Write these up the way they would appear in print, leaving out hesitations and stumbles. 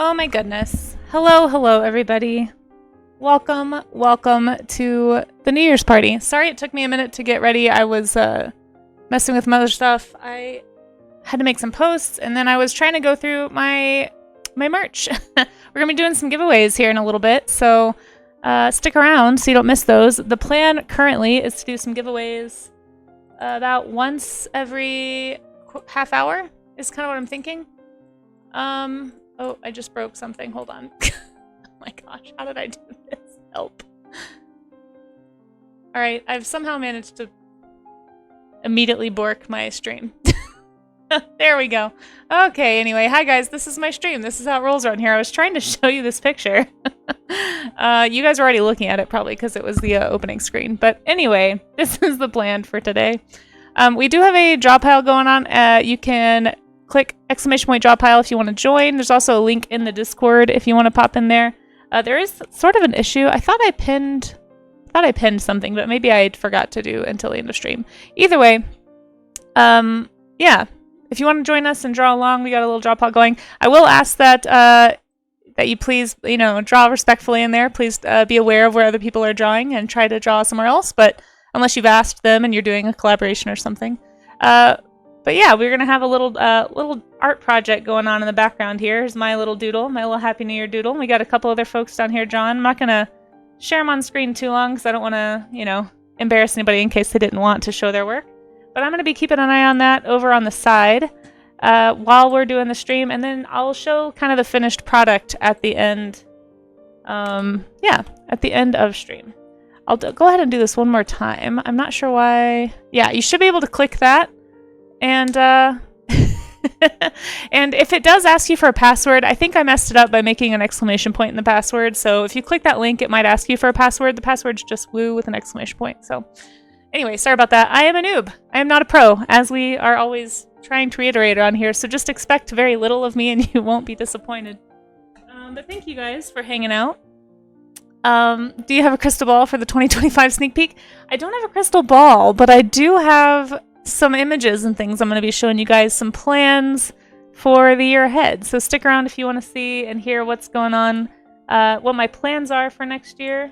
Oh my goodness. Hello, everybody. Welcome to the New Year's party. Sorry it took me a minute to get ready. I was messing with some other stuff. I had to make some posts, and then I was trying to go through my merch. We're going to be doing some giveaways here in a little bit, so stick around so you don't miss those. The plan currently is to do some giveaways about once every half hour is kind of what I'm thinking. Oh, I just broke something. Hold on. Oh my gosh, how did I do this? Help. Alright, I've somehow managed to immediately bork my stream. There we go. Okay, anyway, hi guys, this is my stream. This is how it rolls around here. I was trying to show you this picture. You guys are already looking at it probably because it was the opening screen. But anyway, this is the plan for today. We do have a draw pile going on. You can click ! draw pile if you want to join. There's also a link in the Discord if you want to pop in there. There is sort of an issue. I thought I pinned something, but maybe I forgot to do until the end of stream. Either way, yeah. If you want to join us and draw along, we got a little draw pile going. I will ask that that you please, draw respectfully in there. Please be aware of where other people are drawing and try to draw somewhere else. But unless you've asked them and you're doing a collaboration or something. But yeah, we're gonna have a little art project going on in the background here. Here's my little doodle, my little Happy New Year doodle. We got a couple other folks down here drawing. I'm not gonna share them on screen too long because I don't want to, embarrass anybody in case they didn't want to show their work. But I'm gonna be keeping an eye on that over on the side while we're doing the stream, and then I'll show kind of the finished product at the end. Yeah, at the end of stream. I'll go ahead and do this one more time. I'm not sure why. Yeah, you should be able to click that. And and if it does ask you for a password, I think I messed it up by making an exclamation point in the password. So if you click that link, it might ask you for a password. The password's just woo with an exclamation point. So anyway, sorry about that. I am a noob. I am not a pro, as we are always trying to reiterate on here. So just expect very little of me and you won't be disappointed. But thank you guys for hanging out. Do you have a crystal ball for the 2025 sneak peek? I don't have a crystal ball, but I do have some images and things. I'm going to be showing you guys some plans for the year ahead. So stick around if you want to see and hear what's going on, what my plans are for next year.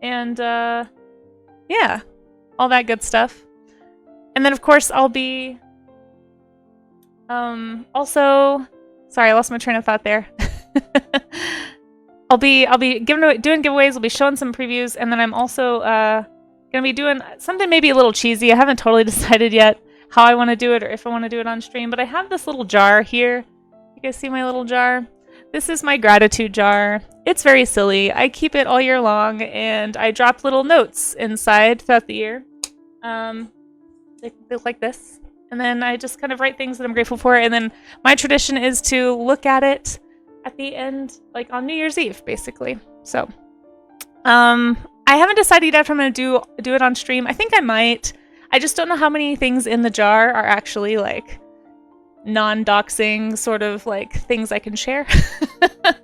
And yeah, all that good stuff. And then of course I'll be also, sorry, I lost my train of thought there. I'll be doing giveaways, I'll be showing some previews, and then I'm also gonna be doing something maybe a little cheesy. I haven't totally decided yet how I want to do it or if I want to do it on stream, but I have this little jar here. You guys see my little jar? This is my gratitude jar. It's very silly. I keep it all year long, and I drop little notes inside throughout the year. They look like this. And then I just kind of write things that I'm grateful for, and then my tradition is to look at it at the end, like on New Year's Eve, basically. So, I haven't decided yet if I'm going to do it on stream. I think I might. I just don't know how many things in the jar are actually like non-doxing sort of like things I can share.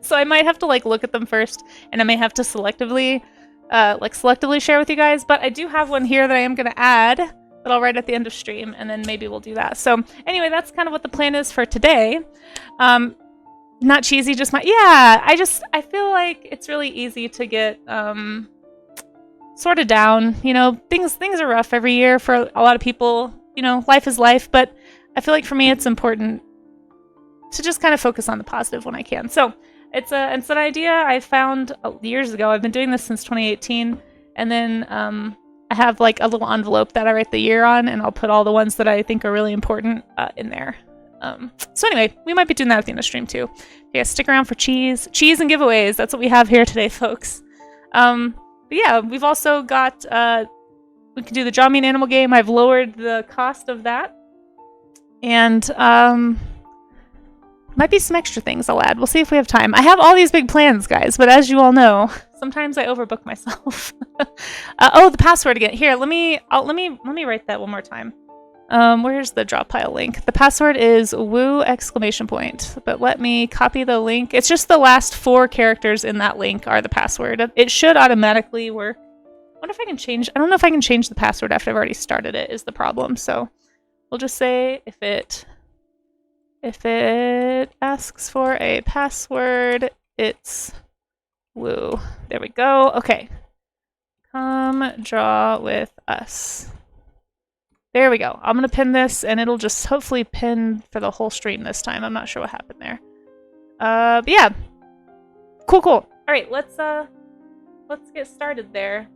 So I might have to like look at them first, and I may have to selectively share with you guys. But I do have one here that I am going to add that I'll write at the end of stream, and then maybe we'll do that. So anyway, that's kind of what the plan is for today. Not cheesy, just I feel like it's really easy to get sort of down. Things are rough every year for a lot of people. Life is life, but I feel like for me it's important to just kind of focus on the positive when I can. So it's an idea I found years ago. I've been doing this since 2018, and then I have like a little envelope that I write the year on, and I'll put all the ones that I think are really important in there. So anyway, we might be doing that at the end of stream too. Yeah, stick around for cheese and giveaways. That's what we have here today, folks. But yeah, we've also got, we can do the Draw Me an Animal game. I've lowered the cost of that. And might be some extra things I'll add. We'll see if we have time. I have all these big plans, guys, but as you all know, sometimes I overbook myself. Oh, the password again. Here, let me write that one more time. Where's the draw pile link? The password is woo ! But let me copy the link. It's just the last 4 characters in that link are the password. It should automatically work. I wonder if I can change. I don't know if I can change the password after I've already started it is the problem. So we'll just say if it If it asks for a password, it's woo. There we go. Okay. Come draw with us. There we go. I'm going to pin this, and it'll just hopefully pin for the whole stream this time. I'm not sure what happened there. But yeah. Cool, cool. All right, let's get started there.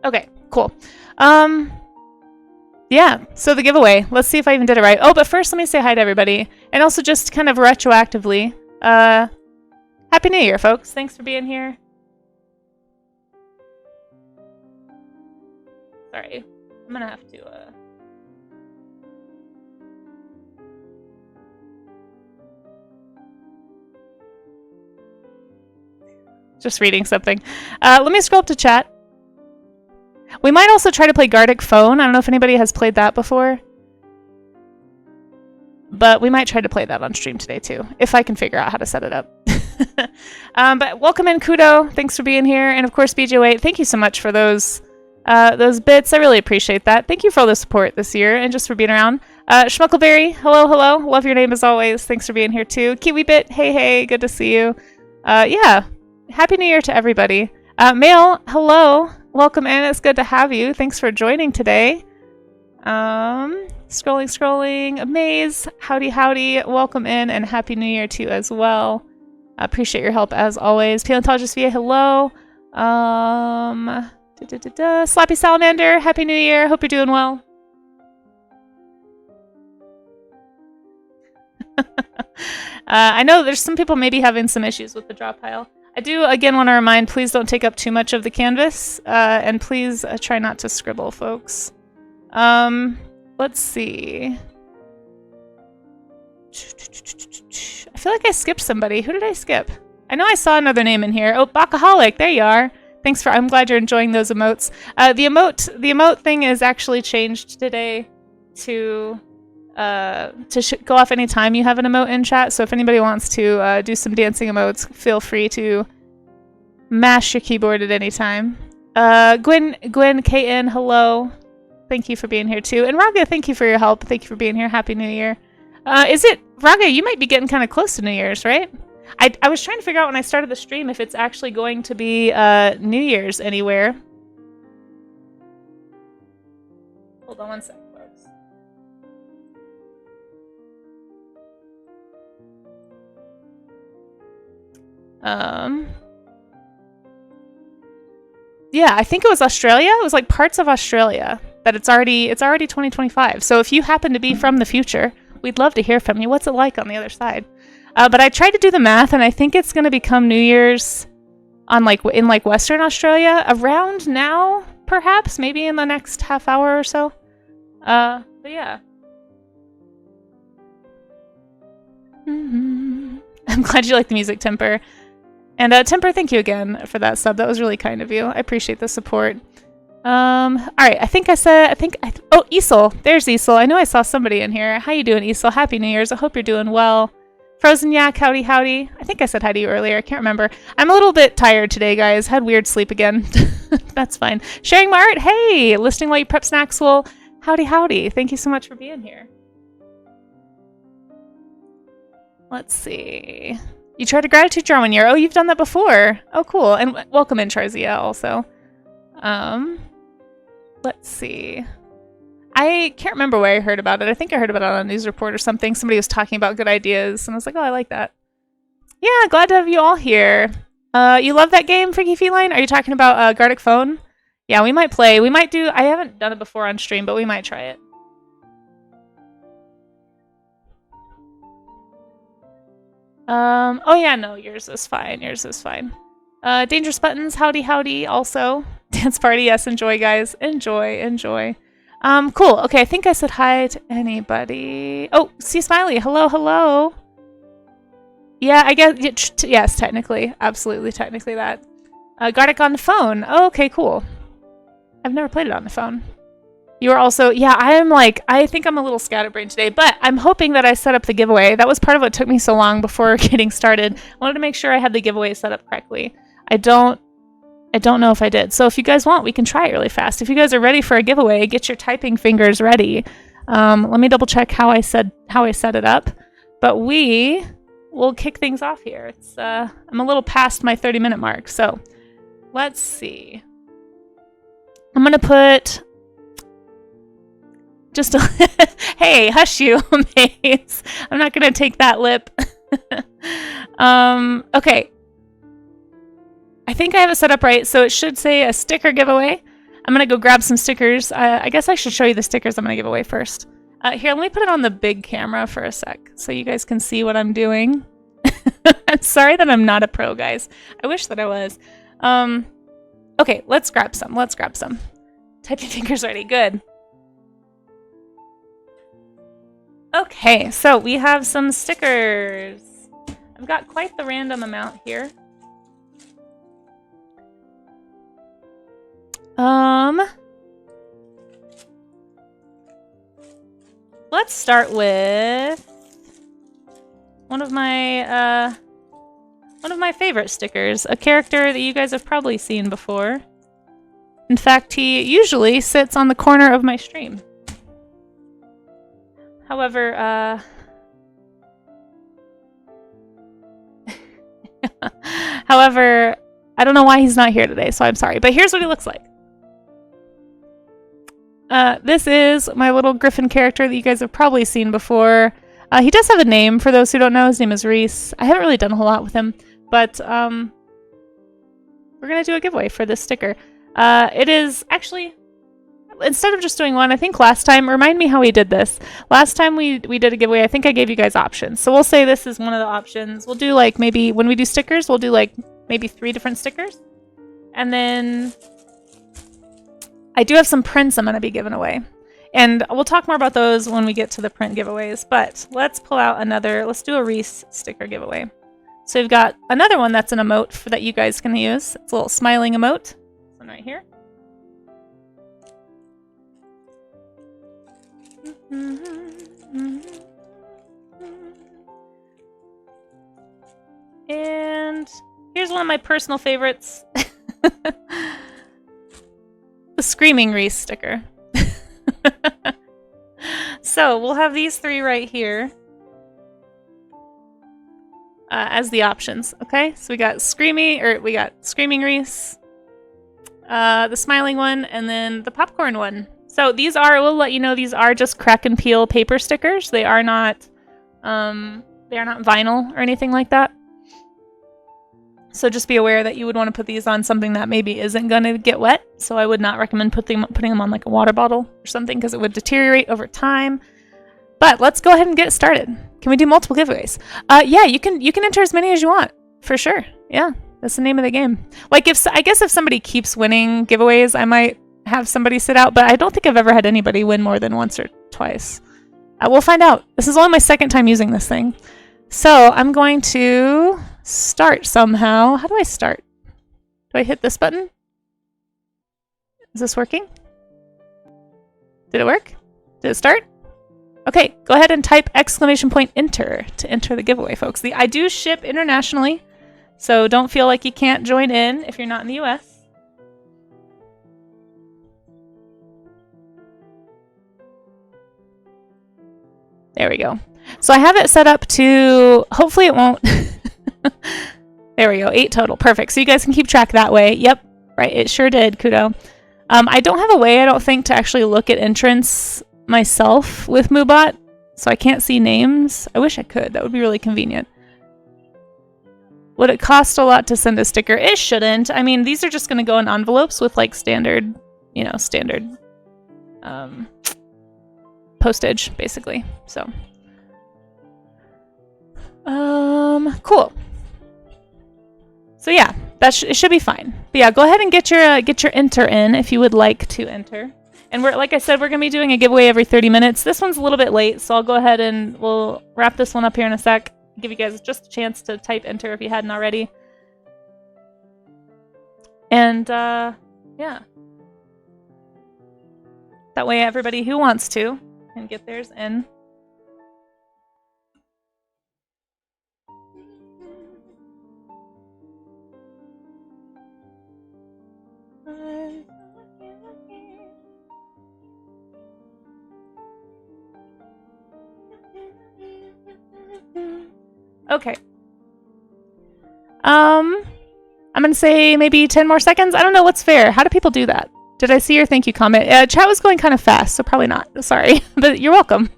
Okay, cool. Yeah, so the giveaway. Let's see if I even did it right. Oh, but first let me say hi to everybody. And also just kind of retroactively, Happy New Year, folks. Thanks for being here. Sorry. I'm gonna have to, just reading something. Let me scroll up to chat. We might also try to play Gartic Phone. I don't know if anybody has played that before. But we might try to play that on stream today too, if I can figure out how to set it up. But welcome in, Kudo. Thanks for being here. And of course, BJ8, thank you so much for those bits. I really appreciate that. Thank you for all the support this year and just for being around. Schmuckleberry, hello, hello. Love your name as always. Thanks for being here too. KiwiBit, hey, hey, good to see you. Yeah, Happy New Year to everybody. Mail, hello. Welcome in. It's good to have you. Thanks for joining today. Scrolling. Amaze. Howdy, howdy. Welcome in and Happy New Year to you as well. I appreciate your help as always. Paleontologist VA, hello. Slappy Salamander. Happy New Year. Hope you're doing well. I know there's some people maybe having some issues with the draw pile. I do, again, want to remind, please don't take up too much of the canvas, and please try not to scribble, folks. Let's see. I feel like I skipped somebody. Who did I skip? I know I saw another name in here. Oh, Bakaholic, there you are. Thanks for, I'm glad you're enjoying those emotes. The emote thing is actually changed today to go off anytime you have an emote in chat. So if anybody wants to do some dancing emotes, feel free to mash your keyboard at any time. Gwen KN, hello. Thank you for being here too. And Raga, thank you for your help. Thank you for being here. Happy New Year. Is it, Raga, you might be getting kind of close to New Year's, right? I was trying to figure out when I started the stream if it's actually going to be New Year's anywhere. Hold on one sec. Yeah, I think it was Australia. It was like parts of Australia that it's already 2025. So if you happen to be from the future, we'd love to hear from you. What's it like on the other side? But I tried to do the math, and I think it's going to become New Year's on in Western Australia around now, perhaps maybe in the next half hour or so. But yeah. I'm glad you like the music, Temper. And Temper, thank you again for that sub. That was really kind of you. I appreciate the support. All right, oh, Esel. There's Esel. I know I saw somebody in here. How you doing, Esel? Happy New Year's. I hope you're doing well. Frozen Yak, howdy, howdy. I think I said hi to you earlier. I can't remember. I'm a little bit tired today, guys. Had weird sleep again. That's fine. Sharing my art. Hey, listening while you prep snacks. Well, howdy, howdy. Thank you so much for being here. Let's see. You tried a gratitude jar 1 year. Oh, you've done that before. Oh, cool. And welcome in, Charzia, also. Let's see. I can't remember where I heard about it. I think I heard about it on a news report or something. Somebody was talking about good ideas, and I was like, oh, I like that. Yeah, glad to have you all here. You love that game, Freaky Feline? Are you talking about Gartic Phone? Yeah, we might play. We might do... I haven't done it before on stream, but we might try it. Oh yeah, no, yours is fine. Yours is fine. Dangerous Buttons, howdy, howdy, also. Dance party, yes, enjoy, guys. Enjoy, enjoy. Cool. Okay, I think I said hi to anybody. Oh, see Smiley. Hello, hello. Yeah, I guess, yes, technically. Absolutely, technically that. Gartic on the phone. Oh, okay, cool. I've never played it on the phone. You are also, yeah, I think I'm a little scatterbrained today, but I'm hoping that I set up the giveaway. That was part of what took me so long before getting started. I wanted to make sure I had the giveaway set up correctly. I don't know if I did. So if you guys want, we can try it really fast. If you guys are ready for a giveaway, get your typing fingers ready. Let me double check how I set it up. But we will kick things off here. It's I'm a little past my 30-minute mark, so let's see. I'm gonna put just a hey, hush you, mates. I'm not gonna take that lip. Okay. I think I have it set up right, so it should say a sticker giveaway. I'm gonna go grab some stickers. I guess I should show you the stickers I'm gonna give away first. Here, let me put it on the big camera for a sec, so you guys can see what I'm doing. I'm sorry that I'm not a pro, guys. I wish that I was. Okay, let's grab some. Type your fingers ready. Good. Okay, so we have some stickers. I've got quite the random amount here. Let's start with one of my favorite stickers, a character that you guys have probably seen before. In fact, he usually sits on the corner of my stream. However, I don't know why he's not here today, so I'm sorry. But here's what he looks like. This is my little griffin character that you guys have probably seen before. He does have a name, for those who don't know. His name is Reese. I haven't really done a whole lot with him, but we're going to do a giveaway for this sticker. It is actually, instead of just doing one, I think last time, remind me how we did this. Last time we did a giveaway, I think I gave you guys options. So we'll say this is one of the options. We'll do like maybe, when we do stickers, we'll do like maybe 3 different stickers. And then I do have some prints I'm going to be giving away. And we'll talk more about those when we get to the print giveaways. But let's pull out let's do a Reese sticker giveaway. So we've got another one that's an emote that you guys can use. It's a little smiling emote. This one right here. And here's one of my personal favorites. The Screaming Reese sticker. So we'll have these 3 right here as the options. Okay, so we got Screaming Reese, the smiling one, and then the popcorn one. So these are, we'll let you know, these are just crack and peel paper stickers. They are not vinyl or anything like that. So just be aware that you would want to put these on something that maybe isn't going to get wet. So I would not recommend putting them on like a water bottle or something, because it would deteriorate over time. But let's go ahead and get started. Can we do multiple giveaways? Yeah, you can enter as many as you want, for sure. Yeah, that's the name of the game. Like I guess if somebody keeps winning giveaways, I might have somebody sit out, but I don't think I've ever had anybody win more than once or twice. We'll find out. This is only my 2nd time using this thing. So I'm going to start somehow. How do I start? Do I hit this button? Is this working? Did it work? Did it start? Okay, go ahead and type !enter to enter the giveaway, folks. I do ship internationally, so don't feel like you can't join in if you're not in the US. There we go. So I have it set up to, hopefully it won't. There we go, 8 total. Perfect. So you guys can keep track that way. Yep, right, it sure did, Kudo. I don't have a way, I don't think, to actually look at entrants myself with Moobot, so I can't see names. I wish I could. That would be really convenient. Would it cost a lot to send a sticker? It shouldn't. I mean, these are just going to go in envelopes with like standard, postage, basically. So, cool. So yeah, it should be fine. But yeah, go ahead and get your enter in if you would like to enter. And like I said, we're gonna be doing a giveaway every 30 minutes. This one's a little bit late, so I'll go ahead and we'll wrap this one up here in a sec. Give you guys just a chance to type enter if you hadn't already. And yeah. That way everybody who wants to can get theirs in. Okay. I'm gonna say maybe 10 more seconds. I don't know what's fair. How do people do that? Did I see your thank you comment? Chat was going kind of fast, so probably not. Sorry, but you're welcome.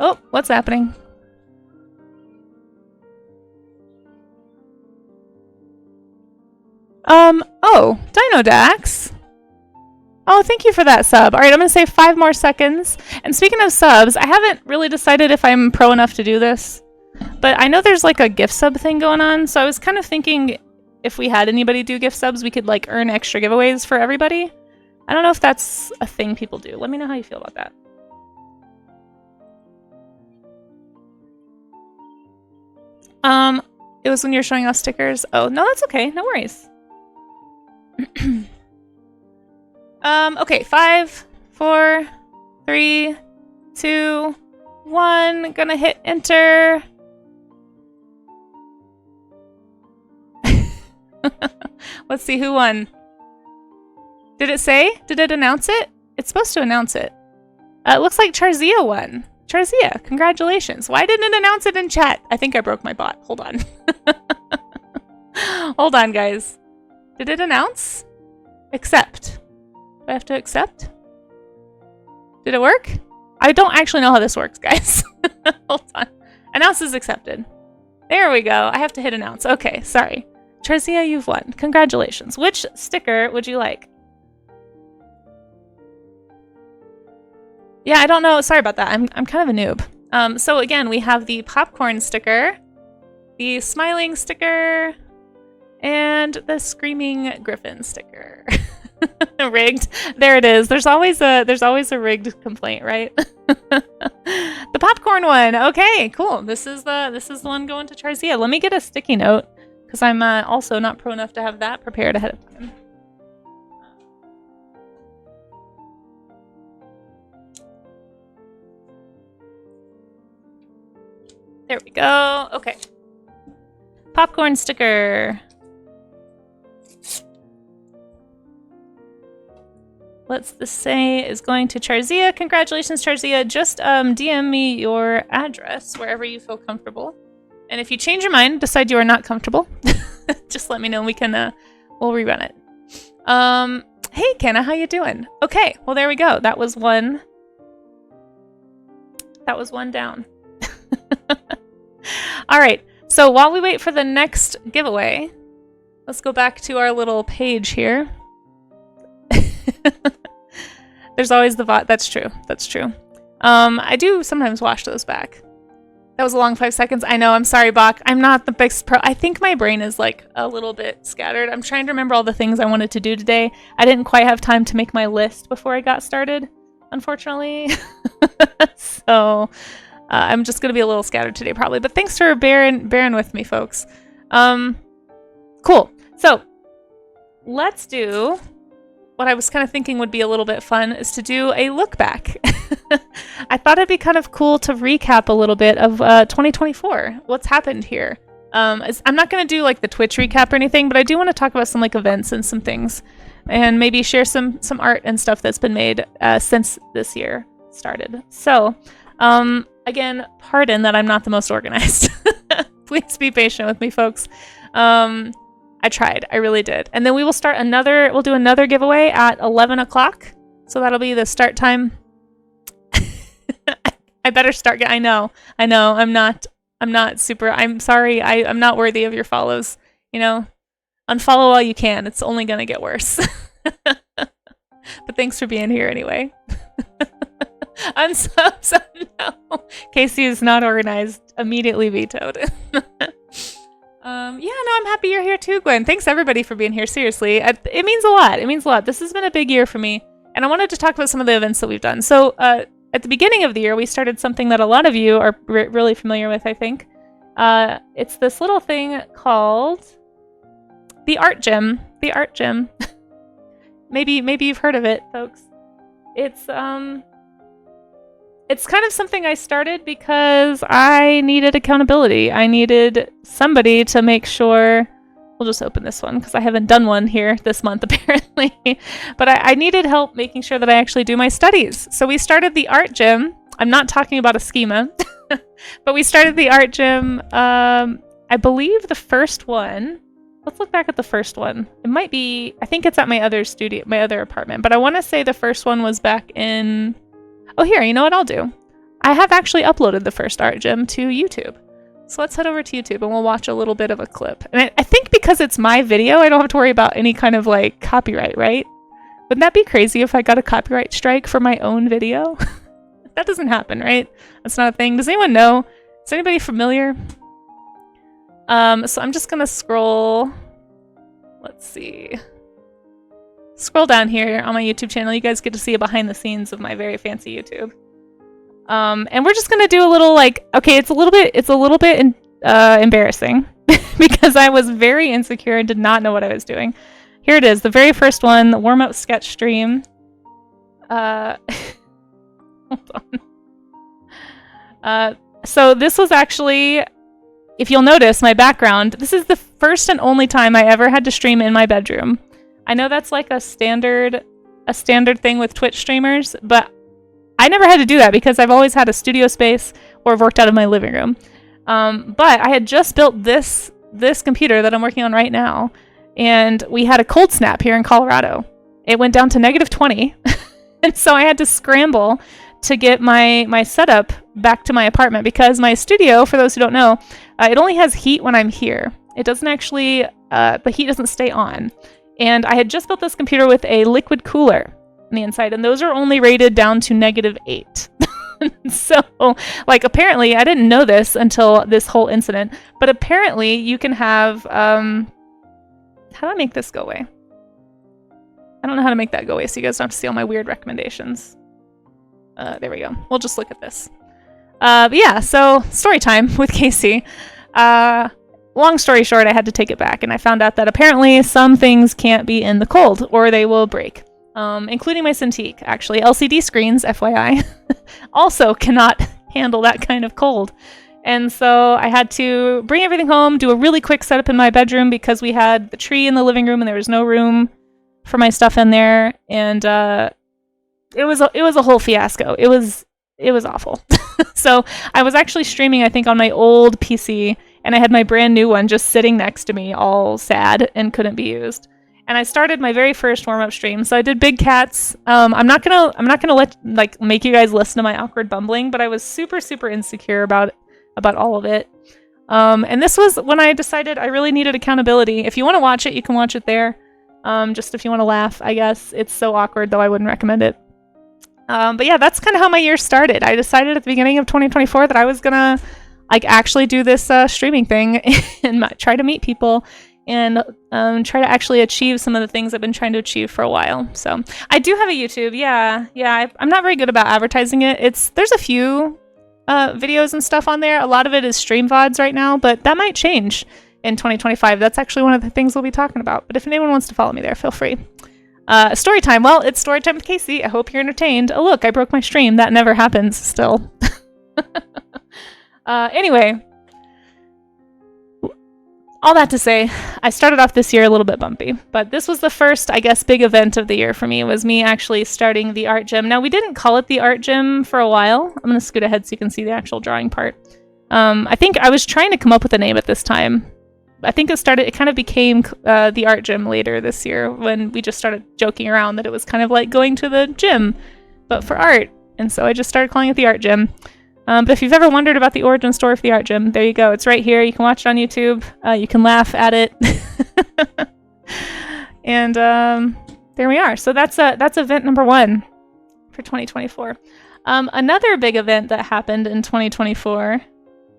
Oh, what's happening? Oh, Dinodax. Oh, thank you for that sub. All right, I'm going to say 5 more seconds. And speaking of subs, I haven't really decided if I'm pro enough to do this. But I know there's like a gift sub thing going on, so I was kind of thinking if we had anybody do gift subs, we could like earn extra giveaways for everybody. I don't know if that's a thing people do. Let me know how you feel about that. It was when you're showing off stickers. Oh, no, that's okay. No worries. Okay, 5, 4, 3, 2, 1. Gonna hit enter. Let's see who won. Did it say? Did it announce it? It's supposed to announce it. It looks like Charzia won. Charzia, congratulations. Why didn't it announce it in chat? I think I broke my bot. Hold on. Hold on, guys. Did it announce? Accept. Do I have to accept? Did it work? I don't actually know how this works, guys. Hold on. Announce is accepted. There we go. I have to hit announce. Okay, sorry. Charzia, you've won. Congratulations. Which sticker would you like? Yeah, I don't know. Sorry about that. I'm kind of a noob. So again, we have the popcorn sticker, the smiling sticker, and the screaming griffin sticker. Rigged. There it is. There's always a rigged complaint, right? The popcorn one. Okay, cool. This is the one going to Charzia. Let me get a sticky note because I'm also not pro enough to have that prepared ahead of time. There we go. Okay. Popcorn sticker. What's this say is going to Charzia. Congratulations, Charzia. Just DM me your address wherever you feel comfortable. And if you change your mind, decide you are not comfortable, just let me know and we can we'll rerun it. Hey Kenna, how you doing? Okay, well there we go. That was one down. All right, so while we wait for the next giveaway, let's go back to our little page here. There's always the VOD. That's true. That's true. I do sometimes watch those back. That was a long 5 seconds. I know. I'm sorry, Bach. I'm not the biggest pro. I think my brain is like a little bit scattered. I'm trying to remember all the things I wanted to do today. I didn't quite have time to make my list before I got started, unfortunately. So I'm just going to be a little scattered today probably. But thanks for bearing with me, folks. Cool. So let's do... What I was kind of thinking would be a little bit fun is to do a look back. I thought it'd be kind of cool to recap a little bit of 2024. What's happened here? I'm not going to do like the Twitch recap or anything, but I do want to talk about some like events and some things, and maybe share some art and stuff that's been made since this year started. So, again, pardon that I'm not the most organized. Please be patient with me, folks. I tried. I really did. And then we will start we'll do another giveaway at 11 o'clock. So that'll be the start time. I better start. I know. I'm not super. I'm sorry. I'm not worthy of your follows. You know, unfollow all you can. It's only going to get worse. But thanks for being here anyway. Unsubs. No. Casey is not organized. Immediately vetoed. Yeah, no, I'm happy you're here too, Gwen. Thanks everybody for being here. Seriously, it means a lot. It means a lot. This has been a big year for me. And I wanted to talk about some of the events that we've done. So at the beginning of the year, we started something that a lot of you are really familiar with, I think. It's this little thing called the Art Gym. The Art Gym. Maybe you've heard of it, folks. It's kind of something I started because I needed accountability. I needed somebody to make sure. We'll just open this one because I haven't done one here this month apparently. But I needed help making sure that I actually do my studies. So we started the Art Gym. I'm not talking about a schema, but we started the Art Gym. I believe the first one. Let's look back at the first one. It might be. I think it's at my other studio, my other apartment. But I want to say the first one was back in. Oh, here. You know what I'll do? I have actually uploaded the first Art Gym to YouTube. So let's head over to YouTube and we'll watch a little bit of a clip. And I think because it's my video, I don't have to worry about any kind of like copyright, right? Wouldn't that be crazy if I got a copyright strike for my own video? That doesn't happen, right? That's not a thing. Does anyone know? Is anybody familiar? So I'm just gonna scroll. Let's see. Scroll down here on my YouTube channel. You guys get to see a behind the scenes of my very fancy YouTube. And we're just gonna do a little like, okay, it's a little bit embarrassing because I was very insecure and did not know what I was doing. Here it is, the very first one, the warm-up sketch stream. Hold on. So this was actually, if you'll notice my background, this is the first and only time I ever had to stream in my bedroom. I know that's like a standard thing with Twitch streamers, but I never had to do that because I've always had a studio space or worked out of my living room. But I had just built this computer that I'm working on right now, and we had a cold snap here in Colorado. It went down to -20, and so I had to scramble to get my setup back to my apartment because my studio, for those who don't know, it only has heat when I'm here. It doesn't actually, the heat doesn't stay on. And I had just built this computer with a liquid cooler on the inside, and those are only rated down to -8. So, like, apparently, I didn't know this until this whole incident, but apparently you can have, how do I make this go away? I don't know how to make that go away, so you guys don't have to see all my weird recommendations. There we go. We'll just look at this. But yeah, so story time with Casey. Long story short, I had to take it back, and I found out that apparently some things can't be in the cold, or they will break. Including my Cintiq, actually. LCD screens, FYI, also cannot handle that kind of cold. And so I had to bring everything home, do a really quick setup in my bedroom because we had the tree in the living room and there was no room for my stuff in there. And it was a whole fiasco. It was awful. So I was actually streaming, I think, on my old PC, and I had my brand new one just sitting next to me, all sad and couldn't be used. And I started my very first warm-up stream. So I did Big Cats. I'm not gonna make you guys listen to my awkward bumbling, but I was super insecure about all of it. And this was when I decided I really needed accountability. If you want to watch it, you can watch it there. Just if you want to laugh, I guess. It's so awkward, though I wouldn't recommend it. But yeah, that's kind of how my year started. I decided at the beginning of 2024 that I was gonna actually do this streaming thing and try to meet people and try to actually achieve some of the things I've been trying to achieve for a while. So I do have a YouTube. Yeah. I'm not very good about advertising it. There's a few videos and stuff on there. A lot of it is stream VODs right now, but that might change in 2025. That's actually one of the things we'll be talking about. But if anyone wants to follow me there, feel free. Story time. Well, it's story time with Casey. I hope you're entertained. Oh, look, I broke my stream. That never happens still. Anyway, all that to say, I started off this year a little bit bumpy, but this was the first, I guess, big event of the year for me, was me actually starting the art gym. Now, we didn't call it the art gym for a while. I'm going to scoot ahead so you can see the actual drawing part. I think I was trying to come up with a name at this time. I think it kind of became the art gym later this year when we just started joking around that it was kind of like going to the gym, but for art. And so I just started calling it the art gym. But if you've ever wondered about the origin story for the art gym, there you go. It's right here. You can watch it on YouTube. You can laugh at it. And there we are. So that's event number 1 for 2024. Another big event that happened in 2024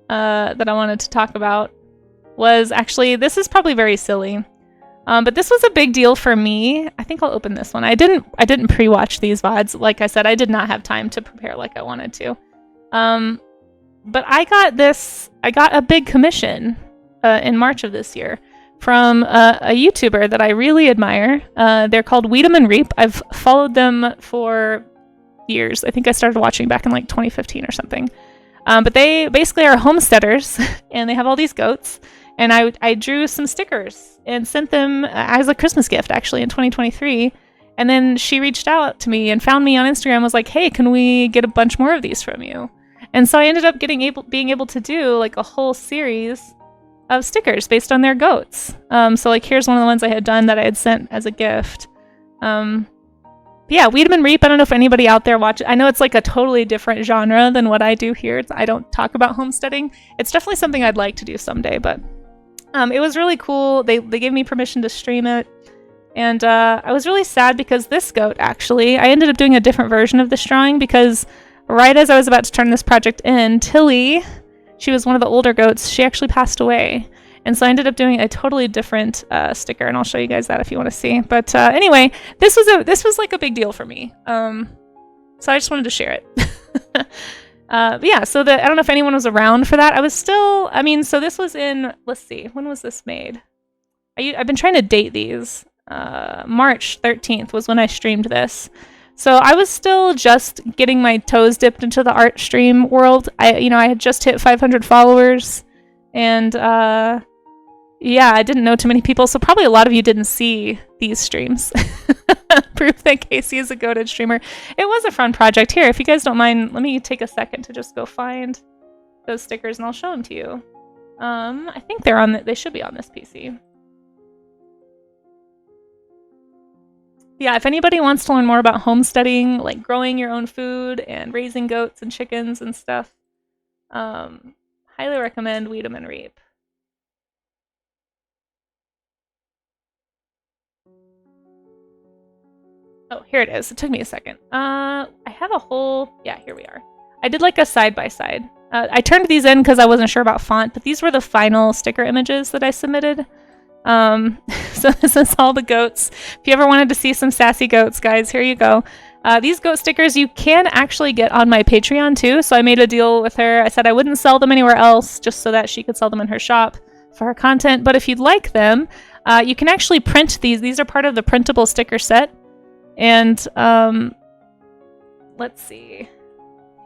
that I wanted to talk about was actually, this is probably very silly. But this was a big deal for me. I think I'll open this one. I didn't pre-watch these VODs. Like I said, I did not have time to prepare like I wanted to. But I got a big commission in March of this year from a YouTuber that I really admire. They're called Weed'em and Reap. I've followed them for years. I think I started watching back in like 2015 or something. But they basically are homesteaders, and they have all these goats. And I drew some stickers and sent them as a Christmas gift, actually, in 2023. And then she reached out to me and found me on Instagram, was like, hey, can we get a bunch more of these from you? And so I ended up being able to do like a whole series of stickers based on their goats. So like here's one of the ones I had done that I had sent as a gift. Yeah, Weed'em and Reap. I don't know if anybody out there watches. I know it's like a totally different genre than what I do here. I don't talk about homesteading. It's definitely something I'd like to do someday, but it was really cool. They gave me permission to stream it. And I was really sad because this goat, actually, I ended up doing a different version of this drawing because right as I was about to turn this project in, Tilly, she was one of the older goats, she actually passed away. And so I ended up doing a totally different sticker, and I'll show you guys that if you want to see. But anyway, this was like a big deal for me. So I just wanted to share it. But yeah, so I don't know if anyone was around for that. I was still, I mean, so this was in, let's see, when was this made? I've been trying to date these. March 13th was when I streamed this. So I was still just getting my toes dipped into the art stream world. I had just hit 500 followers, and yeah, I didn't know too many people, so probably a lot of you didn't see these streams. Proof that Casey is a goated streamer. It was a fun project. Here, if you guys don't mind, let me take a second to just go find those stickers, and I'll show them to you. I think they should be on this PC. Yeah, if anybody wants to learn more about homesteading, like growing your own food and raising goats and chickens and stuff, highly recommend Weed'em and Reap. Oh, here it is. It took me a second. I have a whole... Yeah, here we are. I did like a side-by-side. I turned these in because I wasn't sure about font, but these were the final sticker images that I submitted. So this is all the goats. If you ever wanted to see some sassy goats, guys, here you go. These goat stickers you can actually get on my Patreon too. So I made a deal with her. I said I wouldn't sell them anywhere else just so that she could sell them in her shop for her content. But if you'd like them, you can actually print these. These are part of the printable sticker set. And let's see.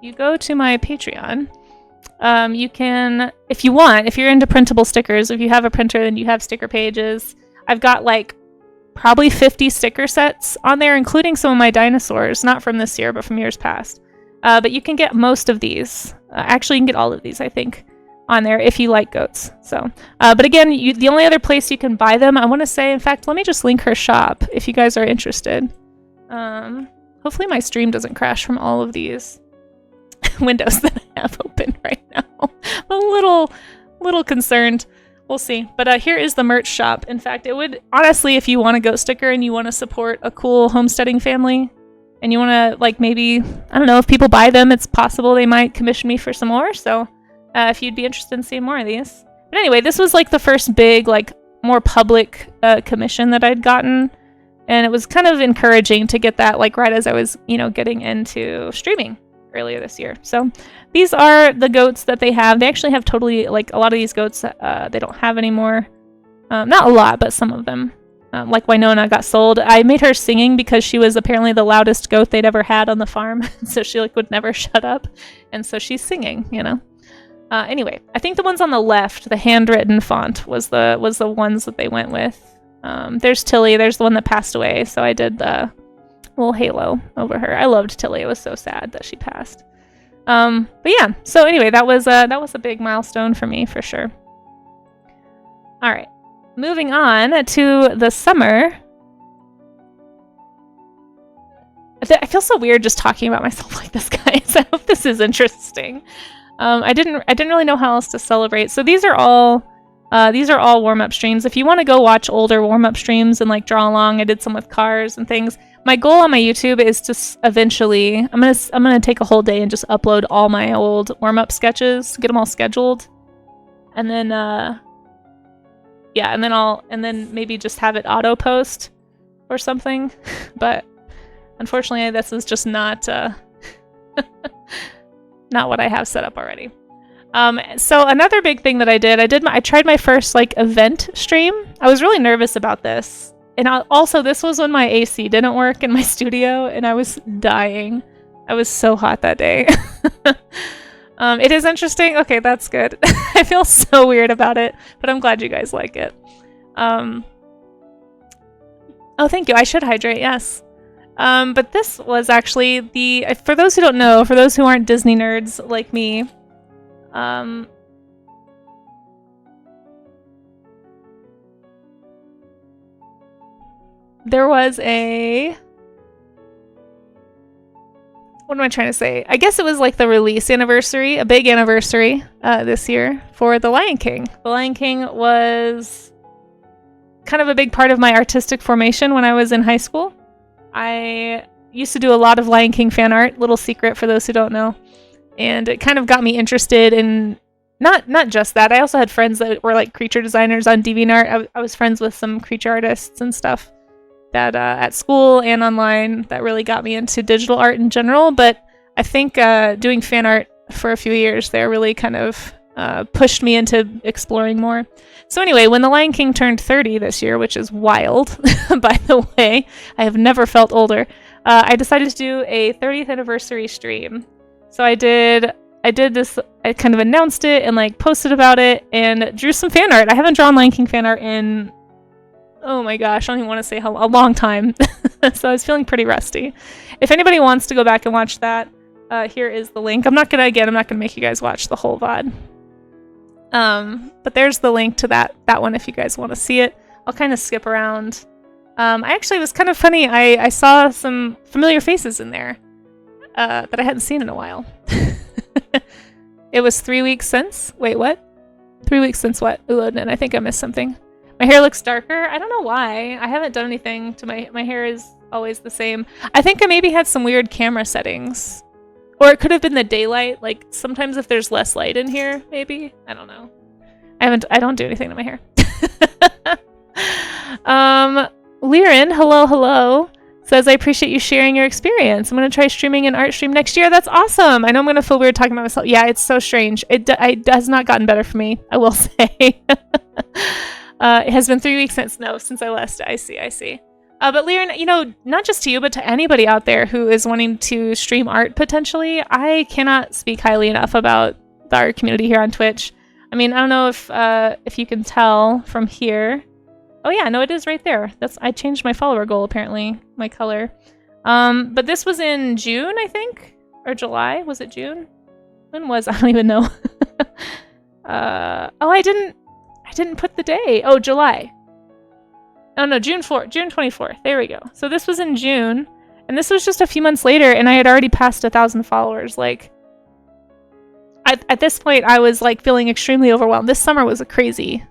You go to my Patreon. You can, if you're into printable stickers, if you have a printer and you have sticker pages, I've got like probably 50 sticker sets on there, including some of my dinosaurs, not from this year, but from years past. But you can get most of these. Actually, you can get all of these, I think, on there if you like goats. So, but again, the only other place you can buy them, I want to say, in fact, let me just link her shop if you guys are interested. Hopefully my stream doesn't crash from all of these windows that I have open right now. I'm a little concerned. We'll see. But here is the merch shop. In fact, it would, honestly, if you want a goat sticker and you want to support a cool homesteading family, and you want to, like, maybe, I don't know, if people buy them, it's possible they might commission me for some more. So if you'd be interested in seeing more of these. But anyway, this was like the first big, like, more public commission that I'd gotten. And it was kind of encouraging to get that, like, right as I was, getting into streaming earlier this year. So these are the goats that they have. They actually have totally, like, a lot of these goats they don't have anymore. Not a lot, but some of them. Like Winona got sold. I made her singing because she was apparently the loudest goat they'd ever had on the farm. So she, like, would never shut up. And so she's singing, Anyway, I think the ones on the left, the handwritten font, was the ones that they went with. There's Tilly. There's the one that passed away. So I did the little halo over her. I loved Tilly. It was so sad that she passed. But yeah. So anyway, that was a big milestone for me for sure. All right, moving on to the summer. I feel so weird just talking about myself like this, guys. I hope this is interesting. I didn't really know how else to celebrate. So these are all warm-up streams. If you want to go watch older warm-up streams and, like, draw along, I did some with cars and things. My goal on my YouTube is to eventually, I'm gonna take a whole day and just upload all my old warm-up sketches, get them all scheduled, and then yeah, and then maybe just have it auto post or something. But unfortunately, this is just not not what I have set up already. So another big thing that I tried my first like event stream. I was really nervous about this. And also this was when my AC didn't work in my studio and I was dying. I was so hot that day. It is interesting. Okay, that's good. I feel so weird about it, but I'm glad you guys like it. Oh, thank you. I should hydrate, yes. But this was actually for those who don't know, for those who aren't Disney nerds like me, there was what am I trying to say? I guess it was like the release anniversary, a big anniversary this year for The Lion King. The Lion King was kind of a big part of my artistic formation when I was in high school. I used to do a lot of Lion King fan art, little secret for those who don't know. And it kind of got me interested in not just that. I also had friends that were like creature designers on DeviantArt. I was friends with some creature artists and stuff that at school and online that really got me into digital art in general. But I think doing fan art for a few years there really kind of pushed me into exploring more. So anyway, when The Lion King turned 30 this year, which is wild, by the way, I have never felt older, I decided to do a 30th anniversary stream. So I did this, I kind of announced it and like posted about it and drew some fan art. I haven't drawn Lion King fan art in, oh my gosh, I don't even want to say how a long time. So I was feeling pretty rusty. If anybody wants to go back and watch that, here is the link. I'm not gonna make you guys watch the whole VOD. But there's the link to that one if you guys want to see it. I'll kind of skip around. It was kind of funny. I saw some familiar faces in there that I hadn't seen in a while. It was 3 weeks since. Wait, what? 3 weeks since what? Ooh, and I think I missed something. My hair looks darker. I don't know why. I haven't done anything to my hair is always the same. I think I maybe had some weird camera settings. Or it could have been the daylight. Like sometimes if there's less light in here, maybe. I don't know. I don't do anything to my hair. Liren, hello, says, I appreciate you sharing your experience. I'm going to try streaming an art stream next year. That's awesome. I know I'm going to feel weird talking about myself. Yeah, it's so strange. It has not gotten better for me, I will say. It has been 3 weeks since I last. I see. But Liren, not just to you, but to anybody out there who is wanting to stream art potentially, I cannot speak highly enough about the art community here on Twitch. I mean, I don't know if you can tell from here. Oh yeah, no, it is right there. I changed my follower goal apparently, my color. But this was in June, I think, or July. Was it June? When was? I don't even know. I didn't put the day. Oh, July. Oh no, June 24th. There we go. So this was in June, and this was just a few months later, and I had already passed 1,000 followers. Like, at this point, I was like feeling extremely overwhelmed. This summer was a crazy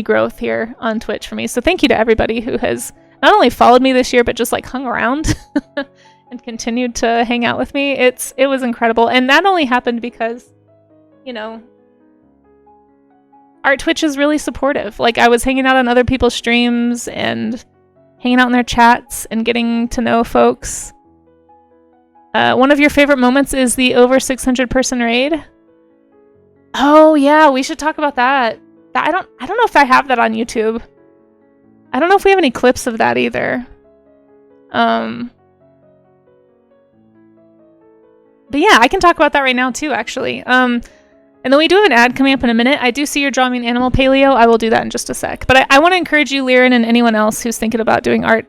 growth here on Twitch for me. So thank you to everybody who has not only followed me this year, but just like hung around and continued to hang out with me. It was incredible, and that only happened because, Art Twitch is really supportive. Like, I was hanging out on other people's streams and hanging out in their chats and getting to know folks. One of your favorite moments is the over 600 person raid. Oh yeah, we should talk about that. I don't know if I have that on YouTube. I don't know if we have any clips of that either. But yeah, I can talk about that right now too, actually. And then we do have an ad coming up in a minute. I do see you're drawing animal paleo. I will do that in just a sec. But I want to encourage you, Liren, and anyone else who's thinking about doing art,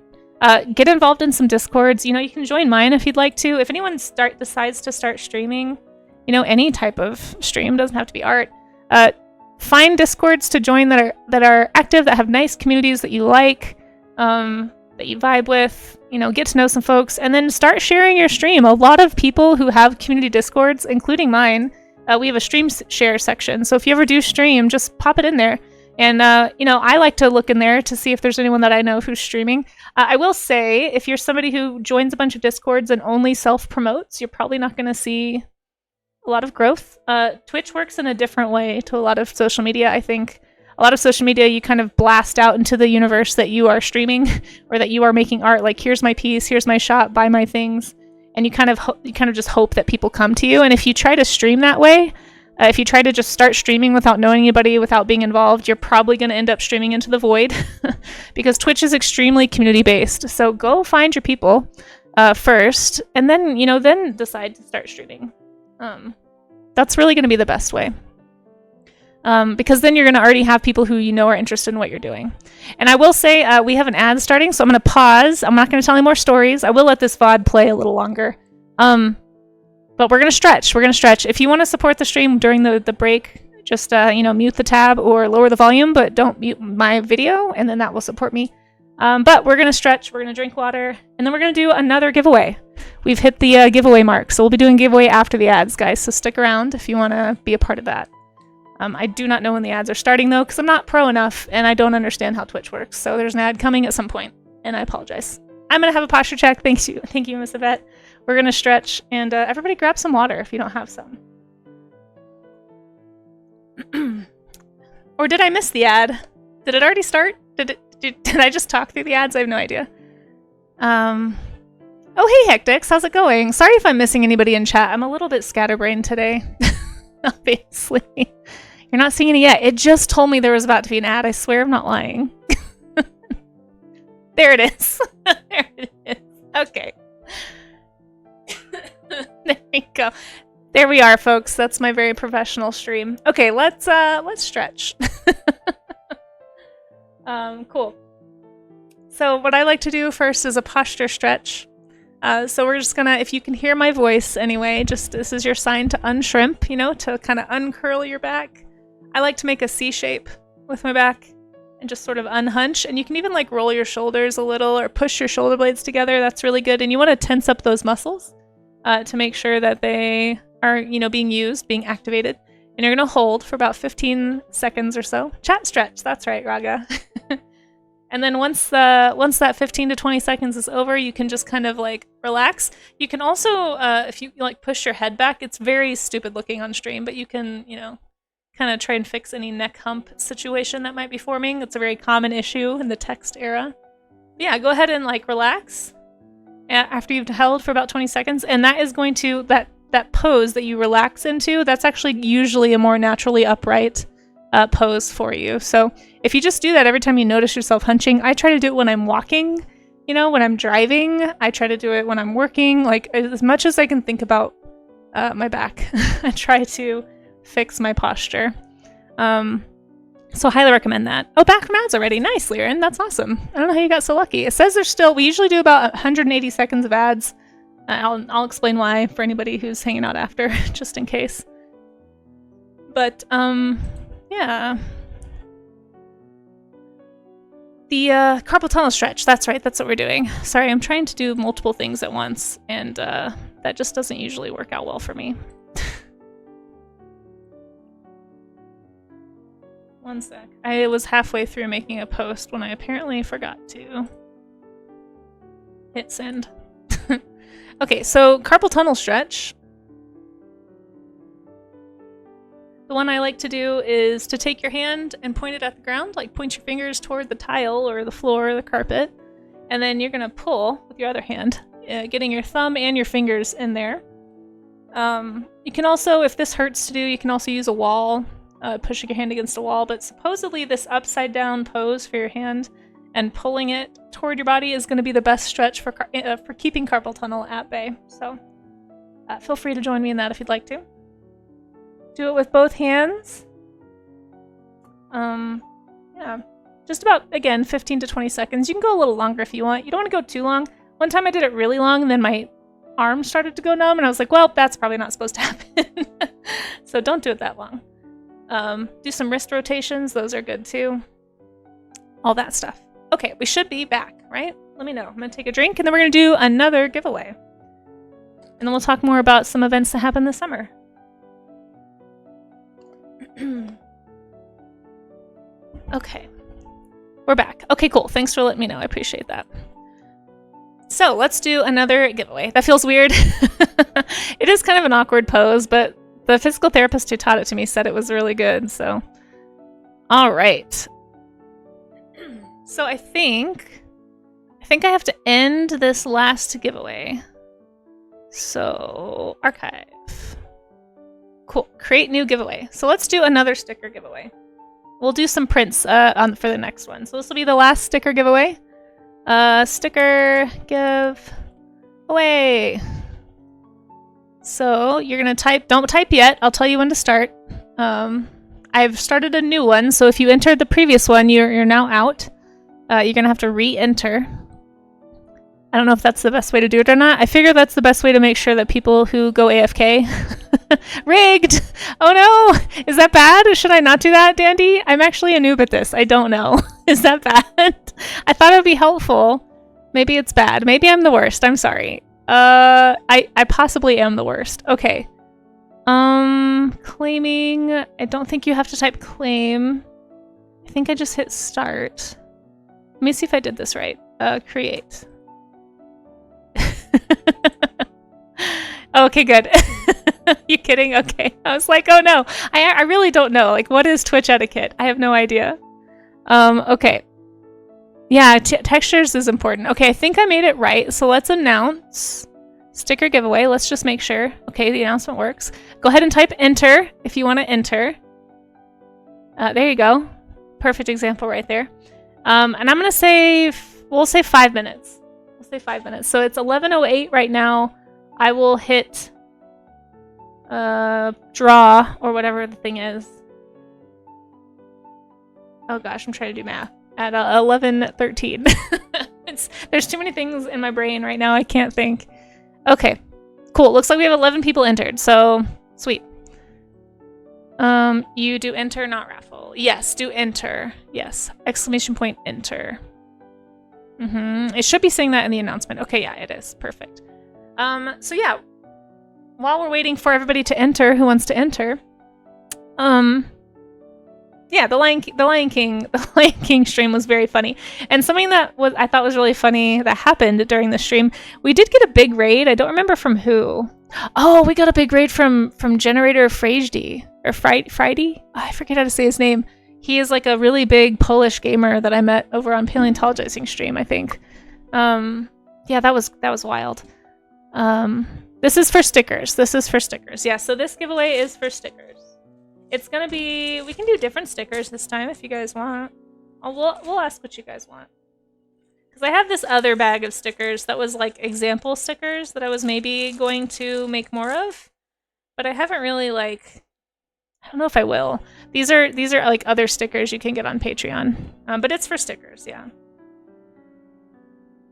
get involved in some Discords. You can join mine if you'd like to. If anyone decides to start streaming, any type of stream, doesn't have to be art. Find Discords to join that are active, that have nice communities that you like, that you vibe with. Get to know some folks, and then start sharing your stream. A lot of people who have community Discords, including mine, we have a stream share section. So if you ever do stream, just pop it in there. And, I like to look in there to see if there's anyone that I know who's streaming. I will say, if you're somebody who joins a bunch of Discords and only self-promotes, you're probably not going to see a lot of growth. Twitch works in a different way to a lot of social media, I think. a lot of social media, you kind of blast out into the universe that you are streaming or that you are making art. Like, here's my piece, here's my shot, buy my things. And you kind of just hope that people come to you. And if you try to stream that way, if you try to just start streaming without knowing anybody, without being involved, you're probably going to end up streaming into the void because Twitch is extremely community-based. So go find your people first, and then, then decide to start streaming. That's really going to be the best way. Because then you're going to already have people who are interested in what you're doing. And I will say we have an ad starting, so I'm going to pause. I'm not going to tell any more stories. I will let this VOD play a little longer. But we're going to stretch. We're going to stretch. If you want to support the stream during the break, just mute the tab or lower the volume, but don't mute my video, and then that will support me. But we're going to stretch. We're going to drink water, and then we're going to do another giveaway. We've hit the giveaway mark, so we'll be doing giveaway after the ads, guys. So stick around if you want to be a part of that. I do not know when the ads are starting, though, because I'm not pro enough, and I don't understand how Twitch works. So there's an ad coming at some point, and I apologize. I'm going to have a posture check. Thank you, Miss Yvette. We're going to stretch, and everybody grab some water if you don't have some. Or did I miss the ad? Did it already start? Did I just talk through the ads? I have no idea. Oh, hey, Hectix. How's it going? Sorry if I'm missing anybody in chat. I'm a little bit scatterbrained today. Obviously. You're not seeing it yet. It just told me there was about to be an ad. I swear I'm not lying. There it is. There it is. Okay. There we go. There we are, folks. That's my very professional stream. Okay, let's stretch. Cool. So what I like to do first is a posture stretch. So we're just gonna, if you can hear my voice anyway, just this is your sign to unshrimp, to kind of uncurl your back. I like to make a C shape with my back and just sort of unhunch. And you can even like roll your shoulders a little or push your shoulder blades together. That's really good. And you want to tense up those muscles to make sure that they are, being activated. And you're going to hold for about 15 seconds or so. Chat stretch. That's right, Raga. And then once that 15 to 20 seconds is over, you can just kind of like relax. You can also, if you like push your head back, it's very stupid looking on stream, but you can, kind of try and fix any neck hump situation that might be forming. It's a very common issue in the text era. Yeah, go ahead and like relax after you've held for about 20 seconds. And that is going to, that pose that you relax into, that's actually usually a more naturally upright pose for you. So if you just do that every time you notice yourself hunching, I try to do it when I'm walking, when I'm driving. I try to do it when I'm working, like as much as I can think about my back. I try to fix my posture. So highly recommend that. Oh, back from ads already. Nice, Liren. That's awesome. I don't know how you got so lucky. It says we usually do about 180 seconds of ads. I'll explain why for anybody who's hanging out after, just in case. But, yeah. The carpal tunnel stretch. That's right. That's what we're doing. Sorry, I'm trying to do multiple things at once, and that just doesn't usually work out well for me. One sec. I was halfway through making a post when I apparently forgot to hit send. Okay, so carpal tunnel stretch. The one I like to do is to take your hand and point it at the ground, like point your fingers toward the tile or the floor or the carpet, and then you're gonna pull with your other hand, getting your thumb and your fingers in there. You can also, if this hurts to do, you can also use a wall, pushing your hand against a wall, but supposedly this upside down pose for your hand and pulling it toward your body is going to be the best stretch for keeping carpal tunnel at bay. So feel free to join me in that if you'd like to. Do it with both hands. Yeah, just about, again, 15 to 20 seconds. You can go a little longer if you want. You don't want to go too long. One time I did it really long and then my arm started to go numb and I was like, well, that's probably not supposed to happen. So don't do it that long. Do some wrist rotations. Those are good too. All that stuff. Okay, we should be back, right? Let me know. I'm going to take a drink and then we're going to do another giveaway. And then we'll talk more about some events that happen this summer. Okay. We're back. Okay, cool. Thanks for letting me know. I appreciate that. So let's do another giveaway. That feels weird. It is kind of an awkward pose, but the physical therapist who taught it to me said it was really good, so All right. So I think I have to end this last giveaway. So archive. Cool. Create new giveaway. So let's do another sticker giveaway. We'll do some prints for the next one. So this will be the last sticker giveaway. Sticker give away. So you're gonna type. Don't type yet. I'll tell you when to start. I've started a new one. So if you entered the previous one, you're now out. You're gonna have to re-enter. I don't know if that's the best way to do it or not. I figure that's the best way to make sure that people who go AFK... Rigged! Oh no! Is that bad? Should I not do that, Dandy? I'm actually a noob at this. I don't know. Is that bad? I thought it would be helpful. Maybe it's bad. Maybe I'm the worst. I'm sorry. I possibly am the worst. Okay. Claiming... I don't think you have to type claim. I think I just hit start. Let me see if I did this right. Create. Okay, good. You kidding? Okay. I was like, oh no. I really don't know. Like, what is Twitch etiquette? I have no idea. Okay. Yeah, textures is important. Okay, I think I made it right. So let's announce sticker giveaway. Let's just make sure. Okay, the announcement works. Go ahead and type enter if you want to enter. There you go. Perfect example right there. And I'm going to say, we'll say 5 minutes. We'll say 5 minutes. So it's 11:08 right now. I will hit draw or whatever the thing is. Oh gosh, I'm trying to do math. At 11:13. There's too many things in my brain right now. I can't think. Okay, cool. Looks like we have 11 people entered. So sweet. You do enter, not raffle. Yes, do enter. Yes. Exclamation point enter. It should be saying that in the announcement. Okay, yeah, it is. Perfect. So yeah, while we're waiting for everybody to enter, who wants to enter? Yeah, the Lion King stream was very funny, and something that I thought was really funny that happened during the stream. We did get a big raid. I don't remember from who. Oh, we got a big raid from Generator Friday or Friday. Oh, I forget how to say his name. He is like a really big Polish gamer that I met over on Paleontologizing stream, I think. Yeah, that was wild. This is for stickers. Yeah, so this giveaway is for stickers. It's gonna be, we can do different stickers this time if you guys want. We'll ask what you guys want. Because I have this other bag of stickers that was like example stickers that I was maybe going to make more of. But I haven't really like, I don't know if I will. These are like other stickers you can get on Patreon. But it's for stickers, yeah.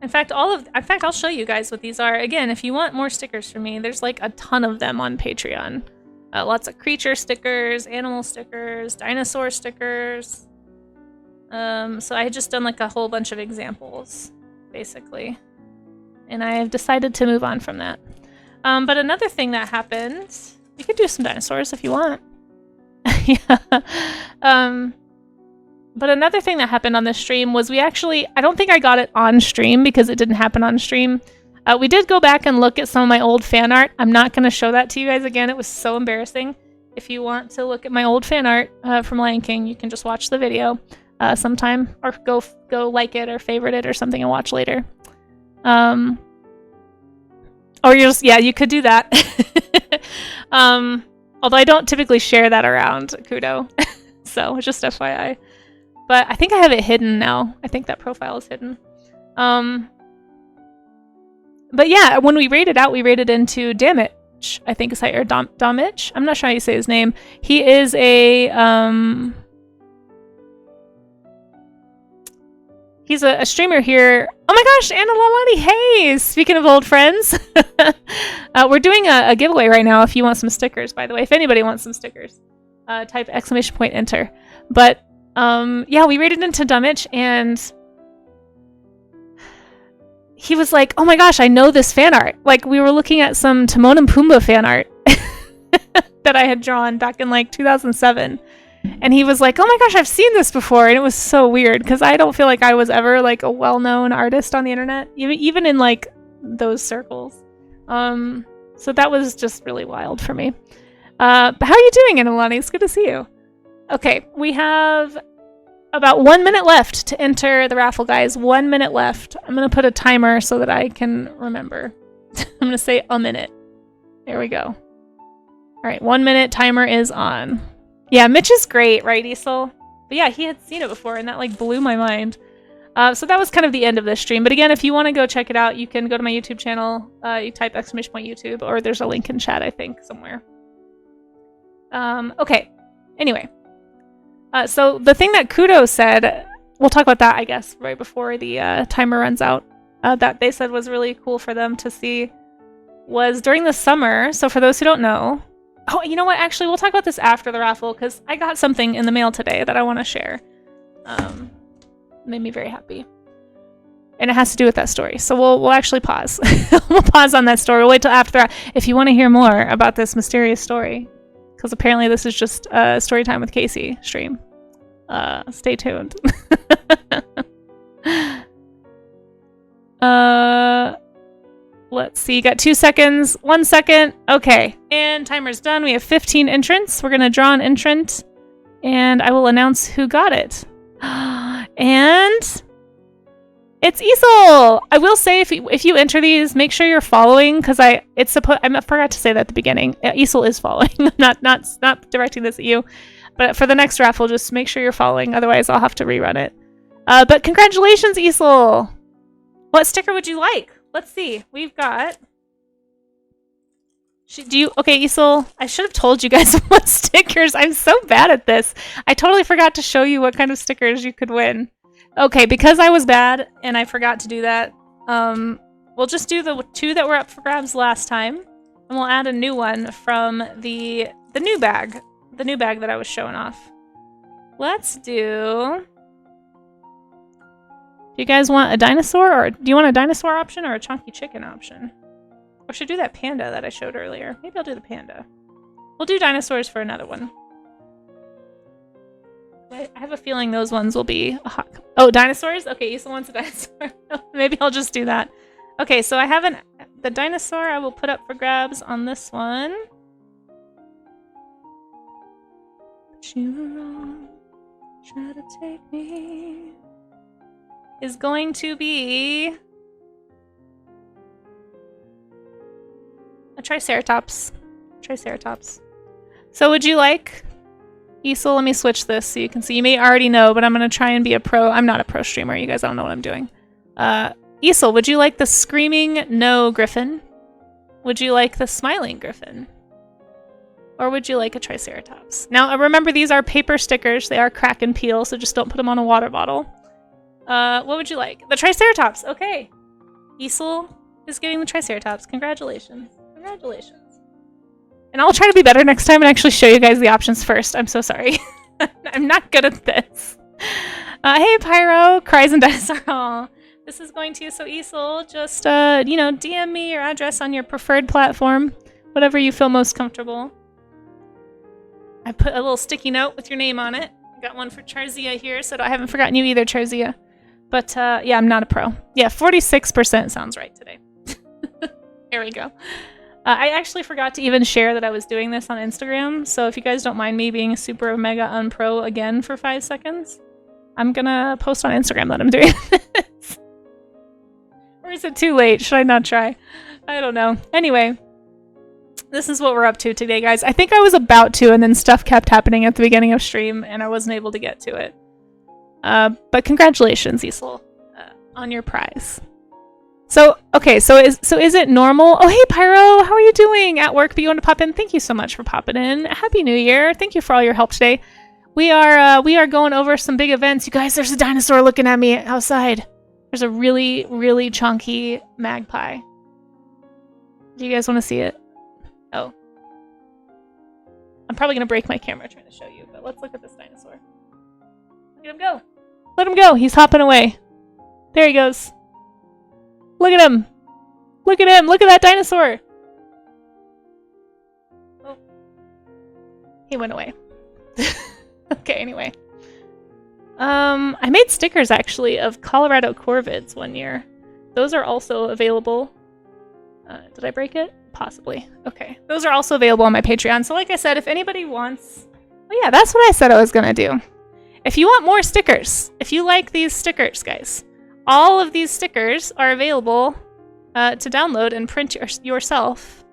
In fact, I'll show you guys what these are. Again, if you want more stickers from me, there's like a ton of them on Patreon. Lots of creature stickers, animal stickers, dinosaur stickers. So I had just done like a whole bunch of examples, basically. And I have decided to move on from that. But another thing that happened, you could do some dinosaurs if you want. Yeah. But another thing that happened on this stream was I don't think I got it on stream because it didn't happen on stream. We did go back and look at some of my old fan art. I'm not going to show that to you guys again. It was so embarrassing. If you want to look at my old fan art from Lion King, you can just watch the video sometime, or go like it or favorite it or something and watch later. Or you could do that. Although I don't typically share that around Kudo. So just FYI. But I think I have it hidden now. I think that profile is hidden. But yeah, when we rated out, we rated into Damage, I think is how, or Damage. I'm not sure how you say his name. He is a he's a streamer here. Oh my gosh, Anna Lalani, hey! Speaking of old friends, we're doing a giveaway right now if you want some stickers, by the way. If anybody wants some stickers, type exclamation point enter. But yeah, we rated into Damage, and he was like, oh my gosh, I know this fan art. Like, we were looking at some Timon and Pumbaa fan art that I had drawn back in like 2007. And he was like, oh my gosh, I've seen this before. And it was so weird because I don't feel like I was ever like a well-known artist on the internet, even in like those circles. So that was just really wild for me. But how are you doing, Anilani? It's good to see you. Okay, we have about 1 minute left to enter the raffle, guys. 1 minute left. I'm going to put a timer so that I can remember. I'm going to say a minute. There we go. All right, 1 minute timer is on. Yeah, Mitch is great, right, Isel? But yeah, he had seen it before, and that like blew my mind. So that was kind of the end of this stream. But again, if you want to go check it out, you can go to my YouTube channel. You type !YouTube, or there's a link in chat, I think, somewhere. Okay. Anyway. So the thing that Kudo said, we'll talk about that, I guess, right before the timer runs out, that they said was really cool for them to see was during the summer. So for those who don't know... Oh, you know what? Actually, we'll talk about this after the raffle, because I got something in the mail today that I want to share. Made me very happy. And it has to do with that story. So we'll actually pause. We'll pause on that story. We'll wait till after that. If you want to hear more about this mysterious story, because apparently this is just a story time with Casey stream. Stay tuned. Let's see. You got 2 seconds. 1 second. Okay. And timer's done. We have 15 entrants. We're going to draw an entrant, and I will announce who got it. And it's Isel. I will say, if you enter these, make sure you're following, because I forgot to say that at the beginning. Isel is following. not directing this at you, but for the next raffle, just make sure you're following. Otherwise, I'll have to rerun it. But congratulations, Isel. What sticker would you like? Let's see. We've got. Okay, Isel, I should have told you guys what stickers. I'm so bad at this. I totally forgot to show you what kind of stickers you could win. Okay, because I was bad and I forgot to do that, we'll just do the 2 that were up for grabs last time, and we'll add a new one from the new bag. The new bag that I was showing off. Let's do... Do you guys want a dinosaur, or do you want a dinosaur option or a chunky chicken option? Or should I do that panda that I showed earlier? Maybe I'll do the panda. We'll do dinosaurs for another one. I have a feeling those ones will be a hot... Oh, dinosaurs? Okay, Issa wants a dinosaur. Maybe I'll just do that. Okay, so I have the dinosaur I will put up for grabs on this one. But you were wrong. Try to take me... is going to be... a Triceratops. Triceratops. So would you like... Isel, let me switch this so you can see. You may already know, but I'm going to try and be a pro. I'm not a pro streamer. You guys don't know what I'm doing. Isel, would you like the screaming no griffin? Would you like the smiling griffin? Or would you like a Triceratops? Now, remember, these are paper stickers. They are crack and peel, so just don't put them on a water bottle. What would you like? The Triceratops. Okay. Isel is getting the Triceratops. Congratulations. Congratulations. And I'll try to be better next time and actually show you guys the options first. I'm so sorry. I'm not good at this. Hey, Pyro. Cries and Dinosaur. Aw. This is going to... So, Isel, just, you know, DM me your address on your preferred platform. Whatever you feel most comfortable. I put a little sticky note with your name on it. I got one for Charzia here, so I haven't forgotten you either, Charzia. But, yeah, I'm not a pro. Yeah, 46% sounds right today. Here we go. I actually forgot to even share that I was doing this on Instagram, so if you guys don't mind me being a super mega unpro again for 5 seconds, I'm gonna post on Instagram that I'm doing this. Or is it too late? Should I not try? I don't know. Anyway, this is what we're up to today, guys. I think I was about to, and then stuff kept happening at the beginning of stream, and I wasn't able to get to it. But congratulations, Isel, on your prize. So, okay, so is it normal? Oh, hey, Pyro, how are you doing at work? But you want to pop in? Thank you so much for popping in. Happy New Year. Thank you for all your help today. We are going over some big events. You guys, there's a dinosaur looking at me outside. There's a really, really chunky magpie. Do you guys want to see it? Oh. I'm probably going to break my camera trying to show you, but let's look at this dinosaur. Look at him go. Let him go. He's hopping away. There he goes. Look at him! Look at him! Look at that dinosaur! Oh. He went away. Okay, anyway. I made stickers, actually, of Colorado corvids one year. Those are also available. Did I break it? Possibly. Okay. Those are also available on my Patreon. So like I said, if anybody wants Oh yeah, that's what I said I was gonna do. If you want more stickers, if you like these stickers, guys, all of these stickers are available to download and print yourself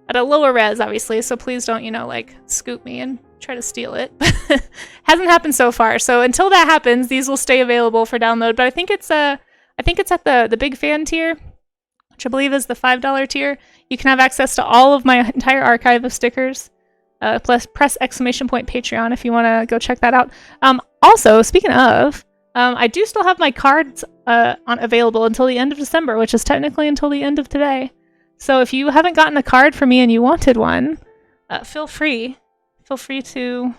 at a lower res, obviously, so please don't, you know, like, scoop me and try to steal it. Hasn't happened so far, so until that happens, these will stay available for download, but I think it's at the big fan tier, which I believe is the $5 tier. You can have access to all of my entire archive of stickers, plus press exclamation point Patreon if you want to go check that out. Also, speaking of, I do still have my cards available until the end of December, which is technically until the end of today. So if you haven't gotten a card from me and you wanted one, feel free to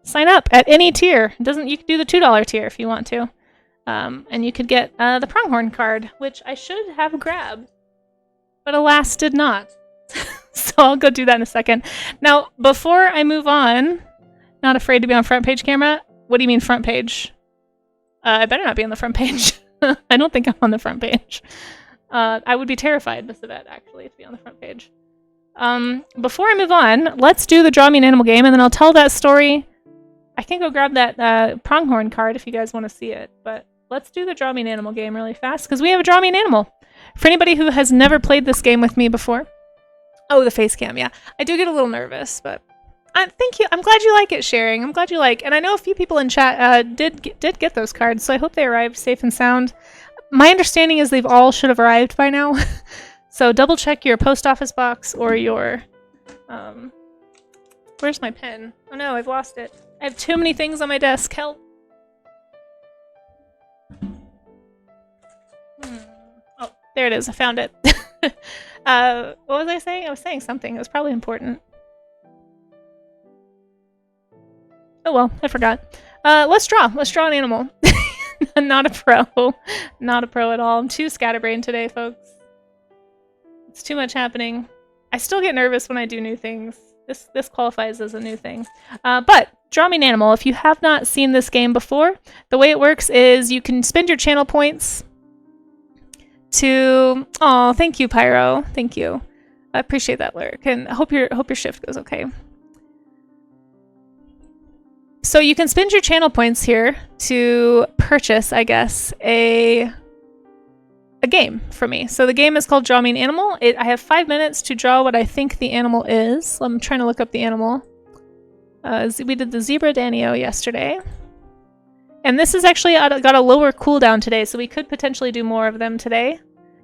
sign up at any tier. You can do the $2 tier if you want to, and you could get the pronghorn card, which I should have grabbed, but alas did not. So I'll go do that in a second. Now, before I move on, not afraid to be on front page camera. What do you mean front page? I better not be on the front page. I don't think I'm on the front page. I would be terrified, Miss Yvette, actually, to be on the front page. Before I move on, let's do the Draw Me an Animal game, and then I'll tell that story. I can go grab that pronghorn card if you guys want to see it, but let's do the Draw Me an Animal game really fast, because we have a Draw Me an Animal. For anybody who has never played this game with me before. Oh, the face cam, yeah. I do get a little nervous, but thank you. I'm glad you like it, Sharing. I'm glad you like. And I know a few people in chat did get those cards, so I hope they arrived safe and sound. My understanding is they've all should have arrived by now. So double check your post office box or your... where's my pen? Oh no, I've lost it. I have too many things on my desk. Help. Oh, there it is. I found it. What was I saying? I was saying something. It was probably important. Oh well, I forgot. Let's draw. Let's draw an animal. Not a pro. Not a pro at all. I'm too scatterbrained today, folks. It's too much happening. I still get nervous when I do new things. This qualifies as a new thing. But Draw Me an Animal, if you have not seen this game before, the way it works is you can spend your channel points to... Oh, thank you, Pyro. Thank you. I appreciate that lyric, and I hope your shift goes okay. So you can spend your channel points here to purchase, I guess, a game for me. So the game is called Draw Me an Animal. I have 5 minutes to draw what I think the animal is. I'm trying to look up the animal. We did the zebra danio yesterday. And this is actually got a lower cooldown today, so we could potentially do more of them today.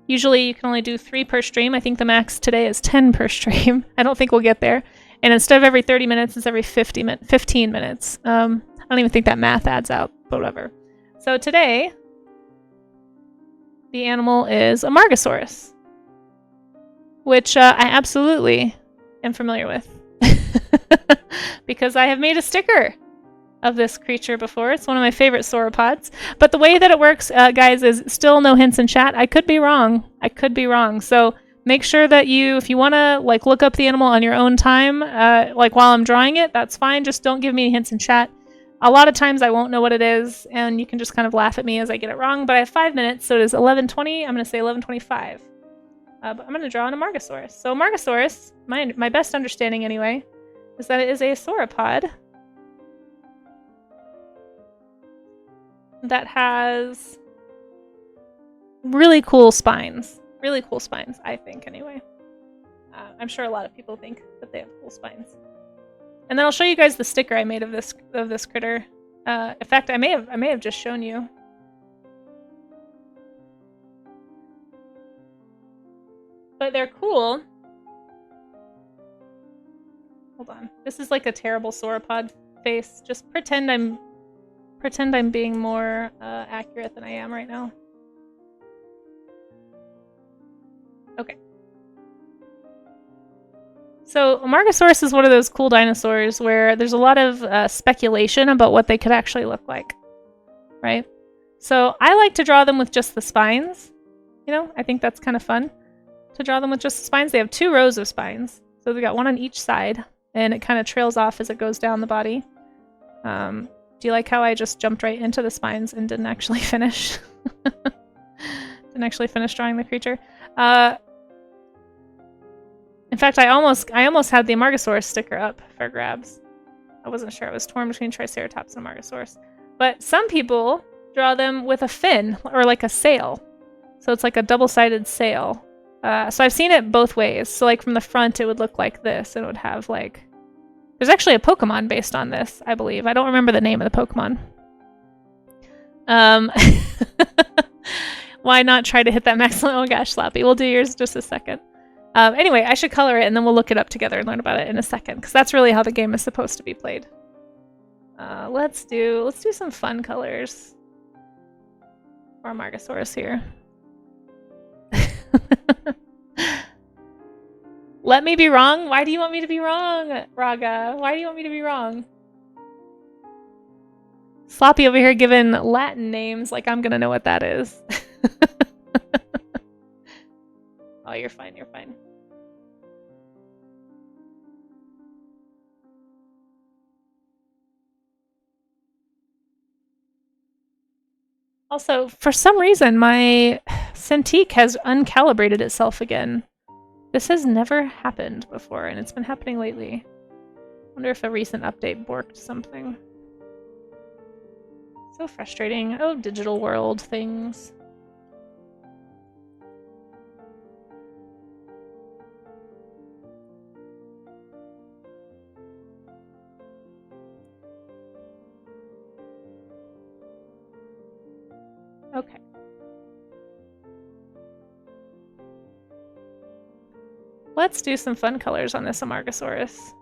Usually you can only do 3 per stream. I think the max today is 10 per stream. I don't think we'll get there. And instead of every 30 minutes, it's every 15 minutes. I don't even think that math adds out, but whatever. So today, the animal is a Margosaurus, which I absolutely am familiar with. Because I have made a sticker of this creature before. It's one of my favorite sauropods. But the way that it works, guys, is still no hints in chat. I could be wrong. I could be wrong. So make sure that if you want to like look up the animal on your own time, like while I'm drawing it, that's fine. Just don't give me any hints in chat. A lot of times I won't know what it is, and you can just kind of laugh at me as I get it wrong. But I have 5 minutes, so it is 11:20. I'm going to say 11:25. But I'm going to draw on a Margosaurus. So Margosaurus, my best understanding anyway, is that it is a sauropod that has really cool spines. Really cool spines, I think, anyway. I'm sure a lot of people think that they have cool spines. And then I'll show you guys the sticker I made of this critter. In fact, I may have just shown you. But they're cool. Hold on. This is like a terrible sauropod face. Just pretend I'm being more accurate than I am right now. Okay. So Margosaurus is one of those cool dinosaurs where there's a lot of speculation about what they could actually look like, right? So I like to draw them with just the spines. You know, I think that's kind of fun to draw them with just the spines. They have 2 rows of spines, so they got one on each side, and it kind of trails off as it goes down the body. Do you like how I just jumped right into the spines and didn't actually finish? Didn't actually finish drawing the creature. In fact, I almost had the Amargasaurus sticker up for grabs. I wasn't sure. I was torn between Triceratops and Amargasaurus. But some people draw them with a fin, or like a sail. So it's like a double-sided sail. So I've seen it both ways. So like from the front, it would look like this. It would have like... There's actually a Pokemon based on this, I believe. I don't remember the name of the Pokemon. Why not try to hit that maximum? Oh gosh, Slappy. We'll do yours in just a second. Anyway, I should color it and then we'll look it up together and learn about it in a second, because that's really how the game is supposed to be played. Let's do some fun colors for Amargasaurus here. Let me be wrong? Why do you want me to be wrong, Raga? Why do you want me to be wrong? Sloppy over here giving Latin names like I'm gonna know what that is. Oh, you're fine, you're fine. Also, for some reason, my Cintiq has uncalibrated itself again. This has never happened before, and it's been happening lately. Wonder if a recent update borked something. So frustrating. Oh, digital world things. Okay. Let's do some fun colors on this Amargasaurus.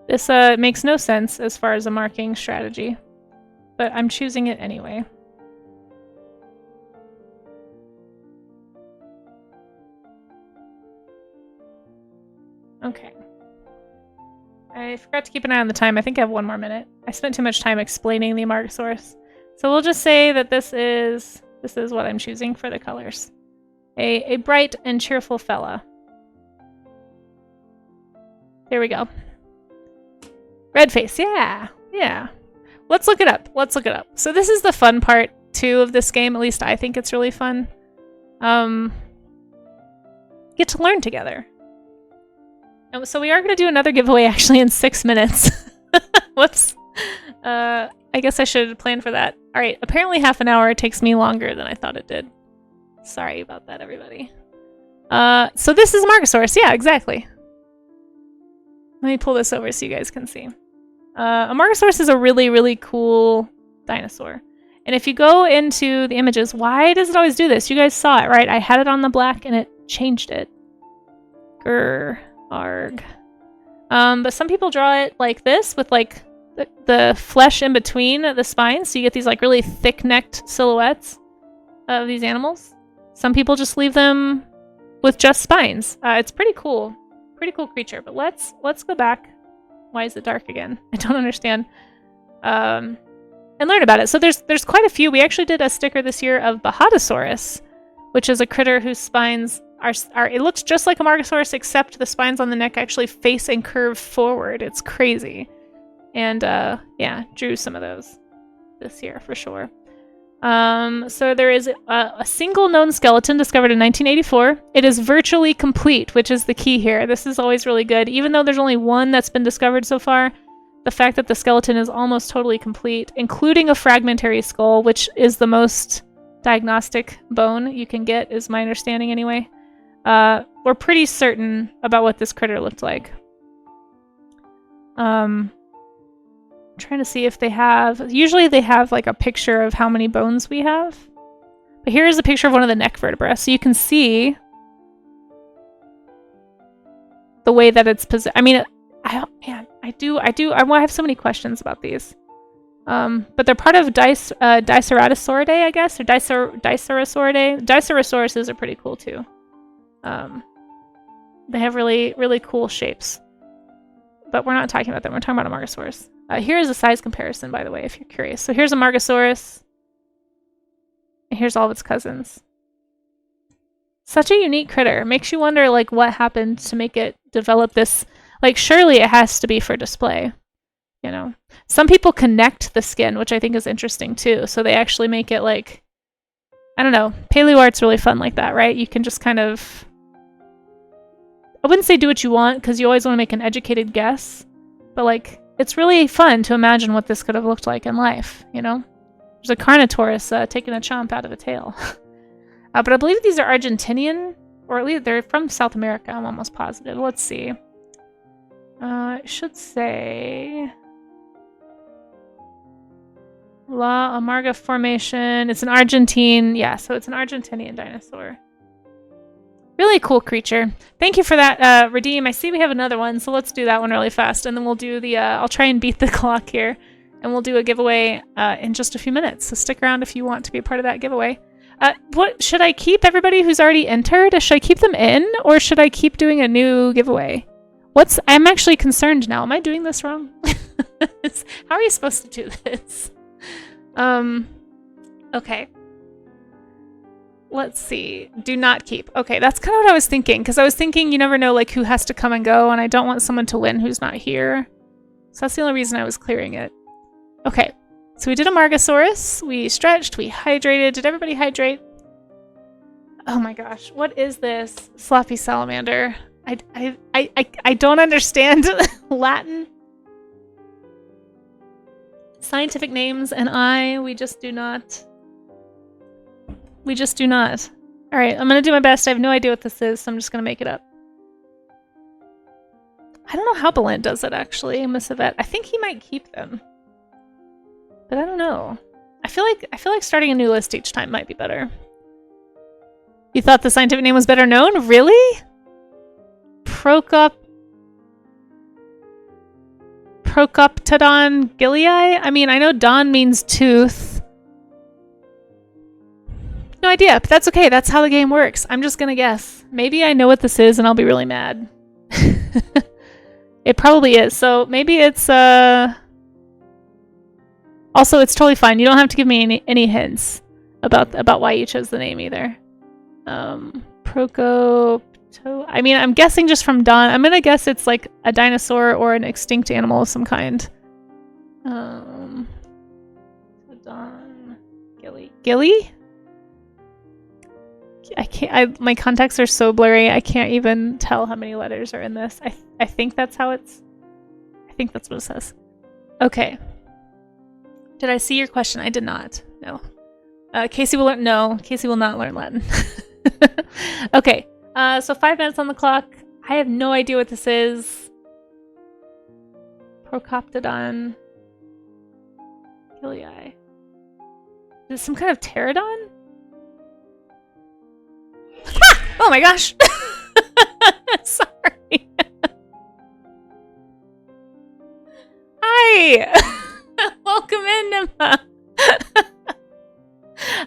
This makes no sense as far as a marking strategy, but I'm choosing it anyway. Okay. I forgot to keep an eye on the time. I think I have 1 more minute. I spent too much time explaining the Amargasaurus. So we'll just say that this is what I'm choosing for the colors. A bright and cheerful fella. There we go. Red face, yeah. Yeah. Let's look it up. Let's look it up. So this is the fun part, too, of this game. At least I think it's really fun. Get to learn together. And so we are going to do another giveaway, actually, in 6 minutes. Whoops. I guess I should plan for that. All right. Apparently half an hour takes me longer than I thought it did. Sorry about that, everybody. So this is Amargasaurus. Yeah, exactly. Let me pull this over so you guys can see. Amargasaurus is a really, really cool dinosaur. And if you go into the images, why does it always do this? You guys saw it, right? I had it on the black and it changed it. Grr. Arg. But some people draw it like this, with like the flesh in between the spines, so you get these like really thick-necked silhouettes of these animals. Some people just leave them with just spines. It's pretty cool. Pretty cool creature. But let's go back. Why is it dark again? I don't understand. And learn about it. So there's quite a few. We actually did a sticker this year of Bahadasaurus, which is a critter whose spines are it looks just like a Amargasaurus, except the spines on the neck actually face and curve forward. It's crazy. And yeah, drew some of those this year for sure. So there is a single known skeleton discovered in 1984. It is virtually complete, which is the key here. This is always really good. Even though there's only one that's been discovered so far, the fact that the skeleton is almost totally complete, including a fragmentary skull, which is the most diagnostic bone you can get, is my understanding anyway. We're pretty certain about what this critter looked like. I'm trying to see if they have... Usually they have like a picture of how many bones we have. But here is a picture of one of the neck vertebrae. So you can see the way that it's positioned. I mean, I have so many questions about these. But they're part of Diceratosauridae, I guess, or Diceratosauridae. Dicerosauruses are pretty cool too. They have really, really cool shapes. But we're not talking about them. We're talking about Amargasaurus. Here is a size comparison, by the way, if you're curious. So here's Amargasaurus. And here's all of its cousins. Such a unique critter. Makes you wonder, like, what happened to make it develop this. Like, surely it has to be for display. you know. Some people connect the skin, which I think is interesting too. So they actually make it like, I don't know, paleo art's really fun like that, right? You can just kind of, I wouldn't say do what you want, because you always want to make an educated guess, but like, it's really fun to imagine what this could have looked like in life, you know? There's a Carnotaurus taking a chomp out of a tail. But I believe these are Argentinian, or at least they're from South America, I'm almost positive. Let's see. It should say La Amarga Formation. It's an Argentine, yeah, so it's an Argentinian dinosaur. Really cool creature. Thank you for that, Redeem. I see we have another one, so let's do that one really fast, and then we'll do the, I'll try and beat the clock here, and we'll do a giveaway in just a few minutes, so stick around if you want to be a part of that giveaway. What should I keep everybody who's already entered? Should I keep them in, or should I keep doing a new giveaway? I'm actually concerned now. Am I doing this wrong? How are you supposed to do this? Okay. Let's see. Do not keep. Okay, that's kind of what I was thinking, because I was thinking you never know like who has to come and go, and I don't want someone to win who's not here. So that's the only reason I was clearing it. Okay, so we did a Margosaurus. We stretched, we hydrated. Did everybody hydrate? Oh my gosh, what is this? Sloppy salamander. I don't understand Latin. Scientific names and we just do not. We just do not. Alright, I'm gonna do my best. I have no idea what this is, so I'm just gonna make it up. I don't know how Belant does it, actually, Miss Yvette. I think he might keep them. But I don't know. I feel like starting a new list each time might be better. You thought the scientific name was better known? Really? Procoptodon gillii? I mean, I know don means tooth. No idea, but that's okay. That's how the game works. I'm just gonna guess. Maybe I know what this is and I'll be really mad. It probably is. So maybe it's also, it's totally fine. You don't have to give me any hints about why you chose the name either. I mean, I'm guessing just from Don. I'm gonna guess it's like a dinosaur or an extinct animal of some kind. Don Gilly? I can't. My contacts are so blurry. I can't even tell how many letters are in this. I think that's how it's. I think that's what it says. Okay. Did I see your question? I did not. No. Casey will learn. No, Casey will not learn Latin. Okay. So 5 minutes on the clock. I have no idea what this is. Procoptodon gillii. Is it some kind of pterodon? Ah! Oh my gosh! Sorry. Hi! Welcome in, Nimma.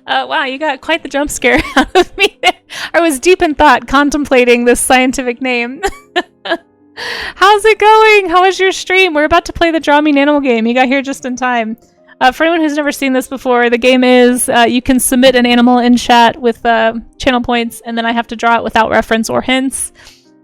Wow, you got quite the jump scare out of me there. I was deep in thought, contemplating this scientific name. How's it going? How was your stream? We're about to play the Draw Me an Animal game. You got here just in time. For anyone who's never seen this before, the game is you can submit an animal in chat with channel points, and then I have to draw it without reference or hints.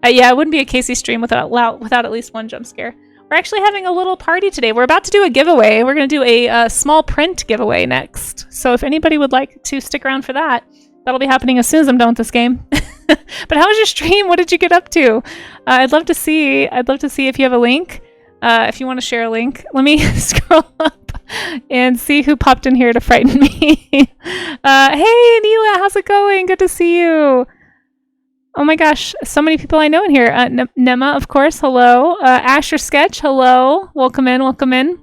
Yeah, it wouldn't be a Casey stream without at least one jump scare. We're actually having a little party today. We're about to do a giveaway. We're going to do a small print giveaway next. So if anybody would like to stick around for that, that'll be happening as soon as I'm done with this game. But how was your stream? What did you get up to? I'd love to see if you have a link. If you want to share a link, let me scroll up and see who popped in here to frighten me. Hey, Neela, how's it going? Good to see you. Oh my gosh, so many people I know in here. Nema, of course, hello. Asher Sketch, hello. Welcome in, welcome in.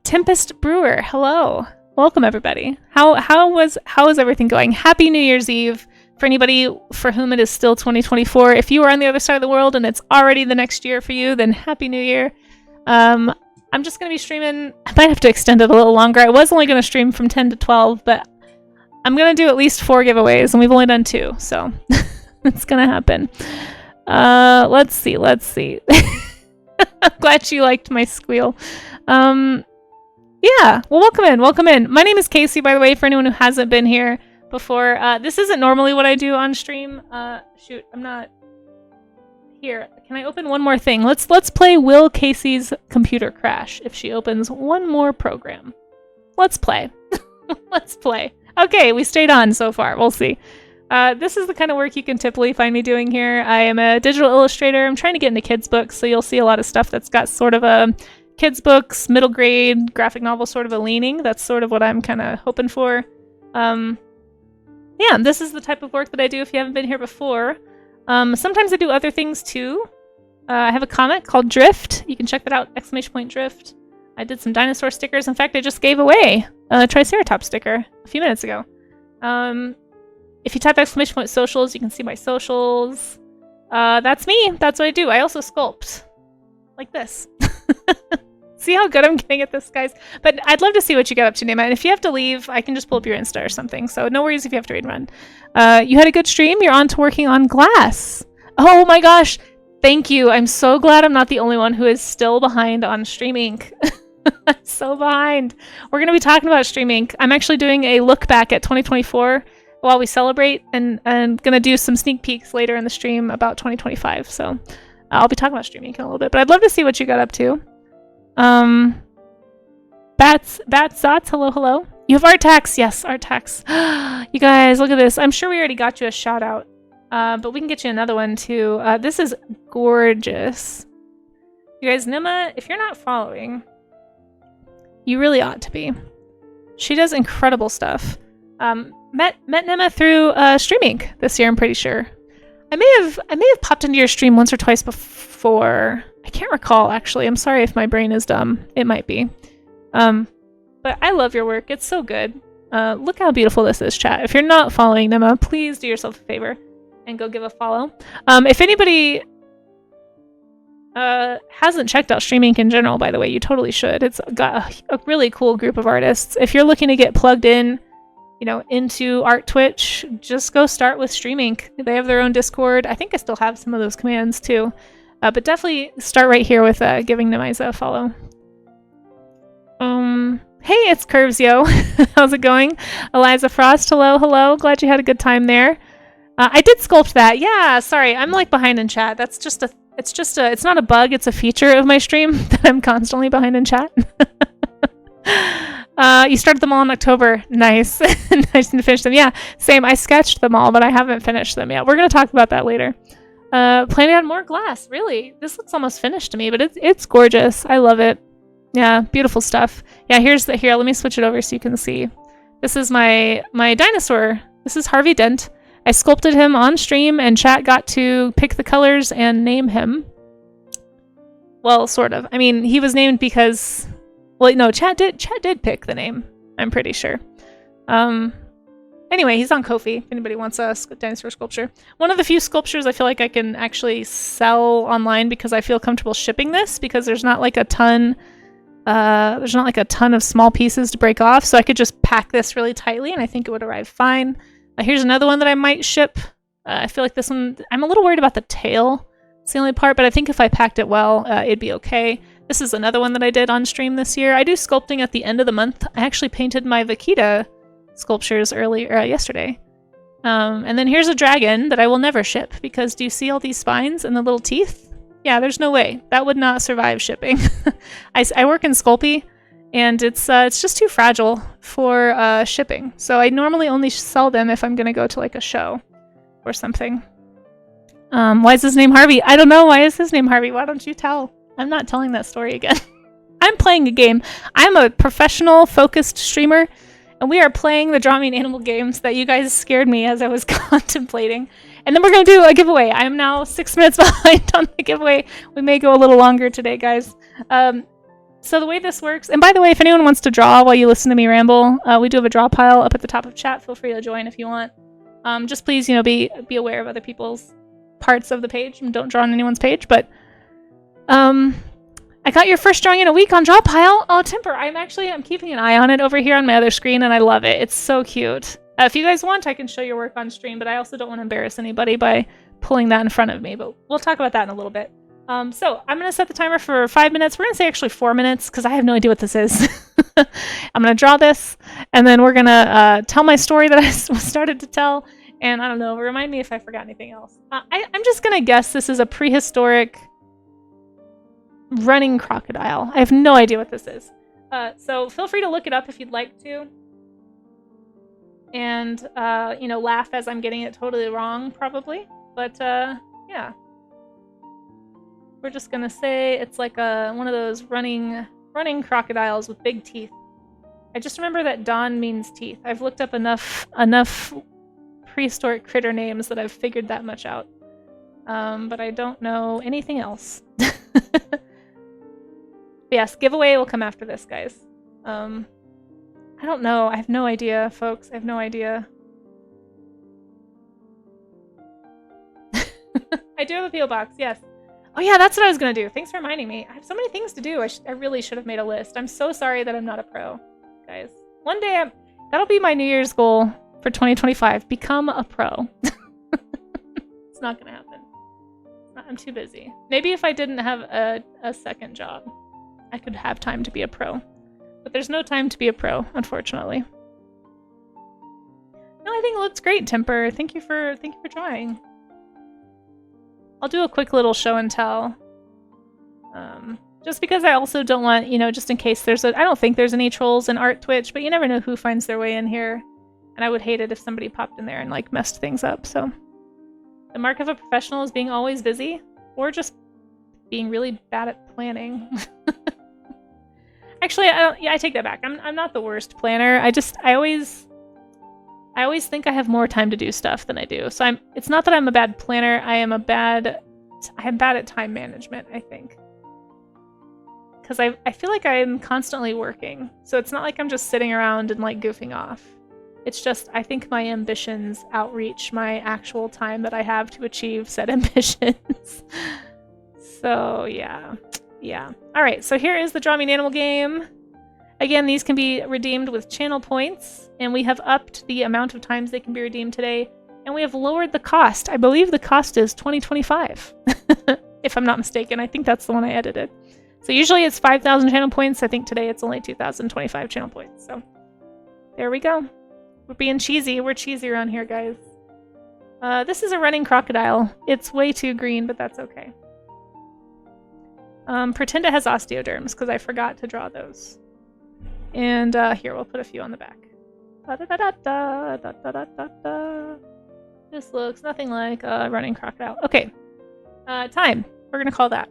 Tempest Brewer, hello. Welcome everybody. How is everything going? Happy New Year's Eve for anybody for whom it is still 2024. If you are on the other side of the world and it's already the next year for you, then Happy New Year. I'm just going to be streaming. I might have to extend it a little longer. I was only going to stream from 10 to 12, but I'm going to do at least 4 giveaways, and we've only done 2, so it's going to happen. Let's see. I'm glad you liked my squeal. Yeah, well, welcome in. My name is Casey, by the way, for anyone who hasn't been here before. This isn't normally what I do on stream. Shoot, I'm not Here, can I open one more thing? Let's play Will Casey's computer crash if she opens one more program. Let's play. Let's play. Okay, we stayed on so far. We'll see. This is the kind of work you can typically find me doing here. I am a digital illustrator. I'm trying to get into kids' books, so you'll see a lot of stuff that's got sort of a kids' books, middle grade, graphic novel sort of a leaning. That's sort of what I'm kind of hoping for. Yeah, this is the type of work that I do if you haven't been here before. Sometimes I do other things too. I have a comic called Drift. You can check that out, ! Drift. I did some dinosaur stickers. In fact, I just gave away a Triceratops sticker a few minutes ago. If you type ! Socials, you can see my socials. That's me. That's what I do. I also sculpt. Like this. See how good I'm getting at this, guys? But I'd love to see what you get up to, Nema. And if you have to leave, I can just pull up your Insta or something. So no worries if you have to read and run. You had a good stream. You're on to working on glass. Oh my gosh. Thank you. I'm so glad I'm not the only one who is still behind on Stream Inc. I'm so behind. We're going to be talking about Stream Inc. I'm actually doing a look back at 2024 while we celebrate, and going to do some sneak peeks later in the stream about 2025. So I'll be talking about Stream Inc. in a little bit, but I'd love to see what you got up to. Bats, Zots, hello. You have Artax. Yes, Artax. You guys, look at this. I'm sure we already got you a shout out, but we can get you another one too. This is gorgeous. You guys, Nima, if you're not following, you really ought to be. She does incredible stuff. Met Nima through Stream Inc. this year, I'm pretty sure. I may have popped into your stream once or twice before. I can't recall, actually. I'm sorry if my brain is dumb. It might be. But I love your work. It's so good. Look how beautiful this is, chat. If you're not following Nima, please do yourself a favor and go give a follow. If anybody hasn't checked out Stream Inc. in general, by the way, you totally should. It's got a really cool group of artists. If you're looking to get plugged in, into Art Twitch, just go start with Stream Inc. They have their own Discord. I think I still have some of those commands too. But definitely start right here with giving Nemiza a follow. Hey, it's Curves, yo. How's it going? Eliza Frost, hello. Glad you had a good time there. I did sculpt that. Yeah, sorry. I'm like behind in chat. It's not a bug. It's a feature of my stream that I'm constantly behind in chat. You started them all in October. Nice. Nice to finish them. Yeah, same. I sketched them all, but I haven't finished them yet. We're going to talk about that later. Planning on more glass. Really? This looks almost finished to me, but it's gorgeous. I love it. Yeah, beautiful stuff. Yeah, here, let me switch it over so you can see. This is my dinosaur. This is Harvey Dent. I sculpted him on stream, and chat got to pick the colors and name him. Well, sort of. I mean, he was named because... Well, no, chat did pick the name. I'm pretty sure. Anyway, he's on Ko-fi, if anybody wants a dinosaur sculpture. One of the few sculptures I feel like I can actually sell online because I feel comfortable shipping this, because there's not like a ton of small pieces to break off, so I could just pack this really tightly and I think it would arrive fine. Here's another one that I might ship. I feel like this one, I'm a little worried about the tail. It's the only part, but I think if I packed it well, it'd be okay. This is another one that I did on stream this year. I do sculpting at the end of the month. I actually painted my Vaquita sculptures yesterday. And then here's a dragon that I will never ship, because do you see all these spines and the little teeth? Yeah, there's no way. That would not survive shipping. I work in Sculpey, and it's just too fragile for shipping. So I normally only sell them if I'm going to go to like a show or something. Why is his name Harvey? I don't know. Why is his name Harvey? Why don't you tell? I'm not telling that story again. I'm playing a game. I'm a professional, focused streamer, and we are playing the Draw Me an Animal games that you guys scared me as I was contemplating. And then we're going to do a giveaway. I am now 6 minutes behind on the giveaway. We may go a little longer today, guys. So the way this works, and by the way, if anyone wants to draw while you listen to me ramble, we do have a draw pile up at the top of chat. Feel free to join if you want. Just please, be aware of other people's parts of the page and don't draw on anyone's page. But I got your first drawing in a week on draw pile. Oh, Temper, I'm keeping an eye on it over here on my other screen, and I love it. It's so cute. If you guys want, I can show your work on stream, but I also don't want to embarrass anybody by pulling that in front of me. But we'll talk about that in a little bit. So I'm going to set the timer for 5 minutes. We're going to say actually 4 minutes, because I have no idea what this is. I'm going to draw this, and then we're going to tell my story that I started to tell, And I don't know, remind me if I forgot anything else. I'm just gonna guess this is a prehistoric running crocodile. I have no idea what this is. So feel free to look it up if you'd like to. And, you know, laugh as I'm getting it totally wrong, probably. But, yeah. We're just gonna say it's like one of those running crocodiles with big teeth. I just remember that Don means teeth. I've looked up enough prehistoric critter names that I've figured that much out. But I don't know anything else. Yes, giveaway will come after this, guys. I don't know. I have no idea, folks. I have no idea. I do have a P.O. box, yes. Oh yeah, that's what I was gonna do. Thanks for reminding me. I have so many things to do. I really should have made a list. I'm so sorry that I'm not a pro, guys. One day, that'll be my New Year's goal for 2025. Become a pro. It's not gonna happen. I'm too busy. Maybe if I didn't have a second job, I could have time to be a pro. But there's no time to be a pro, unfortunately. No, I think it looks great, Temper. Thank you for trying. I'll do a quick little show and tell. Just because I also don't want, you know, just in case I don't think there's any trolls in Art Twitch, but you never know who finds their way in here. And I would hate it if somebody popped in there and, like, messed things up, so. The mark of a professional is being always busy, or just being really bad at planning. Actually, I take that back. I'm not the worst planner. I always think I have more time to do stuff than I do. So it's not that I'm a bad planner. I am bad at time management, I think. Because I feel like I'm constantly working. So it's not like I'm just sitting around and, like, goofing off. It's just, I think my ambitions outreach my actual time that I have to achieve said ambitions. So, yeah. Yeah. Alright, so here is the Draw Me an Animal game. Again, these can be redeemed with channel points, and we have upped the amount of times they can be redeemed today, and we have lowered the cost. I believe the cost is $20.25, if I'm not mistaken. I think that's the one I edited. So usually it's 5,000 channel points. I think today it's only 2,025 channel points. So there we go. We're being cheesy. We're cheesy around here, guys. This is a running crocodile. It's way too green, but that's okay. Pretend it has osteoderms, because I forgot to draw those. And here, we'll put a few on the back. This looks nothing like a running crocodile. Okay. Time. We're going to call that.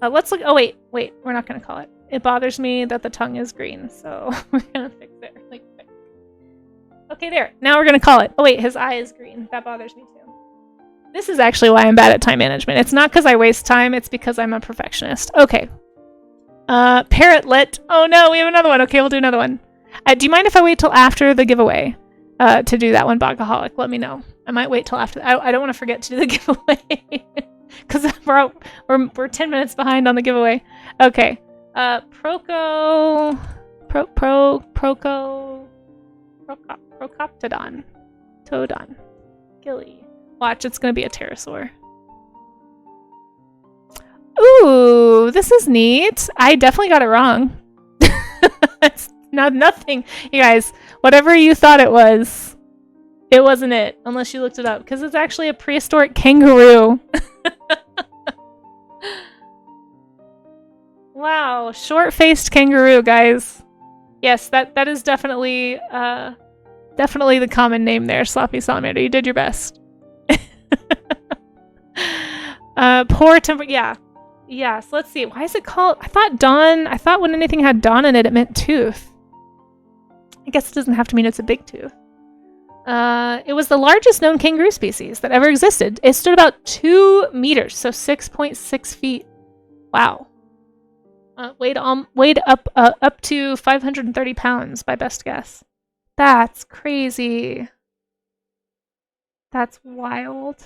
Let's look. Oh, wait. We're not going to call it. It bothers me that the tongue is green, so we're going to fix it. Like, okay, there. Now we're going to call it. Oh, wait. His eye is green. That bothers me, too. This is actually why I'm bad at time management. It's not because I waste time. It's because I'm a perfectionist. Okay. Parrotlet. Oh no, we have another one. Okay, we'll do another one. Do you mind if I wait till after the giveaway to do that one, Bogaholic? Let me know. I might wait till after. I don't want to forget to do the giveaway because we're 10 minutes behind on the giveaway. Okay. Procoptodon. Todon. Gilly. Watch, it's gonna be a pterosaur. Ooh, this is neat. I definitely got it wrong. It's nothing. You guys, whatever you thought it wasn't it, unless you looked it up, because it's actually a prehistoric kangaroo. Wow, short-faced kangaroo, guys. Yes, that is definitely the common name there, Sloppy Salamander. You did your best. Poor temper. Yeah. Yes, let's see. Why is it called? I thought when anything had Dawn in it, it meant tooth. I guess it doesn't have to mean it's a big tooth. It was the largest known kangaroo species that ever existed. It stood about 2 meters, so 6.6 feet. Wow. Weighed up to 530 pounds by best guess. That's crazy. That's wild.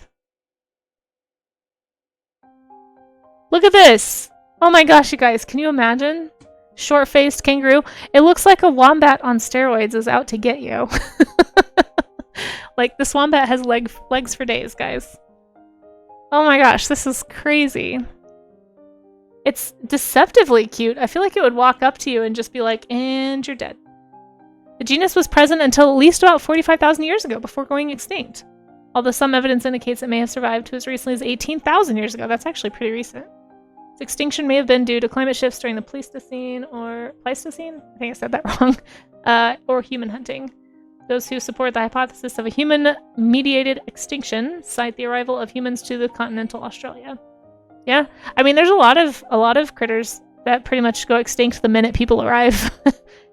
Look at this! Oh my gosh, you guys, can you imagine? Short-faced kangaroo. It looks like a wombat on steroids is out to get you. Like, this wombat has legs for days, guys. Oh my gosh, this is crazy. It's deceptively cute. I feel like it would walk up to you and just be like, and you're dead. The genus was present until at least about 45,000 years ago before going extinct. although some evidence indicates it may have survived to as recently as 18,000 years ago. That's actually pretty recent. Its extinction may have been due to climate shifts during the Pleistocene or Pleistocene? I think I said that wrong. Or human hunting. Those who support the hypothesis of a human-mediated extinction cite the arrival of humans to the continental Australia. Yeah, I mean, there's a lot of critters that pretty much go extinct the minute people arrive.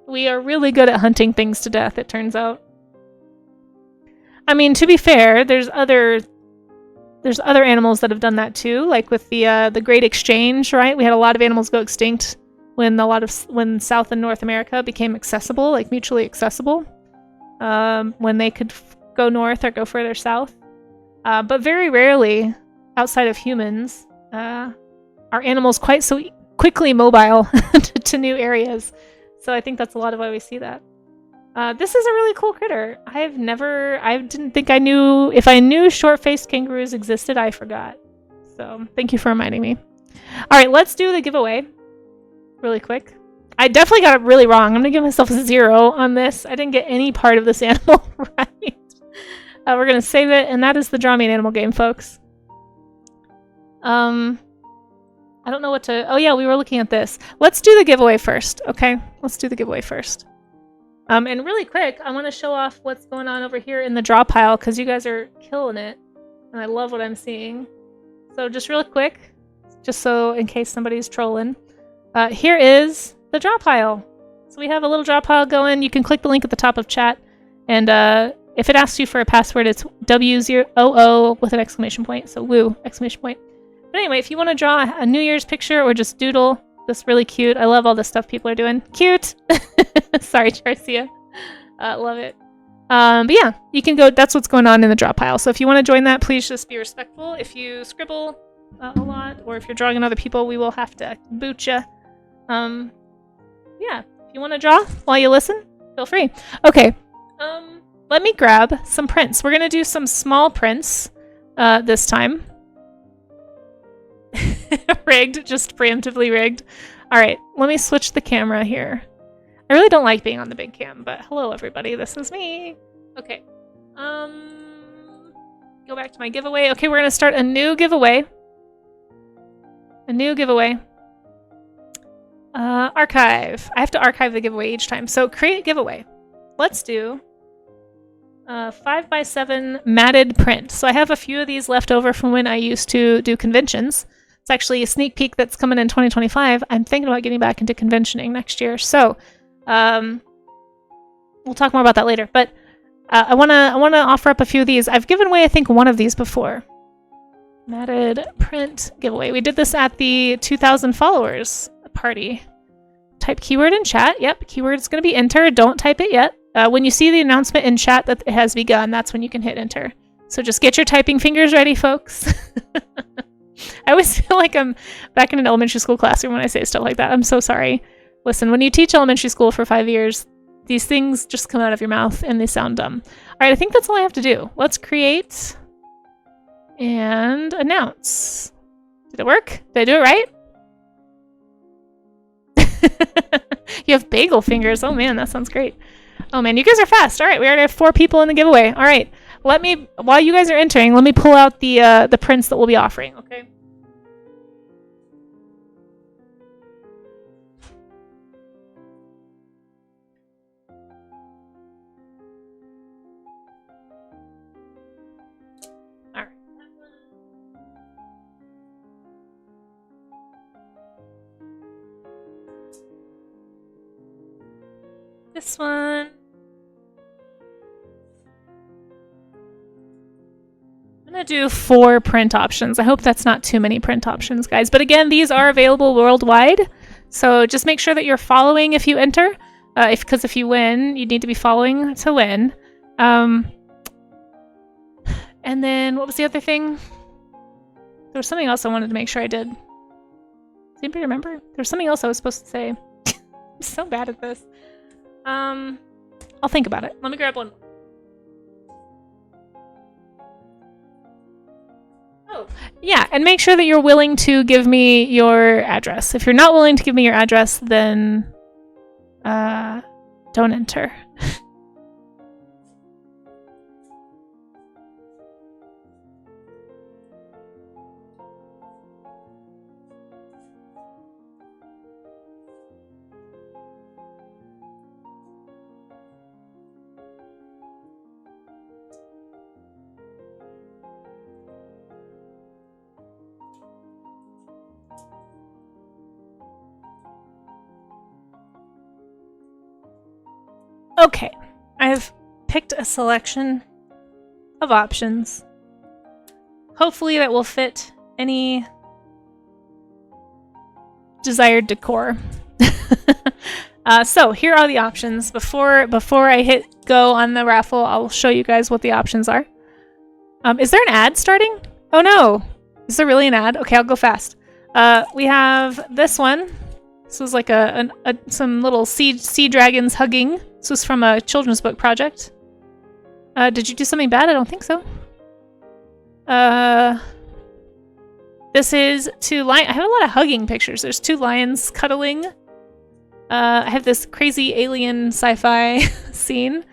We are really good at hunting things to death, it turns out. I mean, to be fair, there's other animals that have done that too, like with the Great Exchange, right? We had a lot of animals go extinct when South and North America became accessible, like mutually accessible, when they could go north or go further south. But very rarely, outside of humans, are animals quite so quickly mobile to new areas. So I think that's a lot of why we see that. This is a really cool critter. I didn't think I knew, if I knew short-faced kangaroos existed, I forgot. So thank you for reminding me. All right, let's do the giveaway really quick. I definitely got it really wrong. I'm gonna give myself a 0 on this. I didn't get any part of this animal right. We're gonna save it, and that is the Draw Me an Animal game, folks. I don't know what to... Oh yeah, we were looking at this. Let's do the giveaway first, okay? Let's do the giveaway first. And really quick, I want to show off what's going on over here in the draw pile, because you guys are killing it, and I love what I'm seeing. So just real quick, just so in case somebody's trolling, here is the draw pile. So we have a little draw pile going. You can click the link at the top of chat, and if it asks you for a password, it's W000 with an exclamation point, so woo, exclamation point. But anyway, if you want to draw a New Year's picture or just doodle this really cute, I love all this stuff people are doing. Cute! Sorry, Charcia. Love it. But yeah, you can go, that's what's going on in the draw pile. So if you want to join that, please just be respectful. If you scribble a lot, or if you're drawing on other people, we will have to boot you. Yeah, if you want to draw while you listen, feel free. Okay, let me grab some prints. We're going to do some small prints this time. Rigged, just preemptively rigged. All right, let me switch the camera here. I really don't like being on the big cam, but hello everybody, this is me. Okay, go back to my giveaway. Okay, we're gonna start a new giveaway. Archive. I have to archive the giveaway each time. So create giveaway. Let's do 5x7 matted print. So I have a few of these left over from when I used to do conventions. It's actually a sneak peek that's coming in 2025. I'm thinking about getting back into conventioning next year. So we'll talk more about that later. But I wanna offer up a few of these. I've given away, I think, one of these before. Matted print giveaway. We did this at the 2,000 followers party. Type keyword in chat. Yep, keyword is going to be enter. Don't type it yet. When you see the announcement in chat that it has begun, that's when you can hit enter. So just get your typing fingers ready, folks. I always feel like I'm back in an elementary school classroom when I say stuff like that. I'm so sorry. Listen, when you teach elementary school for 5 years, these things just come out of your mouth and they sound dumb. All right, I think that's all I have to do. Let's create and announce. Did it work? Did I do it right? You have bagel fingers. Oh man, that sounds great. Oh man, you guys are fast. All right, we already have 4 people in the giveaway. All right, let me, while you guys are entering, let me pull out the prints that we'll be offering, okay? This one. I'm gonna do 4 print options. I hope that's not too many print options, guys. But again, these are available worldwide. So just make sure that you're following if you enter. Because if you win, you need to be following to win. And then what was the other thing? There was something else I wanted to make sure I did. Does anybody remember? There was something else I was supposed to say. I'm so bad at this. I'll think about it. Let me grab one. Oh, yeah, and make sure that you're willing to give me your address. If you're not willing to give me your address, then don't enter. Okay, I've picked a selection of options. Hopefully that will fit any desired decor. So here are the options. Before I hit go on the raffle, I'll show you guys what the options are. Is there an ad starting? Oh no! Is there really an ad? Okay, I'll go fast. We have this one. This was like some little sea dragons hugging. This was from a children's book project. Did you do something bad? I don't think so. This is two lions. I have a lot of hugging pictures. There's two lions cuddling. I have this crazy alien sci-fi scene.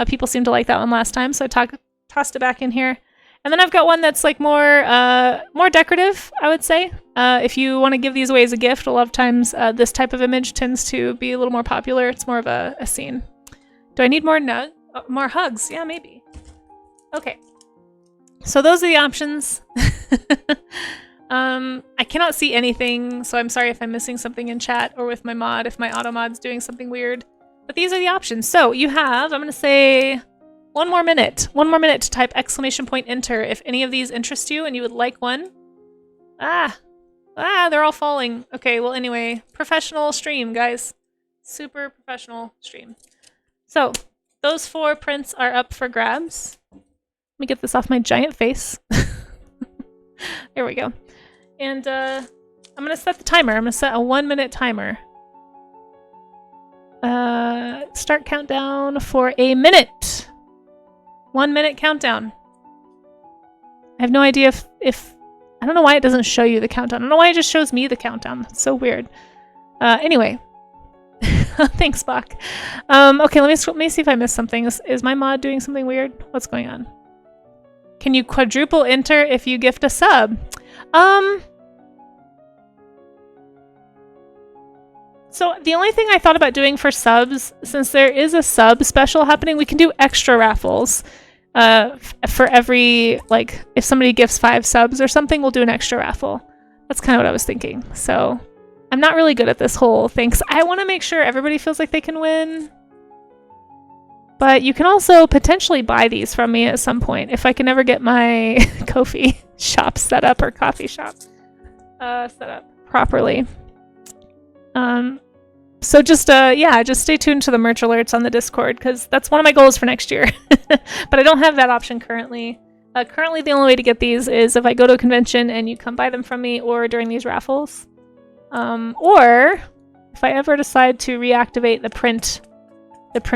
People seemed to like that one last time, so I tossed it back in here. And then I've got one that's like more decorative, I would say. If you want to give these away as a gift, a lot of times this type of image tends to be a little more popular. It's more of a scene. Do I need more hugs? Yeah, maybe. Okay. So those are the options. I cannot see anything, so I'm sorry if I'm missing something in chat or with my mod, if my auto mod's doing something weird. But these are the options. So you have, I'm going to say, one more minute to type !enter if any of these interest you and you would like one. They're all falling. Okay, well anyway, professional stream, guys. Super professional stream. So those 4 prints are up for grabs. Let me get this off my giant face. There we go. And I'm gonna set the timer. I'm gonna set a 1-minute timer. Start countdown for a minute. 1 minute countdown. I have no idea if I don't know why it doesn't show you the countdown. I don't know why it just shows me the countdown. That's so weird. Anyway. Thanks, Bach. Okay, let me see if I missed something. Is my mod doing something weird? What's going on? Can you quadruple enter if you gift a sub? So the only thing I thought about doing for subs, since there is a sub special happening, we can do extra raffles. For every, like, if somebody gifts 5 subs or something, we'll do an extra raffle. That's kind of what I was thinking. So I'm not really good at this whole thing, 'cause I want to make sure everybody feels like they can win. But you can also potentially buy these from me at some point if I can ever get my Ko-fi shop set up or coffee shop set up properly. So just stay tuned to the merch alerts on the Discord, because that's one of my goals for next year. But I don't have that option currently. Currently, the only way to get these is if I go to a convention and you come buy them from me, or during these raffles. Or if I ever decide to reactivate the print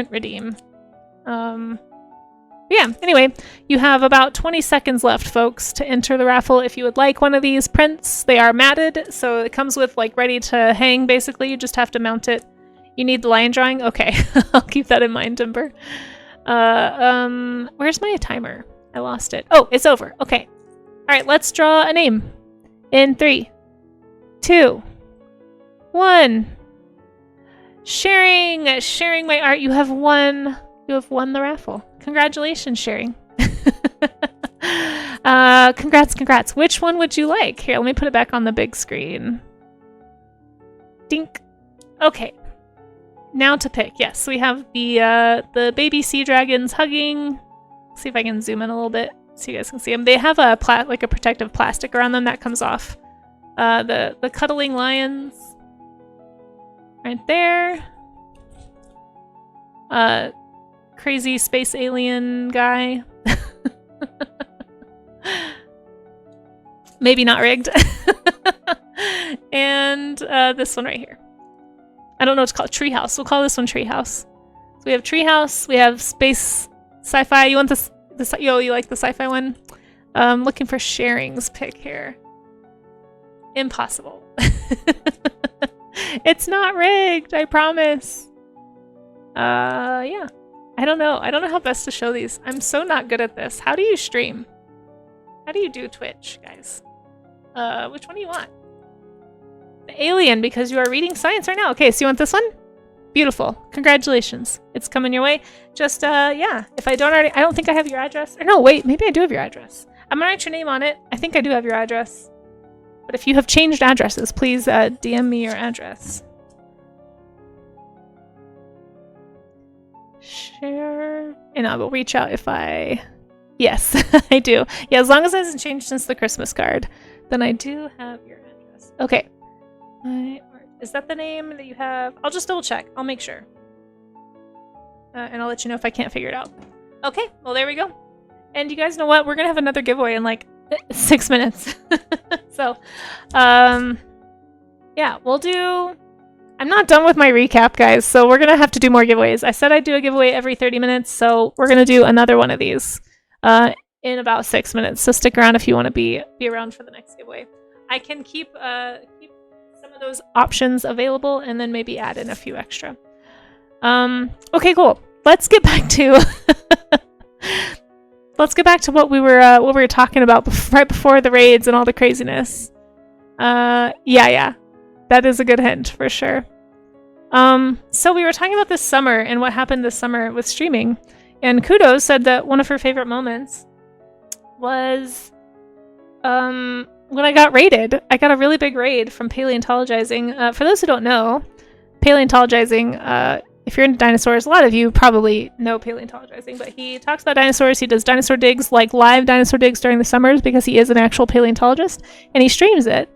redeem. Yeah, anyway, you have about 20 seconds left, folks, to enter the raffle if you would like one of these prints. They are matted, so it comes with, like, ready to hang, basically. You just have to mount it. You need the line drawing? Okay, I'll keep that in mind, Timber. Where's my timer? I lost it. Oh, it's over. Okay. All right, let's draw a name. In 3, 2, 1. Sharing my art. You have won the raffle. Congratulations, Sharing. Congrats. Which one would you like? Here, let me put it back on the big screen. Dink. Okay. Now to pick. Yes, we have the baby sea dragons hugging. Let's see if I can zoom in a little bit so you guys can see them. They have a protective plastic around them that comes off. The cuddling lions right there. Crazy space alien guy. Maybe not rigged. And this one right here. I don't know what to call it. Treehouse. We'll call this one Treehouse. So we have Treehouse. We have space sci-fi. You want this? You like the sci-fi one? Looking for Sharing's pick here. Impossible. It's not rigged. I promise. Yeah. I don't know. I don't know how best to show these. I'm so not good at this. How do you stream? How do you do Twitch, guys? Which one do you want? The alien, because you are reading science right now. Okay, so you want this one? Beautiful. Congratulations. It's coming your way. Just, yeah. If I don't think I have your address. Or no, wait. Maybe I do have your address. I'm gonna write your name on it. I think I do have your address. But if you have changed addresses, please DM me your address. share? And I will reach out if I... Yes, I do. Yeah, as long as it hasn't changed since the Christmas card, then I do have your address. Okay. Is that the name that you have? I'll just double check. I'll make sure. And I'll let you know if I can't figure it out. Okay, well, there we go. And you guys know what? We're going to have another giveaway in like 6 minutes. So, yeah, we'll do... I'm not done with my recap, guys, so we're going to have to do more giveaways. I said I'd do a giveaway every 30 minutes, so we're going to do another one of these in about 6 minutes. So stick around if you want to be around for the next giveaway. I can keep some of those options available and then maybe add in a few extra. Okay, cool. Let's get back to what we were talking about right before the raids and all the craziness. Yeah. That is a good hint for sure. So we were talking about this summer and what happened this summer with streaming. And Kudos said that one of her favorite moments was when I got raided. I got a really big raid from Paleontologizing. For those who don't know, Paleontologizing, if you're into dinosaurs, a lot of you probably know Paleontologizing, but he talks about dinosaurs. He does dinosaur digs, like live dinosaur digs during the summers because he is an actual paleontologist, and he streams it.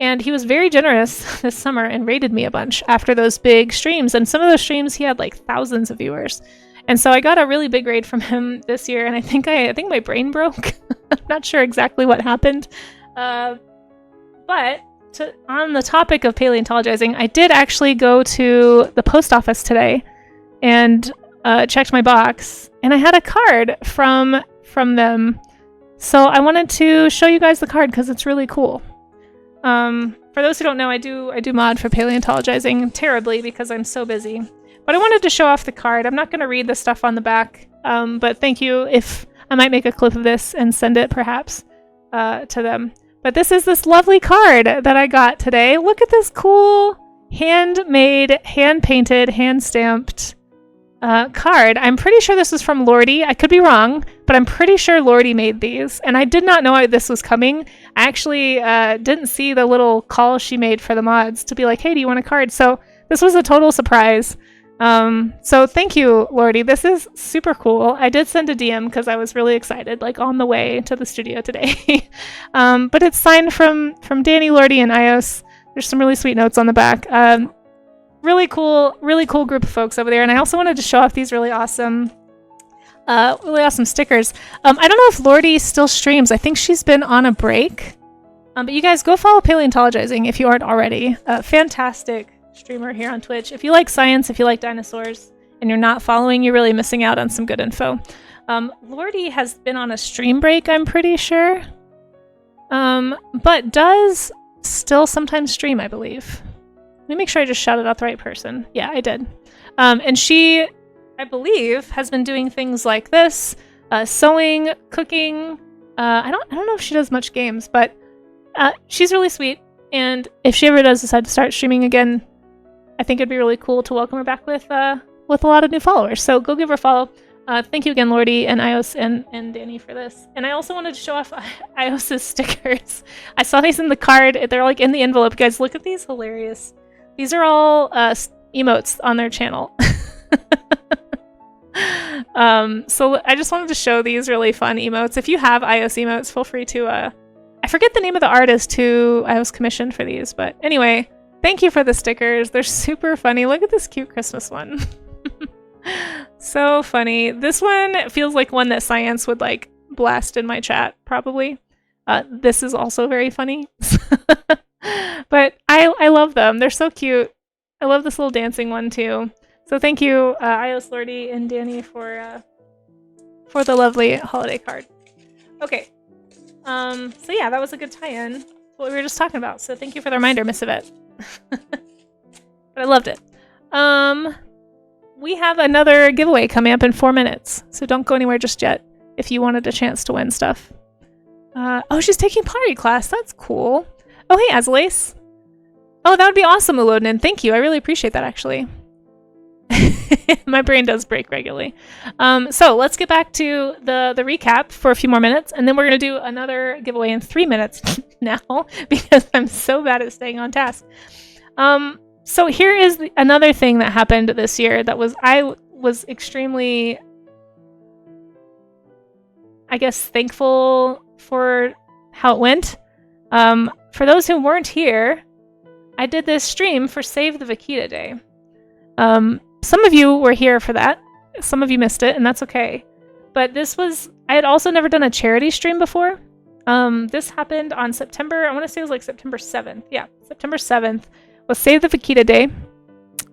And he was very generous this summer and rated me a bunch after those big streams. And some of those streams, he had like thousands of viewers. And so I got a really big raid from him this year. And I think my brain broke. I'm not sure exactly what happened. But on the topic of paleontologizing, I did actually go to the post office today and checked my box. And I had a card from them. So I wanted to show you guys the card because it's really cool. For those who don't know, I do mod for Paleontologizing terribly because I'm so busy. But I wanted to show off the card. I'm not going to read the stuff on the back, but thank you. If I might make a clip of this and send it perhaps to them. But this is this lovely card that I got today. Look at this cool handmade, hand-painted, hand-stamped card. I'm pretty sure this is from Lordy. I could be wrong, but I'm pretty sure Lordy made these. And I did not know this was coming. I actually didn't see the little call she made for the mods to be like, hey, do you want a card? So this was a total surprise. So thank you, Lordy. This is super cool. I did send a DM because I was really excited, like on the way to the studio today. But it's signed from Danny, Lordy, and Ios. There's some really sweet notes on the back. Really cool group of folks over there. And I also wanted to show off these really awesome stickers. I don't know if Lordy still streams. I think she's been on a break. But you guys go follow Paleontologizing if you aren't already. Fantastic streamer here on Twitch. If you like science, if you like dinosaurs, and you're not following, you're really missing out on some good info. Lordy has been on a stream break, I'm pretty sure. But does still sometimes stream, I believe. Let me make sure I just shouted out the right person. Yeah, I did. And she, I believe, has been doing things like this, sewing, cooking. I don't know if she does much games, but she's really sweet. And if she ever does decide to start streaming again, I think it'd be really cool to welcome her back with a lot of new followers. So go give her a follow. Thank you again, Lordy and Ios and Danny for this. And I also wanted to show off Ios's stickers. I saw these in the card. They're like in the envelope. Guys, look at these hilarious. These are all emotes on their channel. So I just wanted to show these really fun emotes. If you have Ios emotes, feel free to... I forget the name of the artist who I was commissioned for these. But anyway, thank you for the stickers. They're super funny. Look at this cute Christmas one. So funny. This one feels like one that Science would like blast in my chat, probably. This is also very funny. But I love them. They're so cute. I love this little dancing one too. So thank you, Ios, Lordy, and Danny for the lovely holiday card. Okay. So yeah, that was a good tie-in to what we were just talking about. So thank you for the reminder, Miss Yvette. But I loved it. We have another giveaway coming up in 4 minutes. So don't go anywhere just yet if you wanted a chance to win stuff. Oh, she's taking pottery class. That's cool. Oh, hey, Azalace. Oh, that would be awesome, Ulodin. Thank you. I really appreciate that, actually. My brain does break regularly. So let's get back to the recap for a few more minutes, and then we're going to do another giveaway in 3 minutes now because I'm so bad at staying on task. So here is another thing that happened this year that was I was extremely, I guess, thankful for how it went. For those who weren't here, I did this stream for Save the Vaquita Day. Some of you were here for that. Some of you missed it, and that's okay. But I had also never done a charity stream before. This happened on September, I want to say it was like September 7th. Yeah, September 7th was Save the Vaquita Day.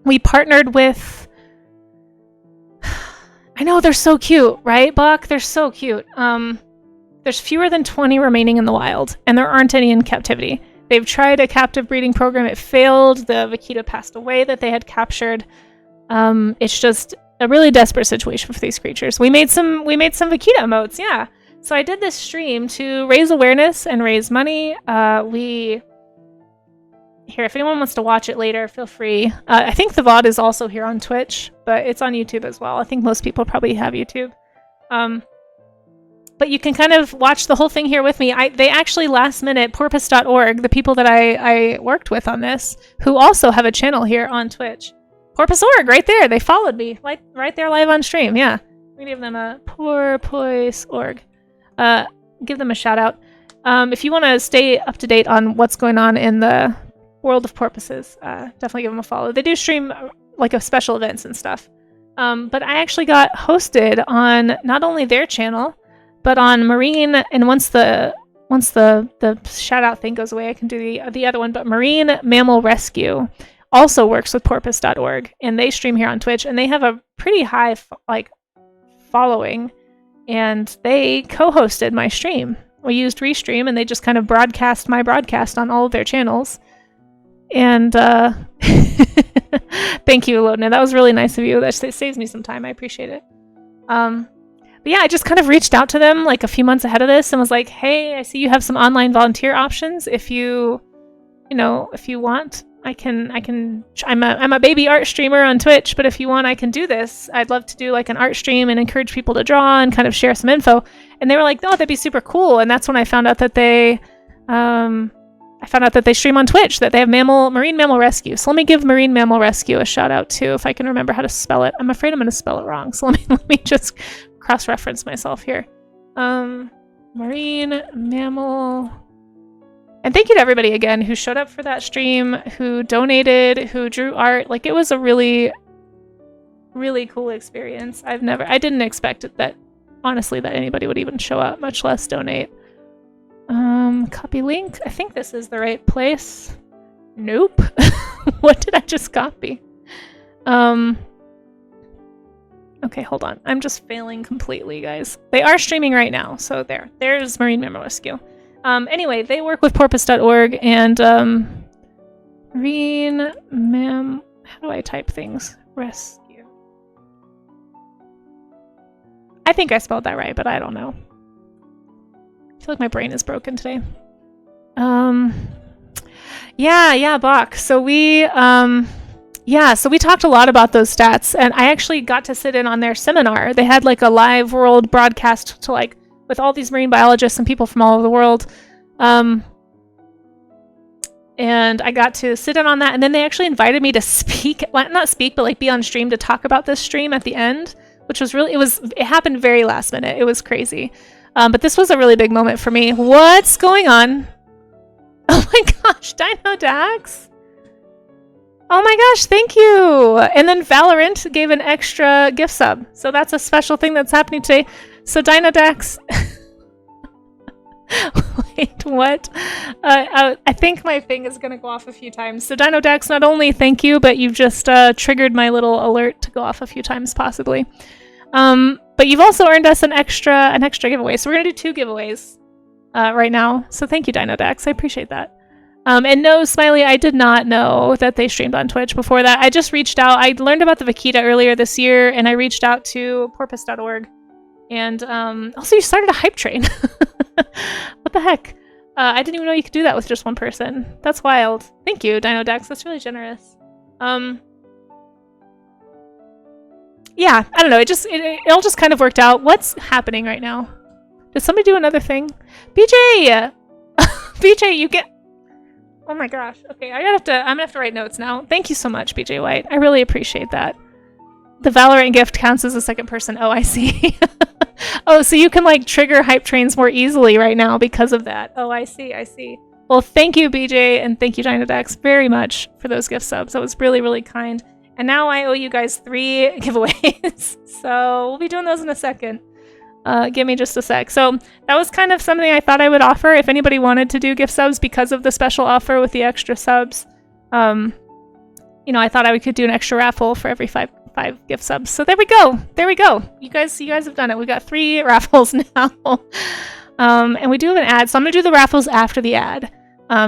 We partnered with, I know, they're so cute, right, Buck? They're so cute. There's fewer than 20 remaining in the wild, and there aren't any in captivity. They've tried a captive breeding program. It failed. The vaquita passed away that they had captured. It's just a really desperate situation for these creatures. We made some vaquita emotes, yeah. So I did this stream to raise awareness and raise money. Here, if anyone wants to watch it later, feel free. I think the VOD is also here on Twitch, but it's on YouTube as well. I think most people probably have YouTube. But you can kind of watch the whole thing here with me. They actually last minute, porpoise.org, the people that I worked with on this, who also have a channel here on Twitch. Porpoise.org, right there. They followed me right there live on stream. Yeah. We give them a porpoise.org. Give them a shout out. If you want to stay up to date on what's going on in the world of porpoises, definitely give them a follow. They do stream like special events and stuff. But I actually got hosted on not only their channel, but on Marine, and once the shout out thing goes away, I can do the other one. But Marine Mammal Rescue also works with porpoise.org, and they stream here on Twitch, and they have a pretty high following, and they co-hosted my stream. We used Restream, and they just kind of broadcast my broadcast on all of their channels. And thank you, Lodna. That was really nice of you. That saves me some time. I appreciate it. But yeah, I just kind of reached out to them like a few months ahead of this and was like, hey, I see you have some online volunteer options. If you want, I'm a baby art streamer on Twitch, but if you want, I can do this. I'd love to do like an art stream and encourage people to draw and kind of share some info. And they were like, oh, that'd be super cool. And that's when I found out that they stream on Twitch, that they have Marine Mammal Rescue. So let me give Marine Mammal Rescue a shout out too, if I can remember how to spell it. I'm afraid I'm going to spell it wrong. So let me just cross-reference myself here. Marine Mammal. And thank you to everybody again who showed up for that stream, who donated, who drew art. Like, it was a really, really cool experience. I didn't expect it that anybody would even show up, much less donate. Copy link. I think this is the right place. Nope. What did I just copy? Okay, hold on. I'm just failing completely, guys. They are streaming right now, so there's Marine Mammal Rescue. Anyway, they work with porpoise.org and Marine Mam. How do I type things? Rescue. I think I spelled that right, but I don't know. I feel like my brain is broken today. Yeah, Bach. So we talked a lot about those stats, and I actually got to sit in on their seminar. They had like a live world broadcast to with all these marine biologists and people from all over the world. And I got to sit in on that, and then they actually invited me to speak, not speak, but be on stream to talk about this stream at the end, which was really, it happened very last minute. It was crazy. But this was a really big moment for me. What's going on? Oh my gosh, Dino Dax. Oh my gosh, thank you. And then Valorant gave an extra gift sub. So that's a special thing that's happening today. So Dino Dax. Wait, what? I think my thing is going to go off a few times. So Dino Dax, not only thank you, but you've just triggered my little alert to go off a few times possibly. But you've also earned us an extra giveaway. So we're going to do 2 giveaways right now. So thank you, Dino Dax. I appreciate that. And no, Smiley, I did not know that they streamed on Twitch before that. I just reached out. I learned about the vaquita earlier this year, and I reached out to porpoise.org. And also, you started a hype train. What the heck? I didn't even know you could do that with just one person. That's wild. Thank you, Dino Dax. That's really generous. Yeah, I don't know. It all just kind of worked out. What's happening right now? Did somebody do another thing? BJ! BJ, you get... Oh my gosh. Okay, I'm gonna have to write notes now. Thank you so much, BJ White. I really appreciate that. The Valorant gift counts as a second person. Oh, I see. Oh, so you can like trigger hype trains more easily right now because of that. Oh, I see. I see. Well, thank you, BJ, and thank you, Dynadex, very much for those gift subs. That was really, really kind. And now I owe you guys 3 giveaways. So we'll be doing those in a second. Give me just a sec. So that was kind of something I thought I would offer if anybody wanted to do gift subs because of the special offer with the extra subs. You know, I thought I could do an extra raffle for every 5 gift subs. So there we go. There we go. You guys have done it. We got 3 raffles now. And we do have an ad. So I'm going to do the raffles after the ad.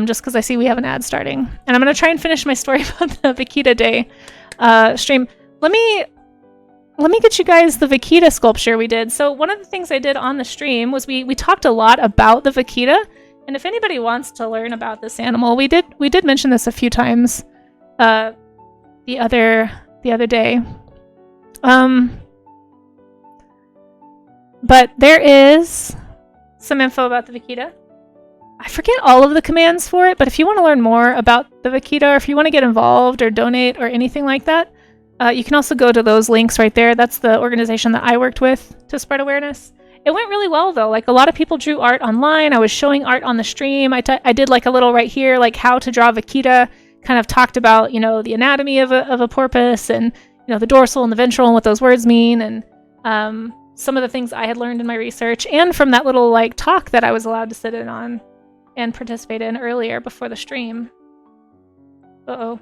Just because I see we have an ad starting. And I'm going to try and finish my story about the Vaquita Day stream. Let me get you guys the Vaquita sculpture we did. So one of the things I did on the stream was we talked a lot about the Vaquita. And if anybody wants to learn about this animal, we did mention this a few times the other day. But there is some info about the Vaquita. I forget all of the commands for it, but if you want to learn more about the Vaquita, or if you want to get involved or donate or anything like that, you can also go to those links right there. That's the organization that I worked with to spread awareness. It went really well, though. Like, a lot of people drew art online. I was showing art on the stream. I did, like, a little right here, like, how to draw Vaquita. Kind of talked about, you know, the anatomy of a porpoise and, you know, the dorsal and the ventral and what those words mean. And some of the things I had learned in my research. And from that little, like, talk that I was allowed to sit in on and participate in earlier before the stream. Uh-oh.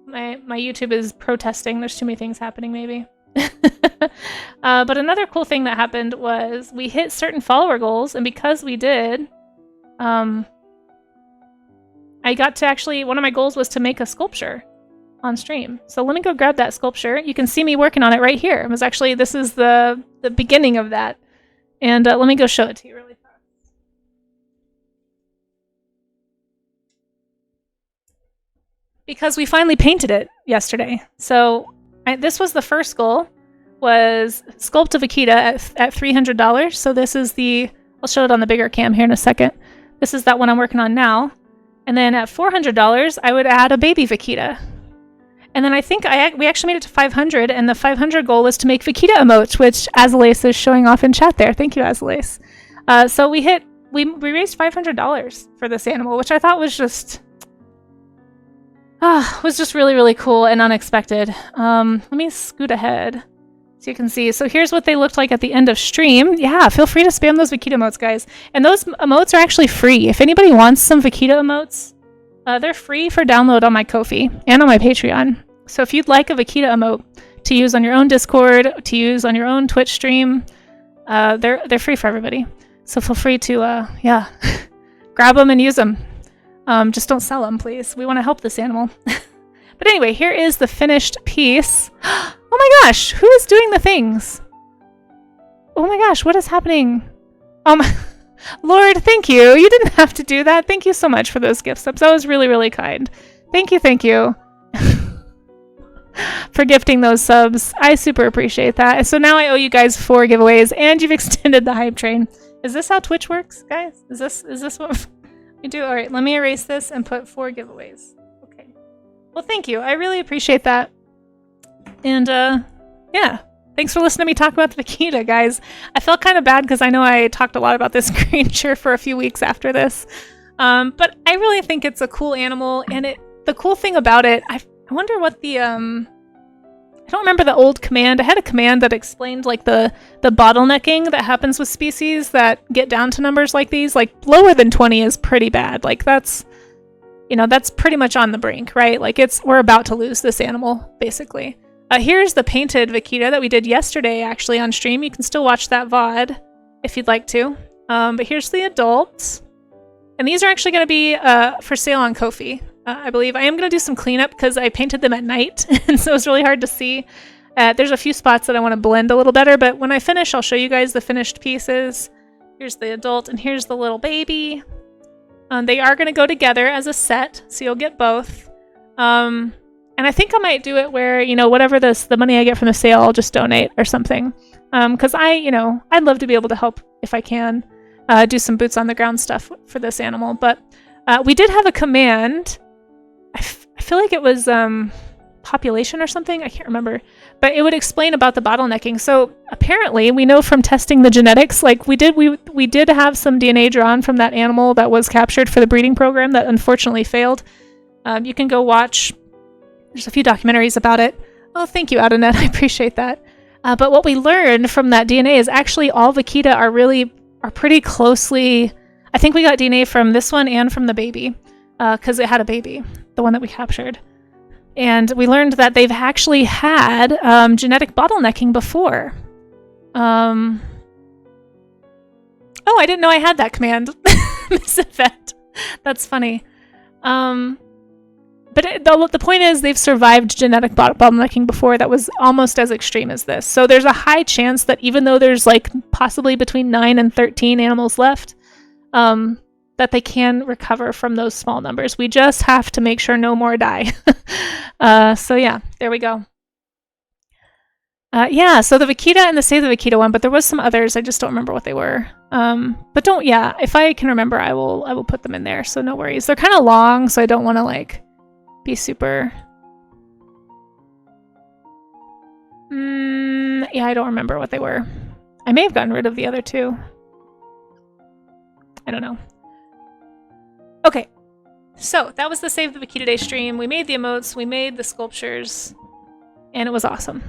My YouTube is protesting. There's too many things happening, maybe. But another cool thing that happened was we hit certain follower goals, and because we did, I got to actually, one of my goals was to make a sculpture on stream. So let me go grab that sculpture. You can see me working on it right here. It was actually, this is the beginning of that. And let me go show it to you really fast. Because we finally painted it yesterday. So this was the first goal, was sculpt a Vaquita at $300. So this is I'll show it on the bigger cam here in a second. This is that one I'm working on now. And then at $400, I would add a baby Vaquita. And then I think we actually made it to 500, and the 500 goal was to make Vaquita emotes, which Azalace is showing off in chat there. Thank you, Azalace. So we raised $500 for this animal, which I thought was just really, really cool and unexpected. Let me scoot ahead so you can see. So here's what they looked like at the end of stream. Yeah, feel free to spam those Vaquita emotes, guys. And those emotes are actually free. If anybody wants some Vaquita emotes, they're free for download on my Ko-fi and on my Patreon. So if you'd like a Vaquita emote to use on your own Discord, to use on your own Twitch stream, they're free for everybody. So feel free to, grab them and use them. Just don't sell them, please. We want to help this animal. But anyway, here is the finished piece. Oh my gosh, who is doing the things? Oh my gosh, what is happening? Lord, thank you. You didn't have to do that. Thank you so much for those gift subs. That was really, really kind. Thank you. For gifting those subs. I super appreciate that. So now I owe you guys 4 giveaways, and you've extended the hype train. Is this how Twitch works, guys? Is this what we do? All right, let me erase this and put 4 giveaways. Okay. Well, thank you. I really appreciate that. And yeah. Thanks for listening to me talk about the Vaquita, guys. I felt kind of bad because I know I talked a lot about this creature for a few weeks after this. But I really think it's a cool animal, and the cool thing about it, I wonder what the I don't remember the old command. I had a command that explained like the bottlenecking that happens with species that get down to numbers like these. Like lower than 20 is pretty bad. Like that's pretty much on the brink, right? Like we're about to lose this animal, basically. Here's the painted Vaquita that we did yesterday, actually, on stream. You can still watch that VOD if you'd like to. But here's the adults. And these are actually going to be for sale on Ko-fi, I believe. I am going to do some cleanup because I painted them at night, and so it's really hard to see. There's a few spots that I want to blend a little better, but when I finish, I'll show you guys the finished pieces. Here's the adult, and here's the little baby. They are going to go together as a set, so you'll get both. And I think I might do it where, whatever the money I get from the sale, I'll just donate or something. Because I'd love to be able to help if I can do some boots on the ground stuff for this animal. But we did have a command. I feel like it was population or something. I can't remember, but it would explain about the bottlenecking. So apparently we know from testing the genetics, like we did have some DNA drawn from that animal that was captured for the breeding program that unfortunately failed. You can go watch. There's a few documentaries about it. Oh, thank you, Adonet. I appreciate that. But what we learned from that DNA is actually all vaquita are pretty closely. I think we got DNA from this one and from the baby, because it had a baby, the one that we captured. And we learned that they've actually had genetic bottlenecking before. Oh, I didn't know I had that command. Misinvent. That's funny. But the point is they've survived genetic bottlenecking before that was almost as extreme as this. So there's a high chance that even though there's like possibly between 9 and 13 animals left, that they can recover from those small numbers. We just have to make sure no more die. So yeah, there we go. Yeah, so the vaquita and the Save the Vaquita one, but there was some others. I just don't remember what they were. But if I can remember, I will put them in there. So no worries. They're kind of long, so I don't want to like be super. Yeah, I don't remember what they were. I may have gotten rid of the other two. I don't know. Okay, so that was the Save the Vaquita Day stream. We made the emotes, we made the sculptures, and it was awesome.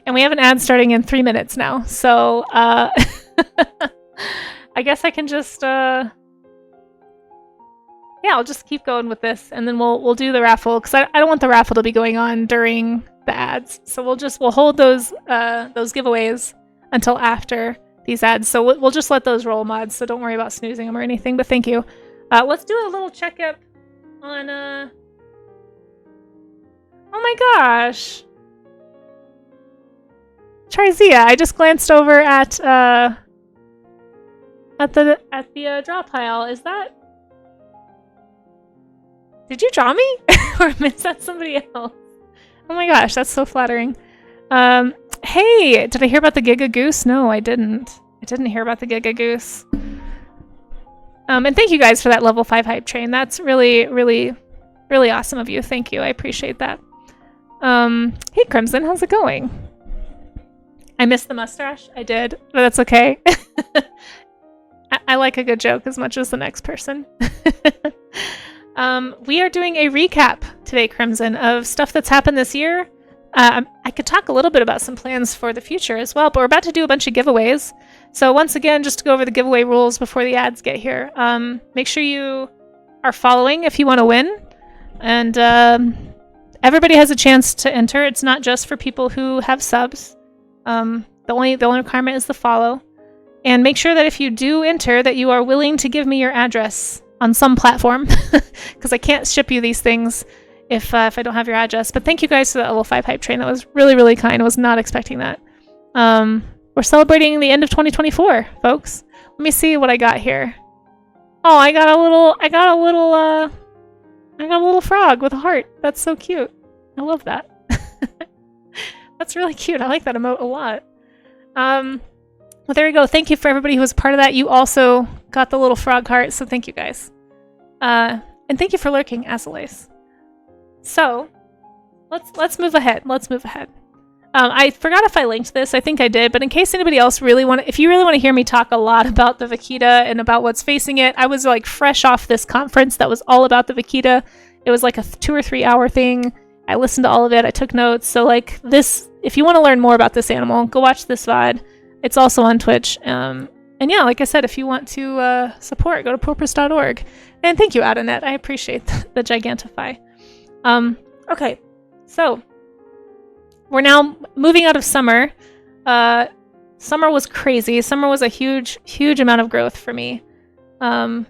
And we have an ad starting in 3 minutes now, so I guess I can just yeah, I'll just keep going with this, and then we'll do the raffle, because I don't want the raffle to be going on during the ads. So we'll hold those giveaways until after these ads. So we'll just let those roll, mods. So don't worry about snoozing them or anything. But thank you. Let's do a little checkup on. Oh my gosh, Charizia! I just glanced over at the draw pile. Is that? Did you draw me? Or is that somebody else? Oh my gosh, that's so flattering. Hey, did I hear about the Giga Goose? No, I didn't. I didn't hear about the Giga Goose. And thank you guys for that level 5 hype train. That's really, really, really awesome of you. Thank you. I appreciate that. Hey Crimson, how's it going? I missed the mustache. I did, but that's okay. I like a good joke as much as the next person. We are doing a recap today, Crimson, of stuff that's happened this year. I could talk a little bit about some plans for the future as well, but we're about to do a bunch of giveaways. So once again, just to go over the giveaway rules before the ads get here, make sure you are following if you want to win. And everybody has a chance to enter. It's not just for people who have subs. The only requirement is the follow. And make sure that if you do enter, that you are willing to give me your address on some platform, because I can't ship you these things if I don't have your address. But thank you guys for that level 5 hype train. That was really, really kind. I was not expecting that. We're celebrating the end of 2024, folks. Let me see what I got here. Oh, I got a little frog with a heart. That's so cute. I love that. That's really cute. I like that emote a lot. Well, there you go. Thank you for everybody who was part of that. You also got the little frog heart, so thank you guys. And thank you for lurking, Azalace. So, let's move ahead. Let's move ahead. I forgot if I linked this. I think I did, but in case anybody else if you really want to hear me talk a lot about the vaquita and about what's facing it, I was like fresh off this conference that was all about the vaquita. It was like a 2 or 3 hour thing. I listened to all of it. I took notes. So like this, if you want to learn more about this animal, go watch this VOD. It's also on Twitch. And yeah, like I said, if you want to support, go to porpoise.org. And thank you, Adonet. I appreciate the Gigantify. Okay, so we're now moving out of summer. Summer was crazy. Summer was a huge, huge amount of growth for me. And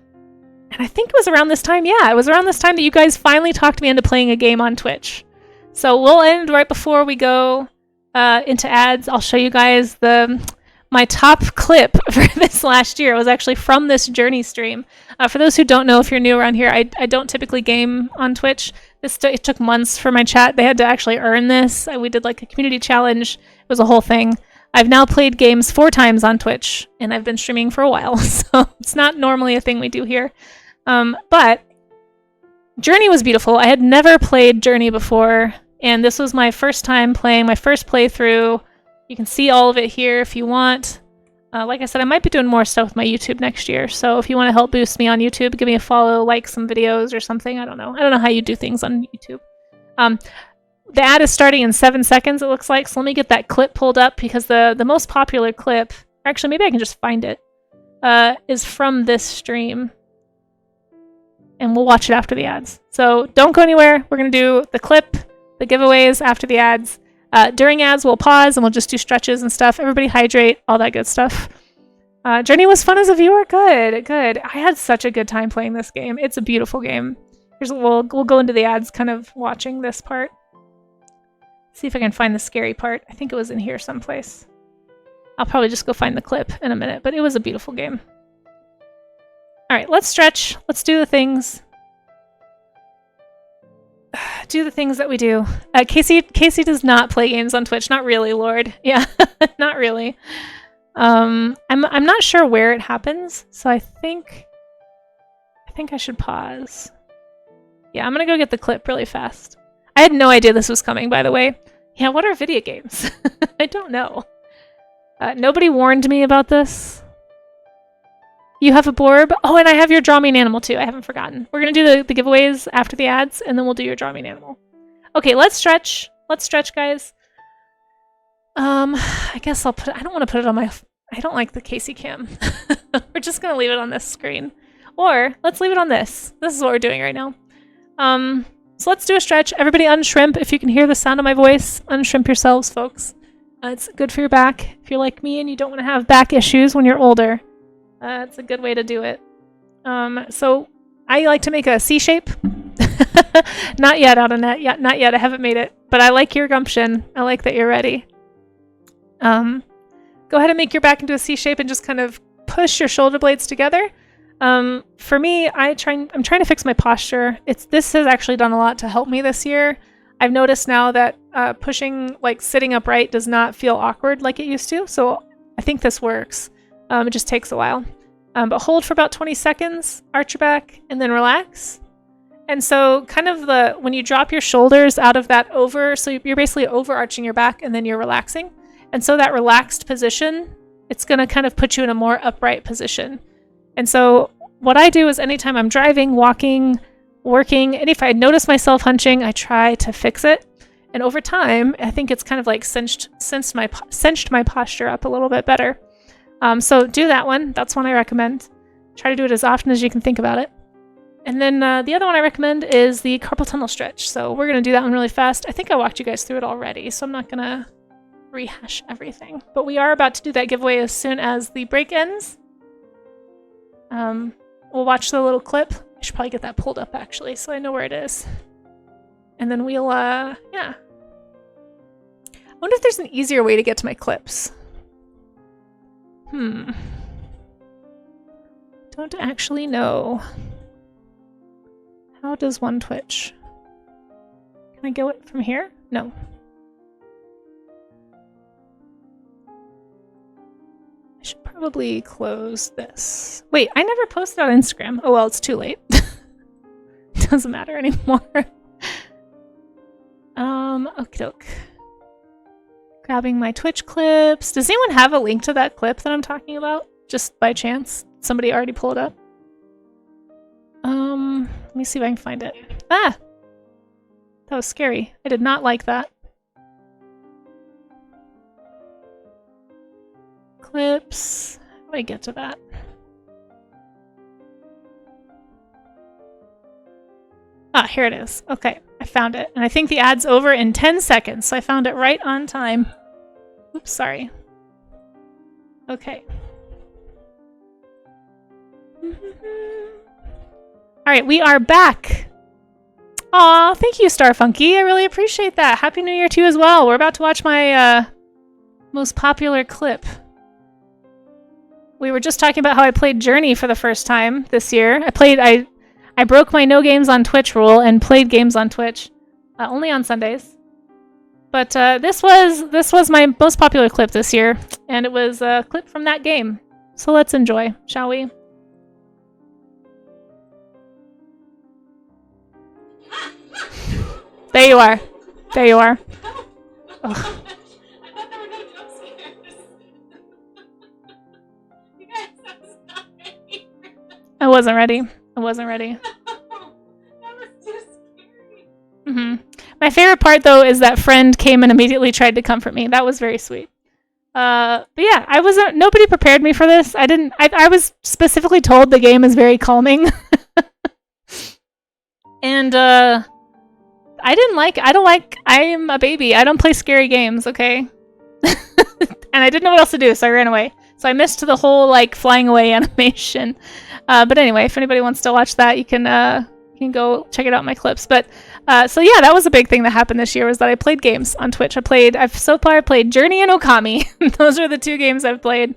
I think it was around this time. Yeah, it was around this time that you guys finally talked me into playing a game on Twitch. So we'll end right before we go into ads. I'll show you guys my top clip for this last year. It was actually from this Journey stream. For those who don't know, if you're new around here, I don't typically game on Twitch. It took months for my chat. They had to actually earn this. We did like a community challenge. It was a whole thing. I've now played games 4 times on Twitch, and I've been streaming for a while, so it's not normally a thing we do here. But Journey was beautiful. I had never played Journey before, and this was my first time playing, my first playthrough. You can see all of it here if you want. Like I said, I might be doing more stuff with my YouTube next year, so if you want to help boost me on YouTube, give me a follow, like some videos or something. I don't know. I don't know how you do things on YouTube. The ad is starting in 7 seconds, it looks like, so let me get that clip pulled up, because the most popular clip, actually maybe I can just find it, is from this stream. And we'll watch it after the ads. So don't go anywhere. We're going to do the clip, the giveaways after the ads. During ads, we'll pause and we'll just do stretches and stuff. Everybody hydrate, all that good stuff. Journey was fun as a viewer. Good, good. I had such a good time playing this game. It's a beautiful game. We'll go into the ads kind of watching this part. See if I can find the scary part. I think it was in here someplace. I'll probably just go find the clip in a minute, but it was a beautiful game. All right, let's stretch. Let's do the things. Do the things that we do. Casey does not play games on Twitch. Not really, Lord. Yeah, not really. I'm not sure where it happens, so I think I should pause. Yeah, I'm gonna go get the clip really fast. I had no idea this was coming, by the way. Yeah, what are video games? I don't know. Nobody warned me about this. You have a Borb? Oh, and I have your Draw Me an Animal too. I haven't forgotten. We're going to do the giveaways after the ads, and then we'll do your Draw Me an Animal. Okay, let's stretch. Let's stretch, guys. I guess I'll put it... I don't want to put it on my... I don't like the Casey cam. We're just going to leave it on this screen. Or, let's leave it on this. This is what we're doing right now. So let's do a stretch. Everybody unshrimp. If you can hear the sound of my voice, unshrimp yourselves, folks. It's good for your back. If you're like me and you don't want to have back issues when you're older, it's a good way to do it. So I like to make a C shape. Not yet, Autonet. Yeah, not yet. I haven't made it. But I like your gumption. I like that you're ready. Go ahead and make your back into a C shape and just kind of push your shoulder blades together. For me, I'm trying to fix my posture. This has actually done a lot to help me this year. I've noticed now that pushing, like sitting upright, does not feel awkward like it used to. So I think this works. It just takes a while. But hold for about 20 seconds, arch your back, and then relax. And so kind of when you drop your shoulders out of that so you're basically overarching your back and then you're relaxing. And so that relaxed position, it's going to kind of put you in a more upright position. And so what I do is anytime I'm driving, walking, working, and if I notice myself hunching, I try to fix it. And over time, I think it's kind of like cinched my posture up a little bit better. So do that one. That's one I recommend. Try to do it as often as you can think about it. And then the other one I recommend is the carpal tunnel stretch. So we're going to do that one really fast. I think I walked you guys through it already, so I'm not going to rehash everything. But we are about to do that giveaway as soon as the break ends. We'll watch the little clip. I should probably get that pulled up, actually, so I know where it is. And then we'll, yeah. I wonder if there's an easier way to get to my clips. Don't actually know. How does one Twitch? Can I go it from here? No. I should probably close this. Wait, I never posted on Instagram. Oh well, it's too late. Doesn't matter anymore. Okie doke. Grabbing my Twitch clips. Does anyone have a link to that clip that I'm talking about? Just by chance? Somebody already pulled it up? Let me see if I can find it. Ah! That was scary. I did not like that. Clips. How do I get to that? Ah, here it is. Okay, I found it. And I think the ad's over in 10 seconds, so I found it right on time. Oops, sorry. Okay. Alright, we are back! Aw, thank you, Starfunky. I really appreciate that. Happy New Year to you as well. We're about to watch my most popular clip. We were just talking about how I played Journey for the first time this year. I broke my no games on Twitch rule and played games on Twitch. Only on Sundays. But this was my most popular clip this year, and it was a clip from that game. So let's enjoy, shall we? There you are. There you are. Ugh. I thought there were no jump scares. You guys, I was not ready. I wasn't ready. I wasn't ready. That was too scary. My favorite part, though, is that friend came and immediately tried to comfort me. That was very sweet. But yeah, I wasn't. Nobody prepared me for this. I was specifically told the game is very calming, and I am a baby. I don't play scary games. Okay, and I didn't know what else to do, so I ran away. So I missed the whole like flying away animation. But anyway, if anybody wants to watch that, you can go check it out in my clips. But so yeah, that was a big thing that happened this year, was that I played games on Twitch. So far I've played Journey and Okami. Those are the two games I've played.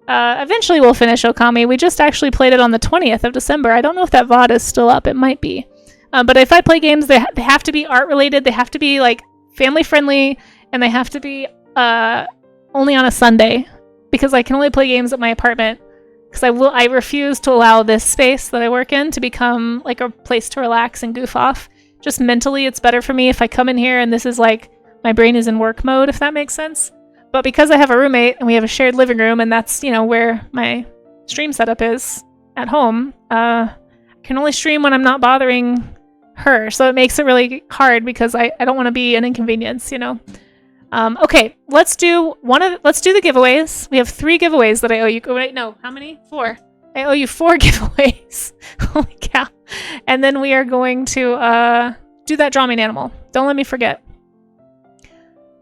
Eventually we'll finish Okami. We just actually played it on the 20th of December. I don't know if that VOD is still up. It might be. But if I play games, they have to be art related. They have to be like family friendly, and they have to be only on a Sunday, because I can only play games at my apartment. Because I refuse to allow this space that I work in to become like a place to relax and goof off. Just mentally, it's better for me if I come in here and this is like, my brain is in work mode, if that makes sense. But because I have a roommate and we have a shared living room, and that's, where my stream setup is at home, I can only stream when I'm not bothering her. So it makes it really hard, because I don't want to be an inconvenience, Okay, let's do the giveaways. We have 3 giveaways that I owe you. Wait, no, how many? 4. I owe you 4 giveaways. Holy cow. And then we are going to do that Draw Me an Animal. Don't let me forget.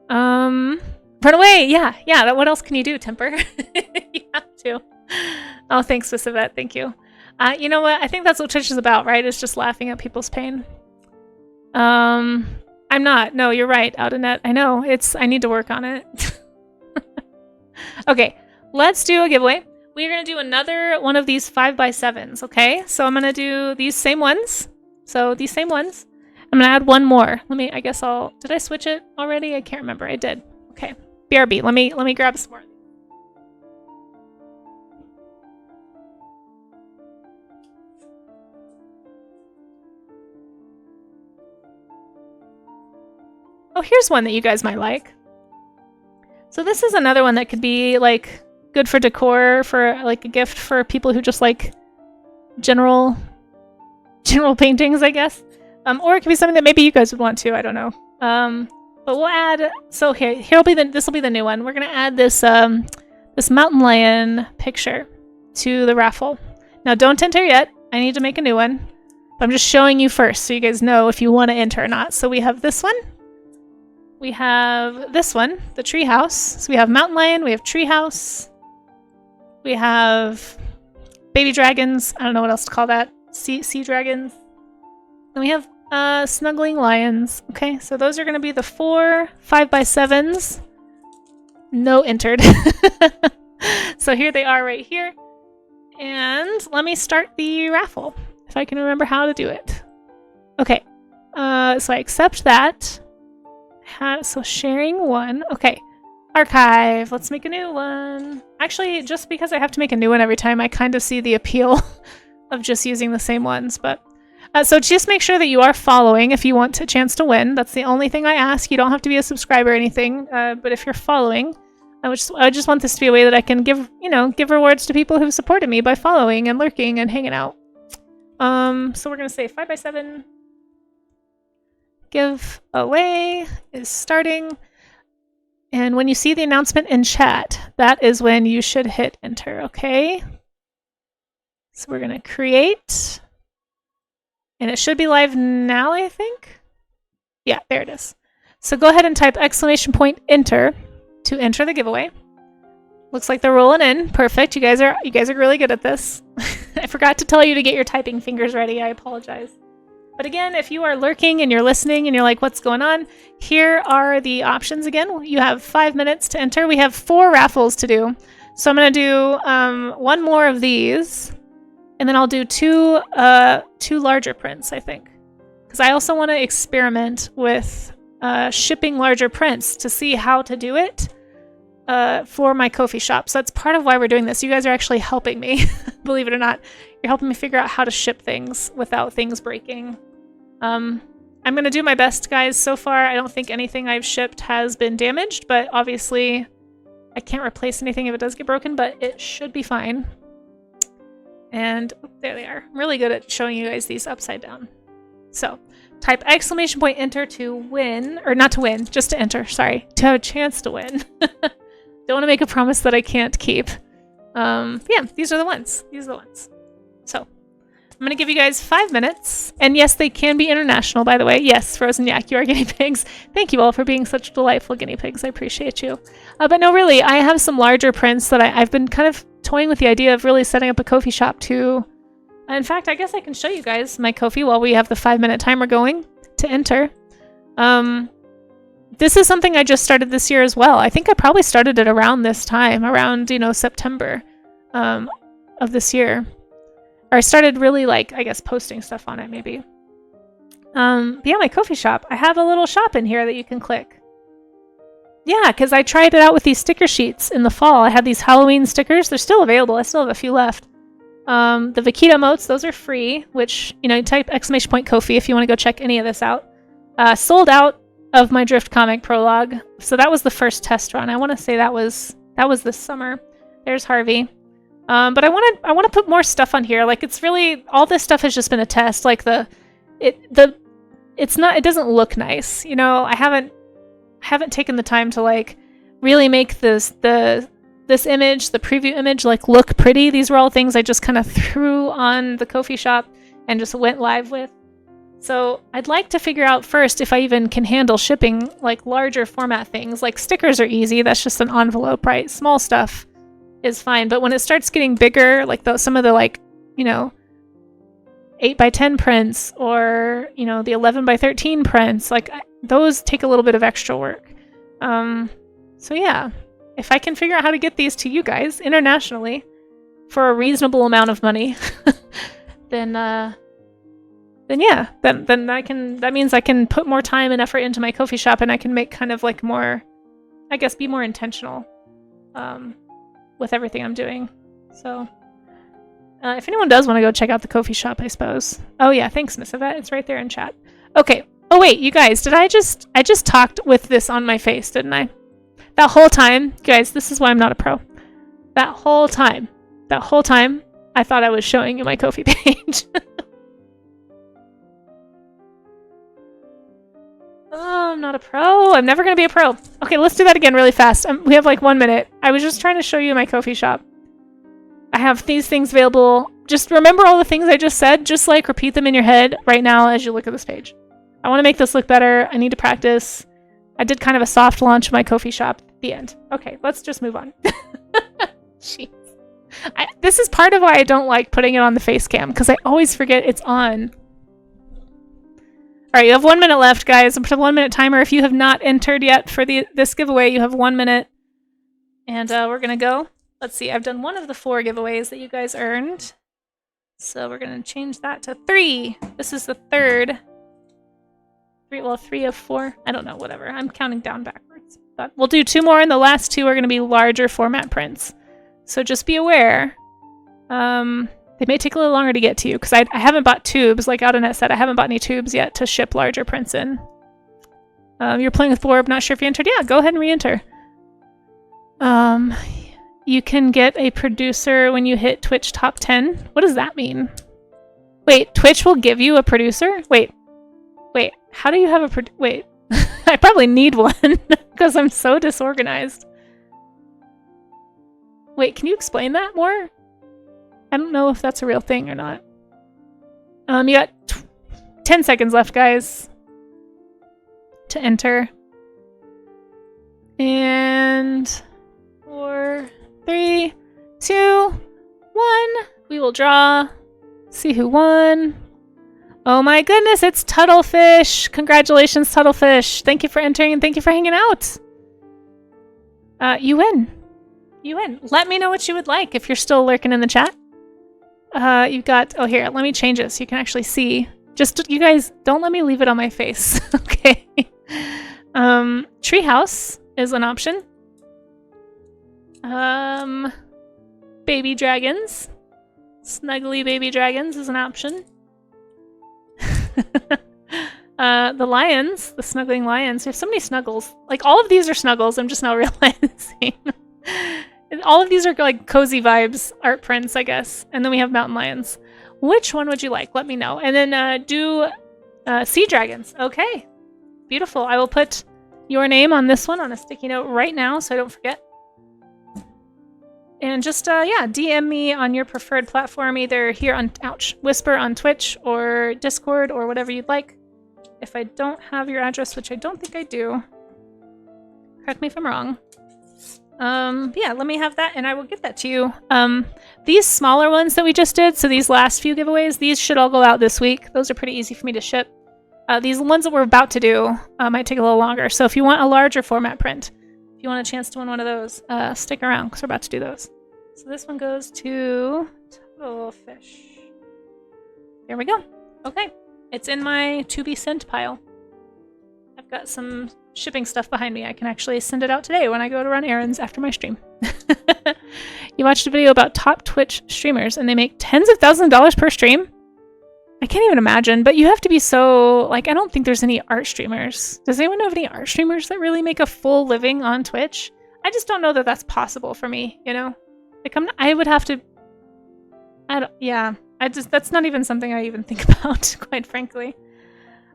Run away. Yeah. What else can you do, Temper? You have to. Oh, thanks, Swissavet. Thank you. You know what? I think that's what Twitch is about, right? It's just laughing at people's pain. I'm not. No, you're right, Oudinet. I know. I need to work on it. Okay, let's do a giveaway. We're going to do another one of these 5x7s, okay? So I'm going to do these same ones. I'm going to add one more. Did I switch it already? I can't remember. I did. Okay. BRB. Let me grab some more. Oh, here's one that you guys might like. So this is another one that could be like good for decor, for like a gift for people who just like general paintings, I guess. Or it could be something that maybe you guys would want to. I don't know. But we'll add. So this will be the new one. We're gonna add this this mountain lion picture to the raffle. Now don't enter yet. I need to make a new one. But I'm just showing you first, so you guys know if you want to enter or not. So we have this one. We have this one, the treehouse. So we have mountain lion, we have treehouse, we have baby dragons. I don't know what else to call that. Sea dragons. And we have snuggling lions. Okay, so those are going to be the 4 5x7s. No entered. So here they are right here. And let me start the raffle, if I can remember how to do it. Okay, so I accept that. So sharing one. Okay. Archive. Let's make a new one. Actually, just because I have to make a new one every time, I kind of see the appeal of just using the same ones. But so just make sure that you are following if you want a chance to win. That's the only thing I ask. You don't have to be a subscriber or anything. But if you're following, I just want this to be a way that I can give rewards to people who've supported me by following and lurking and hanging out. So we're gonna say 5x7. Giveaway is starting, and when you see the announcement in chat, that is when you should hit enter. Okay, so we're gonna create, and it should be live now, I think. Yeah, there it is. So go ahead and type !enter to enter the giveaway. Looks like they're rolling in. Perfect. You guys are really good at this. I forgot to tell you to get your typing fingers ready. I apologize. But again, if you are lurking and you're listening and you're like, what's going on? Here are the options again. You have 5 minutes to enter. We have 4 raffles to do. So I'm going to do one more of these. And then I'll do two larger prints, I think. Because I also want to experiment with shipping larger prints to see how to do it for my Ko-fi shop. So that's part of why we're doing this. You guys are actually helping me, believe it or not. You're helping me figure out how to ship things without things breaking. I'm going to do my best, guys. So far, I don't think anything I've shipped has been damaged, but obviously I can't replace anything if it does get broken, but it should be fine. And there they are. I'm really good at showing you guys these upside down. So type !enter to win, or not to win, just to enter, sorry, to have a chance to win. Don't want to make a promise that I can't keep. Yeah, these are the ones. These are the ones. So I'm going to give you guys 5 minutes. And yes, they can be international, by the way. Yes, Frozen Yak, you are guinea pigs. Thank you all for being such delightful guinea pigs. I appreciate you. But no, really, I have some larger prints that I've been kind of toying with the idea of really setting up a Ko-fi shop to. In fact, I guess I can show you guys my Ko-fi while we have the 5-minute timer going to enter. This is something I just started this year as well. I think I probably started it around this time, around, you know, September of this year. Or I started really, like, I guess, posting stuff on it, maybe. But yeah, my Ko-fi shop. I have a little shop in here that you can click. Yeah, because I tried it out with these sticker sheets in the fall. I had these Halloween stickers. They're still available. I still have a few left. The Vakita emotes, those are free, which, you know, type !Ko-fi if you want to go check any of this out. Sold out of my Drift comic prologue. So that was the first test run. I want to say that was this summer. There's Harvey. But I want to put more stuff on here. Like, it's really, all this stuff has just been a test. Like it doesn't look nice. You know, I haven't taken the time to, like, really make this image, the preview image, like, look pretty. These were all things I just kind of threw on the Ko-fi shop and just went live with. So I'd like to figure out first if I even can handle shipping, like, larger format things. Like, stickers are easy. That's just an envelope, right? Small stuff is fine. But when it starts getting bigger, like some of the, like, you know, 8x10 prints, or, you know, the 11x13 prints, like, those take a little bit of extra work. So yeah, if I can figure out how to get these to you guys internationally for a reasonable amount of money, then yeah, then I can. That means I can put more time and effort into my Ko-fi shop, and I can make kind of, like, more, I guess, be more intentional with everything I'm doing. So if anyone does want to go check out the Ko-fi shop, I suppose. Oh yeah, thanks, Miss Yvette. It's right there in chat. Okay. Oh wait, you guys, I just talked with this on my face, didn't I? That whole time, guys, this is why I'm not a pro. That whole time, I thought I was showing you my Ko-fi page. Oh, I'm not a pro. I'm never going to be a pro. Okay, let's do that again really fast. We have like 1 minute. I was just trying to show you my Ko-fi shop. I have these things available. Just remember all the things I just said. Just, like, repeat them in your head right now as you look at this page. I want to make this look better. I need to practice. I did kind of a soft launch of my Ko-fi shop at the end. Okay, let's just move on. Jeez. This is part of why I don't like putting it on the face cam, because I always forget it's on. All right, you have 1 minute left, guys. I'm putting a 1 minute timer. If you have not entered yet for this giveaway, you have 1 minute. And we're going to go. Let's see, I've done one of the 4 giveaways that you guys earned. So we're going to change that to 3. This is the 3rd. 3 of 4. I don't know, whatever. I'm counting down backwards. But we'll do 2 more, and the last 2 are going to be larger format prints. So just be aware. They may take a little longer to get to you, because I haven't bought tubes, like Audinette said. I haven't bought any tubes yet to ship larger prints in. You're playing with Blorb, not sure if you entered. Yeah, go ahead and re-enter. You can get a producer when you hit Twitch top 10. What does that mean? Wait, Twitch will give you a producer? Wait, how do you have a wait, I probably need one because I'm so disorganized. Wait, can you explain that more? I don't know if that's a real thing or not. You got 10 seconds left, guys, to enter. And 4, 3, 2, 1. We will draw. See who won. Oh my goodness, it's Tuttlefish. Congratulations, Tuttlefish. Thank you for entering and thank you for hanging out. You win. You win. Let me know what you would like if you're still lurking in the chat. You've got... Oh, here, let me change it so you can actually see. Just, you guys, don't let me leave it on my face. Okay. Treehouse is an option. Baby dragons. Snuggly baby dragons is an option. The lions, the snuggling lions. We have so many snuggles. Like, all of these are snuggles, I'm just now realizing. All of these are like cozy vibes art prints, I guess. And then we have mountain lions. Which one would you like? Let me know. And then do sea dragons. Okay. Beautiful. I will put your name on this one on a sticky note right now so I don't forget. And just, yeah, DM me on your preferred platform, either here on, Whisper on Twitch or Discord or whatever you'd like. If I don't have your address, which I don't think I do, correct me if I'm wrong. Yeah, let me have that and I will get that to you. These smaller ones that we just did, so these last few giveaways, these should all go out this week. Those are pretty easy for me to ship. These ones that we're about to do might take a little longer. So if you want a larger format print, if you want a chance to win one of those, stick around because we're about to do those. So this one goes to Fish. There we go. Okay. It's in my to be sent pile. I've got some shipping stuff behind me. I can actually send it out today when I go to run errands after my stream. You watched a video about top Twitch streamers and they make tens of thousands of dollars per stream? I can't even imagine, but you have to be so, like, I don't think there's any art streamers. Does anyone know of any art streamers that really make a full living on Twitch? I just don't know that that's possible for me, you know? Like, I would have to, that's not even something I even think about, quite frankly.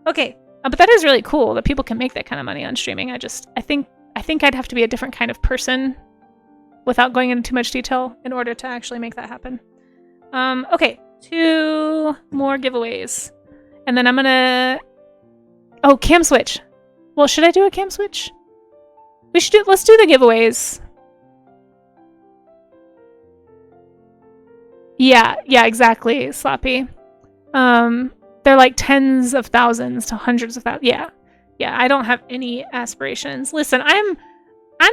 Okay, but that is really cool that people can make that kind of money on streaming. I think I'd have to be a different kind of person without going into too much detail in order to actually make that happen. Okay, 2 more giveaways. And then I'm gonna... Oh, cam switch. Well, should I do a cam switch? Let's do the giveaways. Yeah, exactly, Sloppy. They're like tens of thousands to hundreds of thousands. Yeah, I don't have any aspirations. Listen, I'm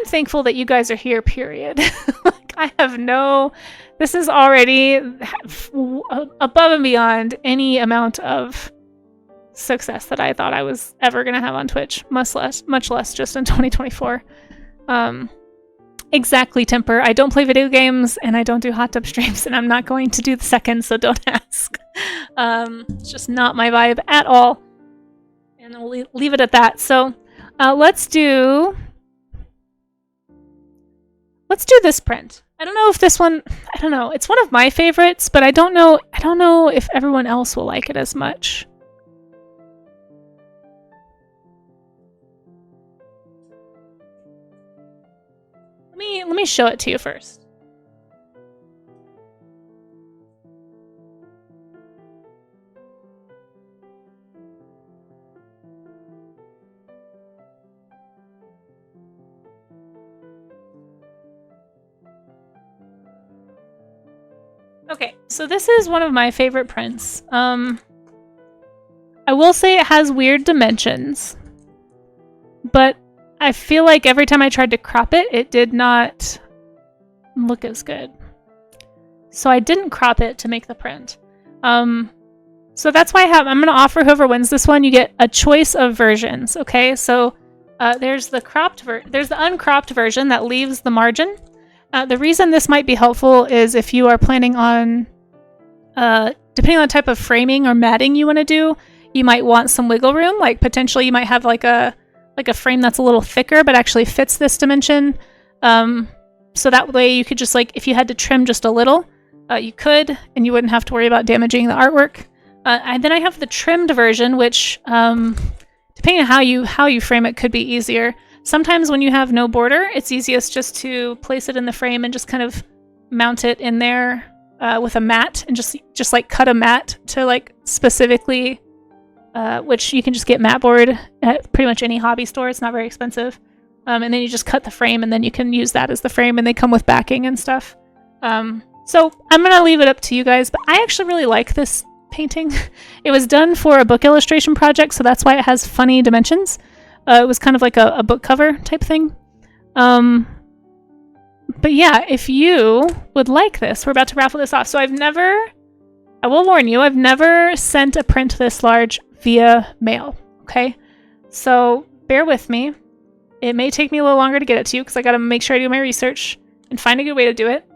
thankful that you guys are here, period. Like, I have no... This is already above and beyond any amount of success that I thought I was ever going to have on Twitch. Much less just in 2024. Exactly, Temper. I don't play video games, and I don't do hot tub streams, and I'm not going to do the second, so don't ask. It's just not my vibe at all. And we'll leave it at that. So let's do this print. I don't know if this one... I don't know. It's one of my favorites, but I don't know if everyone else will like it as much. Let me show it to you first. Okay, so this is one of my favorite prints. I will say it has weird dimensions, but I feel like every time I tried to crop it, it did not look as good. So I didn't crop it to make the print. So that's why I'm going to offer whoever wins this one, you get a choice of versions, okay? So there's the uncropped version that leaves the margin. The reason this might be helpful is if you are planning on, depending on the type of framing or matting you want to do, you might want some wiggle room. Like potentially you might have like a frame that's a little thicker but actually fits this dimension. So that way you could just, like, if you had to trim just a little, you could, and you wouldn't have to worry about damaging the artwork. And then I have the trimmed version, which, depending on how you frame it, could be easier. Sometimes when you have no border, it's easiest just to place it in the frame and just kind of mount it in there with a mat, and just like cut a mat to like specifically, which you can just get mat board at pretty much any hobby store. It's not very expensive. And then you just cut the frame, and then you can use that as the frame, and they come with backing and stuff. So I'm going to leave it up to you guys, but I actually really like this painting. It was done for a book illustration project, so that's why it has funny dimensions. It was kind of like a book cover type thing. But yeah, if you would like this, we're about to raffle this off. So I will warn you, I've never sent a print this large via mail, okay? So bear with me. It may take me a little longer to get it to you because I got to make sure I do my research and find a good way to do it.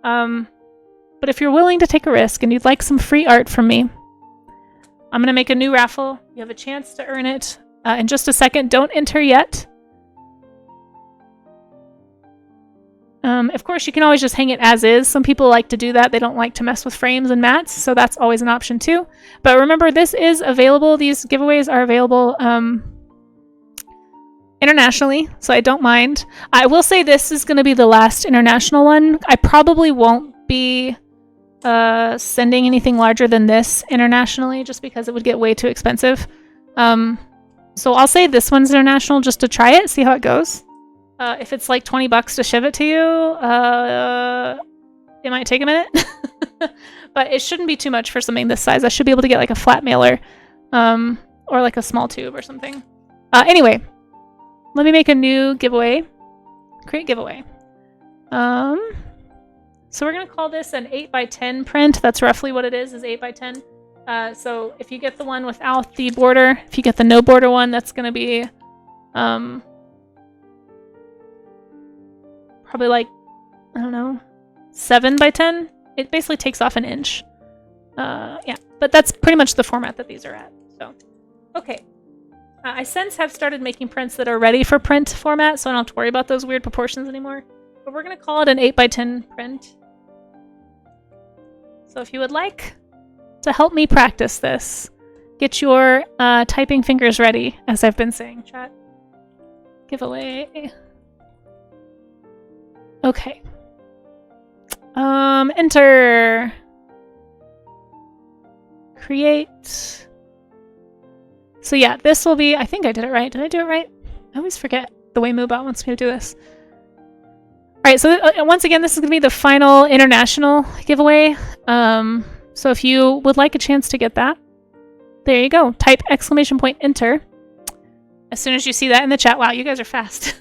But if you're willing to take a risk and you'd like some free art from me, I'm going to make a new raffle. You have a chance to earn it in just a second. Don't enter yet. Of course, you can always just hang it as is. Some people like to do that. They don't like to mess with frames and mats, so that's always an option too. But remember, this is available. These giveaways are available internationally, so I don't mind. I will say this is going to be the last international one. I probably won't be sending anything larger than this internationally, just because it would get way too expensive. So I'll say this one's international just to try it, see how it goes. If it's like 20 bucks to ship it to you, it might take a minute. But it shouldn't be too much for something this size. I should be able to get like a flat mailer or like a small tube or something. Anyway, let me make a new giveaway. Create giveaway. So we're going to call this an 8x10 print. That's roughly what it is 8x10. So if you get the one without the border, if you get the no border one, that's going to be probably like, I don't know, 7x10. It basically takes off an inch. Yeah, but that's pretty much the format that these are at. So, okay. I since have started making prints that are ready for print format, so I don't have to worry about those weird proportions anymore. But we're going to call it an 8x10 print. So if you would like to help me practice this, get your typing fingers ready, as I've been saying, chat. Giveaway. Okay. Enter. Create. So yeah, this will be, I think I did it right. Did I do it right? I always forget the way Moobot wants me to do this. Alright, so once again, this is going to be the final international giveaway. So if you would like a chance to get that, there you go. Type !enter. As soon as you see that in the chat. Wow, you guys are fast.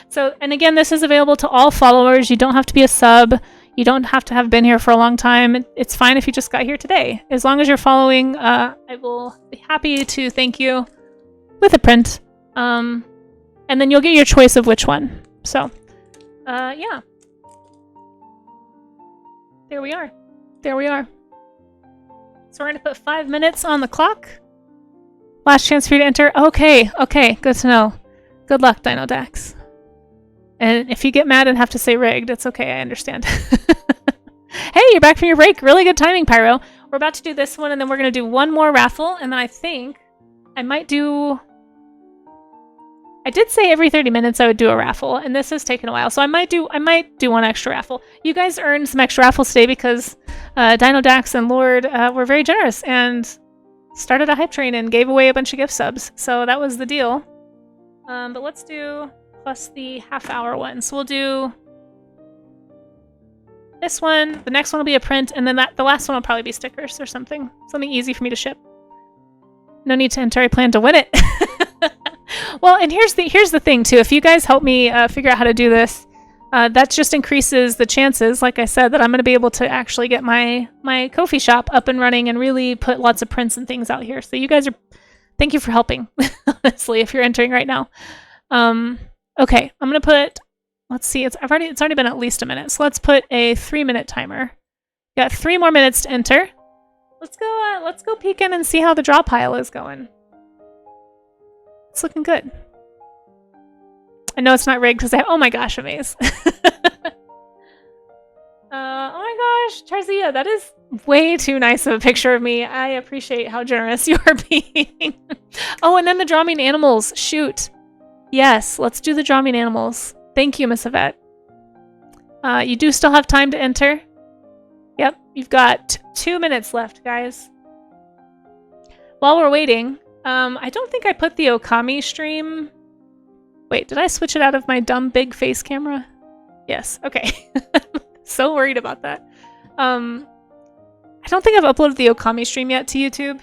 So, and again, this is available to all followers. You don't have to be a sub. You don't have to have been here for a long time. It's fine if you just got here today. As long as you're following, I will be happy to thank you with a print. And then you'll get your choice of which one. So, yeah. There we are. There we are. So we're going to put 5 minutes on the clock. Last chance for you to enter. Okay, okay, good to know. Good luck, Dino Dax. And if you get mad and have to say rigged, it's okay, I understand. Hey, you're back from your break. Really good timing, Pyro. We're about to do this one, and then we're going to do one more raffle, and then I think I might do... I did say every 30 minutes I would do a raffle, and this has taken a while, so I might do one extra raffle. You guys earned some extra raffles today because Dino Dax and Lord were very generous and started a hype train and gave away a bunch of gift subs, so that was the deal. But let's do plus the half-hour one. So we'll do this one, the next one will be a print, and then the last one will probably be stickers or something. Something easy for me to ship. No need to enter, I plan to win it. Well, and here's the thing too. If you guys help me figure out how to do this, that just increases the chances, like I said, that I'm going to be able to actually get my Ko-fi shop up and running and really put lots of prints and things out here. So you guys thank you for helping, honestly, if you're entering right now. Okay, I'm going to put, let's see, it's already been at least a minute. So let's put a 3-minute timer. Got 3 more minutes to enter. Let's go peek in and see how the draw pile is going. It's looking good. I know it's not rigged because oh my gosh, Amaze. Oh my gosh, Tarzia, that is way too nice of a picture of me. I appreciate how generous you are being. Oh, and then the Drawing Animals. Shoot. Yes, let's do the Drawing Animals. Thank you, Miss Yvette. You do still have time to enter. Yep, you've got 2 minutes left, guys. While we're waiting, I don't think I put the Okami stream. Wait, did I switch it out of my dumb big face camera? Yes, okay. So worried about that. I don't think I've uploaded the Okami stream yet to YouTube,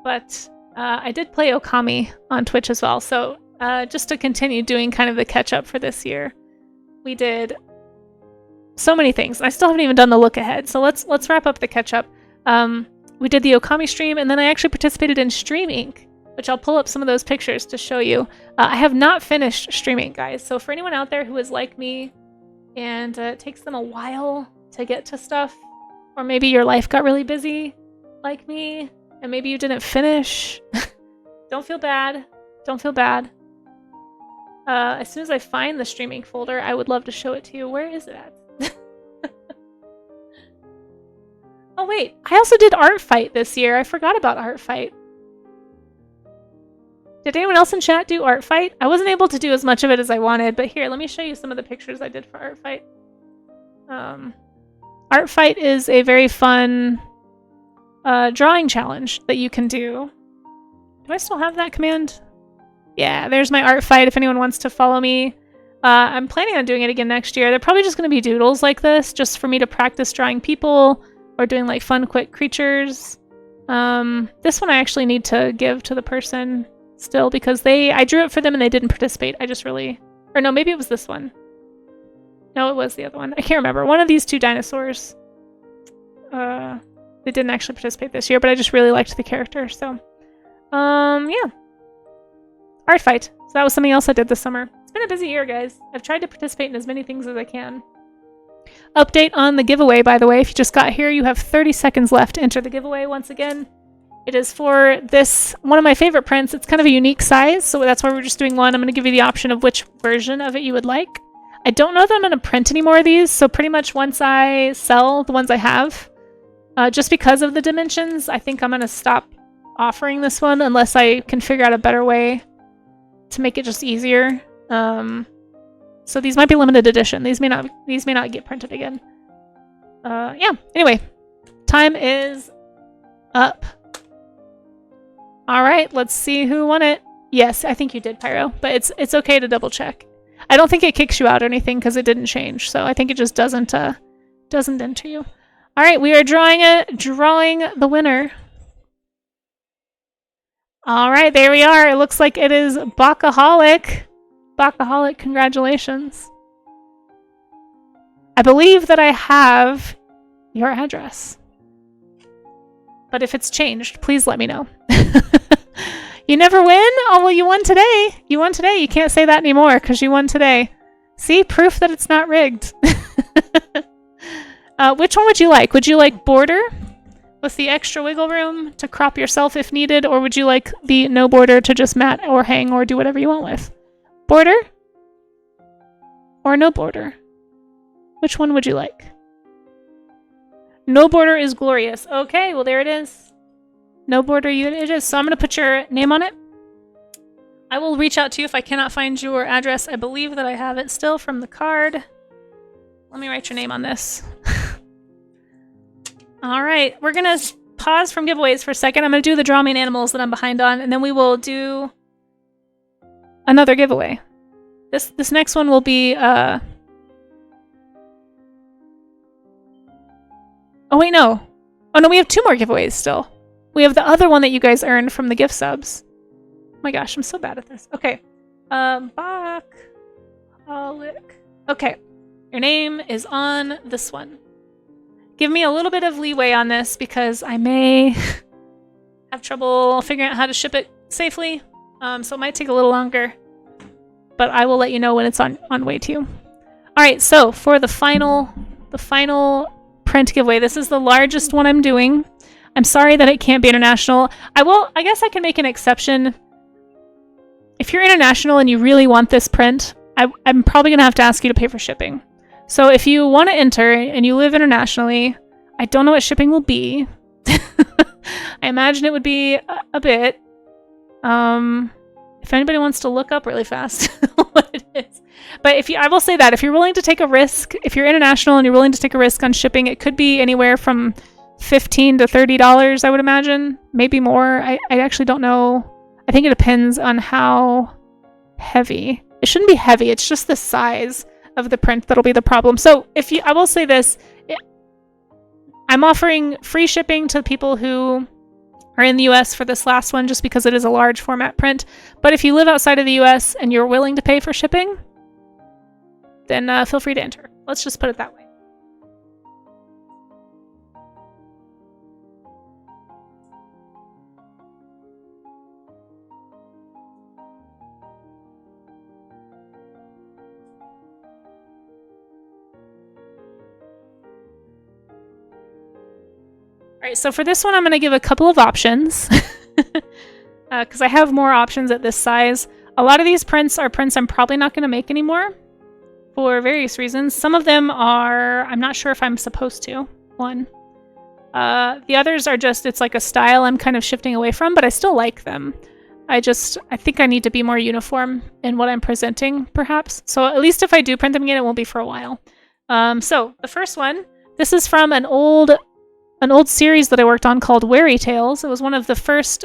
but I did play Okami on Twitch as well. So just to continue doing kind of the catch up for this year, we did so many things. I still haven't even done the look ahead. So let's wrap up the catch up. We did the Okami stream, and then I actually participated in Stream Inc., which I'll pull up some of those pictures to show you. I have not finished streaming, guys. So for anyone out there who is like me and it takes them a while to get to stuff, or maybe your life got really busy like me, and maybe you didn't finish. Don't feel bad. Don't feel bad. As soon as I find the streaming folder, I would love to show it to you. Where is it at? Oh wait, I also did Art Fight this year. I forgot about Art Fight. Did anyone else in chat do Art Fight? I wasn't able to do as much of it as I wanted, but here, let me show you some of the pictures I did for Art Fight. Art Fight is a very fun drawing challenge that you can do. Do I still have that command? Yeah, there's my Art Fight if anyone wants to follow me. I'm planning on doing it again next year. They're probably just going to be doodles like this, just for me to practice drawing people or doing like fun, quick creatures. This one I actually need to give to the person still because I drew it for them and they didn't participate. Or no, maybe it was this one. No, it was the other one. I can't remember. One of these two dinosaurs. They didn't actually participate this year, but I just really liked the character, so. Yeah. Art Fight. So that was something else I did this summer. It's been a busy year, guys. I've tried to participate in as many things as I can. Update on the giveaway, by the way. If you just got here, you have 30 seconds left to enter the giveaway once again. It is for this, one of my favorite prints. It's kind of a unique size, so that's why we're just doing one. I'm going to give you the option of which version of it you would like. I don't know that I'm going to print any more of these, so pretty much once I sell the ones I have, just because of the dimensions, I think I'm going to stop offering this one unless I can figure out a better way to make it just easier. So these might be limited edition. These may not get printed again. Yeah. Anyway, time is up. All right, let's see who won it. Yes, I think you did, Pyro, but it's okay to double check. I don't think it kicks you out or anything because it didn't change, so I think it just doesn't enter you. All right, we are drawing the winner. All right, there we are. It looks like it is Bakaholic. Bakaholic, congratulations. I believe that I have your address. But if it's changed, please let me know. You never win? Oh, well, you won today. You won today. You can't say that anymore because you won today. See? Proof that it's not rigged. Which one would you like? Would you like border with the extra wiggle room to crop yourself if needed? Or would you like the no border to just mat or hang or do whatever you want with? Border? Or no border? Which one would you like? No border is glorious. Okay, well there it is. No border it is. So I'm going to put your name on it. I will reach out to you if I cannot find your address. I believe that I have it still from the card. Let me write your name on this. All right, we're going to pause from giveaways for a second. I'm going to do the Draw Me an Animals that I'm behind on, and then we will do another giveaway. This next one will be oh wait, no. Oh no, we have 2 more giveaways still. We have the other one that you guys earned from the gift subs. Oh my gosh, I'm so bad at this. Okay. Bakaholic. Okay. Your name is on this one. Give me a little bit of leeway on this because I may have trouble figuring out how to ship it safely. So it might take a little longer. But I will let you know when it's on way to you. Alright, so for the final print giveaway, this is the largest one I'm doing. I'm sorry that it can't be international. I guess I can make an exception. If you're international and you really want this print, I'm probably going to have to ask you to pay for shipping. So if you want to enter and you live internationally, I don't know what shipping will be. I imagine it would be a bit. If anybody wants to look up really fast what it is. But I will say that if you're willing to take a risk, if you're international and you're willing to take a risk on shipping, it could be anywhere from $15 to $30, I would imagine. Maybe more. I actually don't know. I think it depends on how heavy. It shouldn't be heavy. It's just the size of the print that'll be the problem. So I will say this. I'm offering free shipping to people who are in the US for this last one just because it is a large format print. But if you live outside of the US and you're willing to pay for shipping, then feel free to enter. Let's just put it that way. All All right, so for this one, I'm going to give a couple of options because I have more options at this size. A lot of these prints are prints I'm probably not going to make anymore for various reasons. Some of them are, I'm not sure if I'm supposed to, one. The others are just, it's like a style I'm kind of shifting away from, but I still like them. I think I need to be more uniform in what I'm presenting, perhaps. So at least if I do print them again, it won't be for a while. So the first one, this is from an old series that I worked on called Wary Tales. It was one of the first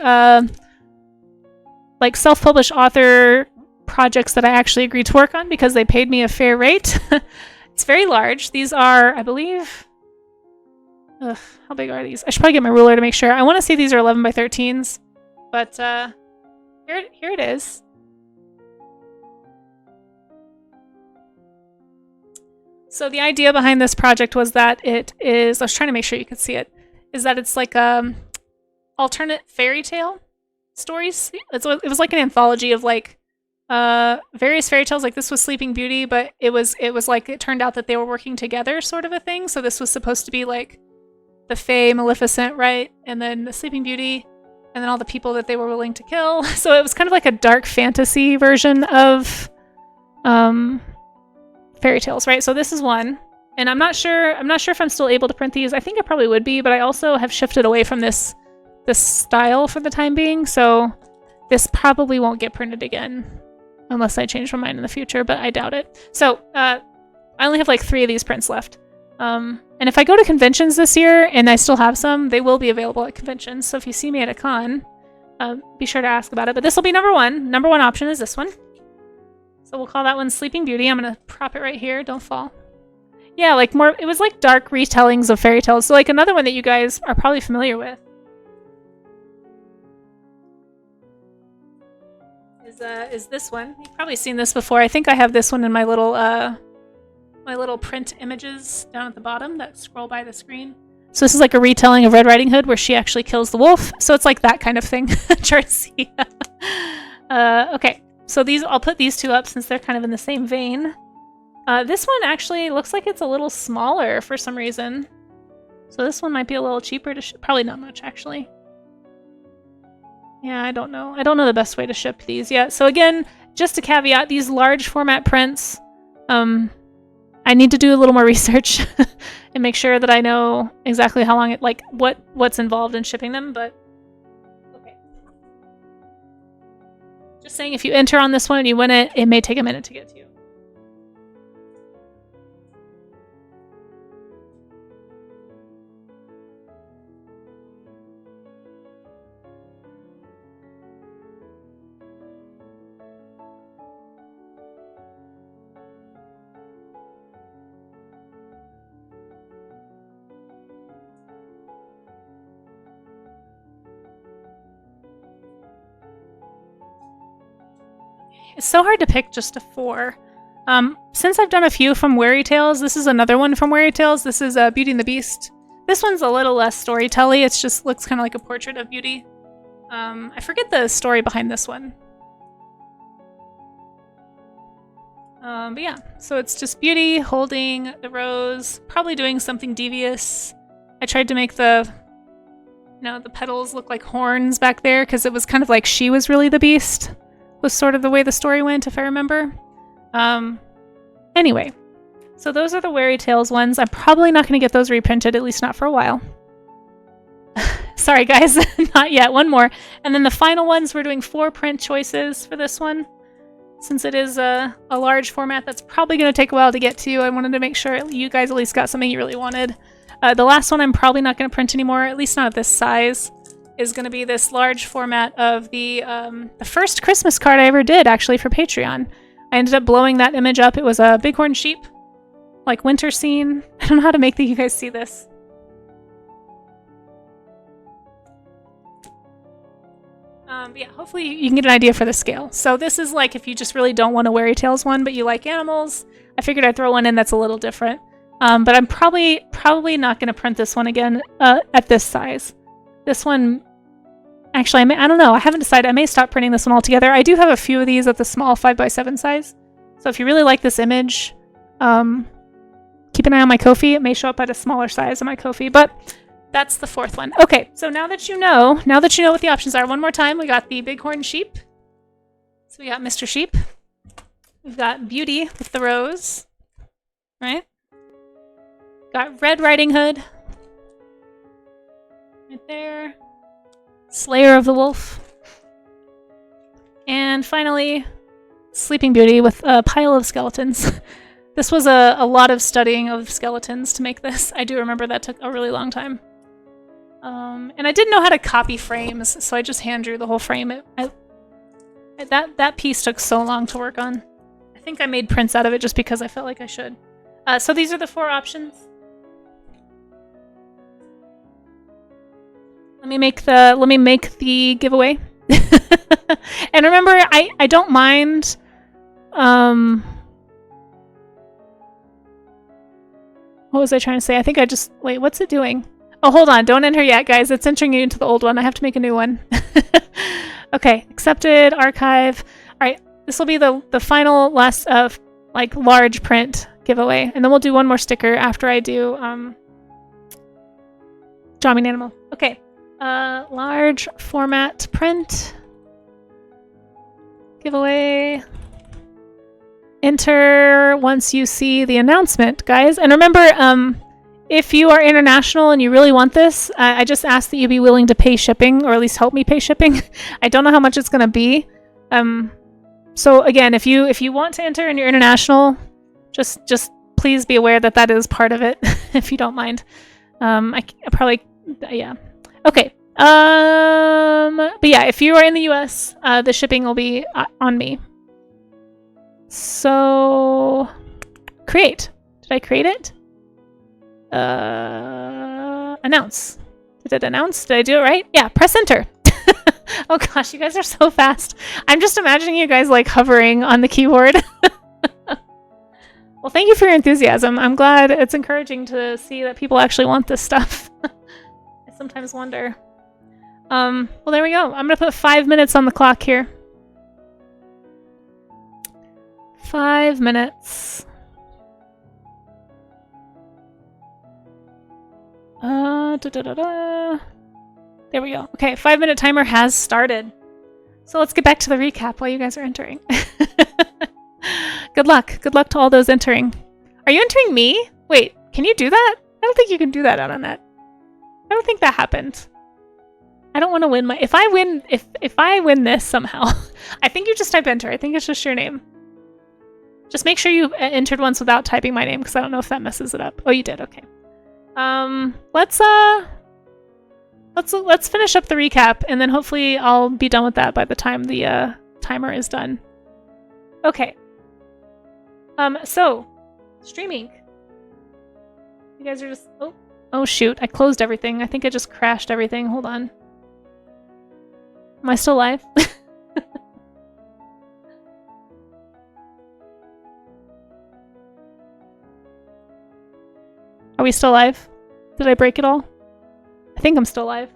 like self-published author projects that I actually agreed to work on because they paid me a fair rate. It's very large. These are, I believe, how big are these? I should probably get my ruler to make sure. I want to say these are 11 by 13s, but here it is. So the idea behind this project was that it is, I was trying to make sure you could see it, is that it's like alternate fairy tale stories. It was like an anthology of like various fairy tales. Like this was Sleeping Beauty, but it was like it turned out that they were working together, sort of a thing. So this was supposed to be like the Fae, Maleficent, right? And then the Sleeping Beauty, and then all the people that they were willing to kill. So it was kind of like a dark fantasy version of fairy tales, right? So this is one, and I'm not sure if I'm still able to print these. I think I probably would be, but I also have shifted away from this style for the time being, so this probably won't get printed again unless I change my mind in the future, but I doubt it. So I only have like 3 of these prints left. And if I go to conventions this year and I still have some, they will be available at conventions. So if you see me at a con, be sure to ask about it. But this will be number one. Number one option is this one. So we'll call that one Sleeping Beauty. I'm going to prop it right here. Don't fall. Yeah, like more, it was like dark retellings of fairy tales. So like another one that you guys are probably familiar with is this one. You've probably seen this before. I think I have this one in my little print images down at the bottom that scroll by the screen. So this is like a retelling of Red Riding Hood where she actually kills the wolf. So it's like that kind of thing. Tracy. Okay. So I'll put these 2 up since they're kind of in the same vein. This one actually looks like it's a little smaller for some reason. So this one might be a little cheaper to probably not much actually. Yeah, I don't know. I don't know the best way to ship these yet. So again, just a caveat, these large format prints, I need to do a little more research and make sure that I know exactly how long what's involved in shipping them, but okay. Just saying, if you enter on this one and you win it, it may take a minute to get to you. It's so hard to pick just a 4. Since I've done a few from Wary Tales, this is another one from Wary Tales. This is Beauty and the Beast. This one's a little less storytelly. It just looks kind of like a portrait of Beauty. I forget the story behind this one. But yeah, so it's just Beauty holding the rose, probably doing something devious. I tried to make the petals look like horns back there because it was kind of like she was really the beast. Was sort of the way the story went, if I remember. Anyway, so those are the Wary Tales ones. I'm probably not going to get those reprinted, at least not for a while. Sorry, guys, not yet. One more. And then the final ones, we're doing 4 print choices for this one. Since it is a large format, that's probably going to take a while to get to. I wanted to make sure you guys at least got something you really wanted. The last one I'm probably not going to print anymore, at least not at this size, is going to be this large format of the first Christmas card I ever did, actually, for Patreon. I ended up blowing that image up. It was a bighorn sheep, like winter scene. I don't know how to make you guys see this. But yeah, hopefully you can get an idea for the scale. So this is like if you just really don't want a Wary Tales one, but you like animals. I figured I'd throw one in that's a little different. But I'm probably not going to print this one again at this size. This one, actually, I don't know. I haven't decided. I may stop printing this one altogether. I do have a few of these at the small 5x7 size. So if you really like this image, keep an eye on my Ko-fi. It may show up at a smaller size of my Ko-fi. But That's the fourth one. Okay, so now that you know what the options are, one more time, we got the bighorn sheep. So we got Mr. Sheep. We've got Beauty with the rose. Right? Got Red Riding Hood. Right there. Slayer of the Wolf. And finally, Sleeping Beauty with a pile of skeletons. This was a lot of studying of skeletons to make this. I do remember that took a really long time. And I didn't know how to copy frames, so I just hand drew the whole frame. That piece took so long to work on. I think I made prints out of it just because I felt like I should. So these are the 4 options. Let me make the giveaway. And remember, I don't mind. What was I trying to say? I think I just wait. What's it doing? Oh, hold on. Don't enter yet, guys. It's entering you into the old one. I have to make a new one. Okay, accepted. Archive. All right, this will be the final last of like large print giveaway, and then we'll do one more sticker after I do Draw Me an Animal. Okay, large format print giveaway. Enter once you see the announcement, guys. And remember, if you are international and you really want this, I just ask that you be willing to pay shipping, or at least help me pay shipping. I don't know how much it's going to be. So again, if you want to enter and you're international, just please be aware that that is part of it, if you don't mind. I probably, yeah. Okay. But yeah, if you are in the US, the shipping will be on me. So, create. Did I create it? Announce. Did it announce? Did I do it right? Yeah, press enter. Oh gosh, you guys are so fast. I'm just imagining you guys like hovering on the keyboard. Well, thank you for your enthusiasm. I'm glad. It's encouraging to see that people actually want this stuff. I sometimes wonder. Well, there we go. I'm gonna put 5 minutes on the clock here. 5 minutes. There we go. Okay, 5-minute timer has started. So let's get back to the recap while you guys are entering. Good luck. Good luck to all those entering. Are you entering me? Wait, can you do that? I don't think you can do that out on net. I don't think that happened. I don't want to win my... If I win this somehow, I think you just type enter. I think it's just your name. Just make sure you entered once without typing my name, because I don't know if that messes it up. Oh, you did. Okay. Let's finish up the recap, and then hopefully I'll be done with that by the time the timer is done. Okay. So streaming. You guys are just oh shoot! I closed everything. I think I just crashed everything. Hold on. Am I still live? Are we still live? Did I break it all? I think I'm still live.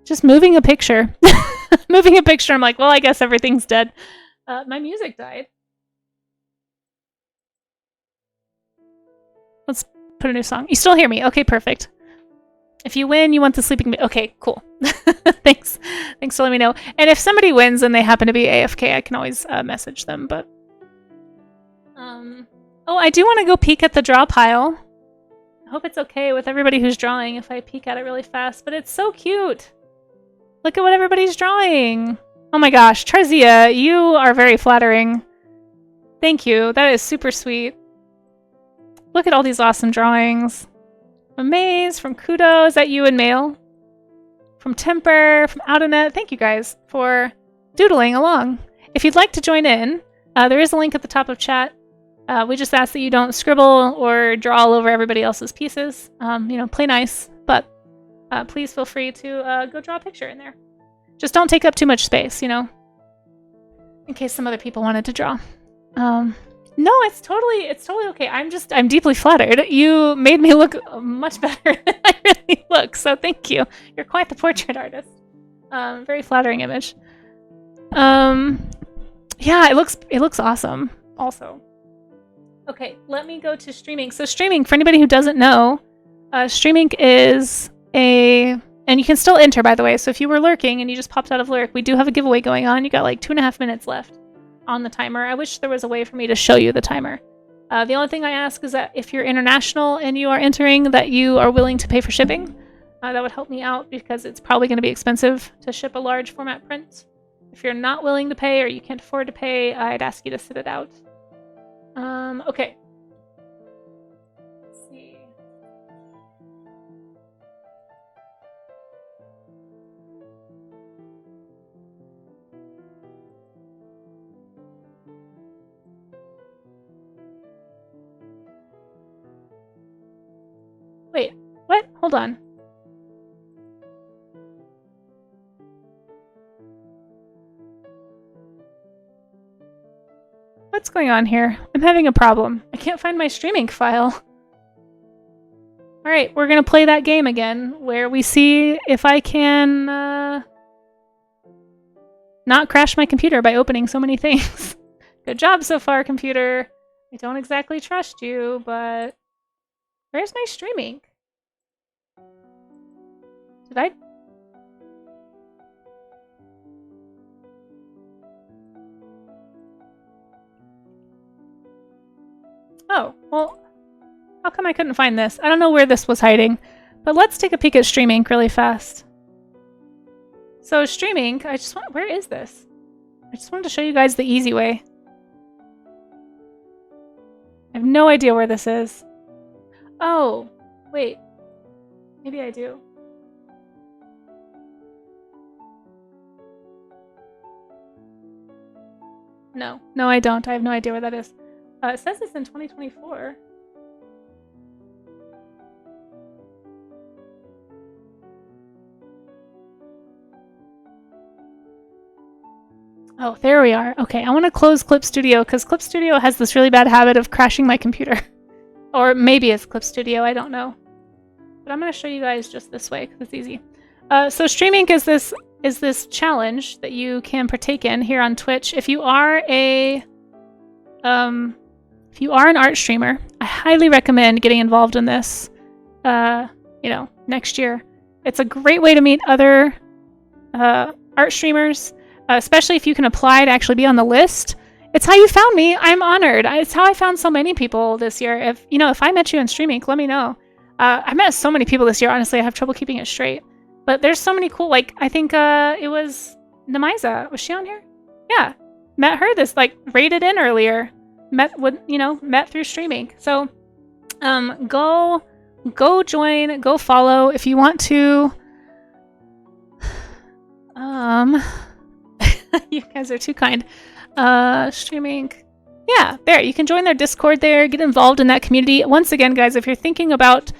Just moving a picture. Moving a picture, I'm like, well, I guess everything's dead. My music died. Let's put a new song. You still hear me? Okay, perfect. If you win, you want the sleeping... Okay, cool. Thanks. Thanks for letting me know. And if somebody wins and they happen to be AFK, I can always message them, but... Oh, I do want to go peek at the draw pile. I hope it's okay with everybody who's drawing if I peek at it really fast, but it's so cute! Look at what everybody's drawing! Oh my gosh, Tarzia, you are very flattering. Thank you, that is super sweet. Look at all these awesome drawings. From Maze, from Kudo, is that you and Mail? From Temper, from Outernet, thank you guys for doodling along. If you'd like to join in, there is a link at the top of chat. We just ask that you don't scribble or draw all over everybody else's pieces. You know, play nice, but please feel free to go draw a picture in there. Just don't take up too much space, you know, in case some other people wanted to draw. No, it's totally okay. I'm deeply flattered. You made me look much better than I really look, so thank you. You're quite the portrait artist. Very flattering image. Yeah, it looks awesome also. Okay, let me go to streaming. So streaming, for anybody who doesn't know, streaming is and you can still enter, by the way. So if you were lurking and you just popped out of lurk, we do have a giveaway going on. You got like 2.5 minutes left on the timer. I wish there was a way for me to show you the timer. The only thing I ask is that if you're international and you are entering, that you are willing to pay for shipping. That would help me out because it's probably going to be expensive to ship a large format print. If you're not willing to pay or you can't afford to pay, I'd ask you to sit it out. Okay. Let's see. Wait, what? Hold on. What's going on here? I'm having a problem. I can't find my streaming file. Alright, we're gonna play that game again, where we see if I can, not crash my computer by opening so many things. Good job so far, computer. I don't exactly trust you, but... Where's my streaming? Did I... Oh, well, how come I couldn't find this? I don't know where this was hiding, but let's take a peek at streaming really fast. So streaming, where is this? I just wanted to show you guys the easy way. I have no idea where this is. Oh, wait. Maybe I do. No, I don't. I have no idea where that is. It says it's in 2024. Oh, there we are. Okay, I want to close Clip Studio because Clip Studio has this really bad habit of crashing my computer. Or maybe it's Clip Studio, I don't know. But I'm going to show you guys just this way because it's easy. So streaming is this challenge that you can partake in here on Twitch. If you are an art streamer, I highly recommend getting involved in this, next year. It's a great way to meet other art streamers, especially if you can apply to actually be on the list. It's how you found me. I'm honored. It's how I found so many people this year. If I met you in streaming, let me know. I met so many people this year. Honestly, I have trouble keeping it straight. But there's so many cool, I think it was Namiza. Was she on here? Yeah. Met her rated in earlier. Met through streaming. So go join, go follow if you want to. You guys are too kind. Streaming. Yeah, there. You can join their Discord there, get involved in that community. Once again, guys, if you're thinking about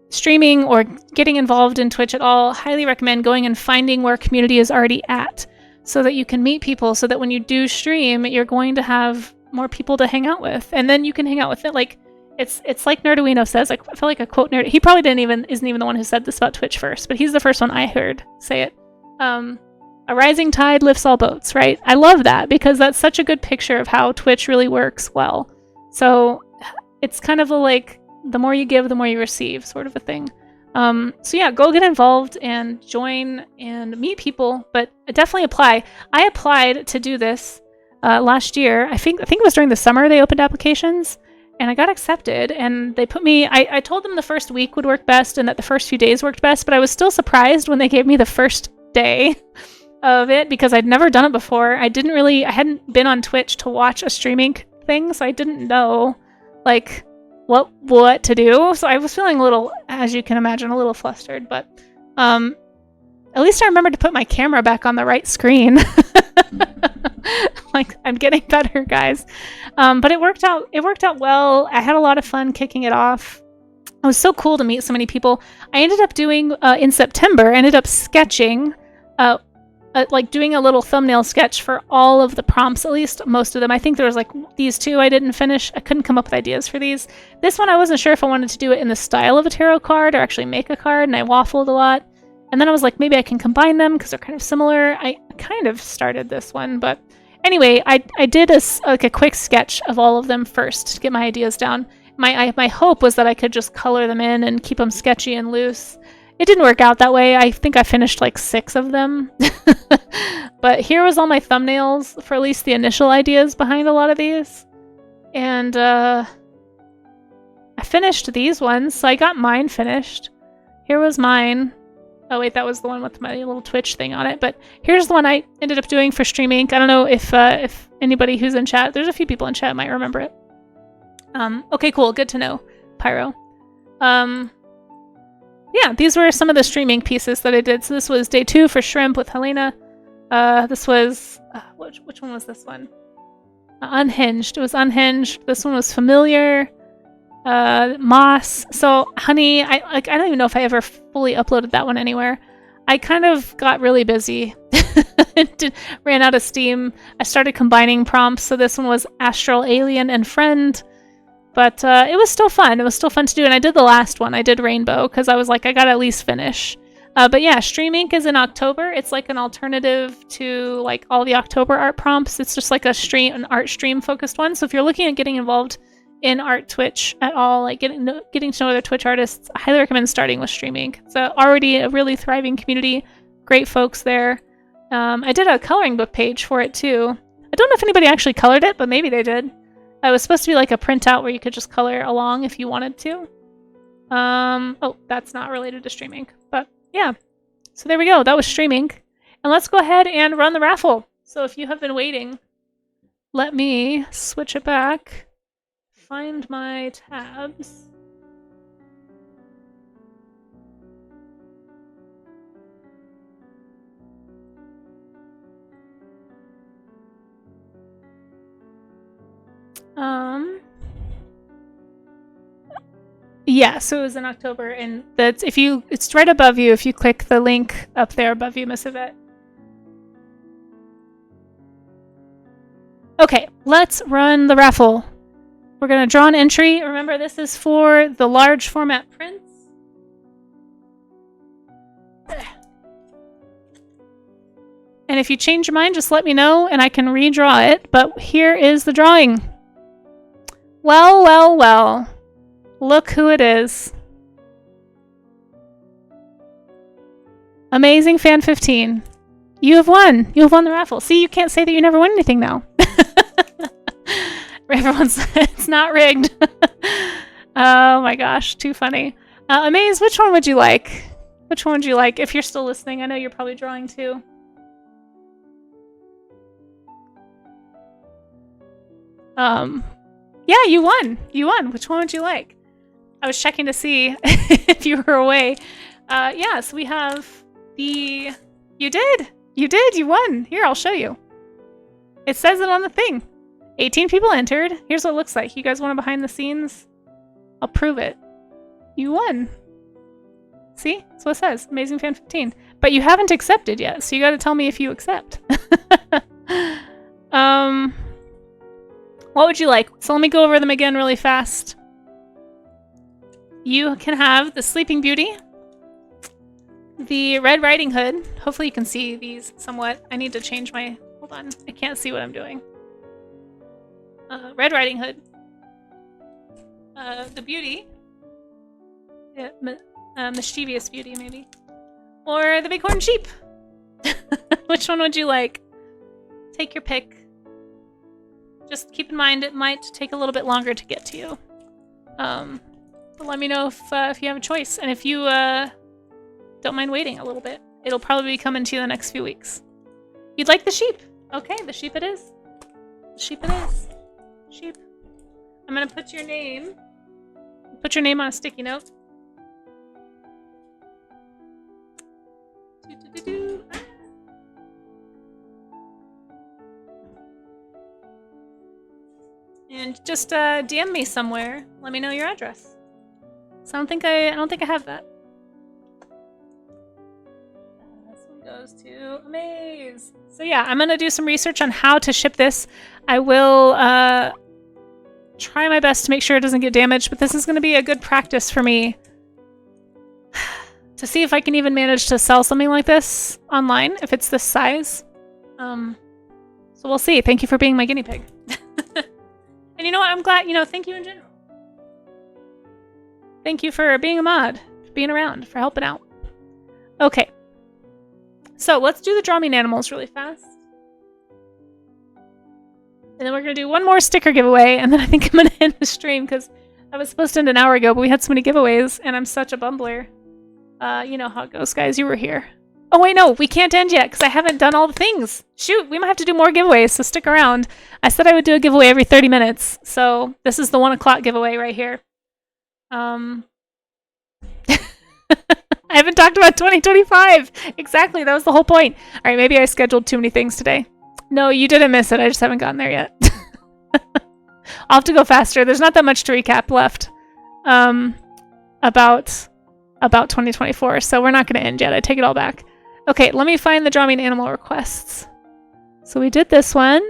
streaming or getting involved in Twitch at all, highly recommend going and finding where community is already at so that you can meet people, so that when you do stream, you're going to have more people to hang out with. And then you can hang out with it. It's like Nerduino says. I feel like a quote Nerd. He probably isn't even the one who said this about Twitch first, but he's the first one I heard say it. A rising tide lifts all boats, right? I love that because that's such a good picture of how Twitch really works well. So it's kind of the more you give, the more you receive sort of a thing. So yeah, go get involved and join and meet people, but definitely apply. I applied to do this last year. I think it was during the summer they opened applications, and I got accepted, and they put me... I told them the first week would work best and that the first few days worked best, but I was still surprised when they gave me the first day of it because I'd never done it before. I hadn't been on Twitch to watch a streaming thing, so I didn't know what to do. So I was feeling a little, as you can imagine, a little flustered, but at least I remembered to put my camera back on the right screen. I'm getting better, guys. But it worked out well. I had a lot of fun kicking it off. It was so cool to meet so many people. I ended up doing in September, sketching, doing a little thumbnail sketch for all of the prompts, at least most of them. I think there was these two I didn't finish. I couldn't come up with ideas for these. This one I wasn't sure if I wanted to do it in the style of a tarot card or actually make a card, and I waffled a lot. And then I was like, maybe I can combine them because they're kind of similar. I kind of started this one, but anyway, I did like a quick sketch of all of them first to get my ideas down. My hope was that I could just color them in and keep them sketchy and loose. It didn't work out that way. I think I finished like 6 of them. But here was all my thumbnails for at least the initial ideas behind a lot of these. And I finished these ones, so I got mine finished. Here was mine. Oh wait, that was the one with my little Twitch thing on it. But here's the one I ended up doing for Stream Inc. I don't know if anybody who's in chat, there's a few people in chat might remember it. Okay, cool. Good to know, Pyro. Yeah, these were some of the Stream Inc. pieces that I did. So this was day 2 for Shrimp with Helena. This was which one was this one? Unhinged. It was Unhinged. This one was Familiar. Moss. So Honey, I don't even know if I ever fully uploaded that one anywhere. I kind of got really busy. Ran out of steam. I started combining prompts. So this one was Astral Alien and Friend. But it was still fun. It was still fun to do. And I did the last one. I did Rainbow because I was like, I gotta at least finish. But yeah, Stream Inc. is in October. It's like an alternative to like all the October art prompts. It's just like an art stream focused one. So if you're looking at getting involved in art Twitch at all, like getting to know other Twitch artists, I highly recommend starting with Stream Inc. It's already a really thriving community. Great folks there. I did a coloring book page for it too. I don't know if anybody actually colored it, but maybe they did. It was supposed to be like a printout where you could just color along if you wanted to. Oh, that's not related to Stream Inc. But yeah, so there we go. That was Stream Inc. And let's go ahead and run the raffle. So if you have been waiting, let me switch it back. Find my tabs. Yeah, so it was in October, and that's it's right above you if you click the link up there above you, Miss Yvette. Okay, let's run the raffle. We're gonna draw an entry. Remember, this is for the large format prints. And if you change your mind, just let me know and I can redraw it. But here is the drawing. Well, well, well. Look who it is. Amazing Fan 15. You have won. You have won the raffle. See, you can't say that you never won anything now. Everyone's, it's not rigged. Oh my gosh, too funny. Amaze, which one would you like? Which one would you like? If you're still listening, I know you're probably drawing too. Yeah, you won. You won. Which one would you like? I was checking to see if you were away. Yeah, so we have the... You did! You did! You won! Here, I'll show you. It says it on the thing. 18 people entered. Here's what it looks like. You guys want a behind the scenes? I'll prove it. You won. See? That's what it says. Amazing Fan 15. But you haven't accepted yet, so you gotta tell me if you accept. What would you like? So let me go over them again really fast. You can have the Sleeping Beauty, the Red Riding Hood. Hopefully you can see these somewhat. I need to change my... Hold on. I can't see what I'm doing. Red Riding Hood. The Beauty. Yeah, Mischievous Beauty, maybe. Or the Bighorn Sheep. Which one would you like? Take your pick. Just keep in mind it might take a little bit longer to get to you. But let me know if you have a choice. And if you don't mind waiting a little bit, it'll probably be coming to you the next few weeks. You'd like the sheep. Okay, the sheep it is. The sheep it is. Sheep. I'm gonna put your name. Put your name on a sticky note. And just DM me somewhere. Let me know your address. So I don't think I have that. This one goes to Amaze. So yeah, I'm gonna do some research on how to ship this. I will try my best to make sure it doesn't get damaged, but this is gonna be a good practice for me to see if I can even manage to sell something like this online, if it's this size. So we'll see. Thank you for being my guinea pig. And you know what? I'm glad, you know, thank you in general. Thank you for being a mod, for being around, for helping out. Okay. So let's do the Draw Me Animals really fast. And then we're going to do one more sticker giveaway, and then I think I'm going to end the stream because I was supposed to end an hour ago, but we had so many giveaways, and I'm such a bumbler. You know how it goes, guys. You were here. Oh, wait, no. We can't end yet because I haven't done all the things. Shoot, we might have to do more giveaways, so stick around. I said I would do a giveaway every 30 minutes, so this is the 1 o'clock giveaway right here. I haven't talked about 2025. Exactly, that was the whole point. All right, maybe I scheduled too many things today. No, you didn't miss it. I just haven't gotten there yet. I'll have to go faster. There's not that much to recap left about 2024, so we're not going to end yet. I take it all back. Okay, let me find the Draw Me an Animal requests. So we did this one.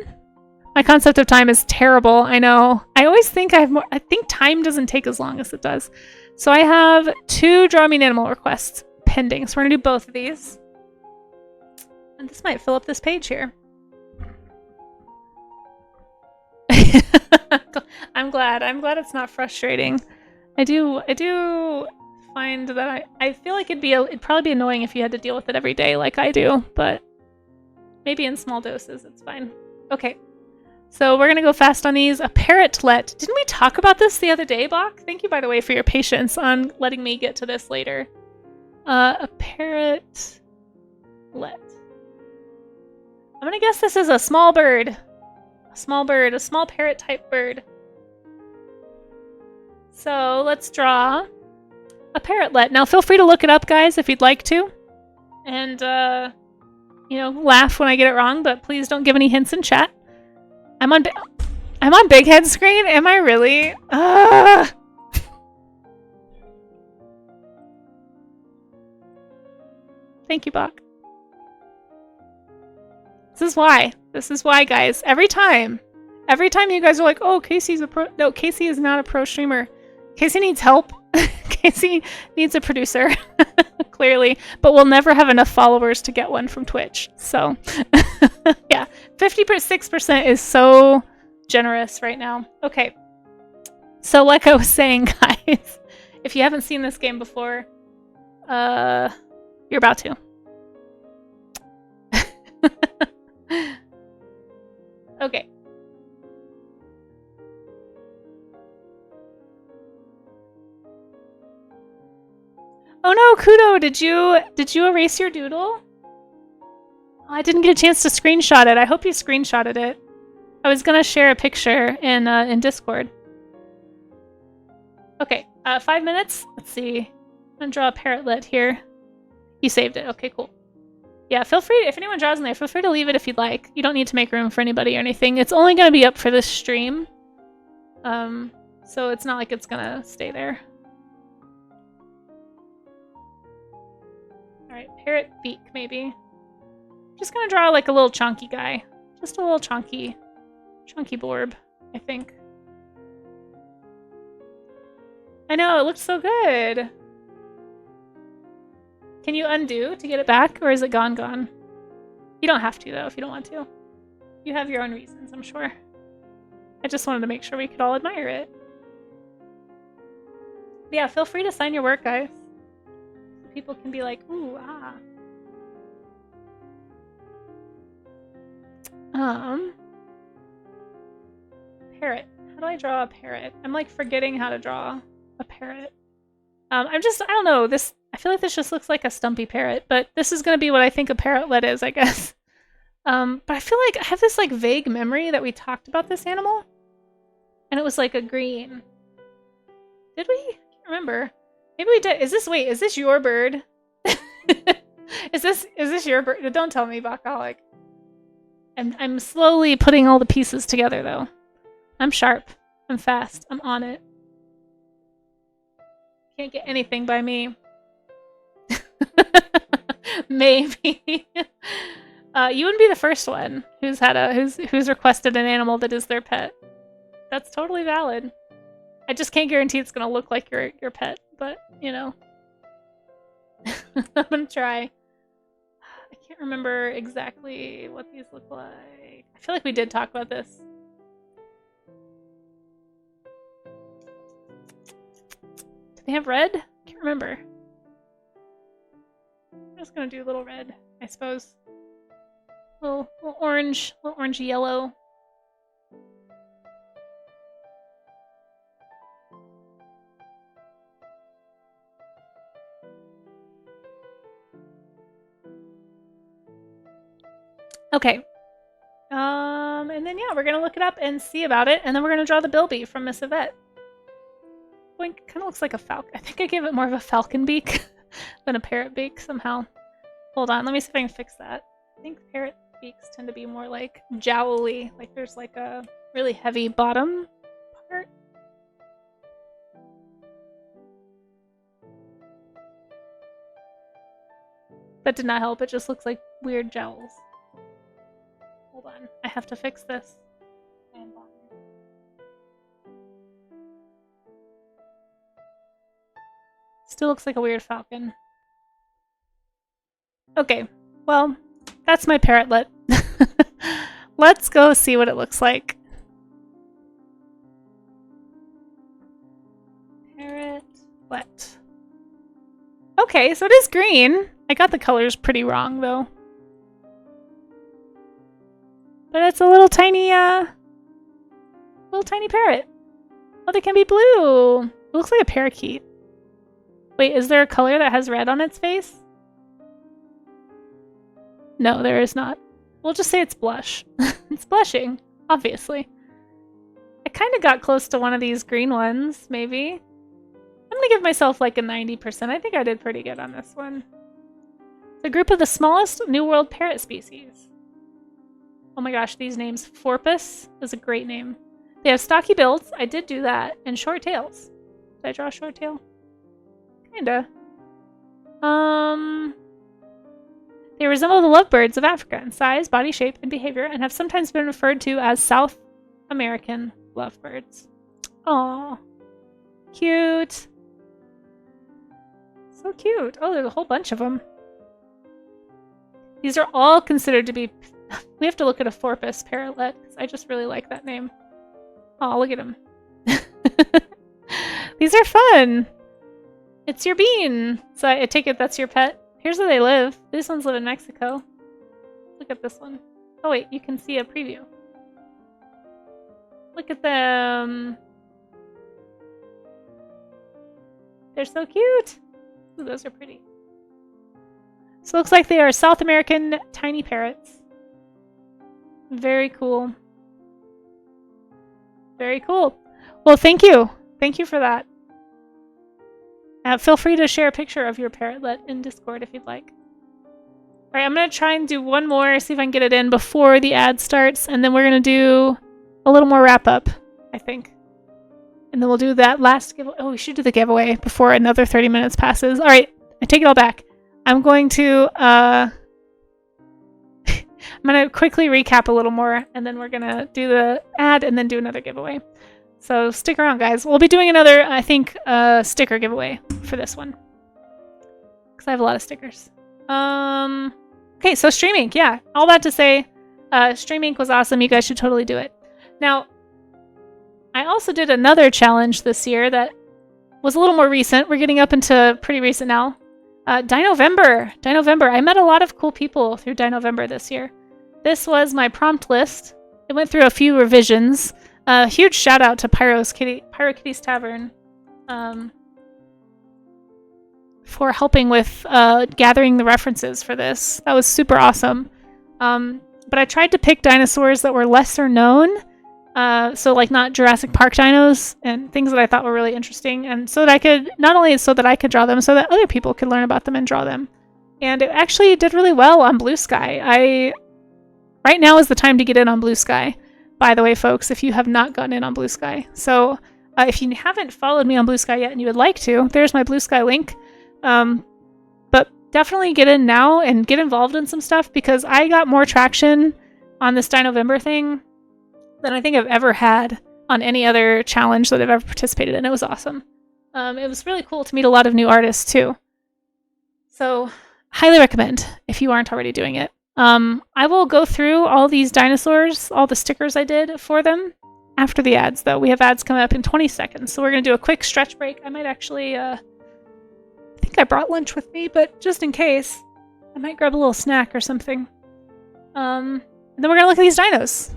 My concept of time is terrible. I know. I always think I have more. I think time doesn't take as long as it does. So I have 2 Draw Me an Animal requests pending. So we're going to do both of these. And this might fill up this page here. I'm glad. I'm glad it's not frustrating. I do find that I feel like it'd probably be annoying if you had to deal with it every day like I do, but maybe in small doses it's fine. Okay. So we're going to go fast on these. A parrotlet. Didn't we talk about this the other day, Bach? Thank you, by the way, for your patience on letting me get to this later. A parrotlet. I'm going to guess this is a small bird. A small bird. A small parrot-type bird. So let's draw a parrotlet. Now feel free to look it up, guys, if you'd like to. And, you know, laugh when I get it wrong, but please don't give any hints in chat. I'm on Big Head screen? Am I really? Thank you, Bach. This is why. This is why, guys. Every time you guys are like, oh, Casey's a pro. No, Casey is not a pro streamer. Casey needs help. Casey needs a producer, clearly, but we'll never have enough followers to get one from Twitch. So, yeah, 56% is so generous right now. Okay, so like I was saying, guys, if you haven't seen this game before, you're about to. Okay. Oh no, Kudo, did you erase your doodle? Oh, I didn't get a chance to screenshot it. I hope you screenshotted it. I was gonna share a picture in Discord. Okay, 5 minutes. Let's see. I'm gonna draw a parrotlet here. You saved it. Okay, cool. Yeah, feel free, if anyone draws in there, feel free to leave it if you'd like. You don't need to make room for anybody or anything. It's only gonna be up for this stream. So it's not like it's gonna stay there. Alright, parrot beak, maybe. I'm just gonna draw like a little chunky guy. Just a little chunky blorb, I think. I know, it looks so good! Can you undo to get it back, or is it gone? You don't have to, though, if you don't want to. You have your own reasons, I'm sure. I just wanted to make sure we could all admire it. But yeah, feel free to sign your work, guys. People can be like, ooh, ah. Parrot. How do I draw a parrot? I'm like forgetting how to draw a parrot. I don't know, I feel like this just looks like a stumpy parrot, but this is gonna be what I think a parrotlet is, I guess. But I feel like I have this like vague memory that we talked about this animal, and it was like a green. Did we? I can't remember. Maybe we did. Is this your bird? Is this your bird? Don't tell me, Bacalic. I'm slowly putting all the pieces together, though. I'm sharp. I'm fast. I'm on it. Can't get anything by me. Maybe. You wouldn't be the first one who's requested an animal that is their pet. That's totally valid. I just can't guarantee it's gonna look like your pet, but you know. I'm gonna try. I can't remember exactly what these look like. I feel like we did talk about this. Do they have red? I can't remember. I'm just gonna do a little red, I suppose. Little orange, little orangey yellow. Okay. And then yeah, we're gonna look it up and see about it, and then we're gonna draw the Bilby from Miss Yvette. Boink, kind of looks like a falcon. I think I gave it more of a falcon beak than a parrot beak somehow. Hold on, let me see if I can fix that. I think parrot beaks tend to be more like jowly, like there's like a really heavy bottom part. That did not help, it just looks like weird jowls. Hold on, I have to fix this. Still looks like a weird falcon. Okay, well, that's my parrotlet. Let's go see what it looks like. Parrotlet. Okay, so it is green. I got the colors pretty wrong, though. But it's a little tiny parrot. Oh, they can be blue. It looks like a parakeet. Wait, is there a color that has red on its face? No, there is not. We'll just say it's blush. It's blushing, obviously. I kind of got close to one of these green ones, maybe. I'm gonna give myself like a 90%. I think I did pretty good on this one. The group of the smallest New World parrot species. Oh my gosh, these names. Forpus is a great name. They have stocky bills. I did do that. And short tails. Did I draw a short tail? Kinda. They resemble the lovebirds of Africa in size, body shape, and behavior, and have sometimes been referred to as South American lovebirds. Aww. Cute. So cute. Oh, there's a whole bunch of them. These are all considered to be... We have to look at a Forpus parrotlet, because I just really like that name. Oh, look at him. These are fun. It's your bean. So I take it that's your pet. Here's where they live. These ones live in Mexico. Look at this one. Oh wait, you can see a preview. Look at them. They're so cute. Ooh, those are pretty. So it looks like they are South American tiny parrots. Very cool. Very cool. Well, thank you. Thank you for that. Feel free to share a picture of your parrotlet in Discord if you'd like. Alright, I'm going to try and do one more, see if I can get it in before the ad starts, and then we're going to do a little more wrap-up, I think. And then we'll do that last giveaway. Oh, we should do the giveaway before another 30 minutes passes. Alright, I take it all back. I'm going to, I'm going to quickly recap a little more, and then we're going to do the ad and then do another giveaway. So stick around, guys. We'll be doing another, I think, sticker giveaway for this one. Because I have a lot of stickers. Okay, so Stream Inc. Yeah, all that to say, Stream Inc. was awesome. You guys should totally do it. Now, I also did another challenge this year that was a little more recent. We're getting up into pretty recent now. Dinovember. Dinovember. I met a lot of cool people through Dinovember this year. This was my prompt list. It went through a few revisions. Huge shout out to Pyro Kitty's Tavern for helping with gathering the references for this. That was super awesome. But I tried to pick dinosaurs that were lesser known, so like not Jurassic Park dinos and things that I thought were really interesting, and so that I could not only so that I could draw them, so that other people could learn about them and draw them. And it actually did really well on Blue Sky. Right now is the time to get in on Blue Sky. By the way, folks, if you have not gotten in on Blue Sky. So if you haven't followed me on Blue Sky yet and you would like to, there's my Blue Sky link. But definitely get in now and get involved in some stuff, because I got more traction on this Dinovember thing than I think I've ever had on any other challenge that I've ever participated in. It was awesome. It was really cool to meet a lot of new artists too. So, highly recommend if you aren't already doing it. I will go through all these dinosaurs, all the stickers I did for them after the ads, though. We have ads coming up in 20 seconds, so we're going to do a quick stretch break. I might actually, I think I brought lunch with me, but just in case, I might grab a little snack or something. And then we're going to look at these dinos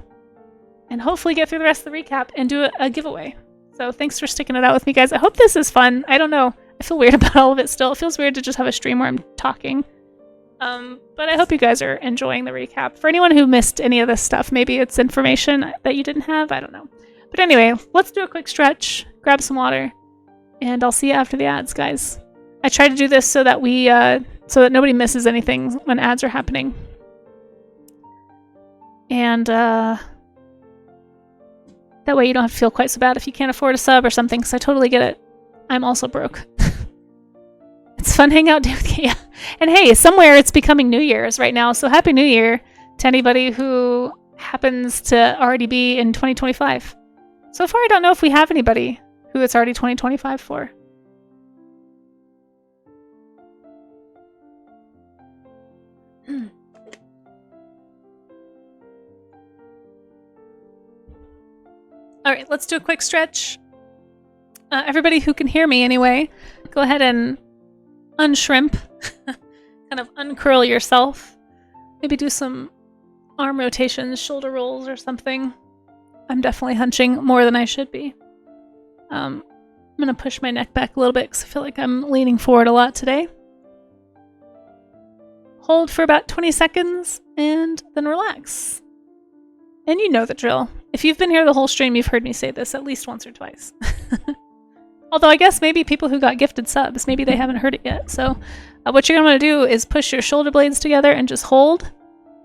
and hopefully get through the rest of the recap and do a giveaway. So thanks for sticking it out with me, guys. I hope this is fun. I don't know. I feel weird about all of it still. It feels weird to just have a stream where I'm talking. But I hope you guys are enjoying the recap. For anyone who missed any of this stuff, maybe it's information that you didn't have. I don't know. But anyway, let's do a quick stretch, grab some water, and I'll see you after the ads, guys. I try to do this so that so that nobody misses anything when ads are happening. And that way you don't have to feel quite so bad if you can't afford a sub or something, because I totally get it. I'm also broke. It's fun hanging out with you. Yeah. And hey, somewhere it's becoming New Year's right now, so Happy New Year to anybody who happens to already be in 2025. So far, I don't know if we have anybody who it's already 2025 for. All right, let's do a quick stretch. Everybody who can hear me anyway, go ahead and unshrimp, kind of uncurl yourself. Maybe do some arm rotations, shoulder rolls or something. I'm definitely hunching more than I should be. I'm going to push my neck back a little bit because I feel like I'm leaning forward a lot today. Hold for about 20 seconds and then relax. And you know the drill. If you've been here the whole stream, you've heard me say this at least once or twice. Although I guess maybe people who got gifted subs, maybe they haven't heard it yet. So what you're going to want to do is push your shoulder blades together and just hold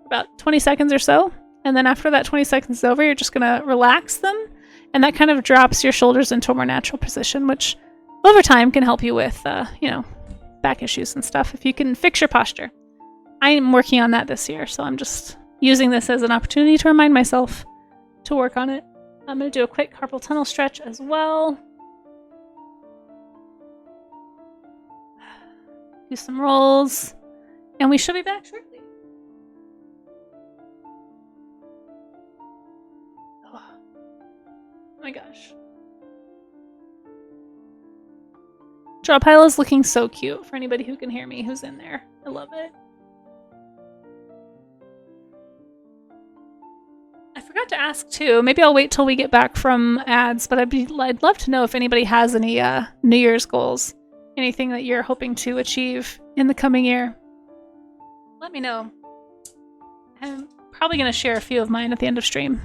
about 20 seconds or so. And then after that 20 seconds is over, you're just going to relax them. And that kind of drops your shoulders into a more natural position, which over time can help you with, back issues and stuff if you can fix your posture. I am working on that this year, so I'm just using this as an opportunity to remind myself to work on it. I'm going to do a quick carpal tunnel stretch as well. Do some rolls, and we should be back shortly. Oh my gosh. Draw pile is looking so cute for anybody who can hear me who's in there. I love it. I forgot to ask too. Maybe I'll wait till we get back from ads, but I'd love to know if anybody has any New Year's goals. Anything that you're hoping to achieve in the coming year. Let me know. I'm probably going to share a few of mine at the end of stream.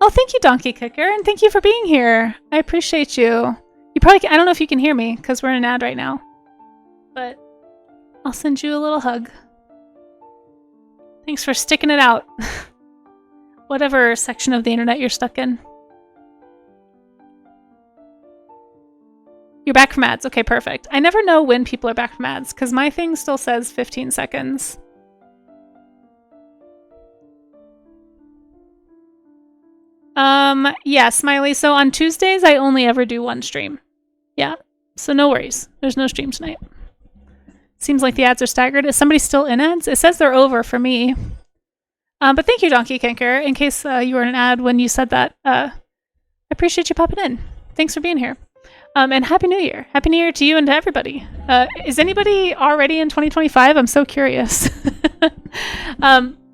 Oh, thank you, Donkey Kicker, and thank you for being here. I appreciate you. You probably I don't know if you can hear me because we're in an ad right now, but I'll send you a little hug. Thanks for sticking it out. Whatever section of the internet you're stuck in. You're back from ads. Okay, perfect. I never know when people are back from ads because my thing still says 15 seconds. Yeah, Smiley. So on Tuesdays, I only ever do one stream. Yeah, so no worries. There's no stream tonight. Seems like the ads are staggered. Is somebody still in ads? It says they're over for me. But thank you, Donkey Kinker. In case you were in an ad when you said that, I appreciate you popping in. Thanks for being here. And Happy New Year. Happy New Year to you and to everybody. Is anybody already in 2025? I'm so curious.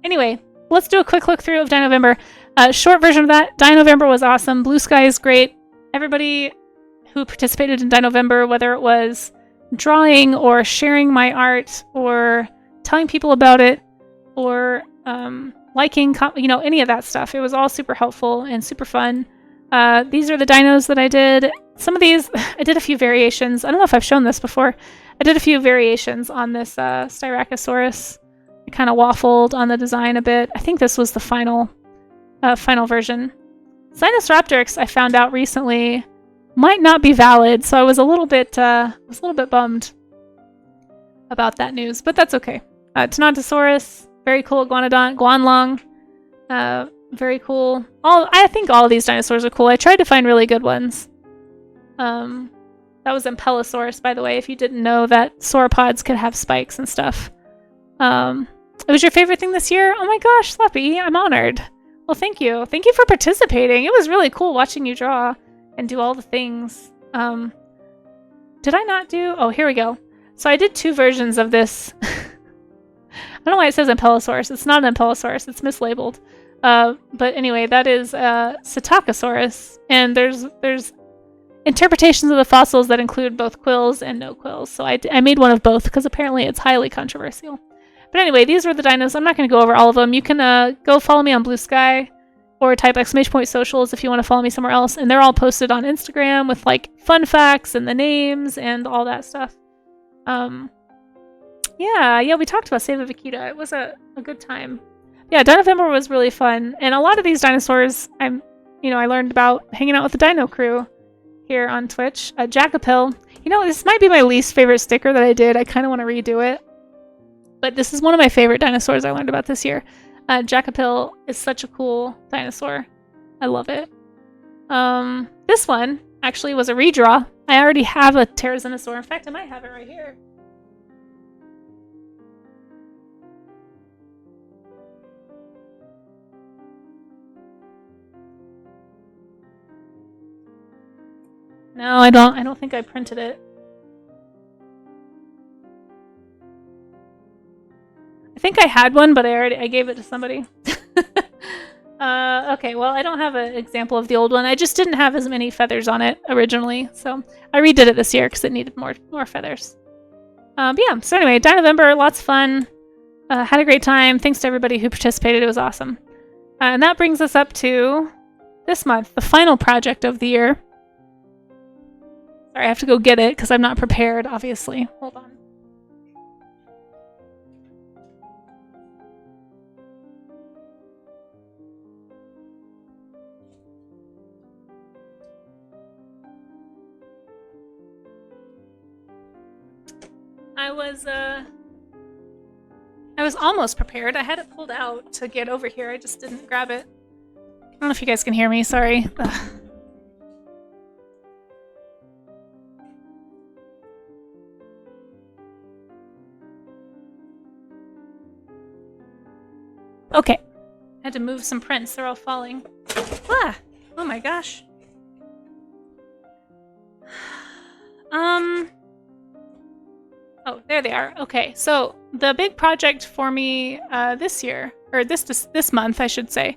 Anyway, let's do a quick look through of Dinovember. Short version of that, Dinovember was awesome. Blue Sky is great. Everybody who participated in Dinovember, whether it was drawing or sharing my art or telling people about it or liking, any of that stuff. It was all super helpful and super fun. These are the dinos that I did. Some of these, I did a few variations. I don't know if I've shown this before. I did a few variations on this Styracosaurus. I kind of waffled on the design a bit. I think this was the final version. Sinosraptorix, I found out recently, might not be valid, so I was a little bit bummed about that news, but that's okay. Tenontosaurus, very cool. Guanlong, very cool. I think all of these dinosaurs are cool. I tried to find really good ones. That was Ampelosaurus, by the way, if you didn't know that sauropods could have spikes and stuff. It was your favorite thing this year? Oh my gosh, Sloppy, I'm honored. Well, thank you. Thank you for participating. It was really cool watching you draw and do all the things. Did I not do? Oh, here we go. So I did 2 versions of this. I don't know why it says Ampelosaurus. It's not an Ampelosaurus. It's mislabeled. But anyway, that is Psittacosaurus. And there's interpretations of the fossils that include both quills and no quills. So I made one of both because apparently it's highly controversial. But anyway, these were the dinos. I'm not going to go over all of them. You can go follow me on Blue Sky or type !socials if you want to follow me somewhere else. And they're all posted on Instagram with like fun facts and the names and all that stuff. Yeah, we talked about Save the Vaquita. It was a good time. Yeah, Dinovember was really fun. And a lot of these dinosaurs I learned about hanging out with the Dino Crew here on Twitch. Jackapil. This might be my least favorite sticker that I did. I kind of want to redo it. But this is one of my favorite dinosaurs I learned about this year. Jackapil is such a cool dinosaur. I love it. This one actually was a redraw. I already have a Pterosaurus. In fact, I might have it right here. No, I don't think I printed it. I think I had one, but I gave it to somebody. Okay, well, I don't have an example of the old one. I just didn't have as many feathers on it originally, so I redid it this year because it needed more feathers. But yeah, so anyway, Dinovember, lots of fun. Had a great time. Thanks to everybody who participated. It was awesome. And that brings us up to this month, the final project of the year. Sorry, I have to go get it because I'm not prepared, obviously. Hold on. I was almost prepared. I had it pulled out to get over here. I just didn't grab it. I don't know if you guys can hear me. Sorry. Ugh. Okay. Had to move some prints. They're all falling. Ah! Oh my gosh. Oh, there they are. Okay, so the big project for me this year, or this month, I should say,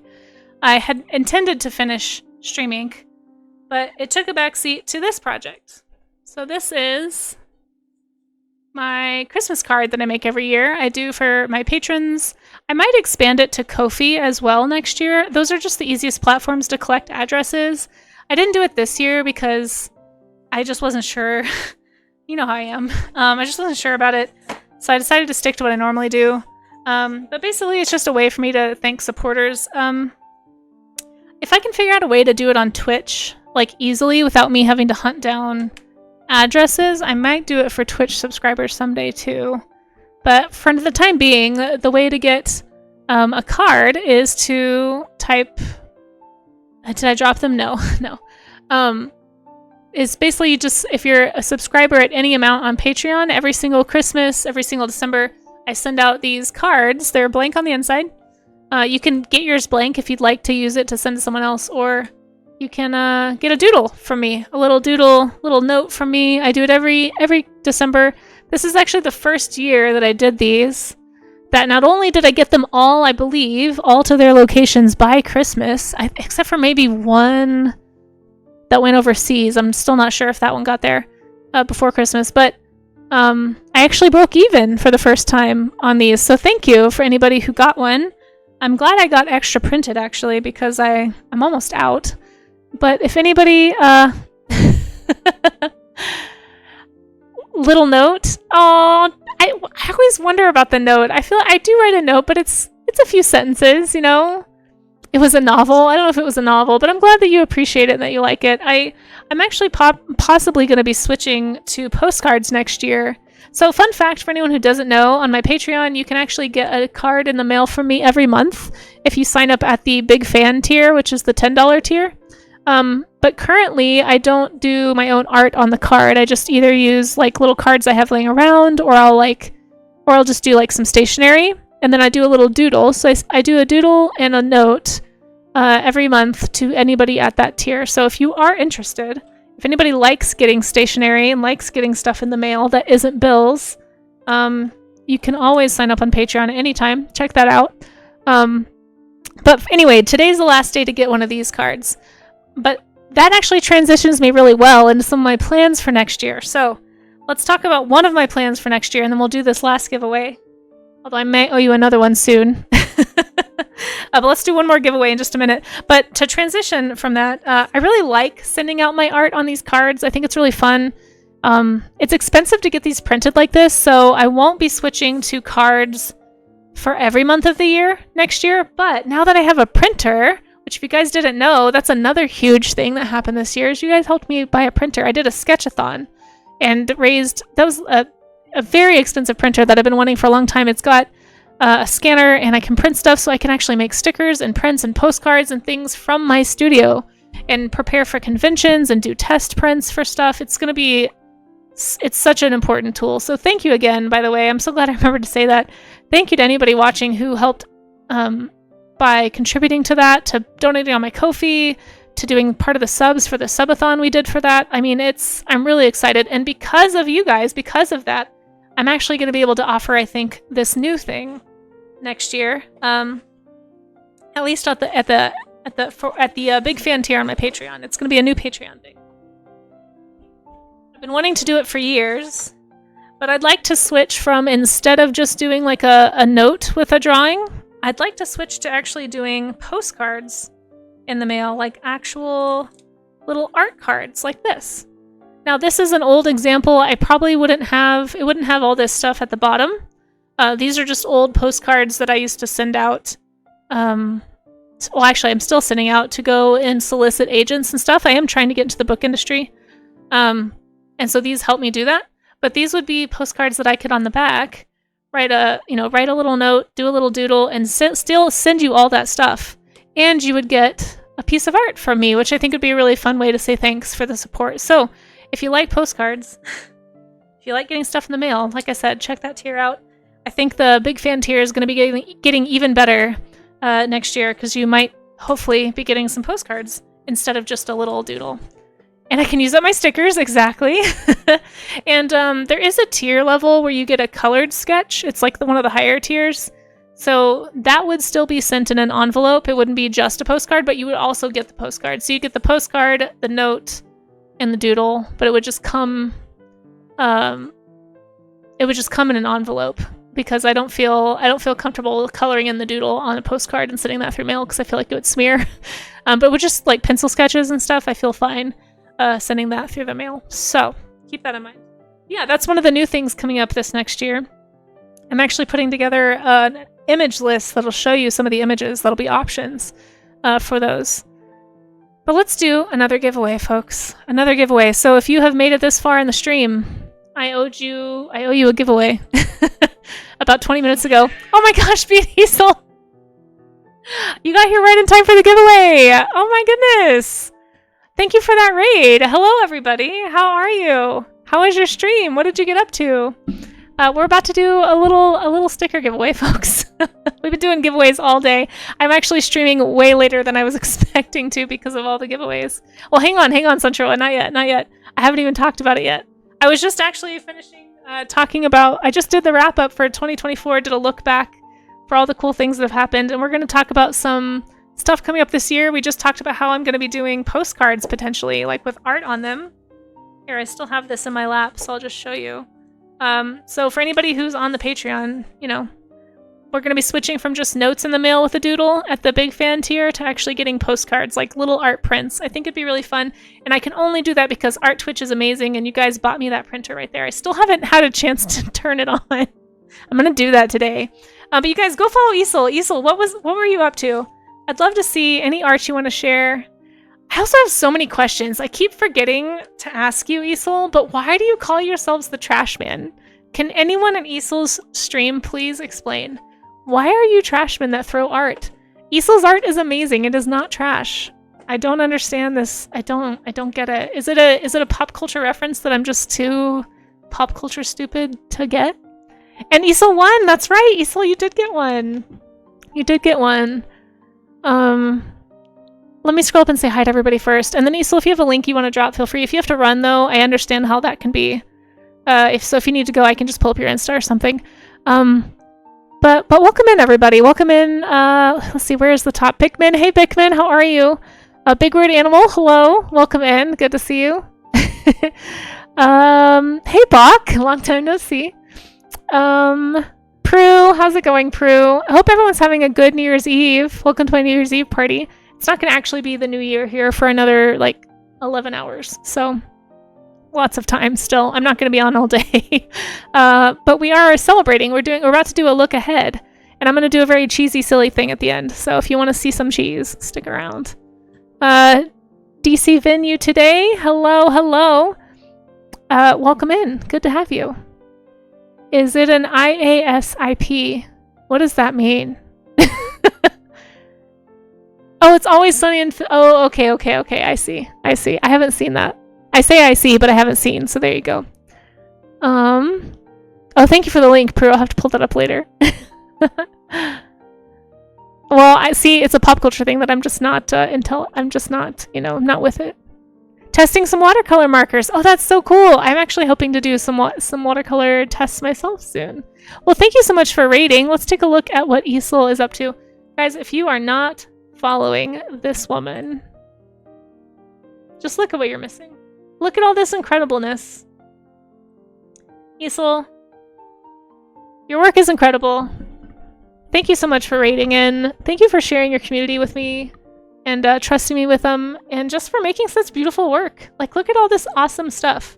I had intended to finish Stream Inc., but it took a backseat to this project. So this is my Christmas card that I make every year. I do for my patrons. I might expand it to Ko-fi as well next year. Those are just the easiest platforms to collect addresses. I didn't do it this year because I just wasn't sure. You know how I am. I just wasn't sure about it, so I decided to stick to what I normally do. But basically, it's just a way for me to thank supporters. If I can figure out a way to do it on Twitch, like easily, without me having to hunt down addresses, I might do it for Twitch subscribers someday too. But for the time being, the way to get a card is to type... Did I drop them? No. No. Is basically just, if you're a subscriber at any amount on Patreon, every single Christmas, every single December, I send out these cards. They're blank on the inside. You can get yours blank if you'd like to use it to send to someone else, or you can get a doodle from me. A little doodle, little note from me. I do it every December. This is actually the first year that I did these. That not only did I get them all, I believe, all to their locations by Christmas, except for maybe one that went overseas. I'm still not sure if that one got there before Christmas, but I actually broke even for the first time on these, so thank you for anybody who got one. I'm glad I got extra printed, actually, because I'm almost out. But if anybody... Little note. Oh, I always wonder about the note. I feel I do write a note, but it's a few sentences, you know? It was a novel. I don't know if it was a novel, but I'm glad that you appreciate it and that you like it. I'm actually possibly going to be switching to postcards next year. So fun fact for anyone who doesn't know, on my Patreon, you can actually get a card in the mail from me every month if you sign up at the Big Fan tier, which is the $10 tier. But currently I don't do my own art on the card. I just either use like little cards I have laying around, or I'll just do like some stationery, and then I do a little doodle. So I do a doodle and a note every month to anybody at that tier. So if you are interested, if anybody likes getting stationery and likes getting stuff in the mail that isn't bills, you can always sign up on Patreon at any time. Check that out. But anyway, today's the last day to get one of these cards. But that actually transitions me really well into some of my plans for next year. So let's talk about one of my plans for next year, and then we'll do this last giveaway. Although I may owe you another one soon. But let's do one more giveaway in just a minute. But to transition from that, I really like sending out my art on these cards. I think it's really fun. It's expensive to get these printed like this, so I won't be switching to cards for every month of the year next year. But now that I have a printer, which if you guys didn't know, that's another huge thing that happened this year, is you guys helped me buy a printer. I did a sketch-a-thon and that was a very expensive printer that I've been wanting for a long time. It's got a scanner, and I can print stuff, so I can actually make stickers and prints and postcards and things from my studio and prepare for conventions and do test prints for stuff. It's such an important tool. So thank you again, by the way. I'm so glad I remembered to say that. Thank you to anybody watching who helped by contributing to that, to donating on my Ko-fi, to doing part of the subs for the subathon we did for that. I mean, I'm really excited. And because of you guys, because of that, I'm actually going to be able to offer, I think, this new thing next year. At least at the big fan tier on my Patreon. It's going to be a new Patreon thing. I've been wanting to do it for years, but I'd like to switch from, instead of just doing like a note with a drawing, I'd like to switch to actually doing postcards in the mail, like actual little art cards like this. Now, this is an old example. I probably wouldn't have all this stuff at the bottom. These are just old postcards that I used to send out. Well, actually, I'm still sending out to go and solicit agents and stuff. I am trying to get into the book industry. And so these help me do that. But these would be postcards that I could, on the back, write a little note, do a little doodle, and still send you all that stuff. And you would get a piece of art from me, which I think would be a really fun way to say thanks for the support. So if you like postcards, if you like getting stuff in the mail, like I said, check that tier out. I think the big fan tier is going to be getting even better next year, because you might hopefully be getting some postcards instead of just a little doodle. And I can use up my stickers, exactly. And there is a tier level where you get a colored sketch. It's like one of the higher tiers. So that would still be sent in an envelope. It wouldn't be just a postcard, but you would also get the postcard. So you get the postcard, the note, and the doodle, but it would just come in an envelope, because I don't feel comfortable coloring in the doodle on a postcard and sending that through mail, because I feel like it would smear. But with just like pencil sketches and stuff, I feel fine sending that through the mail. So keep that in mind. Yeah, that's one of the new things coming up this next year. I'm actually putting together an image list that'll show you some of the images that'll be options for those. But let's do another giveaway, folks. Another giveaway. So if you have made it this far in the stream, I owe you a giveaway. About 20 minutes ago. Oh my gosh, Beat Diesel! You got here right in time for the giveaway! Oh my goodness! Thank you for that raid! Hello, everybody! How are you? How was your stream? What did you get up to? We're about to do a little sticker giveaway, folks. We've been doing giveaways all day. I'm actually streaming way later than I was expecting to because of all the giveaways. Well, hang on, Sunshiro. Not yet. I haven't even talked about it yet. I was just actually finishing talking about, I just did the wrap up for 2024, did a look back for all the cool things that have happened, and we're going to talk about some stuff coming up this year. We just talked about how I'm going to be doing postcards potentially, like with art on them. Here, I still have this in my lap, so I'll just show you. So for anybody who's on the Patreon, we're going to be switching from just notes in the mail with a doodle at the big fan tier to actually getting postcards, like little art prints. I think it'd be really fun. And I can only do that because Art Twitch is amazing, and you guys bought me that printer right there. I still haven't had a chance to turn it on. I'm going to do that today. But you guys, go follow Isel. Isel, what were you up to? I'd love to see any art you want to share. I also have so many questions. I keep forgetting to ask you, Isel, but why do you call yourselves the Trash Man? Can anyone in Isel's stream please explain? Why are you trash men that throw art? Isel's art is amazing. It is not trash. I don't understand this. I don't get it. Is it a pop culture reference that I'm just too pop culture stupid to get? And Isel won. That's right, Isel, you did get one. You did get one. Let me scroll up and say hi to everybody first, and then Isel, if you have a link you want to drop, feel free. If you have to run though, I understand how that can be. If you need to go, I can just pull up your Insta or something. But welcome in, everybody. Welcome in. Let's see, where is the top? Pikmin. Hey, Pikmin, how are you? Big Word Animal, hello. Welcome in. Good to see you. Hey, Bach. Long time no see. Prue, how's it going, Prue? I hope everyone's having a good New Year's Eve. Welcome to my New Year's Eve party. It's not going to actually be the New Year here for another, 11 hours. So, lots of time still. I'm not going to be on all day. But we are celebrating. We're about to do a look ahead. And I'm going to do a very cheesy, silly thing at the end. So if you want to see some cheese, stick around. DC Venue today. Hello, hello. Welcome in. Good to have you. Is it an IASIP? What does that mean? Oh, it's always sunny in... Oh, okay. I see. I haven't seen that. I say I see, but I haven't seen, so there you go. Oh, thank you for the link, Prue. I'll have to pull that up later. Well, I see it's a pop culture thing that I'm just not I'm just not, not with it. Testing some watercolor markers. Oh, that's so cool. I'm actually hoping to do some watercolor tests myself soon. Well, thank you so much for rating. Let's take a look at what Isel is up to. Guys, if you are not following this woman, just look at what you're missing. Look at all this incredibleness. Isel, your work is incredible. Thank you so much for rating in. Thank you for sharing your community with me and trusting me with them, and just for making such beautiful work. Look at all this awesome stuff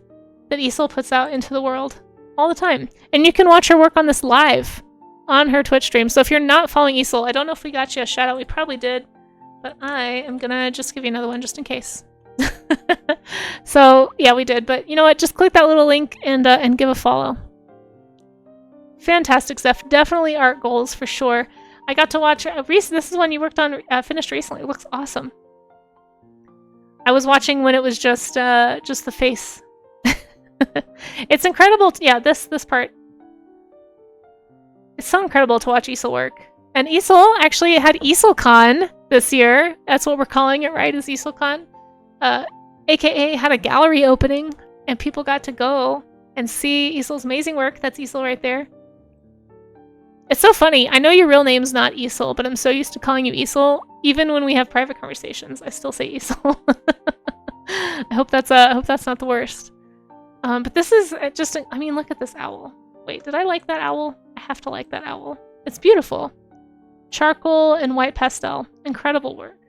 that Isel puts out into the world all the time. And you can watch her work on this live on her Twitch stream. So if you're not following Isel, I don't know if we got you a shout out. We probably did, but I am gonna just give you another one just in case. So yeah, we did, but you know what? Just click that little link and give a follow. Fantastic stuff. Definitely art goals for sure. I got to watch this is one you worked on, finished recently. It looks awesome. I was watching when it was just the face. It's incredible. Yeah, this part. It's so incredible to watch Isel work. And Isel actually had IselCon this year. That's what we're calling it, right? Is IselCon. AKA had a gallery opening, and people got to go and see Isel's amazing work. That's Isel right there. It's so funny. I know your real name's not Isel, but I'm so used to calling you Isel. Even when we have private conversations, I still say Isel. I hope that's not the worst. But this is just, I mean, look at this owl. Wait, did I like that owl? I have to like that owl. It's beautiful. Charcoal and white pastel. Incredible work.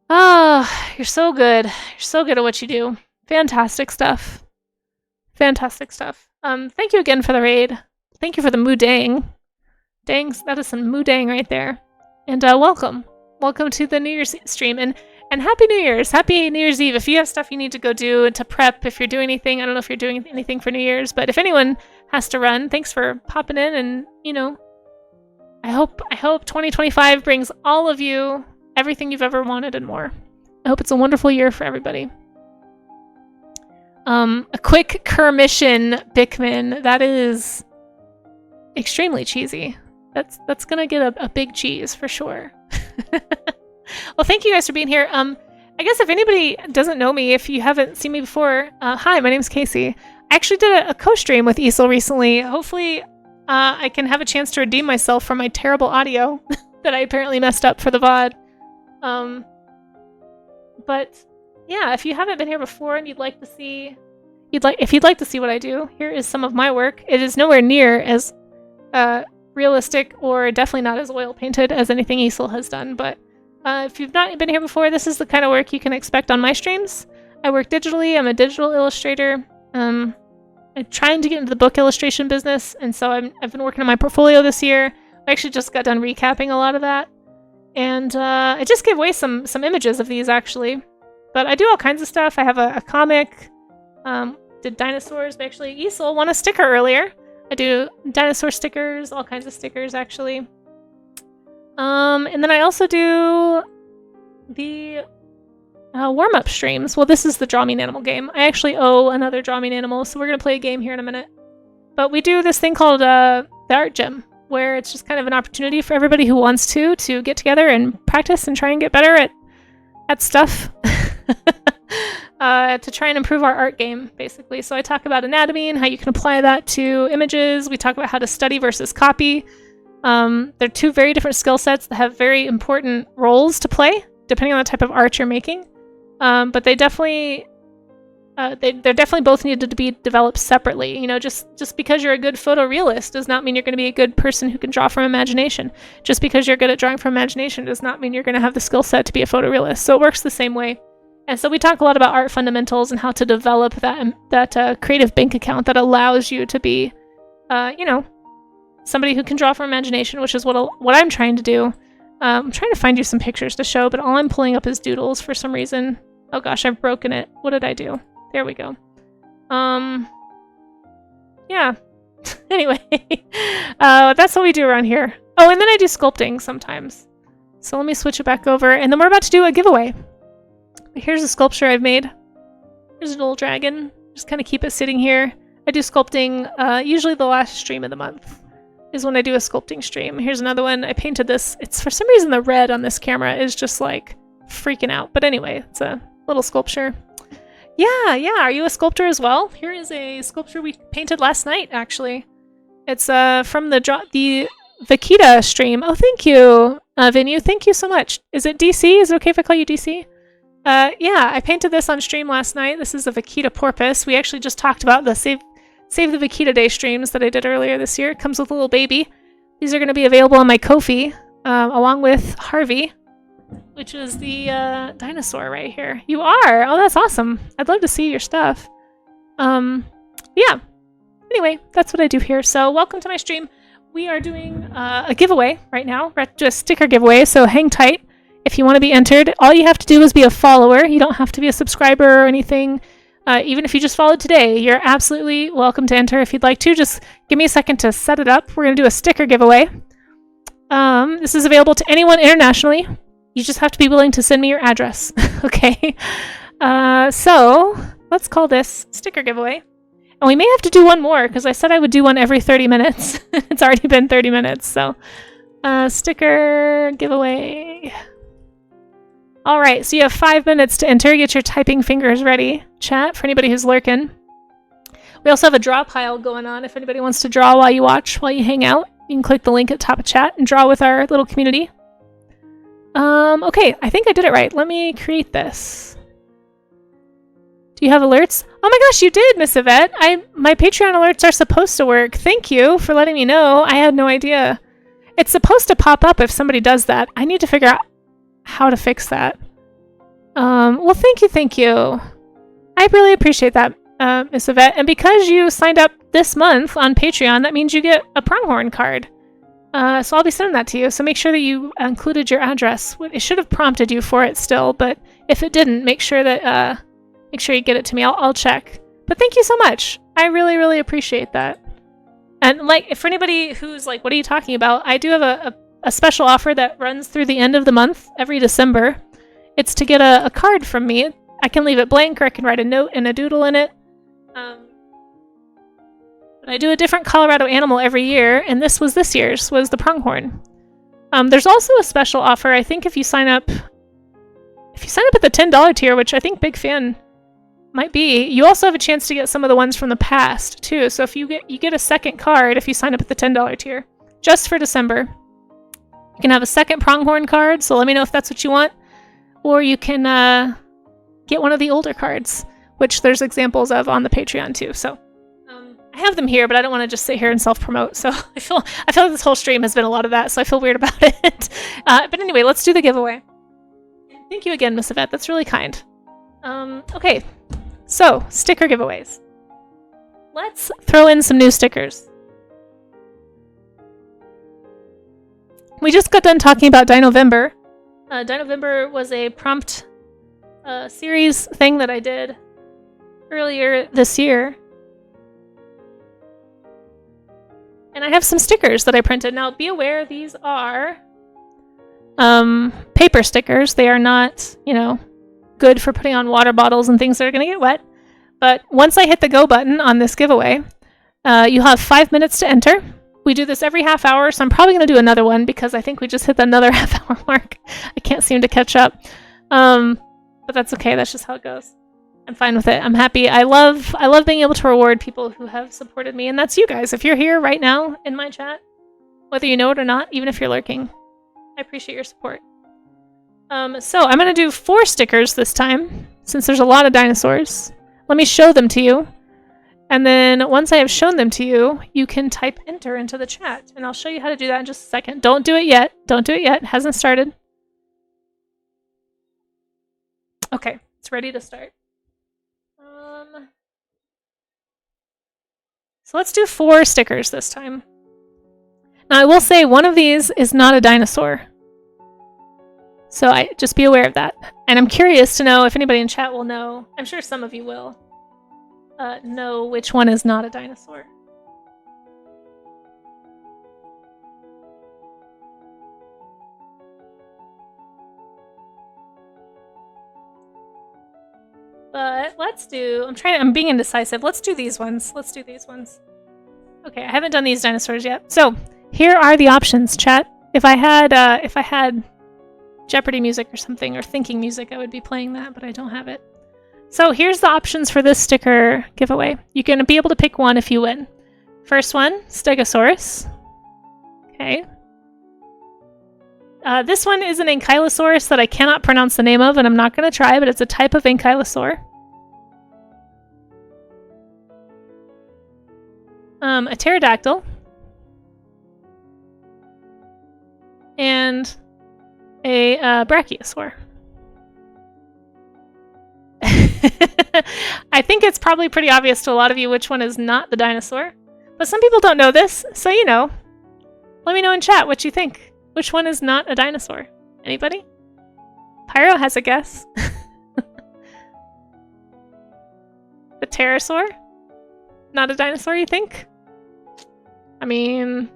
Ah, you're so good. You're so good at what you do. Fantastic stuff. Fantastic stuff. Thank you again for the raid. Thank you for the moodang. Dangs, that is some moodang right there. And welcome. Welcome to the New Year's stream. And Happy New Year's. Happy New Year's Eve. If you have stuff you need to go do to prep, if you're doing anything, I don't know if you're doing anything for New Year's, but if anyone has to run, thanks for popping in, and, I hope 2025 brings all of you everything you've ever wanted and more. I hope it's a wonderful year for everybody. A quick Kermission, Bickman. That is extremely cheesy. That's gonna get a big cheese for sure. Well, thank you guys for being here. I guess if anybody doesn't know me, if you haven't seen me before, hi, my name's Casey. I actually did a co-stream with Isel recently. Hopefully, I can have a chance to redeem myself from my terrible audio that I apparently messed up for the VOD. But yeah, if you haven't been here before and you'd like to see what I do, here is some of my work. It is nowhere near as realistic, or definitely not as oil painted as anything Isel has done, but if you've not been here before, this is the kind of work you can expect on my streams. I work digitally. I'm a digital illustrator. I'm trying to get into the book illustration business, and so I've been working on my portfolio this year. I actually just got done recapping a lot of that, and I just gave away some images of these, actually. But I do all kinds of stuff. I have a comic, did dinosaurs, but actually Isel won a sticker earlier. I do dinosaur stickers, all kinds of stickers, actually. And then I also do the warm-up streams. Well, this is the Draw Me an Animal game. I actually owe another Draw Me an Animal, so we're going to play a game here in a minute. But we do this thing called the Art Gym, where it's just kind of an opportunity for everybody who wants to get together and practice and try and get better at stuff. To try and improve our art game, basically. So I talk about anatomy and how you can apply that to images. We talk about how to study versus copy. They're two very different skill sets that have very important roles to play, depending on the type of art you're making. But they're definitely both needed to be developed separately. You know, just because you're a good photorealist does not mean you're going to be a good person who can draw from imagination. Just because you're good at drawing from imagination does not mean you're going to have the skill set to be a photorealist. So it works the same way. And so we talk a lot about art fundamentals and how to develop that creative bank account that allows you to be, somebody who can draw from imagination, which is what I'm trying to do. I'm trying to find you some pictures to show, but all I'm pulling up is doodles for some reason. Oh gosh, I've broken it. What did I do? There we go. Yeah. Anyway, that's what we do around here. Oh, and then I do sculpting sometimes. So let me switch it back over, and then we're about to do a giveaway. Here's a sculpture I've made. Here's an old dragon. Just kind of keep it sitting here. I do sculpting usually the last stream of the month is when I do a sculpting stream. Here's another one. I painted this. It's for some reason the red on this camera is just like freaking out. But anyway, it's a little sculpture. Yeah. Are you a sculptor as well? Here is a sculpture we painted last night, actually. It's from the Vakita stream. Oh, thank you, Vinu. Thank you so much. Is it DC? Is it okay if I call you DC? Yeah, I painted this on stream last night. This is a Vakita porpoise. We actually just talked about the Save the Vakita Day streams that I did earlier this year. It comes with a little baby. These are going to be available on my Ko-fi, along with Harvey, which is the dinosaur right here. You are? Oh, that's awesome. I'd love to see your stuff. Yeah. Anyway, that's what I do here. So welcome to my stream. We are doing a giveaway right now. We're at a sticker giveaway, so hang tight. If you want to be entered, all you have to do is be a follower. You don't have to be a subscriber or anything. Even if you just followed today, you're absolutely welcome to enter if you'd like to. Just give me a second to set it up. We're going to do a sticker giveaway. This is available to anyone internationally. You just have to be willing to send me your address. Okay? So let's call this sticker giveaway. And we may have to do one more because I said I would do one every 30 minutes. It's already been 30 minutes. So sticker giveaway. All right, so you have 5 minutes to enter. Get your typing fingers ready, chat, for anybody who's lurking. We also have a draw pile going on. If anybody wants to draw while you watch, while you hang out, you can click the link at the top of chat and draw with our little community. Okay, I think I did it right. Let me create this. Do you have alerts? Oh my gosh, you did, Miss Yvette. My Patreon alerts are supposed to work. Thank you for letting me know. I had no idea. It's supposed to pop up if somebody does that. I need to figure out how to fix that. Well, thank you. I really appreciate that, Miss Yvette. And because you signed up this month on Patreon, that means you get a pronghorn card. So I'll be sending that to you. So make sure that you included your address. It should have prompted you for it still, but if it didn't, make sure you get it to me. I'll check. But thank you so much. I really, really appreciate that. And like, for anybody who's like, what are you talking about? I do have a special offer that runs through the end of the month every December. It's to get a card from me. I can leave it blank or I can write a note and a doodle in it. But I do a different Colorado animal every year, and this year's was the pronghorn. There's also a special offer. I think if you sign up at the $10 tier, which I think Big Fan might be, you also have a chance to get some of the ones from the past too. So if you get a second card if you sign up at the $10 tier, just for December. You can have a second pronghorn card, so let me know if that's what you want. Or you can get one of the older cards, which there's examples of on the Patreon too. So I have them here, but I don't want to just sit here and self-promote. So I feel like this whole stream has been a lot of that, so I feel weird about it. But anyway, let's do the giveaway. Thank you again, Miss Yvette. That's really kind. Okay, so sticker giveaways. Let's throw in some new stickers. We just got done talking about Dinovember. Dinovember was a prompt series thing that I did earlier this year. And I have some stickers that I printed. Now, be aware, these are paper stickers. They are not, you know, good for putting on water bottles and things that are going to get wet. But once I hit the go button on this giveaway, you have 5 minutes to enter. We do this every half hour, so I'm probably going to do another one because I think we just hit another half-hour mark. I can't seem to catch up. But that's okay. That's just how it goes. I'm fine with it. I'm happy. I love being able to reward people who have supported me, and that's you guys. If you're here right now in my chat, whether you know it or not, even if you're lurking, I appreciate your support. So I'm going to do 4 stickers this time, since there's a lot of dinosaurs. Let me show them to you. And then once I have shown them to you, you can type enter into the chat. And I'll show you how to do that in just a second. Don't do it yet. Don't do it yet. It hasn't started. Okay, it's ready to start. So let's do 4 stickers this time. Now I will say one of these is not a dinosaur. So just be aware of that. And I'm curious to know if anybody in chat will know. I'm sure some of you will know which one is not a dinosaur. But let's do, I'm being indecisive. Let's do these ones. Let's do these ones. Okay, I haven't done these dinosaurs yet. So here are the options, chat. If I had Jeopardy music or something, or thinking music, I would be playing that, but I don't have it. So here's the options for this sticker giveaway. You're going to be able to pick one if you win. First one, Stegosaurus. Okay. This one is an Ankylosaurus that I cannot pronounce the name of, and I'm not going to try, but it's a type of Ankylosaur. A pterodactyl. And a brachiosaur. I think it's probably pretty obvious to a lot of you which one is not the dinosaur. But some people don't know this, so you know. Let me know in chat what you think. Which one is not a dinosaur? Anybody? Pyro has a guess. The pterosaur? Not a dinosaur, you think? I mean,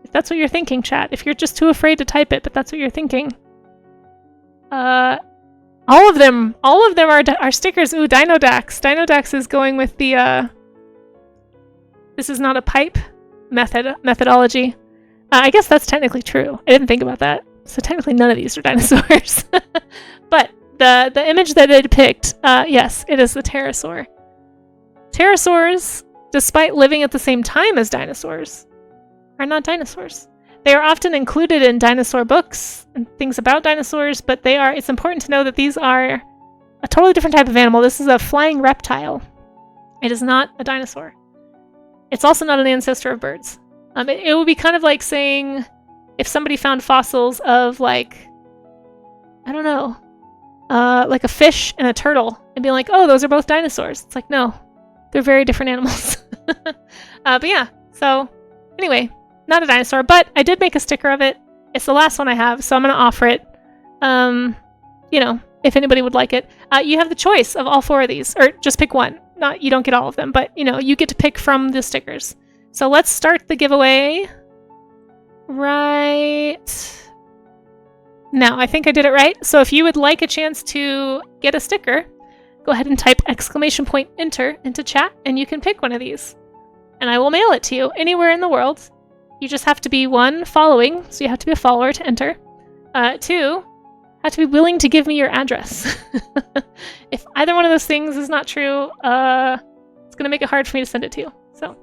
if that's what you're thinking, chat. If you're just too afraid to type it, but that's what you're thinking. All of them are stickers. Ooh, Dinodax. Dinodax is going with the, this is not a pipe methodology. I guess that's technically true. I didn't think about that. So technically none of these are dinosaurs. But the image that it picked, yes, it is the pterosaur. Pterosaurs, despite living at the same time as dinosaurs, are not dinosaurs. They are often included in dinosaur books and things about dinosaurs, but it's important to know that these are a totally different type of animal. This is a flying reptile. It is not a dinosaur. It's also not an ancestor of birds. It would be kind of like saying if somebody found fossils of, like, I don't know, like a fish and a turtle, and be like, oh, those are both dinosaurs. It's like, no, they're very different animals. But yeah, so anyway, not a dinosaur, but I did make a sticker of it. It's the last one I have, so I'm going to offer it. You know, if anybody would like it. You have the choice of all 4 of these, or just pick one. You don't get all of them, but, you know, you get to pick from the stickers. So let's start the giveaway right now. I think I did it right. So if you would like a chance to get a sticker, go ahead and type !enter into chat, and you can pick one of these. And I will mail it to you anywhere in the world. You just have to be 1, following, so you have to be a follower to enter. 2, have to be willing to give me your address. If either one of those things is not true, it's going to make it hard for me to send it to you. So,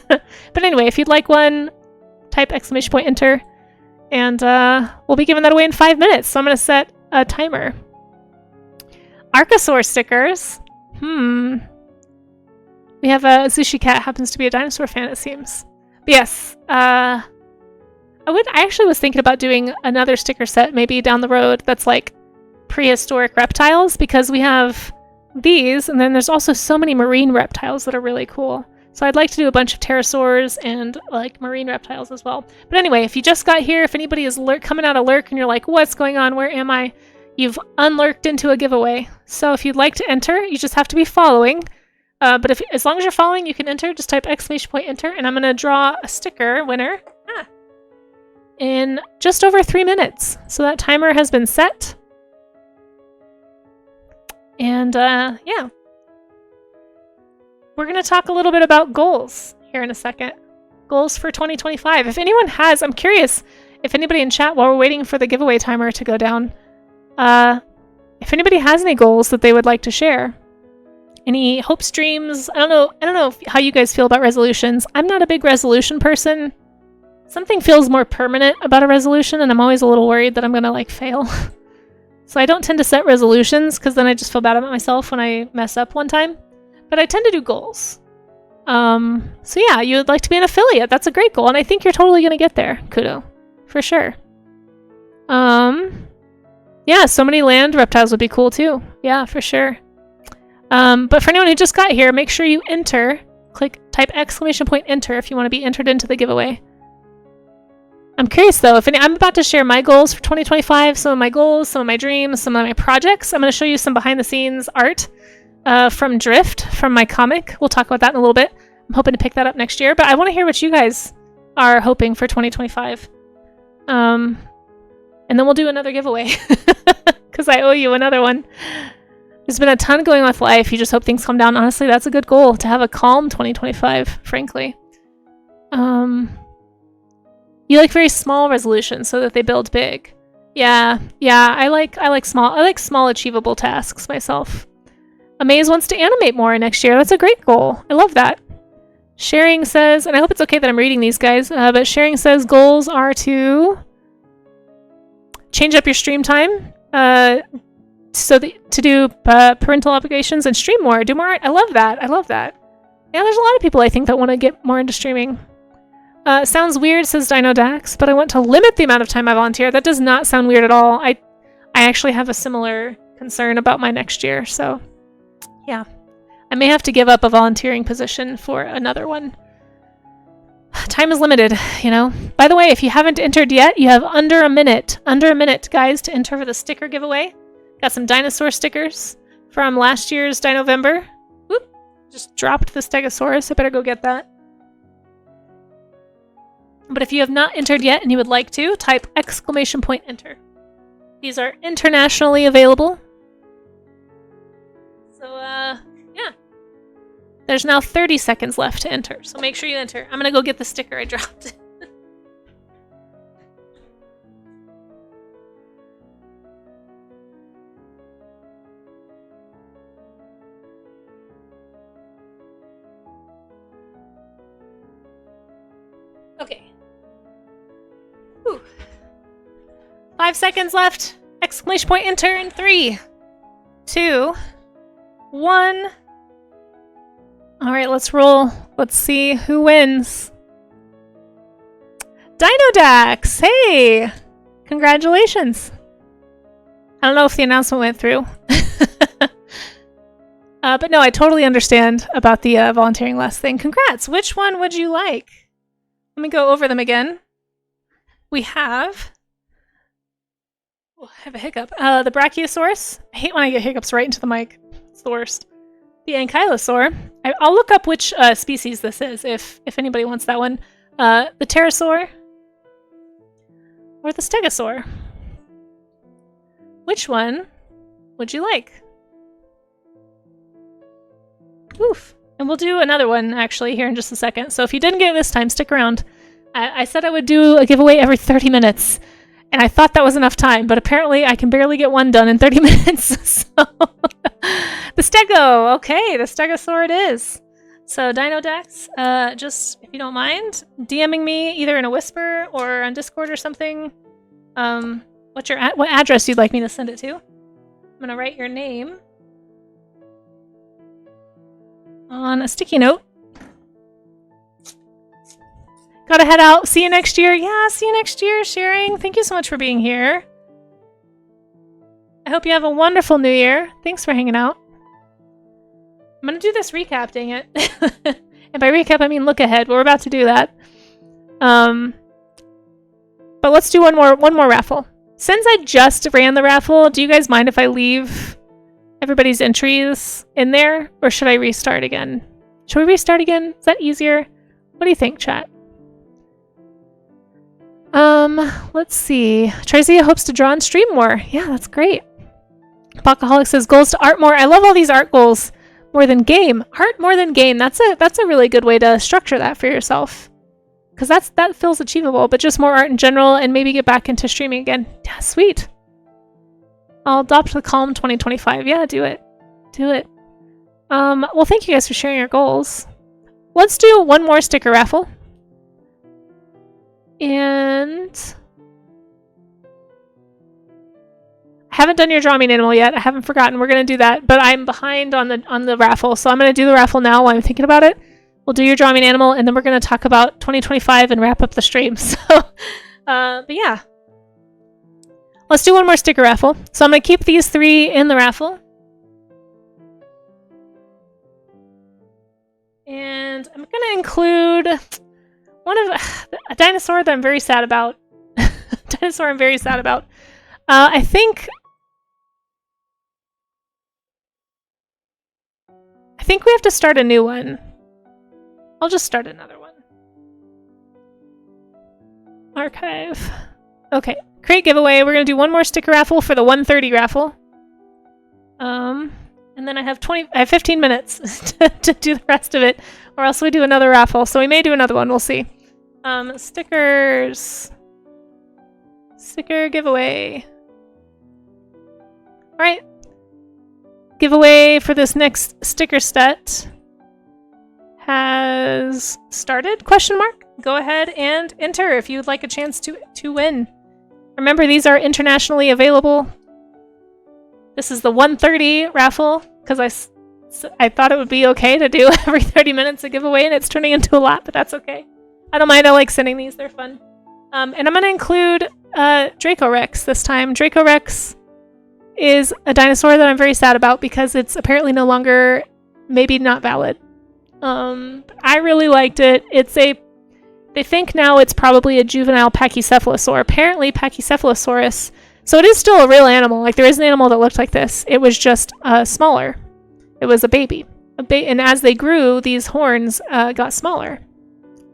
but anyway, if you'd like one, type !enter, and we'll be giving that away in 5 minutes. So I'm going to set a timer. Archosaur stickers. We have a Zushi Cat happens to be a dinosaur fan, it seems. But yes, I actually was thinking about doing another sticker set maybe down the road that's like prehistoric reptiles, because we have these, and then there's also so many marine reptiles that are really cool. So I'd like to do a bunch of pterosaurs and like marine reptiles as well. But anyway, if you just got here, if anybody is coming out of lurk and you're like, what's going on? Where am I? You've unlurked into a giveaway. So if you'd like to enter, you just have to be following. But as long as you're following, you can enter. Just type !enter, and I'm going to draw a sticker winner. in just over 3 minutes. So that timer has been set. And yeah. We're going to talk a little bit about goals here in a second. Goals for 2025. If anyone has, I'm curious if anybody in chat, while we're waiting for the giveaway timer to go down, if anybody has any goals that they would like to share. Any hopes, dreams? I don't know how you guys feel about resolutions. I'm not a big resolution person. Something feels more permanent about a resolution, and I'm always a little worried that I'm going to like fail. So I don't tend to set resolutions because then I just feel bad about myself when I mess up one time. But I tend to do goals. So yeah, you would like to be an affiliate. That's a great goal, and I think you're totally going to get there. Kudo. For sure. Yeah, so many land reptiles would be cool too. Yeah, for sure. But for anyone who just got here, make sure you enter. Type !enter if you want to be entered into the giveaway. I'm curious though, I'm about to share my goals for 2025, some of my goals, some of my dreams, some of my projects. I'm going to show you some behind the scenes art from Drift, from my comic. We'll talk about that in a little bit. I'm hoping to pick that up next year, but I want to hear what you guys are hoping for 2025. And then we'll do another giveaway because I owe you another one. There's been a ton going on with life. You just hope things calm down. Honestly, that's a good goal, to have a calm 2025, frankly. You like very small resolutions so that they build big. Yeah, I like small achievable tasks myself. Amaze wants to animate more next year. That's a great goal. I love that. Sharing says, and I hope it's okay that I'm reading these guys, but Sharing says goals are to change up your stream time, to do parental obligations and stream more, do more art. I love that. Yeah, there's a lot of people I think that want to get more into streaming. Sounds weird, says Dino Dax, but I want to limit the amount of time I volunteer. That does not sound weird at all. I actually have a similar concern about my next year, so yeah. I may have to give up a volunteering position for another one. Time is limited, you know. By the way, if you haven't entered yet, you have under a minute, guys, to enter for the sticker giveaway. Got some dinosaur stickers from last year's Dinovember. Whoop, just dropped the Stegosaurus. I better go get that. But if you have not entered yet and you would like to, type !enter. These are internationally available. So, yeah. There's now 30 seconds left to enter, so make sure you enter. I'm gonna go get the sticker I dropped. Okay. Whew. 5 seconds left. !enter in 3, 2, 1. All right, let's roll. Let's see who wins. Dinodax! Hey! Congratulations. I don't know if the announcement went through. But no, I totally understand about the volunteering less thing. Congrats! Which one would you like? Let me go over them again. We have... Oh, I have a hiccup. The Brachiosaurus. I hate when I get hiccups right into the mic. It's the worst. The Ankylosaur. I'll look up which species this is if anybody wants that one. The Pterosaur. Or the Stegosaur. Which one would you like? Oof. And we'll do another one, actually, here in just a second. So if you didn't get it this time, stick around. I said I would do a giveaway every 30 minutes. And I thought that was enough time, but apparently I can barely get one done in 30 minutes. So the Stego! Okay, the Stegosaur it is. So Dinodax, just, if you don't mind, DMing me either in a whisper or on Discord or something. What address you'd like me to send it to. I'm gonna write your name on a sticky note. Gotta head out. See you next year. Yeah, see you next year, Sharing. Thank you so much for being here. I hope you have a wonderful new year. Thanks for hanging out. I'm gonna do this recap, dang it. And by recap, I mean look ahead. We're about to do that. But let's do one more raffle. Since I just ran the raffle, do you guys mind if I leave everybody's entries in there? Or should I restart again? Should we restart again? Is that easier? What do you think, chat? Let's see. Trizia hopes to draw and stream more. Yeah, that's great. Bacaholic says goals to art more. I love all these art goals more than game. Art more than game. That's a really good way to structure that for yourself. Because that feels achievable, but just more art in general and maybe get back into streaming again. Yeah, sweet. I'll adopt the Calm 2025. Yeah, do it. Do it. Well, thank you guys for sharing your goals. Let's do one more sticker raffle. And I haven't done your Draw Me an Animal yet. I haven't forgotten. We're gonna do that, but I'm behind on the raffle, so I'm gonna do the raffle now while I'm thinking about it. We'll do your Draw Me an Animal, and then we're gonna talk about 2025 and wrap up the stream. So, but yeah, let's do one more sticker raffle. So I'm gonna keep these 3 in the raffle, and I'm gonna include a dinosaur that I'm very sad about. Dinosaur I'm very sad about. I think we have to start a new one. I'll just start another one. Archive. Okay, create giveaway. We're gonna do one more sticker raffle for the 130 raffle. And then I have 15 minutes to do the rest of it, or else we do another raffle. So we may do another one. We'll see. Stickers. Sticker giveaway. All right. Giveaway for this next sticker set has started? Question mark. Go ahead and enter if you'd like a chance to win. Remember, these are internationally available. This is the 130 raffle because I thought it would be okay to do every 30 minutes a giveaway, and it's turning into a lot, but that's okay. I don't mind. I like sending these. They're fun. And I'm going to include Draco Rex this time. Draco Rex is a dinosaur that I'm very sad about because it's apparently no longer, maybe not valid. I really liked it. They think now it's probably a juvenile pachycephalosaur. Apparently Pachycephalosaurus, so it is still a real animal. Like, there is an animal that looked like this. It was just smaller. It was a baby. And as they grew, these horns got smaller.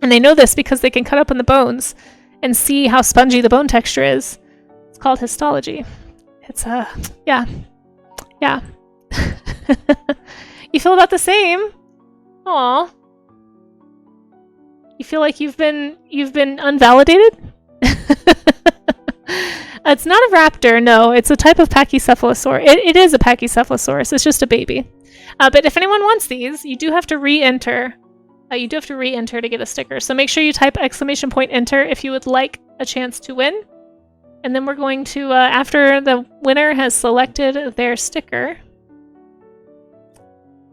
And they know this because they can cut open the bones and see how spongy the bone texture is. It's called histology. It's yeah. You feel about the same? Aw. You feel like you've been unvalidated? It's not a raptor, no. It's a type of pachycephalosaur. It is a pachycephalosaurus. It's just a baby. But if anyone wants these, you do have to re-enter. You do have to re-enter to get a sticker. So make sure you type !enter if you would like a chance to win. And then we're going to, after the winner has selected their sticker,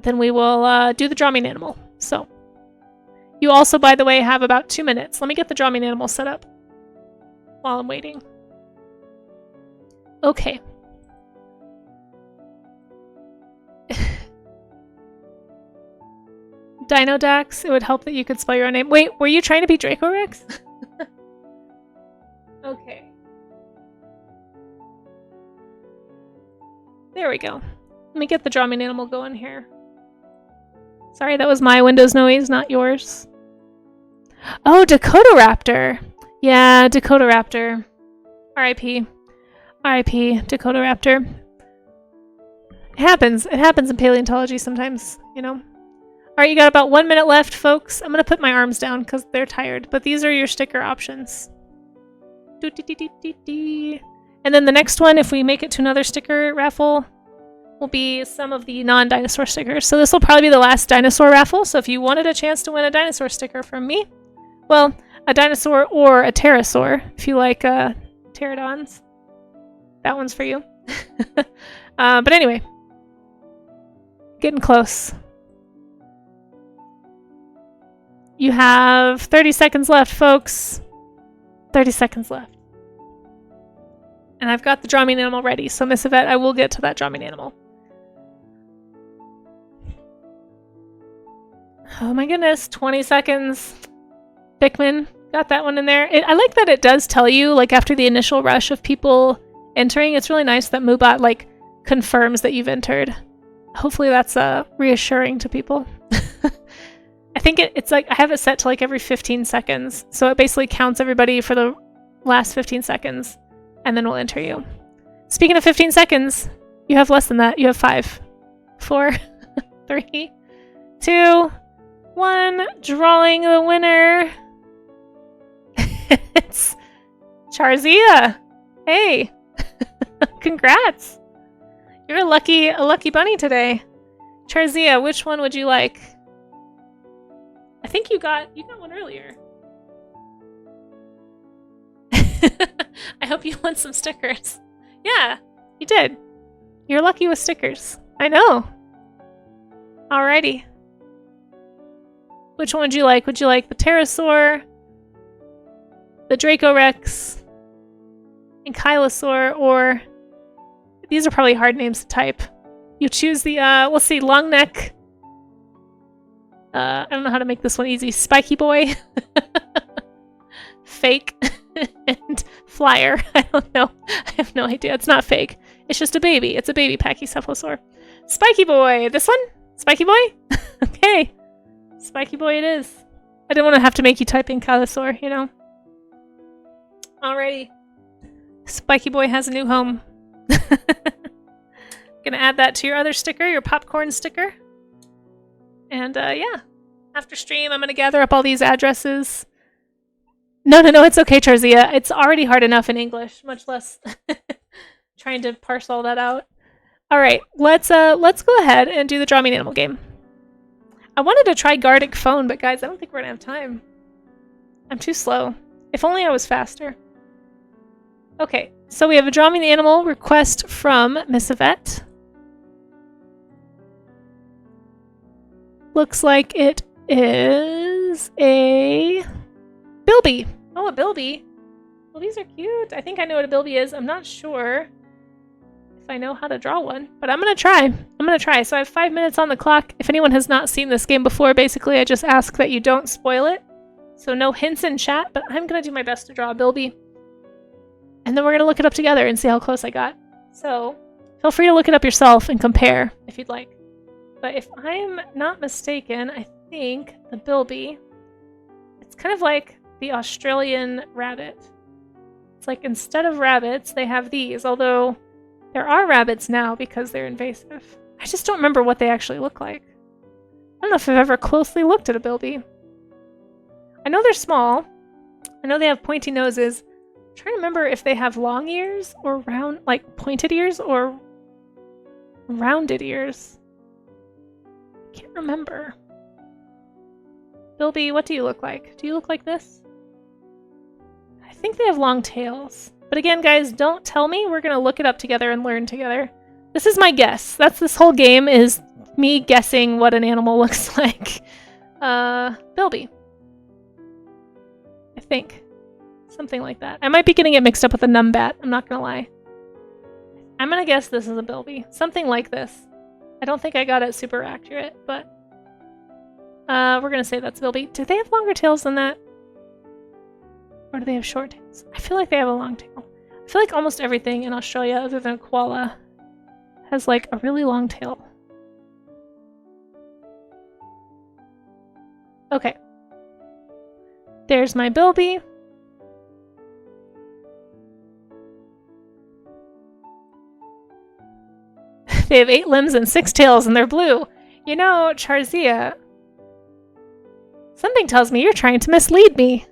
then we will do the Draw Me an Animal. So you also, by the way, have about 2 minutes. Let me get the Draw Me an Animal set up while I'm waiting. Okay. Dinodax, it would help that you could spell your own name. Wait, were you trying to be Draco Rex? Okay. There we go. Let me get the Draw Me an Animal going here. Sorry, that was my Windows noise, not yours. Oh, Dakotaraptor. Yeah, Dakotaraptor. R.I.P. R.I.P. Dakotaraptor. It happens. It happens in paleontology sometimes, you know. Alright, you got about 1 minute left, folks. I'm going to put my arms down because they're tired. But these are your sticker options. And then the next one, if we make it to another sticker raffle, will be some of the non-dinosaur stickers. So this will probably be the last dinosaur raffle. So if you wanted a chance to win a dinosaur sticker from me, well, a dinosaur or a pterosaur, if you like pterodons, that one's for you. But anyway, getting close. You have 30 seconds left, folks. 30 seconds left. And I've got the Draw Me an Animal ready, so Miss Yvette, I will get to that Draw Me an Animal. Oh my goodness, 20 seconds. Pikmin, got that one in there. I like that it does tell you, like, after the initial rush of people entering, it's really nice that Moobot, like, confirms that you've entered. Hopefully that's reassuring to people. I think it's like, I have it set to like every 15 seconds. So it basically counts everybody for the last 15 seconds, and then we'll enter you. Speaking of 15 seconds, you have less than that. You have 5, 4, 3, 2, 1. Drawing the winner. It's Charzia. Hey. Congrats. You're a lucky bunny today. Charzia, which one would you like? I think you got one earlier. I hope you won some stickers. Yeah, you did. You're lucky with stickers. I know. Alrighty. Which one would you like? Would you like the Pterosaur, the Dracorex, Ankylosaur, or... These are probably hard names to type. You choose the, we'll see, long neck. I don't know how to make this one easy. Spiky Boy. Fake. And Flyer. I don't know. I have no idea. It's not fake. It's just a baby. It's a baby Pachycephalosaur. Spiky Boy. This one? Spiky Boy? Okay. Spiky Boy it is. I didn't want to have to make you type in Ankylosaur, you know? Alrighty. Spiky Boy has a new home. Gonna add that to your other sticker, your popcorn sticker. And yeah, after stream, I'm gonna gather up all these addresses. No, it's okay, Charzia. It's already hard enough in English, much less trying to parse all that out. All right, let's go ahead and do the Draw Me an Animal game. I wanted to try Gardic Phone, but guys, I don't think we're gonna have time. I'm too slow. If only I was faster. Okay, so we have a Draw Me an Animal request from Miss Yvette. Looks like it is a Bilby. Oh, a Bilby. Well, these are cute. I think I know what a Bilby is. I'm not sure if I know how to draw one, but I'm going to try. So I have 5 minutes on the clock. If anyone has not seen this game before, basically I just ask that you don't spoil it. So no hints in chat, but I'm going to do my best to draw a Bilby. And then we're going to look it up together and see how close I got. So feel free to look it up yourself and compare if you'd like. But if I'm not mistaken, I think the Bilby, it's kind of like the Australian rabbit. It's like instead of rabbits, they have these, although there are rabbits now because they're invasive. I just don't remember what they actually look like. I don't know if I've ever closely looked at a Bilby. I know they're small. I know they have pointy noses. I'm trying to remember if they have long ears or round, like pointed ears or rounded ears. I can't remember. Bilby, what do you look like? Do you look like this? I think they have long tails. But again, guys, don't tell me. We're going to look it up together and learn together. This is my guess. That's this whole game is me guessing what an animal looks like. Bilby. I think. Something like that. I might be getting it mixed up with a numbat. I'm not going to lie. I'm going to guess this is a Bilby. Something like this. I don't think I got it super accurate, but we're going to say that's Bilby. Do they have longer tails than that? Or do they have short tails? I feel like they have a long tail. I feel like almost everything in Australia other than a koala has like a really long tail. Okay. There's my Bilby. They have 8 limbs and 6 tails and they're blue. You know, Charzia, something tells me you're trying to mislead me.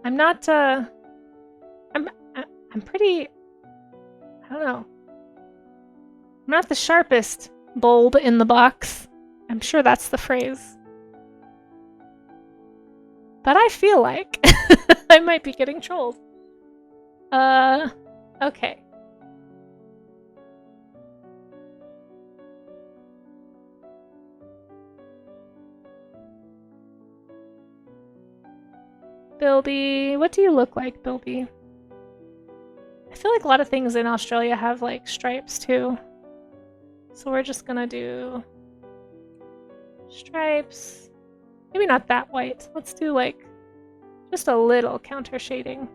I'm not, I'm pretty, I don't know. I'm not the sharpest bulb in the box. I'm sure that's the phrase. But I feel like I might be getting trolled. Okay. Bilby, what do you look like, Bilby? I feel like a lot of things in Australia have like stripes too. So we're just gonna do stripes. Maybe not that white. Let's do like just a little counter shading.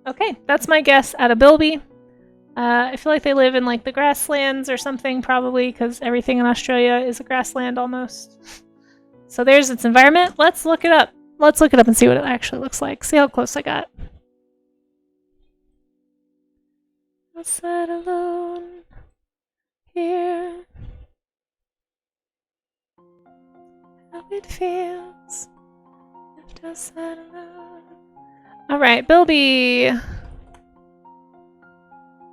Okay, that's my guess at a bilby. I feel like they live in like the grasslands or something, probably, because everything in Australia is a grassland almost. So there's its environment. Let's look it up. Let's look it up and see what it actually looks like. See how close I got. Outside alone here. How it feels left outside alone. Alright, bilby.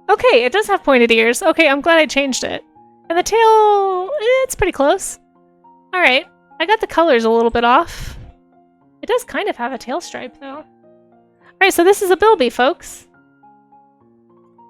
Okay, it does have pointed ears. Okay, I'm glad I changed it. And the tail, it's pretty close. Alright, I got the colors a little bit off. It does kind of have a tail stripe, though. Alright, so this is a bilby, folks.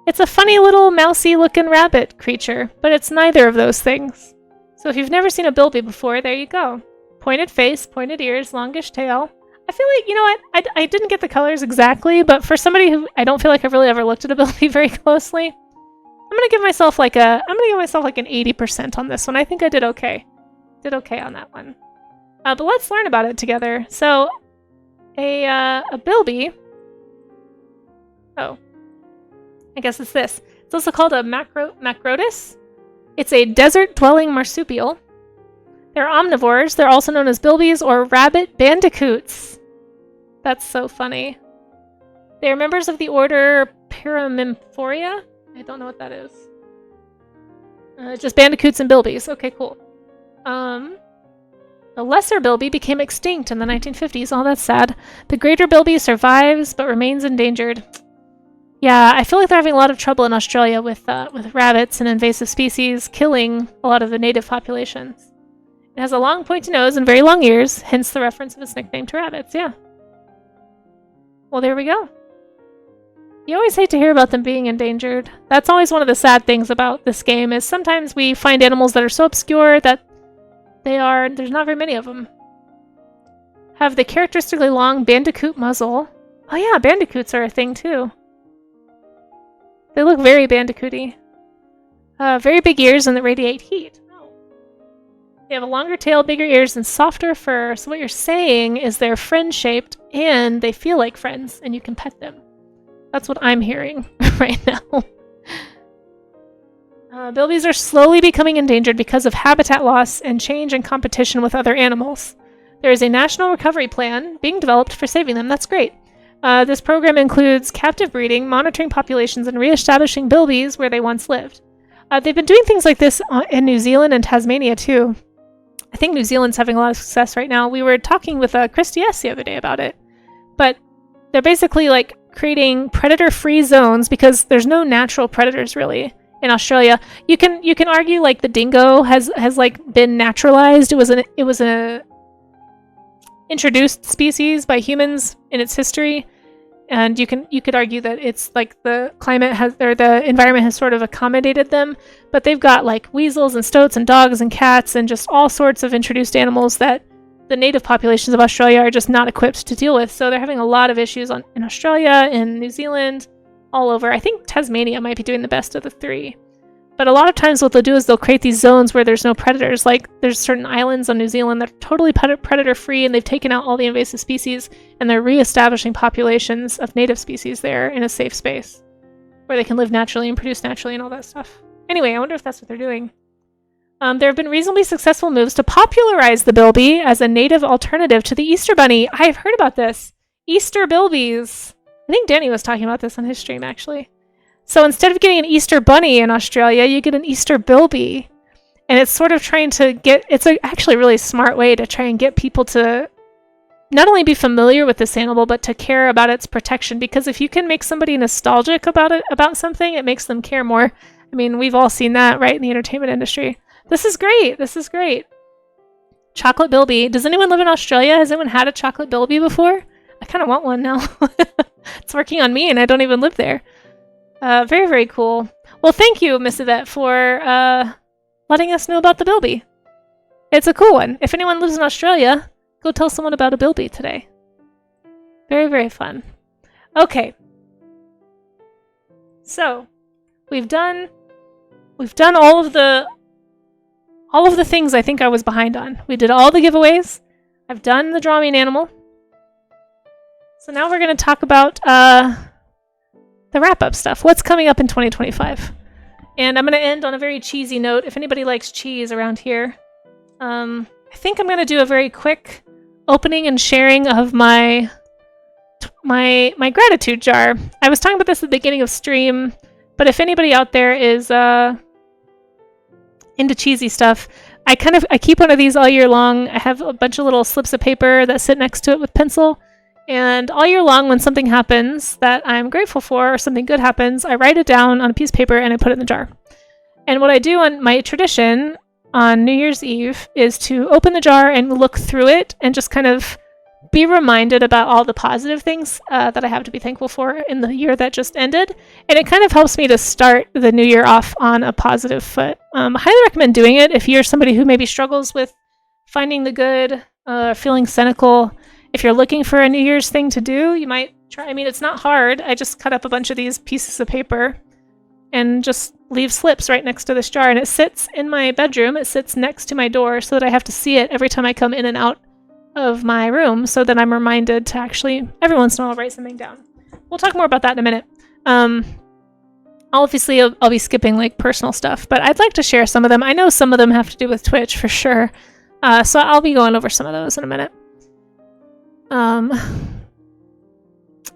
It's a funny little mousy-looking rabbit creature, but it's neither of those things. So if you've never seen a bilby before, there you go. Pointed face, pointed ears, longish tail. I feel like, you know what, I didn't get the colors exactly, but for somebody who I don't feel like I've really ever looked at a bilby very closely, I'm gonna give myself like an 80% on this one. I think I did okay. Did okay on that one. But let's learn about it together. So, a bilby. Oh, I guess it's this. It's also called a macrotus. It's a desert-dwelling marsupial. They're omnivores. They're also known as bilbies or rabbit bandicoots. That's so funny. They are members of the order Paramymphoria. I don't know what that is. Just bandicoots and bilbies. Okay, cool. The lesser bilby became extinct in the 1950s. Oh, that's sad. The greater bilby survives but remains endangered. Yeah, I feel like they're having a lot of trouble in Australia with rabbits and invasive species killing a lot of the native populations. It has a long pointy nose and very long ears, hence the reference of its nickname to rabbits, yeah. Well, there we go. You always hate to hear about them being endangered. That's always one of the sad things about this game, is sometimes we find animals that are so obscure that there's not very many of them. Have the characteristically long bandicoot muzzle. Oh yeah, bandicoots are a thing too. They look very bandicooty. Very big ears and that radiate heat. They have a longer tail, bigger ears, and softer fur. So what you're saying is they're friend-shaped and they feel like friends and you can pet them. That's what I'm hearing right now. Bilbies are slowly becoming endangered because of habitat loss and change and competition with other animals. There is a national recovery plan being developed for saving them. That's great. This program includes captive breeding, monitoring populations, and re-establishing bilbies where they once lived. They've been doing things like this in New Zealand and Tasmania too. I think New Zealand's having a lot of success right now. We were talking with Christy S. the other day about it. But they're basically like creating predator-free zones because there's no natural predators really in Australia. You can argue like the dingo has like been naturalized. It was an introduced species by humans in its history. And you could argue that it's like the climate has, or the environment has sort of accommodated them, but they've got like weasels and stoats and dogs and cats and just all sorts of introduced animals that the native populations of Australia are just not equipped to deal with. So they're having a lot of issues in Australia, in New Zealand, all over. I think Tasmania might be doing the best of the three. But a lot of times what they'll do is they'll create these zones where there's no predators. Like there's certain islands on New Zealand that are totally predator-free and they've taken out all the invasive species and they're re-establishing populations of native species there in a safe space where they can live naturally and produce naturally and all that stuff. Anyway, I wonder if that's what they're doing. There have been reasonably successful moves to popularize the bilby as a native alternative to the Easter bunny. I've heard about this. Easter bilbies. I think Danny was talking about this on his stream, actually. So instead of getting an Easter bunny in Australia, you get an Easter bilby. And it's sort of trying to get... It's actually a really smart way to try and get people to not only be familiar with this animal, but to care about its protection. Because if you can make somebody nostalgic about something, it makes them care more. I mean, we've all seen that, right, in the entertainment industry. This is great. This is great. Chocolate bilby. Does anyone live in Australia? Has anyone had a chocolate bilby before? I kind of want one now. It's working on me and I don't even live there. Very, very cool. Well, thank you, Miss Yvette, for letting us know about the bilby. It's a cool one. If anyone lives in Australia, go tell someone about a bilby today. Very, very fun. Okay. So, we've done all of the things I think I was behind on. We did all the giveaways. I've done the Draw Me an Animal. So now we're going to talk about the wrap-up stuff. What's coming up in 2025? And I'm going to end on a very cheesy note. If anybody likes cheese around here, I think I'm going to do a very quick opening and sharing of my gratitude jar. I was talking about this at the beginning of stream, but if anybody out there is into cheesy stuff, I keep one of these all year long. I have a bunch of little slips of paper that sit next to it with pencil. And all year long, when something happens that I'm grateful for or something good happens, I write it down on a piece of paper and I put it in the jar. And what I do on my tradition on New Year's Eve is to open the jar and look through it and just kind of be reminded about all the positive things that I have to be thankful for in the year that just ended. And it kind of helps me to start the new year off on a positive foot. I highly recommend doing it if you're somebody who maybe struggles with finding the good, feeling cynical. If you're looking for a New Year's thing to do, you might try. I mean, it's not hard. I just cut up a bunch of these pieces of paper and just leave slips right next to this jar. And it sits in my bedroom. It sits next to my door so that I have to see it every time I come in and out of my room, so that I'm reminded to actually, every once in a while, write something down. We'll talk more about that in a minute. Obviously, I'll be skipping like personal stuff, but I'd like to share some of them. I know some of them have to do with Twitch for sure. So I'll be going over some of those in a minute. Oh,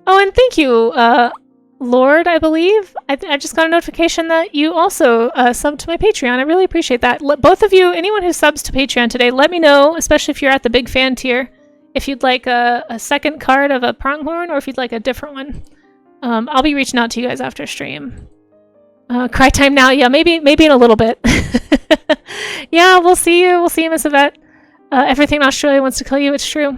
and thank you, Lord, I believe. I just got a notification that you also subbed to my Patreon. I really appreciate that. Both of you, anyone who subs to Patreon today, let me know, especially if you're at the big fan tier, if you'd like a second card of a pronghorn or if you'd like a different one. I'll be reaching out to you guys after stream. Cry time now. Yeah, maybe in a little bit. Yeah, we'll see you. We'll see you, Miss Yvette. Everything in Australia wants to kill you. It's true.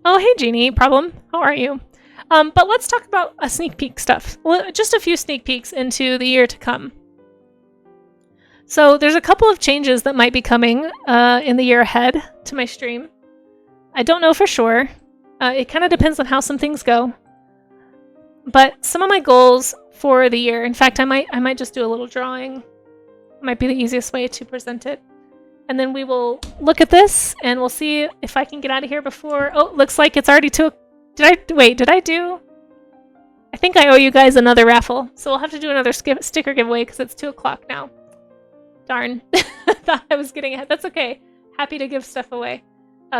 Oh, hey, Jeannie. Problem. How are you? But let's talk about a sneak peek stuff. Well, just a few sneak peeks into the year to come. So there's a couple of changes that might be coming in the year ahead to my stream. I don't know for sure. It kind of depends on how some things go. But some of my goals for the year, in fact, I might just do a little drawing. Might be the easiest way to present it. And then we will look at this and we'll see if I can get out of here before. Oh, looks like it's already 2. Did I do? I think I owe you guys another raffle. So we'll have to do another sticker giveaway because it's 2 o'clock now. Darn. Thought I was getting ahead. That's okay. Happy to give stuff away.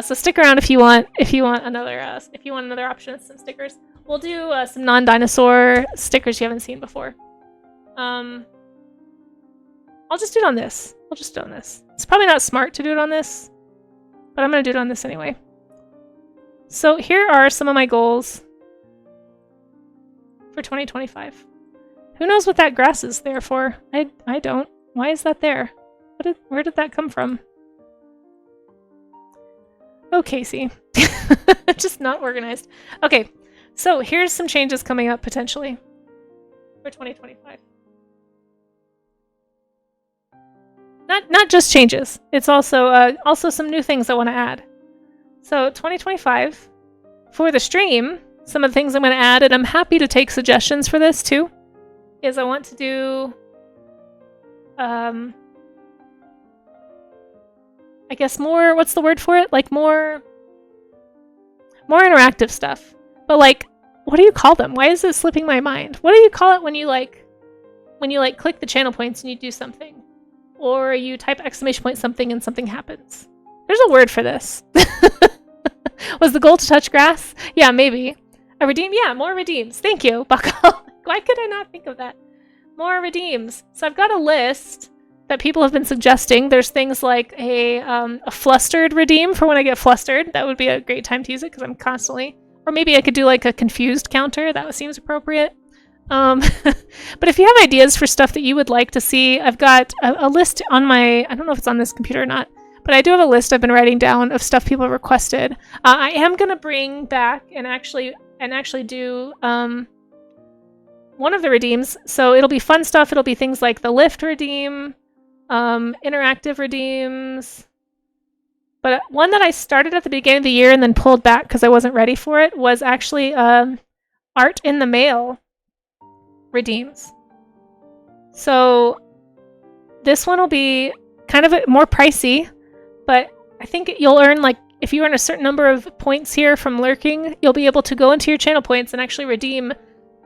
So stick around if you want another option with some stickers. We'll do some non-dinosaur stickers you haven't seen before. I'll just do it on this. It's probably not smart to do it on this, but I'm going to do it on this anyway. So here are some of my goals for 2025. Who knows what that grass is there for? I don't. Why is that there? Where did that come from? Oh, Casey. Just not organized. Okay, so here's some changes coming up potentially for 2025. Not just changes. It's also some new things I want to add. So 2025, for the stream, some of the things I'm going to add, and I'm happy to take suggestions for this too, is I want to do, I guess more, what's the word for it? Like more interactive stuff. But like, what do you call them? Why is it slipping my mind? What do you call it when you click the channel points and you do something? Or you type exclamation point something and something happens. There's a word for this. Was the goal to touch grass? Yeah, maybe. A redeem? Yeah, more redeems. Thank you, Bakal. Why could I not think of that? More redeems. So I've got a list that people have been suggesting. There's things like a flustered redeem for when I get flustered. That would be a great time to use it because I'm constantly... Or maybe I could do like a confused counter. That seems appropriate. But if you have ideas for stuff that you would like to see, I've got a list on my... I don't know if it's on this computer or not. But I do have a list I've been writing down of stuff people have requested. I am going to bring back and actually do one of the redeems. So it'll be fun stuff. It'll be things like the lift redeem, interactive redeems. But one that I started at the beginning of the year and then pulled back because I wasn't ready for it was actually art in the mail redeems. So this one will be kind of more pricey. But I think you'll earn, like, if you earn a certain number of points here from lurking, you'll be able to go into your channel points and actually redeem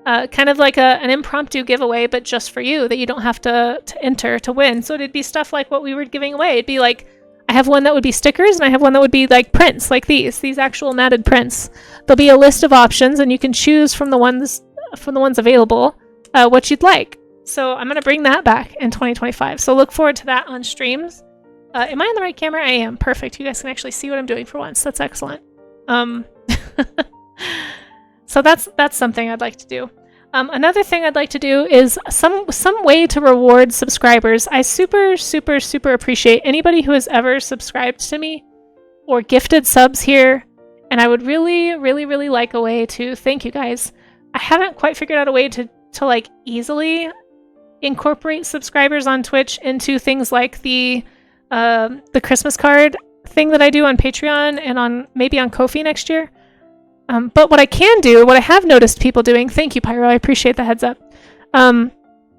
kind of like an impromptu giveaway, but just for you, that you don't have to enter to win. So it'd be stuff like what we were giving away. It'd be like, I have one that would be stickers, and I have one that would be like prints, like these actual matted prints. There'll be a list of options, and you can choose from the ones available what you'd like. So I'm going to bring that back in 2025. So look forward to that on streams. Am I on the right camera? I am. Perfect. You guys can actually see what I'm doing for once. That's excellent. So that's something I'd like to do. Another thing I'd like to do is some way to reward subscribers. I super appreciate anybody who has ever subscribed to me or gifted subs here, and I would really like a way to thank you guys. I haven't quite figured out a way to like easily incorporate subscribers on Twitch into things like the Christmas card thing that I do on Patreon and maybe on Ko-fi next year. But what I can do, what I have noticed people doing, thank you, Pyro, I appreciate the heads up,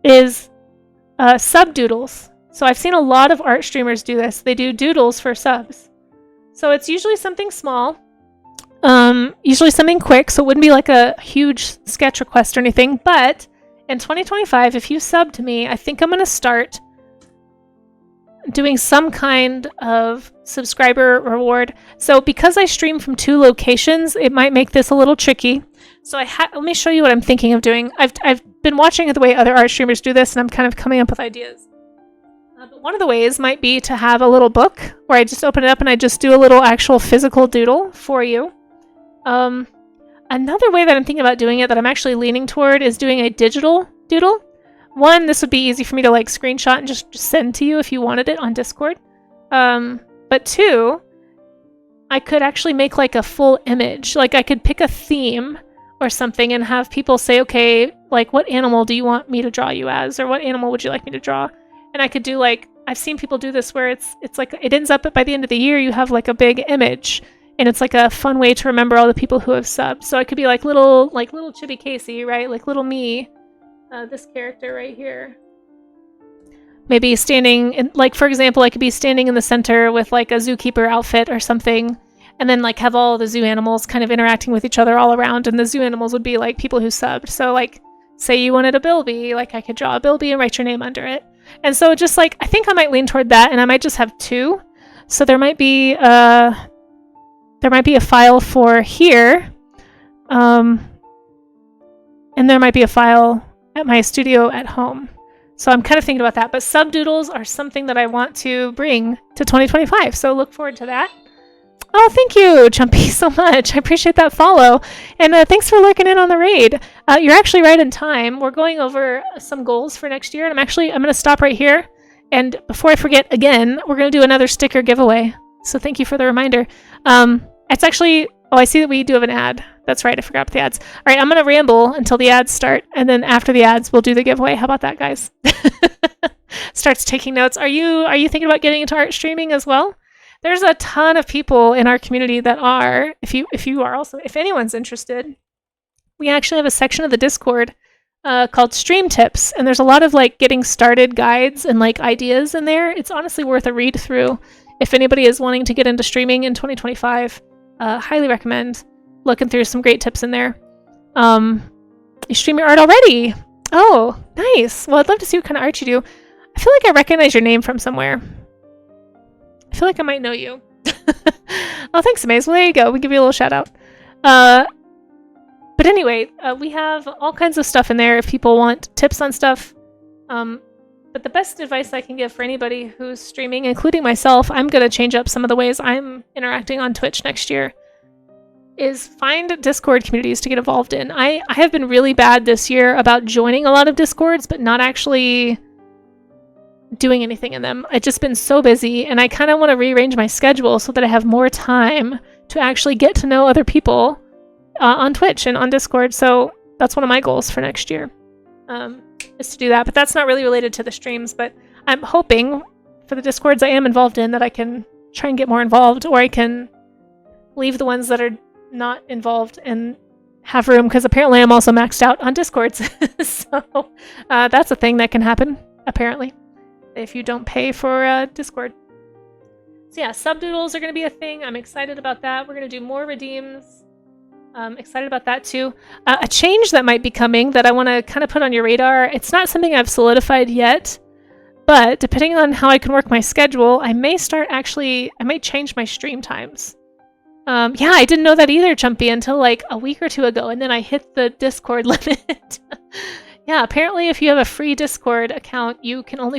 is sub doodles. So I've seen a lot of art streamers do this. They do doodles for subs. So it's usually something small, usually something quick, so it wouldn't be like a huge sketch request or anything. But in 2025, if you sub to me, I think I'm going to start doing some kind of subscriber reward. So because I stream from 2 locations, it might make this a little tricky. So let me show you what I'm thinking of doing. I've been watching the way other art streamers do this, and I'm kind of coming up with ideas. But one of the ways might be to have a little book where I just open it up and I just do a little actual physical doodle for you. Another way that I'm thinking about doing it, that I'm actually leaning toward, is doing a digital doodle. One, this would be easy for me to like screenshot and just send to you if you wanted it on Discord. But 2, I could actually make like a full image. Like I could pick a theme or something and have people say, okay, like what animal do you want me to draw you as? Or what animal would you like me to draw? And I could do like, I've seen people do this where it's like, it ends up by the end of the year, you have like a big image. And it's like a fun way to remember all the people who have subbed. So I could be like little Chibi Casey, right? Like little me. This character right here. Maybe standing in, like, for example, I could be standing in the center with like a zookeeper outfit or something, and then like have all the zoo animals kind of interacting with each other all around, and the zoo animals would be like people who subbed. So like, say you wanted a bilby, like I could draw a bilby and write your name under it. And so just like, I think I might lean toward that, and I might just have 2. So there might be a file for here, and there might be a file at my studio at home. So I'm kind of thinking about that. But sub doodles are something that I want to bring to 2025. So look forward to that. Oh, thank you, Chumpy, so much. I appreciate that follow. And thanks for lurking in on the raid. You're actually right in time. We're going over some goals for next year. And I'm going to stop right here. And before I forget again, we're going to do another sticker giveaway. So thank you for the reminder. It's actually... Oh, I see that we do have an ad. That's right, I forgot about the ads. All right, I'm going to ramble until the ads start, and then after the ads, we'll do the giveaway. How about that, guys? Starts taking notes. Are you thinking about getting into art streaming as well? There's a ton of people in our community that are. If you are also, if anyone's interested, we actually have a section of the Discord called Stream Tips, and there's a lot of like getting started guides and like ideas in there. It's honestly worth a read through if anybody is wanting to get into streaming in 2025. Highly recommend looking through some great tips in there. You stream your art already? Oh, nice. Well, I'd love to see what kind of art you do. I feel like I recognize your name from somewhere. I feel like I might know you. Oh, thanks, Amaze. Well, there you go. We give you a little shout out. But anyway, we have all kinds of stuff in there if people want tips on stuff. But the best advice I can give for anybody who's streaming, including myself, I'm going to change up some of the ways I'm interacting on Twitch next year, is find Discord communities to get involved in. I have been really bad this year about joining a lot of Discords, but not actually doing anything in them. I've just been so busy, and I kind of want to rearrange my schedule so that I have more time to actually get to know other people on Twitch and on Discord. So that's one of my goals for next year. Is to do that, but that's not really related to the streams. But I'm hoping for the Discords I am involved in that I can try and get more involved, or I can leave the ones that are not involved and have room, because apparently I'm also maxed out on Discords. So that's a thing that can happen, apparently, if you don't pay for Discord. So yeah, subdoodles are going to be a thing. I'm excited about that. We're going to do more redeems. Excited about that too. A change that might be coming that I want to kind of put on your radar. It's not something I've solidified yet, but depending on how I can work my schedule, I may change my stream times. Yeah, I didn't know that either, Chumpy, until like a week or two ago, and then I hit the Discord limit. Yeah, apparently if you have a free Discord account, you can only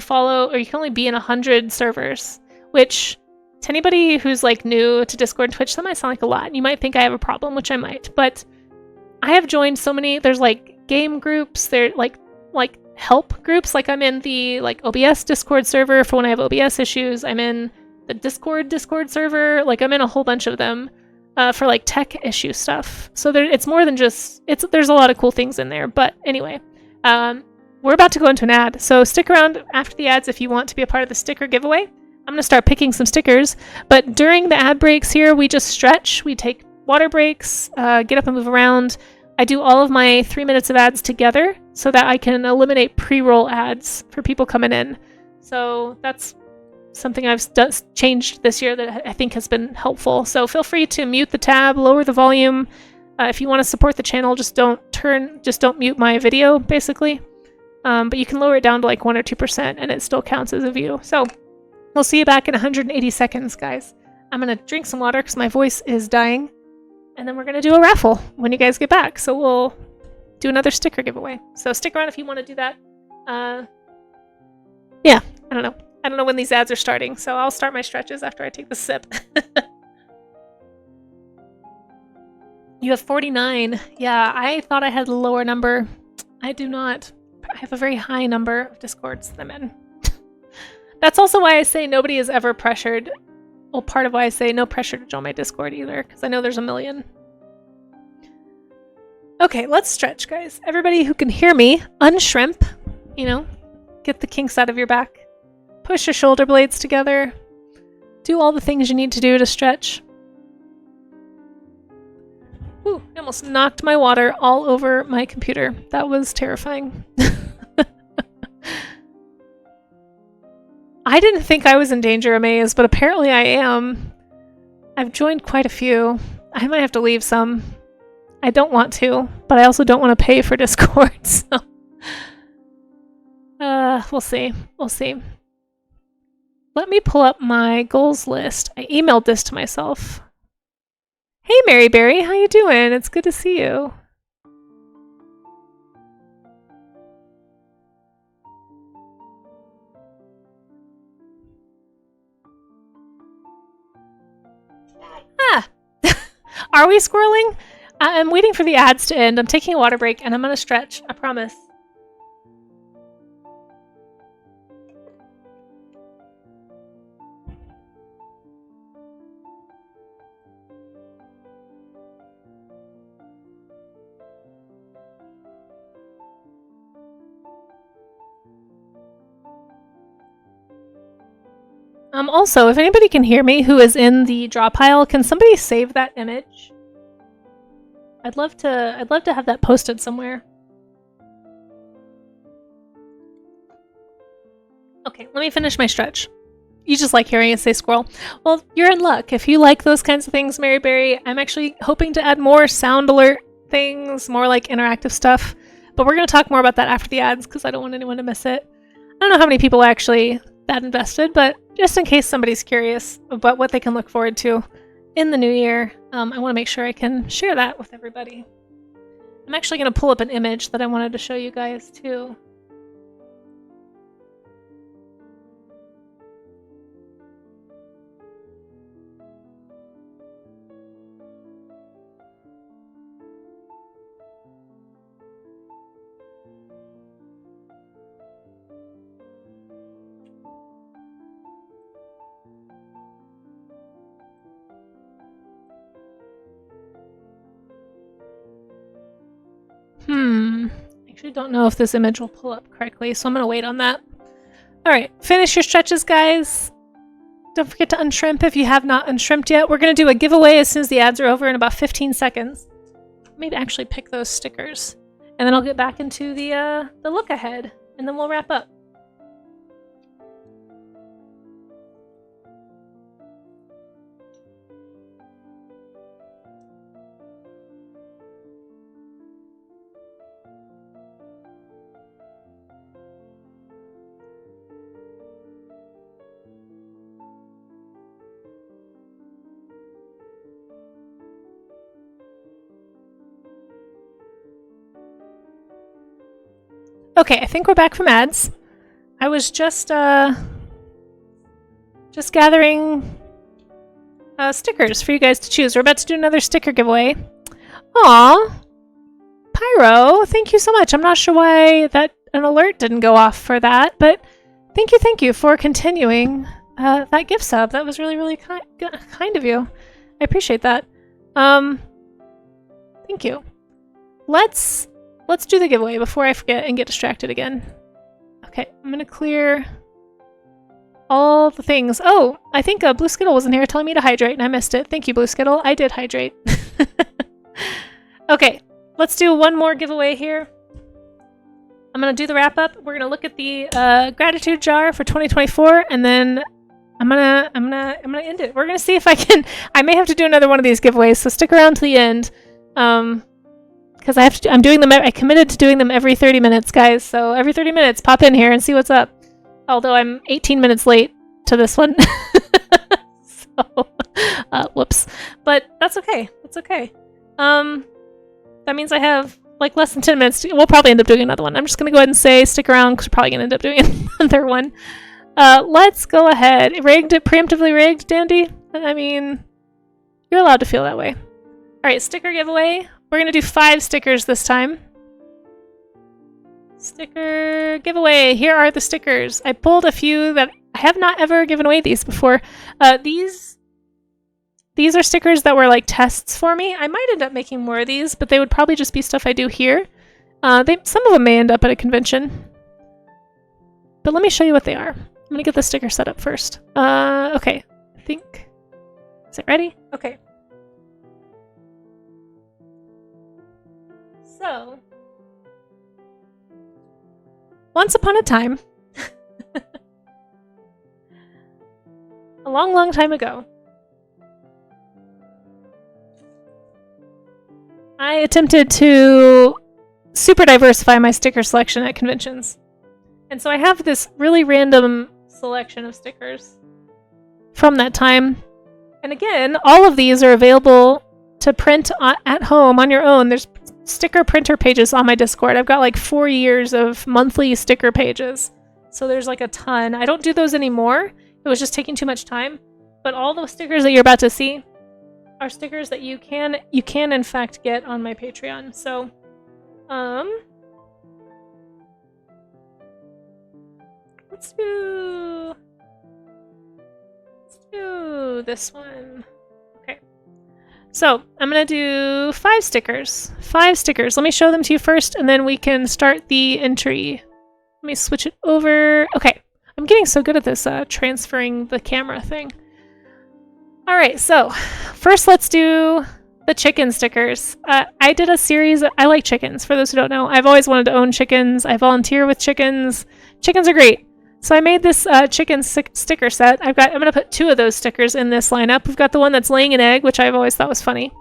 be in 100 servers, which to anybody who's like new to Discord and Twitch, that might sound like a lot. You might think I have a problem, which I might, but I have joined so many. There's like game groups, there like help groups. Like I'm in the like OBS Discord server for when I have OBS issues. I'm in the Discord server. Like I'm in a whole bunch of them for like tech issue stuff. So it's more than just there's a lot of cool things in there. But anyway, we're about to go into an ad, so stick around after the ads if you want to be a part of the sticker giveaway. I'm going to start picking some stickers, but during the ad breaks here, we just stretch, we take water breaks, get up and move around. I do all of my 3 minutes of ads together so that I can eliminate pre-roll ads for people coming in. So that's something I've changed this year that I think has been helpful. So feel free to mute the tab, lower the volume. If you want to support the channel, just don't mute my video, basically. But you can lower it down to like 1 or 2% and it still counts as a view. So we'll see you back in 180 seconds, guys. I'm going to drink some water because my voice is dying. And then we're going to do a raffle when you guys get back. So we'll do another sticker giveaway. So stick around if you want to do that. Yeah, I don't know. I don't know when these ads are starting. So I'll start my stretches after I take the sip. You have 49. Yeah, I thought I had a lower number. I do not. I have a very high number of Discords that I'm in. That's also why I say nobody is ever pressured. Well, part of why I say no pressure to join my Discord either, because I know there's a million. Okay, let's stretch, guys. Everybody who can hear me, unshrimp, get the kinks out of your back. Push your shoulder blades together. Do all the things you need to do to stretch. Ooh, I almost knocked my water all over my computer. That was terrifying. I didn't think I was in danger, Amaze, but apparently I am. I've joined quite a few. I might have to leave some. I don't want to, but I also don't want to pay for Discord, so... we'll see. We'll see. Let me pull up my goals list. I emailed this to myself. Hey, Mary Berry, how you doing? It's good to see you. Ah! Are we squirreling? I'm waiting for the ads to end. I'm taking a water break, and I'm gonna stretch. I promise. Also, if anybody can hear me who is in the draw pile, can somebody save that image? I'd love to have that posted somewhere. Okay, let me finish my stretch. You just like hearing it say squirrel. Well, you're in luck. If you like those kinds of things, Mary Berry, I'm actually hoping to add more sound alert things, more like interactive stuff. But we're going to talk more about that after the ads because I don't want anyone to miss it. I don't know how many people are actually that invested, but just in case somebody's curious about what they can look forward to in the new year, I want to make sure I can share that with everybody. I'm actually going to pull up an image that I wanted to show you guys too. I actually don't know if this image will pull up correctly, so I'm going to wait on that. Alright, finish your stretches, guys. Don't forget to unshrimp if you have not unshrimped yet. We're going to do a giveaway as soon as the ads are over in about 15 seconds. Maybe actually pick those stickers. And then I'll get back into the look ahead, and then we'll wrap up. Okay, I think we're back from ads. I was just gathering stickers for you guys to choose. We're about to do another sticker giveaway. Aw, Pyro, thank you so much. I'm not sure why an alert didn't go off for that, but thank you for continuing that gift sub. That was really, really kind of you. I appreciate that. Thank you. Let's do the giveaway before I forget and get distracted again. Okay, I'm gonna clear all the things. Oh, I think Blue Skittle wasn't here telling me to hydrate and I missed it. Thank you, Blue Skittle. I did hydrate. Okay, let's do one more giveaway here. I'm gonna do the wrap up. We're gonna look at the gratitude jar for 2024, and then I'm gonna end it. We're gonna see if I can. I may have to do another one of these giveaways, so stick around to the end. Because I'm doing them. I committed to doing them every 30 minutes, guys. So every 30 minutes, pop in here and see what's up. Although I'm 18 minutes late to this one. So, whoops. But that's okay. That's okay. That means I have like less than 10 minutes. We'll probably end up doing another one. I'm just gonna go ahead and say stick around because we're probably gonna end up doing another one. Let's go ahead. Preemptively rigged, Dandy? I mean, you're allowed to feel that way. Alright, sticker giveaway. We're gonna do 5 stickers this time. Sticker giveaway. Here are the stickers. I pulled a few that I have not ever given away these before. These are stickers that were like tests for me. I might end up making more of these, but they would probably just be stuff I do here. Some of them may end up at a convention. But let me show you what they are. I'm gonna get the sticker set up first. Okay. I think... Is it ready? Okay. So... Once upon a time... a long, long time ago... I attempted to super diversify my sticker selection at conventions. And so I have this really random selection of stickers from that time. And again, all of these are available to print at home on your own. There's sticker printer pages on my Discord. I've got like 4 years of monthly sticker pages. So there's like a ton. I don't do those anymore. It was just taking too much time. But all the stickers that you're about to see are stickers that you can in fact get on my Patreon. So, let's do this one. Okay. So, I'm gonna do 5 stickers. 5 stickers. Let me show them to you first, and then we can start the entry. Let me switch it over. Okay. I'm getting so good at this transferring the camera thing. Alright, so first let's do the chicken stickers. I did a series. I like chickens, for those who don't know. I've always wanted to own chickens. I volunteer with chickens. Chickens are great. So I made this chicken sticker set. I'm going to put 2 of those stickers in this lineup. We've got the one that's laying an egg, which I've always thought was funny.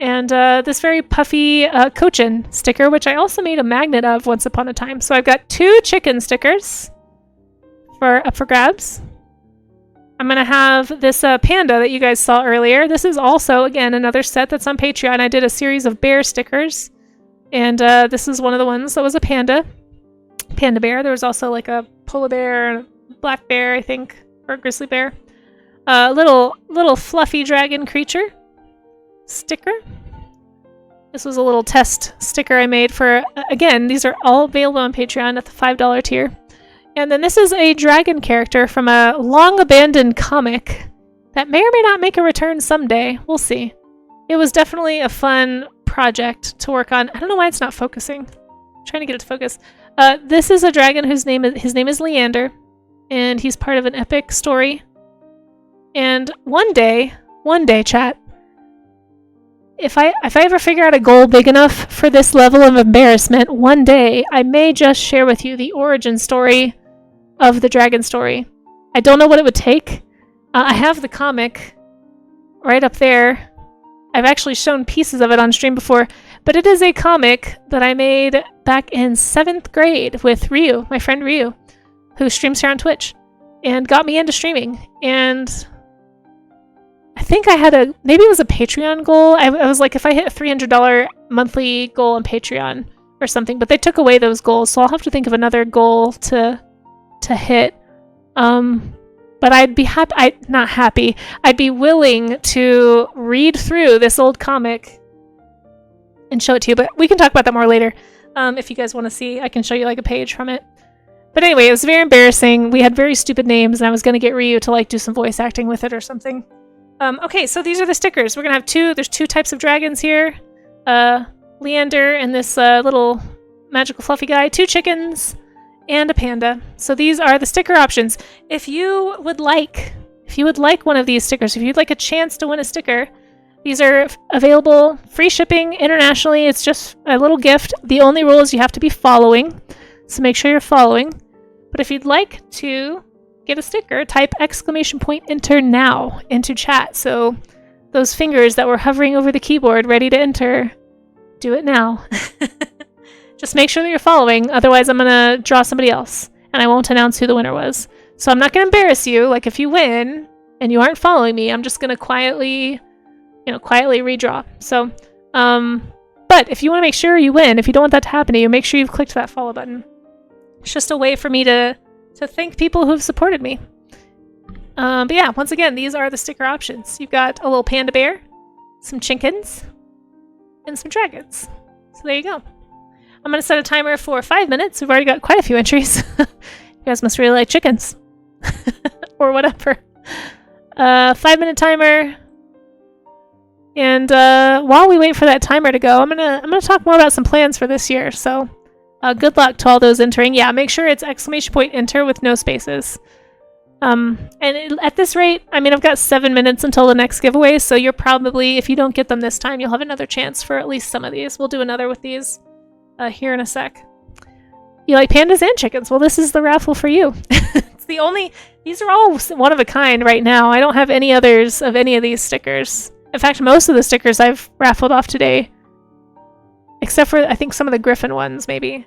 And this very puffy cochin sticker, which I also made a magnet of once upon a time. So I've got 2 chicken stickers up for grabs. I'm going to have this panda that you guys saw earlier. This is also, again, another set that's on Patreon. I did a series of bear stickers. And this is one of the ones that was a panda. Panda bear. There was also like a polar bear, black bear, I think, or a grizzly bear. Little fluffy dragon creature sticker. This was a little test sticker I made for, again, these are all available on Patreon at the $5 tier. And then this is a dragon character from a long-abandoned comic that may or may not make a return someday. We'll see. It was definitely a fun project to work on. I don't know why it's not focusing. I'm trying to get it to focus. This is a dragon whose name is Leander, and he's part of an epic story. And one day, chat, if I ever figure out a goal big enough for this level of embarrassment, one day I may just share with you the origin story of the dragon story. I don't know what it would take. I have the comic right up there. I've actually shown pieces of it on stream before, but it is a comic that I made back in 7th grade with Ryu, my friend Ryu, who streams here on Twitch, and got me into streaming. And I think I had maybe it was a Patreon goal. I was like, if I hit a $300 monthly goal on Patreon, or something, but they took away those goals, so I'll have to think of another goal to hit. But I'd be I'd be willing to read through this old comic and show it to you, but we can talk about that more later. If you guys want to see, I can show you like a page from it. But anyway, it was very embarrassing. We had very stupid names, and I was going to get Ryu to like do some voice acting with it or something. Okay, so these are the stickers. We're going to have there's two types of dragons here. Leander and this little magical fluffy guy, 2 chickens, and a panda. So these are the sticker options. If you would like one of these stickers, if you'd like a chance to win a sticker, these are available, free shipping internationally. It's just a little gift. The only rule is you have to be following, so make sure you're following. But if you'd like to get a sticker, type !enter now into chat. So those fingers that were hovering over the keyboard ready to enter, do it now. Just make sure that you're following, otherwise I'm going to draw somebody else, and I won't announce who the winner was. So I'm not going to embarrass you. Like, if you win and you aren't following me, I'm just going to quietly redraw. So, but if you want to make sure you win, if you don't want that to happen to you, make sure you've clicked that follow button. It's just a way for me to thank people who have supported me. But yeah, once again, these are the sticker options. You've got a little panda bear, some chickens, and some dragons. So there you go. I'm going to set a timer for 5 minutes. We've already got quite a few entries. You guys must really like chickens. Or whatever. 5-minute timer. And while we wait for that timer to go, I'm gonna talk more about some plans for this year. So good luck to all those entering. Yeah, make sure it's !enter with no spaces. At this rate, I mean, I've got 7 minutes until the next giveaway, so you're probably, if you don't get them this time, you'll have another chance for at least some of these. We'll do another with these here in a sec. You like pandas and chickens? Well, this is the raffle for you. It's the only, these are all one of a kind right now. I don't have any others of any of these stickers. In fact, most of the stickers I've raffled off today, except for, I think, some of the Griffin ones, maybe.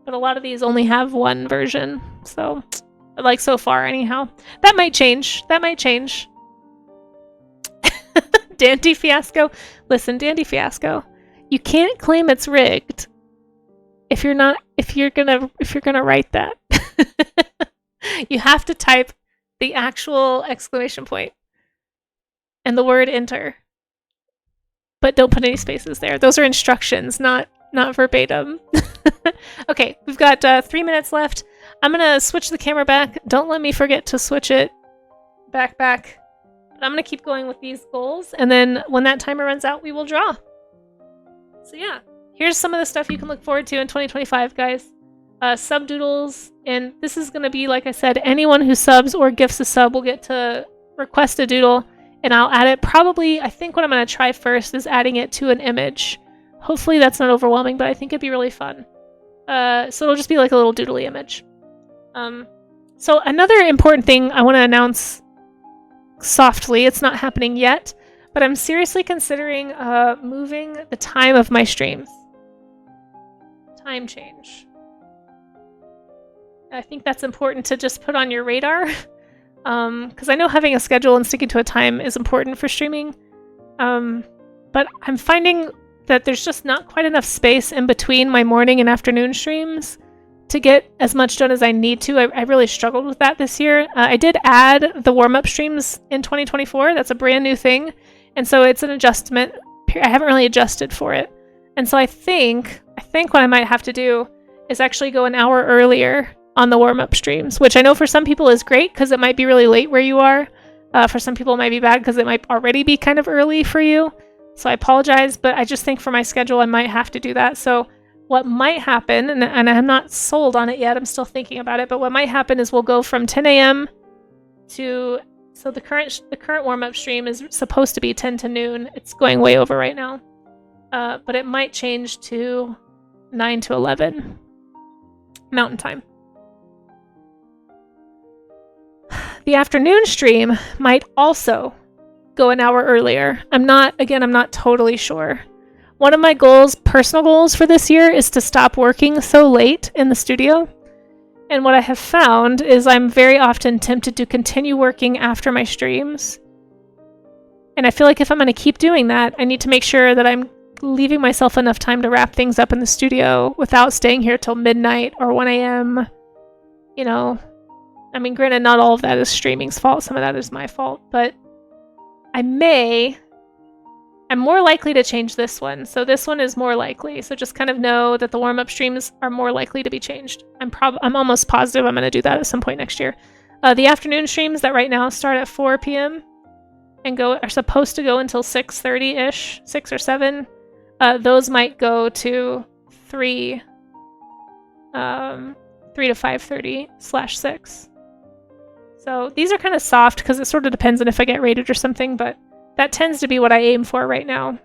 But a lot of these only have one version, so, like, so far, anyhow. That might change. That might change. Dandy Fiasco. Listen, Dandy Fiasco, you can't claim it's rigged if you're gonna write that. You have to type the actual exclamation point and the word enter. But don't put any spaces there. Those are instructions, not verbatim. Okay, we've got 3 minutes left. I'm gonna switch the camera back. Don't let me forget to switch it back. But I'm gonna keep going with these goals, and then when that timer runs out, we will draw. So yeah, here's some of the stuff you can look forward to in 2025, guys. Sub doodles, and this is gonna be, like I said, anyone who subs or gifts a sub will get to request a doodle, and I'll add it. Probably, I think what I'm gonna try first is adding it to an image. Hopefully that's not overwhelming, but I think it'd be really fun. So it'll just be like a little doodly image. So another important thing I want to announce softly, it's not happening yet, but I'm seriously considering moving the time of my streams. Time change. I think that's important to just put on your radar, because I know having a schedule and sticking to a time is important for streaming, but I'm finding that there's just not quite enough space in between my morning and afternoon streams to get as much done as I need to. I really struggled with that this year. I did add the warm-up streams in 2024. That's a brand new thing, and so it's an adjustment. I haven't really adjusted for it, and so I think what I might have to do is actually go an hour earlier on the warm-up streams, which I know for some people is great because it might be really late where you are. For some people it might be bad because it might already be kind of early for you. So I apologize, but I just think for my schedule I might have to do that. So what might happen, and I'm not sold on it yet, I'm still thinking about it, but what might happen is we'll go from 10 a.m. to, so the current warm-up stream is supposed to be 10 to noon. It's going way over right now. But it might change to 9 to 11 Mountain Time. The afternoon stream might also go an hour earlier. I'm not totally sure. One of my goals, personal goals for this year, is to stop working so late in the studio. And what I have found is I'm very often tempted to continue working after my streams. And I feel like if I'm going to keep doing that, I need to make sure that I'm leaving myself enough time to wrap things up in the studio without staying here till midnight or 1 a.m. You know, I mean, granted, not all of that is streaming's fault. Some of that is my fault, but I'm more likely to change this one. So this one is more likely. So just kind of know that the warm-up streams are more likely to be changed. I'm almost positive I'm going to do that at some point next year. The afternoon streams that right now start at 4 p.m. and are supposed to go until 6:30-ish, 6 or 7. Those might go to 3 to 5:30/6. So these are kind of soft because it sort of depends on if I get rated or something, but that tends to be what I aim for right now.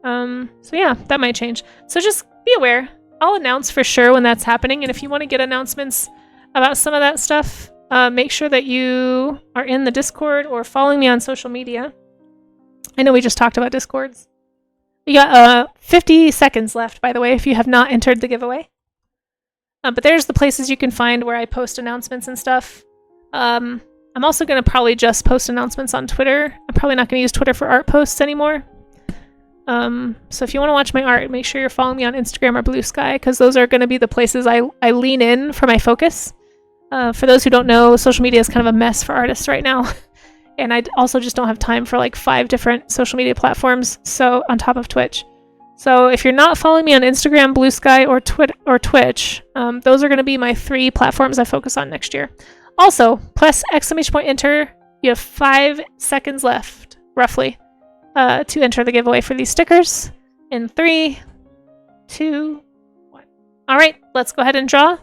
So yeah, that might change. So just be aware. I'll announce for sure when that's happening, and if you want to get announcements about some of that stuff, make sure that you are in the Discord or following me on social media. I know we just talked about Discords. We got 50 seconds left, by the way, if you have not entered the giveaway. But there's the places you can find where I post announcements and stuff. I'm also going to probably just post announcements on Twitter. I'm probably not going to use Twitter for art posts anymore. So if you want to watch my art, make sure you're following me on Instagram or Blue Sky, because those are going to be the places I lean in for my focus. For those who don't know, social media is kind of a mess for artists right now. And I also just don't have time for like 5 different social media platforms, so on top of Twitch. So if you're not following me on Instagram, Blue Sky, or Twitch, those are going to be my 3 platforms I focus on next year. Also, press !enter. You have 5 seconds left, roughly, to enter the giveaway for these stickers. In 3, 2, 1. All right, let's go ahead and draw.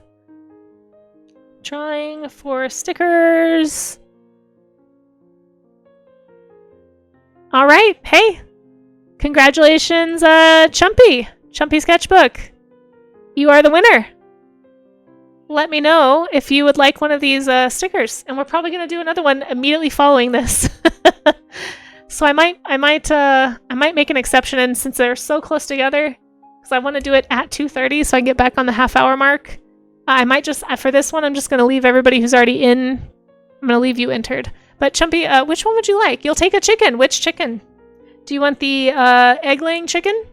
Drawing for stickers. All right, hey, congratulations, Chumpy Sketchbook. You are the winner. Let me know if you would like one of these stickers, and we're probably gonna do another one immediately following this. So I might make an exception, and since they're so close together, because I want to do it at 2:30 so I can get back on the half-hour mark. I might just, for this one, I'm just gonna leave everybody who's already in. I'm gonna leave you entered. But Chumpy, which one would you like? You'll take a chicken. Which chicken? Do you want the egg-laying chicken?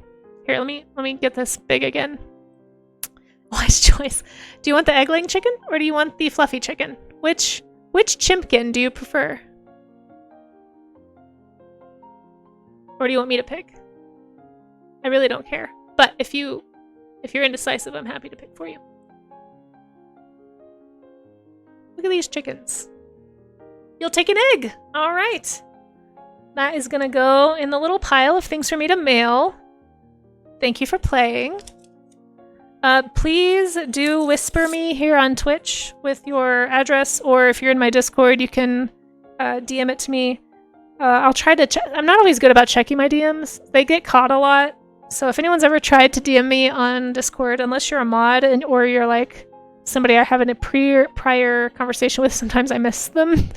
Here, let me get this big again. Wise choice. Do you want the egg-laying chicken, or do you want the fluffy chicken? Which chimpkin do you prefer? Or do you want me to pick? I really don't care. But if you're indecisive, I'm happy to pick for you. Look at these chickens. You'll take an egg. All right. That is going to go in the little pile of things for me to mail. Thank you for playing. Please do whisper me here on Twitch with your address, or if you're in my Discord, you can DM it to me. I'll try to check. I'm not always good about checking my DMs. They get caught a lot. So if anyone's ever tried to DM me on Discord, unless you're a mod or you're like somebody I have in a prior conversation with, sometimes I miss them.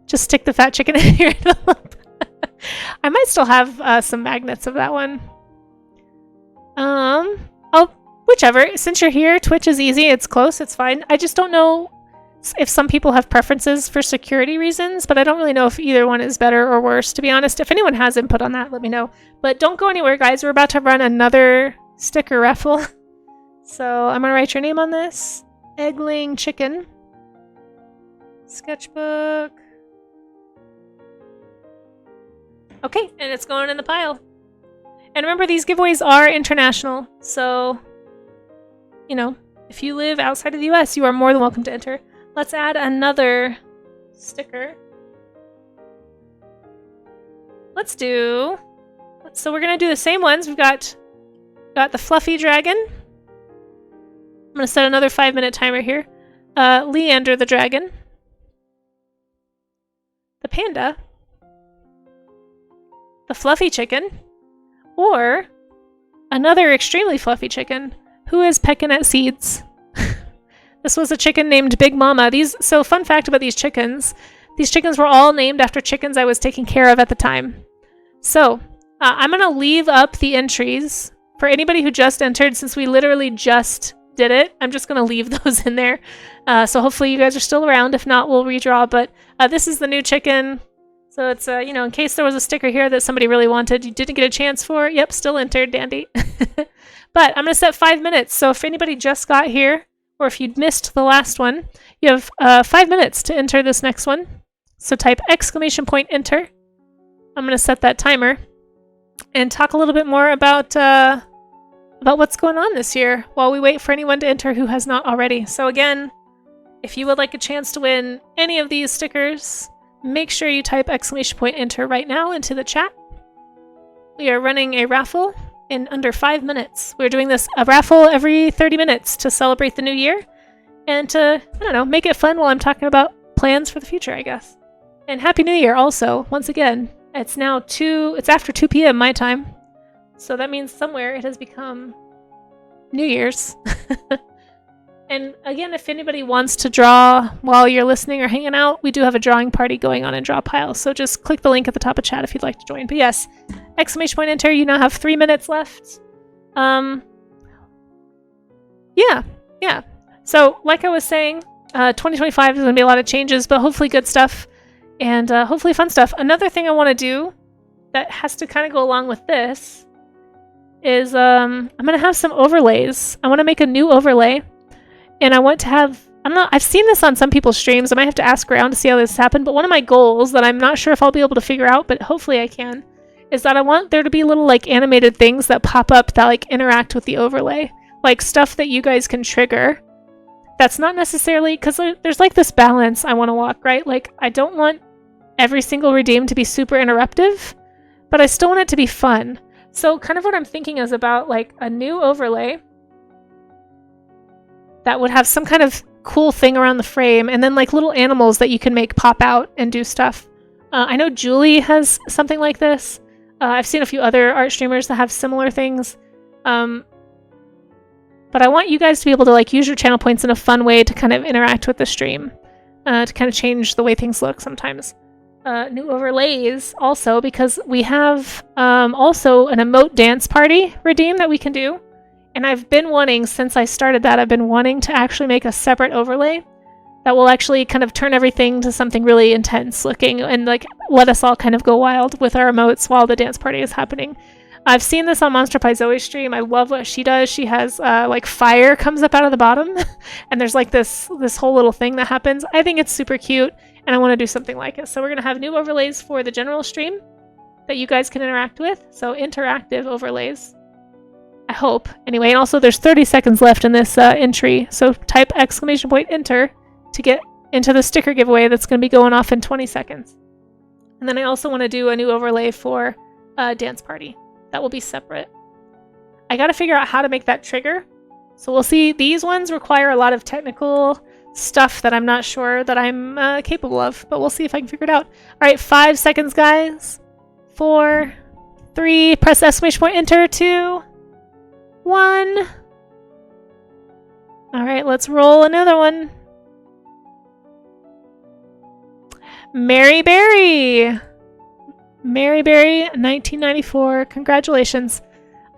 Just stick the fat chicken in your envelope. I might still have some magnets of that one. Oh, whichever. Since you're here, Twitch is easy. It's close. It's fine. I just don't know if some people have preferences for security reasons, but I don't really know if either one is better or worse, to be honest. If anyone has input on that, let me know. But don't go anywhere, guys. We're about to run another sticker raffle. So I'm going to write your name on this. Egg-laying chicken. Sketchbook. Okay, and it's going in the pile. And remember, these giveaways are international, so, you know, if you live outside of the US, you are more than welcome to enter. Let's add another sticker. So we're going to do the same ones. We've got the fluffy dragon. I'm going to set another 5-minute timer here. Leander the dragon. The panda. The fluffy chicken. Or another extremely fluffy chicken who is pecking at seeds. This was a chicken named Big Mama. So fun fact about these chickens were all named after chickens I was taking care of at the time. So I'm going to leave up the entries for anybody who just entered, since we literally just did it. I'm just going to leave those in there. So hopefully you guys are still around. If not, we'll redraw. But this is the new chicken. So it's, you know, in case there was a sticker here that somebody really wanted, you didn't get a chance for, yep, still entered, dandy. But I'm going to set 5 minutes. So if anybody just got here, or if you missed the last one, you have 5 minutes to enter this next one. So type !enter. I'm going to set that timer and talk a little bit more about what's going on this year while we wait for anyone to enter who has not already. So again, if you would like a chance to win any of these stickers, make sure you type !enter right now into the chat. We are running a raffle in under 5 minutes. We're doing a raffle every 30 minutes to celebrate the new year and to, I don't know, make it fun while I'm talking about plans for the future, I guess. And Happy New Year also, once again. It's after 2 p.m. my time. So that means somewhere it has become New Year's. And again, if anybody wants to draw while you're listening or hanging out, we do have a drawing party going on in Draw Pile. So just click the link at the top of chat if you'd like to join. But yes, !enter, you now have 3 minutes left. Yeah. So like I was saying, 2025 is going to be a lot of changes, but hopefully good stuff and hopefully fun stuff. Another thing I want to do that has to kind of go along with this is I'm going to have some overlays. I want to make a new overlay. And I want to have, I've seen this on some people's streams. I might have to ask around to see how this happened. But one of my goals that I'm not sure if I'll be able to figure out, but hopefully I can, is that I want there to be little like animated things that pop up that like interact with the overlay. Like stuff that you guys can trigger. That's not necessarily, because there's like this balance I want to walk, right? Like I don't want every single redeem to be super interruptive, but I still want it to be fun. So kind of what I'm thinking is about like a new overlay that would have some kind of cool thing around the frame, and then like little animals that you can make pop out and do stuff. I know Julie has something like this. I've seen a few other art streamers that have similar things. But I want you guys to be able to like use your channel points in a fun way to kind of interact with the stream, to kind of change the way things look sometimes. New overlays also, because we have also an emote dance party redeem that we can do. And I've been wanting, since I started that, I've been wanting to actually make a separate overlay that will actually kind of turn everything to something really intense looking and like let us all kind of go wild with our emotes while the dance party is happening. I've seen this on Monster Pie Zoe's stream. I love what she does. She has like fire comes up out of the bottom and there's like this whole little thing that happens. I think it's super cute and I want to do something like it. So we're going to have new overlays for the general stream that you guys can interact with. So interactive overlays. I hope. Anyway, and also there's 30 seconds left in this entry, so type !enter to get into the sticker giveaway that's going to be going off in 20 seconds. And then I also want to do a new overlay for dance party. That will be separate. I got to figure out how to make that trigger. So we'll see. These ones require a lot of technical stuff that I'm not sure that I'm capable of, but we'll see if I can figure it out. All right, 5 seconds, guys. 4, 3, press !enter, 2, 1. All right, let's roll another one. Mary Berry. Mary Berry, 1994. Congratulations.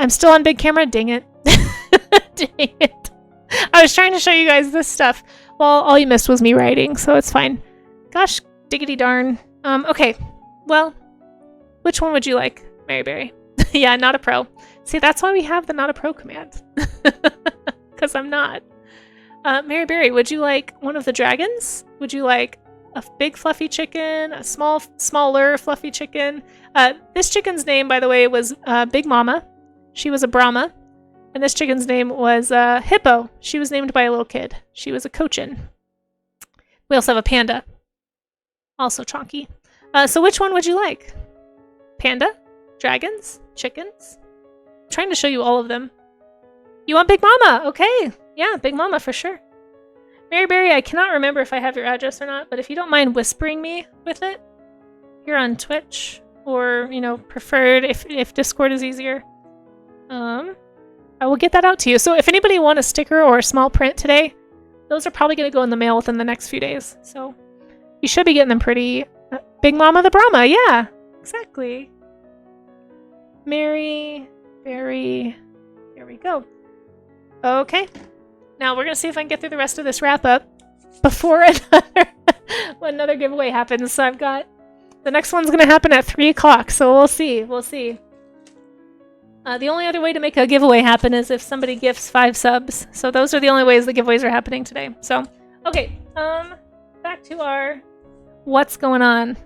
I'm still on big camera. Dang it. Dang it. I was trying to show you guys this stuff. Well, all you missed was me writing, so it's fine. Gosh, diggity darn. Okay. Well, which one would you like, Mary Berry? Yeah, not a pro. See, that's why we have the not a pro command. Because I'm not. Mary Berry, would you like one of the dragons? Would you like a big fluffy chicken? A smaller fluffy chicken? This chicken's name, by the way, was Big Mama. She was a Brahma. And this chicken's name was Hippo. She was named by a little kid. She was a Cochin. We also have a panda. Also chonky. So which one would you like? Panda? Dragons? Chickens? I'm trying to show you all of them. You want Big Mama? Okay. Yeah, Big Mama for sure. Mary Berry, I cannot remember if I have your address or not, but if you don't mind whispering me with it here on Twitch, or, you know, preferred if Discord is easier, I will get that out to you. So if anybody want a sticker or a small print today, those are probably going to go in the mail within the next few days. So you should be getting them pretty. Big Mama the Brahma, yeah, exactly. Mary Berry, there we go. Okay, now we're going to see if I can get through the rest of this wrap up before another giveaway happens. So I've got The next one's gonna happen at 3 o'clock, so we'll see. We'll see. The only other way to make a giveaway happen is if somebody gifts 5 subs. So those are the only ways the giveaways are happening today. So, okay. Back to our what's going on.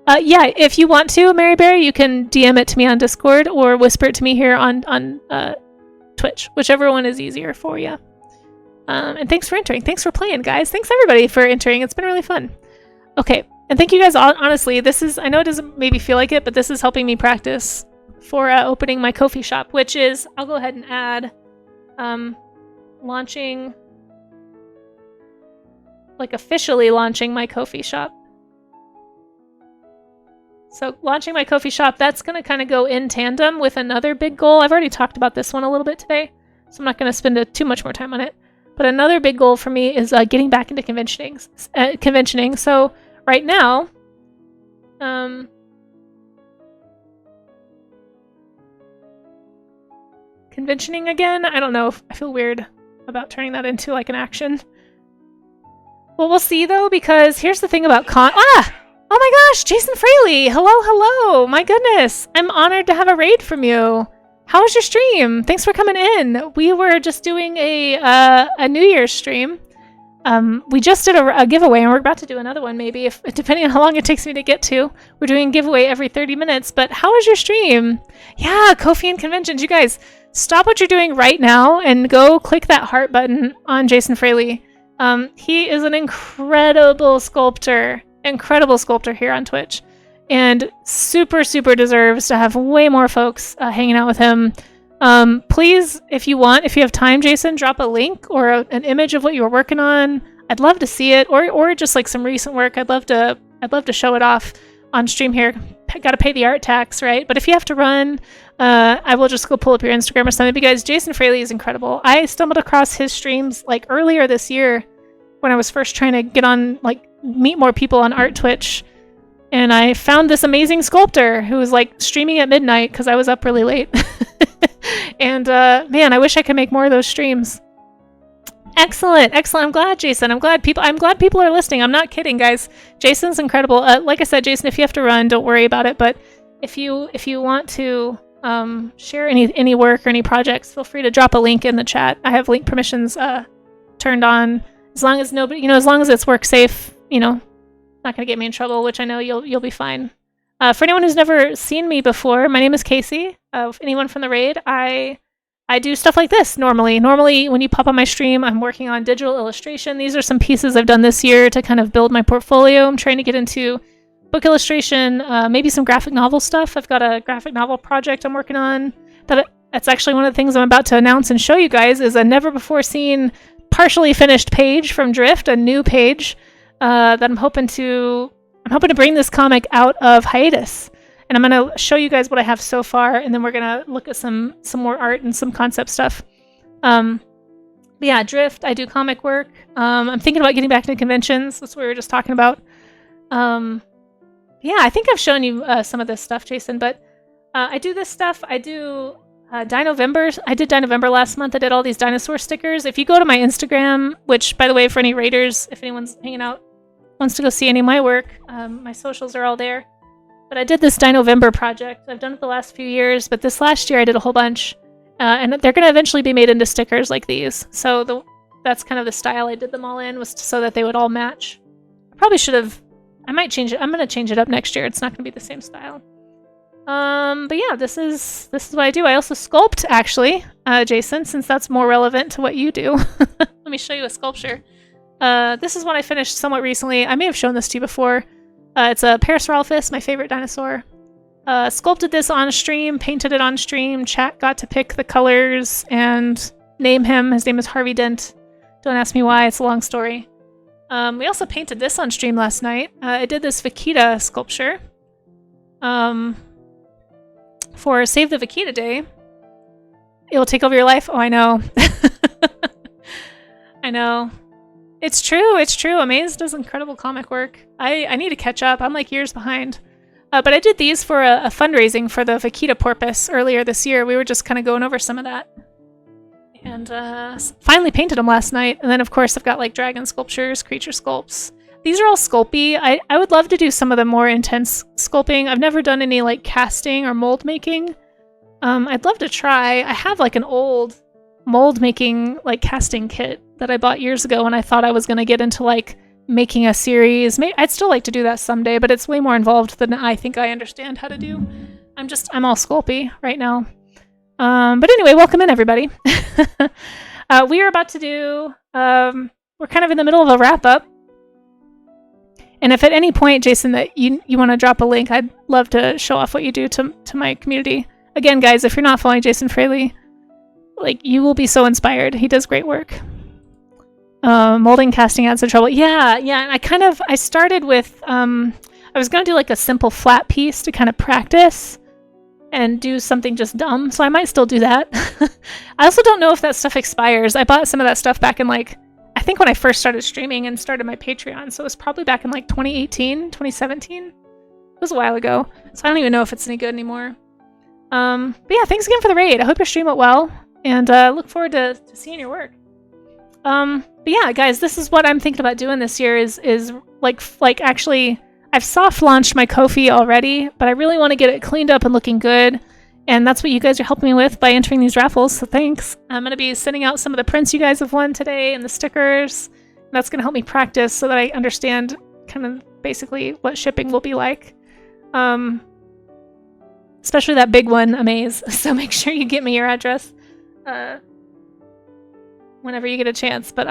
Yeah, if you want to, Mary Berry, you can DM it to me on Discord or whisper it to me here on Twitch, whichever one is easier for you. And thanks for entering. Thanks for playing, guys. Thanks everybody for entering. It's been really fun. Okay, and thank you guys all. Honestly, this is, I know it doesn't maybe feel like it, but this is helping me practice for opening my Ko-fi shop, which is, I'll go ahead and add, launching, like officially launching my Ko-fi shop. So launching my Ko-fi shop, that's going to kind of go in tandem with another big goal. I've already talked about this one a little bit today, so I'm not going to spend too much more time on it. But another big goal for me is getting back into conventioning. So right now, conventioning again? I don't know. I feel weird about turning that into like an action. Well, we'll see though, because here's the thing about oh my gosh, Jason Fraley! Hello, hello! My goodness, I'm honored to have a raid from you. How was your stream? Thanks for coming in. We were just doing a New Year's stream. We just did a giveaway, and we're about to do another one, maybe, if depending on how long it takes me to get to. We're doing a giveaway every 30 minutes, but how was your stream? Yeah, Ko-fi and conventions. You guys, stop what you're doing right now and go click that heart button on Jason Fraley. He is an incredible sculptor here on Twitch, and super deserves to have way more folks hanging out with him. Please, if you have time, Jason, drop a link or an image of what you were working on. I'd love to see it, or just like some recent work. I'd love to show it off on stream here. Got to pay the art tax, right? But if you have to run, I will just go pull up your Instagram or something, because Jason Fraley is incredible. I stumbled across his streams like earlier this year when I was first trying to get on, like, meet more people on Art Twitch, and I found this amazing sculptor who was like streaming at midnight because I was up really late. And man, I wish I could make more of those streams. Excellent. I'm glad, Jason. I'm glad people are listening. I'm not kidding, guys. Jason's incredible. Like I said, Jason, if you have to run, don't worry about it. But if you want to share any work or any projects, feel free to drop a link in the chat. I have link permissions turned on. As long as nobody, as long as it's work safe, not gonna get me in trouble, which I know you'll be fine. For anyone who's never seen me before, my name is Casey. Anyone from the raid, I do stuff like this normally. Normally, when you pop on my stream, I'm working on digital illustration. These are some pieces I've done this year to kind of build my portfolio. I'm trying to get into book illustration, maybe some graphic novel stuff. I've got a graphic novel project I'm working on. That's actually one of the things I'm about to announce and show you guys, is a never before seen partially finished page from Drift, a new page that I'm hoping to bring this comic out of hiatus, and I'm gonna show you guys what I have so far, and then we're gonna look at some more art and some concept stuff. But yeah, Drift. I do comic work. I'm thinking about getting back into conventions. That's what we were just talking about. Yeah, I think I've shown you some of this stuff, Jason. But I do this stuff. I do. Dinovember. I did Dinovember last month. I did all these dinosaur stickers. If you go to my Instagram, which, by the way, for any raiders, if anyone's hanging out, wants to go see any of my work, my socials are all there. But I did this Dinovember project. I've done it the last few years, but this last year I did a whole bunch. And they're going to eventually be made into stickers like these. So that's kind of the style I did them all in, was so that they would all match. I probably should have... I might change it. I'm going to change it up next year. It's not going to be the same style. But yeah, this is what I do. I also sculpt, actually, Jason, since that's more relevant to what you do. Let me show you a sculpture. This is one I finished somewhat recently. I may have shown this to you before. It's a Parasaurolophus, my favorite dinosaur. Sculpted this on stream, painted it on stream. Chat got to pick the colors and name him. His name is Harvey Dent. Don't ask me why, it's a long story. We also painted this on stream last night. I did this Vaquita sculpture. For Save the Vaquita Day. It will take over your life. Oh, I know. I know. It's true. Amaze does incredible comic work. I need to catch up. I'm like years behind. But I did these for a fundraising for the Vaquita porpoise earlier this year. We were just kind of going over some of that. And finally painted them last night. And then, of course, I've got like dragon sculptures, creature sculpts. these are all sculpey. I would love to do some of the more intense sculpting. I've never done any like casting or mold making. I'd love to try. I have like an old mold making like casting kit that I bought years ago when I thought I was going to get into like making a series. Maybe I'd still like to do that someday, but it's way more involved than I think I understand how to do. I'm all sculpey right now. But anyway, welcome in everybody. We are about to do, we're kind of in the middle of a wrap up. And if at any point, Jason, that you want to drop a link, I'd love to show off what you do to my community. Again, guys, if you're not following Jason Fraley, like, you will be so inspired. He does great work. Molding, casting adds to trouble. Yeah. And I started with, I was going to do like a simple flat piece to kind of practice and do something just dumb. So I might still do that. I also don't know if that stuff expires. I bought some of that stuff back in like, I think when I first started streaming and started my Patreon. So it was probably back in like 2018, 2017. It was a while ago. So I don't even know if it's any good anymore. But yeah, thanks again for the raid. I hope your stream went well. And look forward to seeing your work. But yeah, guys, this is what I'm thinking about doing this year is like actually, I've soft launched my Ko-fi already, but I really want to get it cleaned up and looking good. And that's what you guys are helping me with by entering these raffles, so thanks. I'm going to be sending out some of the prints you guys have won today and the stickers. And that's going to help me practice so that I understand kind of basically what shipping will be like. Especially that big one, Amaze. So make sure you get me your address whenever you get a chance. But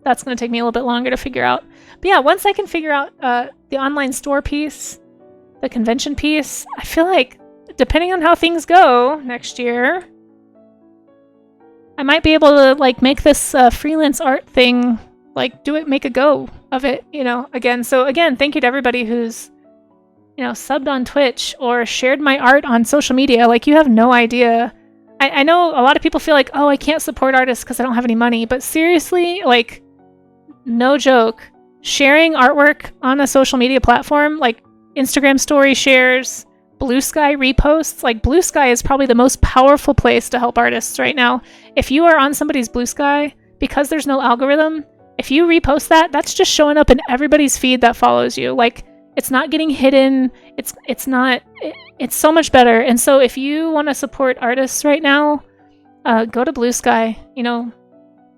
that's going to take me a little bit longer to figure out. But yeah, once I can figure out the online store piece, the convention piece, I feel like depending on how things go next year, I might be able to like make this freelance art thing, like make a go of it, again. So again, thank you to everybody who's, subbed on Twitch or shared my art on social media. Like, you have no idea. I know a lot of people feel like, oh, I can't support artists because I don't have any money. But seriously, like, no joke, sharing artwork on a social media platform, like Instagram story shares, Blue Sky reposts, like Blue Sky is probably the most powerful place to help artists right now. If you are on somebody's Blue Sky, because there's no algorithm, if you repost that, that's just showing up in everybody's feed that follows you. Like, it's not getting hidden. It's so much better. And so if you want to support artists right now, go to Blue Sky,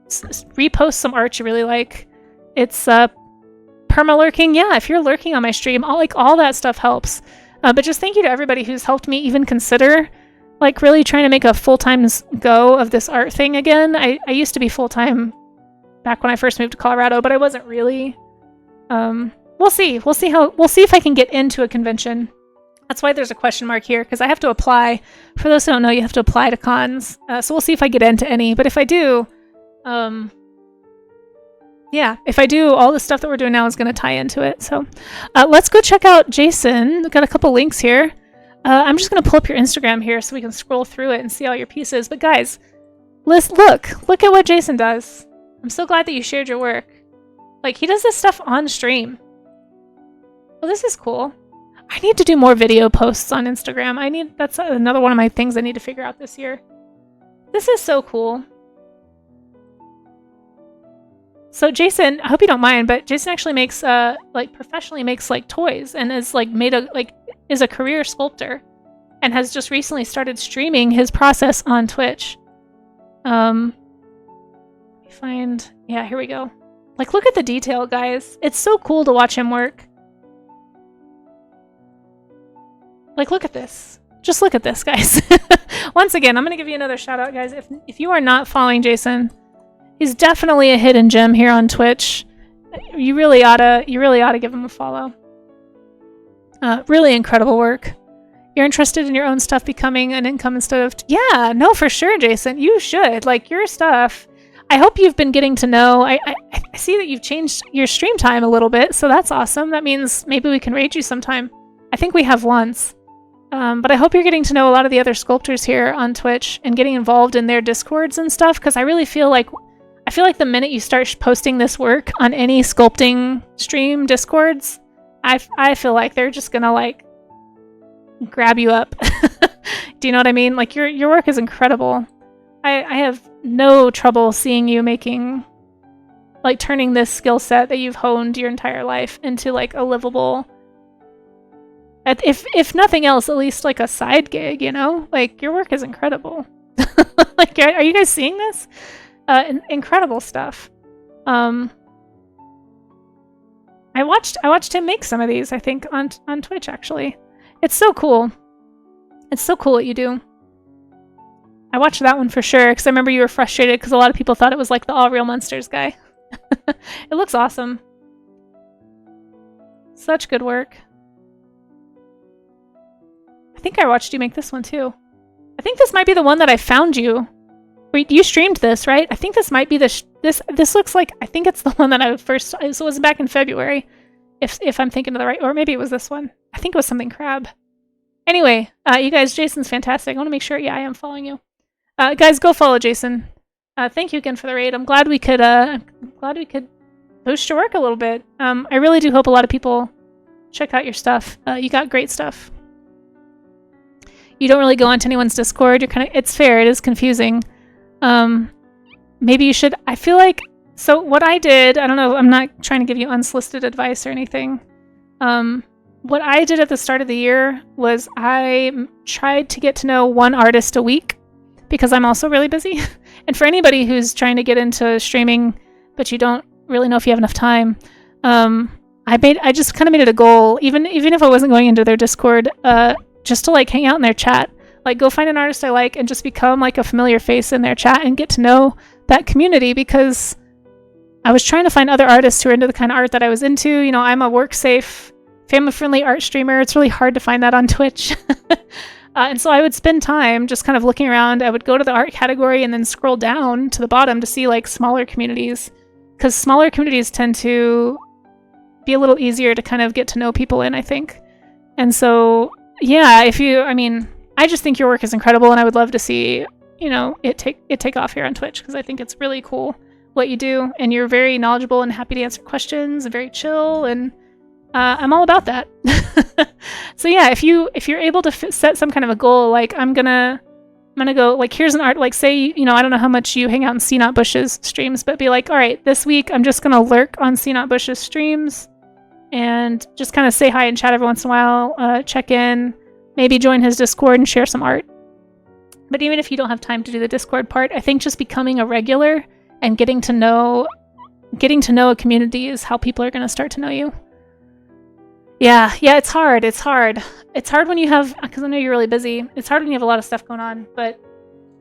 repost some art you really like. It's perma lurking. Yeah, if you're lurking on my stream, all that stuff helps. But just thank you to everybody who's helped me even consider like really trying to make a full-time go of this art thing again. I used to be full-time back when I first moved to Colorado, but I wasn't really. We'll see if I can get into a convention. That's why there's a question mark here, because I have to apply. For those who don't know, you have to apply to cons. So we'll see if I get into any. But if I do, if I do, all the stuff that we're doing now is going to tie into it. So let's go check out Jason. We've got a couple links here. I'm just going to pull up your Instagram here so we can scroll through it and see all your pieces. But guys, look at what Jason does. I'm so glad that you shared your work. Like, he does this stuff on stream. Well, this is cool. I need to do more video posts on Instagram. That's another one of my things I need to figure out this year. This is so cool. So Jason, I hope you don't mind, but Jason actually makes professionally makes like toys and is like is a career sculptor and has just recently started streaming his process on Twitch. Here we go. Like, look at the detail, guys. It's so cool to watch him work. Like, look at this. Just look at this, guys. Once again, I'm going to give you another shout out, guys. If you are not following Jason, he's definitely a hidden gem here on Twitch. You really ought to give him a follow. Really incredible work. You're interested in your own stuff becoming an income instead of... Yeah, no, for sure, Jason. You should. Like, your stuff... I hope you've been getting to know... I see that you've changed your stream time a little bit, so that's awesome. That means maybe we can raid you sometime. I think we have once. But I hope you're getting to know a lot of the other sculptors here on Twitch and getting involved in their Discords and stuff, because I really feel like the minute you start posting this work on any sculpting stream Discords, I feel like they're just gonna like grab you up. Do you know what I mean? Like, your work is incredible. I have no trouble seeing you making like turning this skill set that you've honed your entire life into like a livable, if nothing else, at least like a side gig, you know? Like your work is incredible. Like, are you guys seeing this? Incredible stuff. I watched him make some of these, I think, on Twitch, actually. It's so cool. It's so cool what you do. I watched that one for sure, because I remember you were frustrated because a lot of people thought it was like the All Real Monsters guy. It looks awesome. Such good work. I think I watched you make this one too. I think this might be the one that I found you. Wait, you streamed this, right? I think this might be this looks like, I think it's the one that I first, so it was back in February, if I'm thinking of the right, or maybe it was this one. I think it was something crab. Anyway, you guys, Jason's fantastic. I want to make sure, yeah, I am following you. Guys, go follow Jason. Thank you again for the raid. I'm glad we could boost your work a little bit. I really do hope a lot of people check out your stuff. You got great stuff. You don't really go onto anyone's Discord. You're kind of, it's fair. It is confusing. Maybe you should, I feel like, so what I did, I don't know, I'm not trying to give you unsolicited advice or anything. What I did at the start of the year was I tried to get to know one artist a week because I'm also really busy. And for anybody who's trying to get into streaming, but you don't really know if you have enough time, I just kind of made it a goal, even if I wasn't going into their Discord, just to like hang out in their chat. Like go find an artist I like and just become like a familiar face in their chat and get to know that community, because I was trying to find other artists who are into the kind of art that I was into. You know, I'm a work safe, family friendly art streamer. It's really hard to find that on Twitch. And so I would spend time just kind of looking around. I would go to the art category and then scroll down to the bottom to see like smaller communities, because smaller communities tend to be a little easier to kind of get to know people in, I think. And so, yeah, I just think your work is incredible, and I would love to see, you know, it take off here on Twitch, because I think it's really cool what you do, and you're very knowledgeable and happy to answer questions and very chill, and I'm all about that. So yeah, if you're able to set some kind of a goal, like I'm gonna go, like here's an art, like say, you know, I don't know how much you hang out in C Not Bush's streams, but be like, all right, this week I'm just gonna lurk on C Not Bush's streams and just kind of say hi and chat every once in a while, check in, maybe join his Discord and share some art. But even if you don't have time to do the Discord part, I think just becoming a regular and getting to know a community is how people are going to start to know you. Yeah, it's hard. It's hard when you have, because I know you're really busy. It's hard when you have a lot of stuff going on, but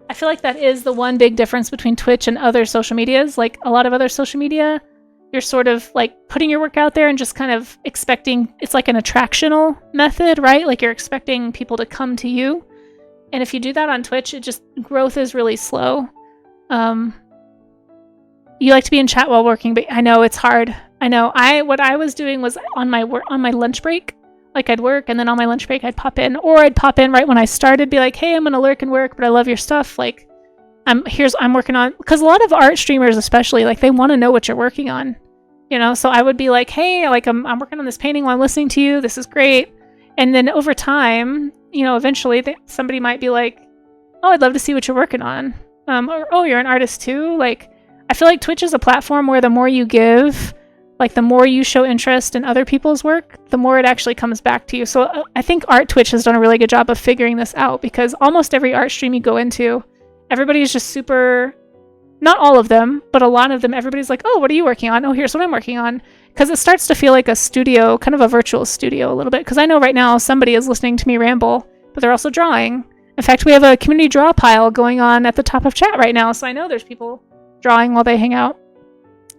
I feel like that is the one big difference between Twitch and other social medias. Like a lot of other social media, you're sort of like putting your work out there and just kind of expecting, it's like an attractional method, right? Like you're expecting people to come to you. And if you do that on Twitch, growth is really slow. You like to be in chat while working, but I know it's hard. I know. What I was doing was on my lunch break, like I'd work, and then on my lunch break I'd pop in, or I'd pop in right when I started, be like, hey, I'm gonna lurk and work, but I love your stuff. Like, I'm working on, because a lot of art streamers especially, like they want to know what you're working on, you know. So I would be like, hey, like I'm working on this painting while I'm listening to you. This is great. And then over time, you know, eventually somebody might be like, oh, I'd love to see what you're working on. Or, oh, you're an artist too. Like, I feel like Twitch is a platform where the more you give, like the more you show interest in other people's work, the more it actually comes back to you. So I think Art Twitch has done a really good job of figuring this out, because almost every art stream you go into, everybody's just super, not all of them, but a lot of them, everybody's like, oh, what are you working on? Oh, here's what I'm working on. Because it starts to feel like a studio, kind of a virtual studio a little bit. Because I know right now somebody is listening to me ramble, but they're also drawing. In fact, we have a community draw pile going on at the top of chat right now, so I know there's people drawing while they hang out.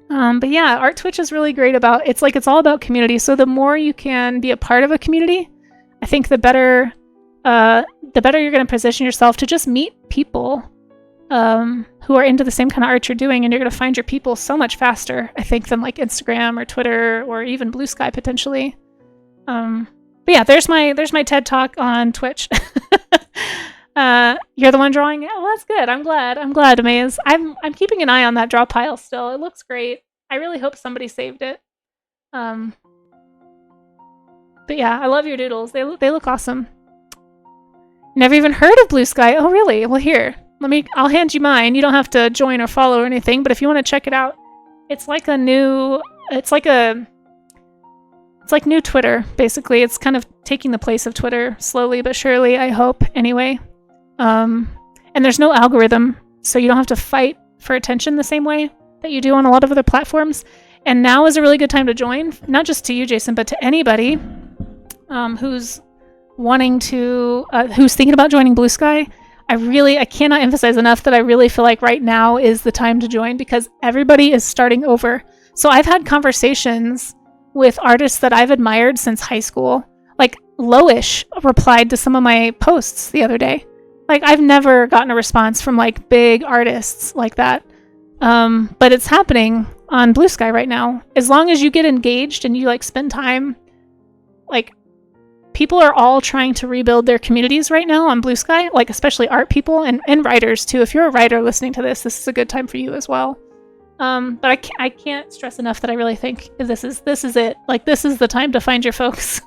But yeah, Art Twitch is really great about, it's all about community. So the more you can be a part of a community, I think the better you're going to position yourself to just meet people who are into the same kind of art you're doing, and you're going to find your people so much faster, I think, than like Instagram or Twitter or even Blue Sky potentially. But yeah, there's my TED Talk on Twitch. You're the one drawing it? Well, that's good. I'm glad, Amaze. I'm keeping an eye on that draw pile still. It looks great. I really hope somebody saved it. But yeah, I love your doodles. They look awesome. Never even heard of Blue Sky. Oh, really? Well, here. I'll hand you mine. You don't have to join or follow or anything, but if you want to check it out, it's like new Twitter, basically. It's kind of taking the place of Twitter slowly but surely, I hope, anyway. And there's no algorithm, so you don't have to fight for attention the same way that you do on a lot of other platforms. And now is a really good time to join, not just to you, Jason, but to anybody who's thinking about joining Blue Sky. I cannot emphasize enough that I really feel like right now is the time to join because everybody is starting over. So I've had conversations with artists that I've admired since high school. Like Loish replied to some of my posts the other day. Like I've never gotten a response from like big artists like that. But it's happening on Blue Sky right now. As long as you get engaged and you like spend time, like people are all trying to rebuild their communities right now on Blue Sky, like especially art people and writers too. If you're a writer listening to this is a good time for you as well. But I can't stress enough that I really think this is it. Like this is the time to find your folks.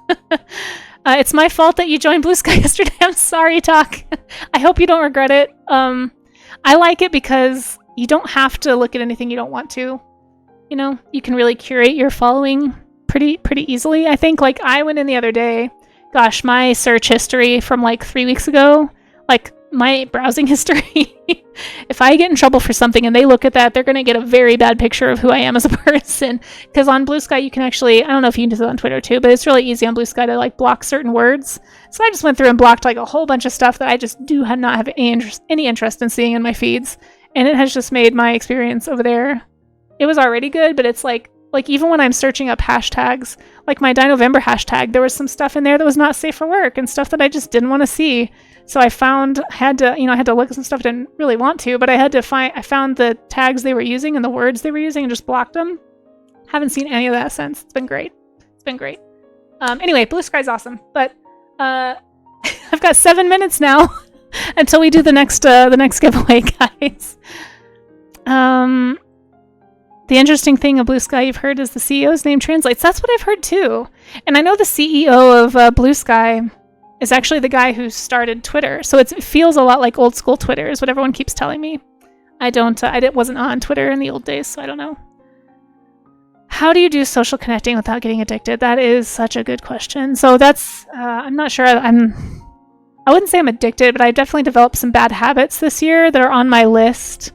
It's my fault that you joined Blue Sky yesterday. I'm sorry, Talk. I hope you don't regret it. I like it because you don't have to look at anything you don't want to. You know, you can really curate your following pretty easily. I think like I went in the other day, gosh, my search history from like 3 weeks ago, like my browsing history, if I get in trouble for something and they look at that, they're going to get a very bad picture of who I am as a person. Because on Blue Sky, you can actually, I don't know if you can do that on Twitter too, but it's really easy on Blue Sky to like block certain words. So I just went through and blocked like a whole bunch of stuff that I just not have any interest in seeing in my feeds. And it has just made my experience over there, it was already good, but it's like even when I'm searching up hashtags, like my Dinovember hashtag, there was some stuff in there that was not safe for work and stuff that I just didn't want to see. So I had to look at some stuff I didn't really want to, but I found the tags they were using and the words they were using and just blocked them. Haven't seen any of that since. It's been great. Anyway, Blue Sky's awesome, but I've got 7 minutes now until we do the next giveaway, guys. The interesting thing of Blue Sky you've heard is the CEO's name translates. That's what I've heard too. And I know the CEO of Blue Sky is actually the guy who started Twitter. So it feels a lot like old school Twitter is what everyone keeps telling me. I wasn't on Twitter in the old days, so I don't know. How do you do social connecting without getting addicted? That is such a good question. So that's, I'm not sure. I wouldn't say I'm addicted, but I definitely developed some bad habits this year that are on my list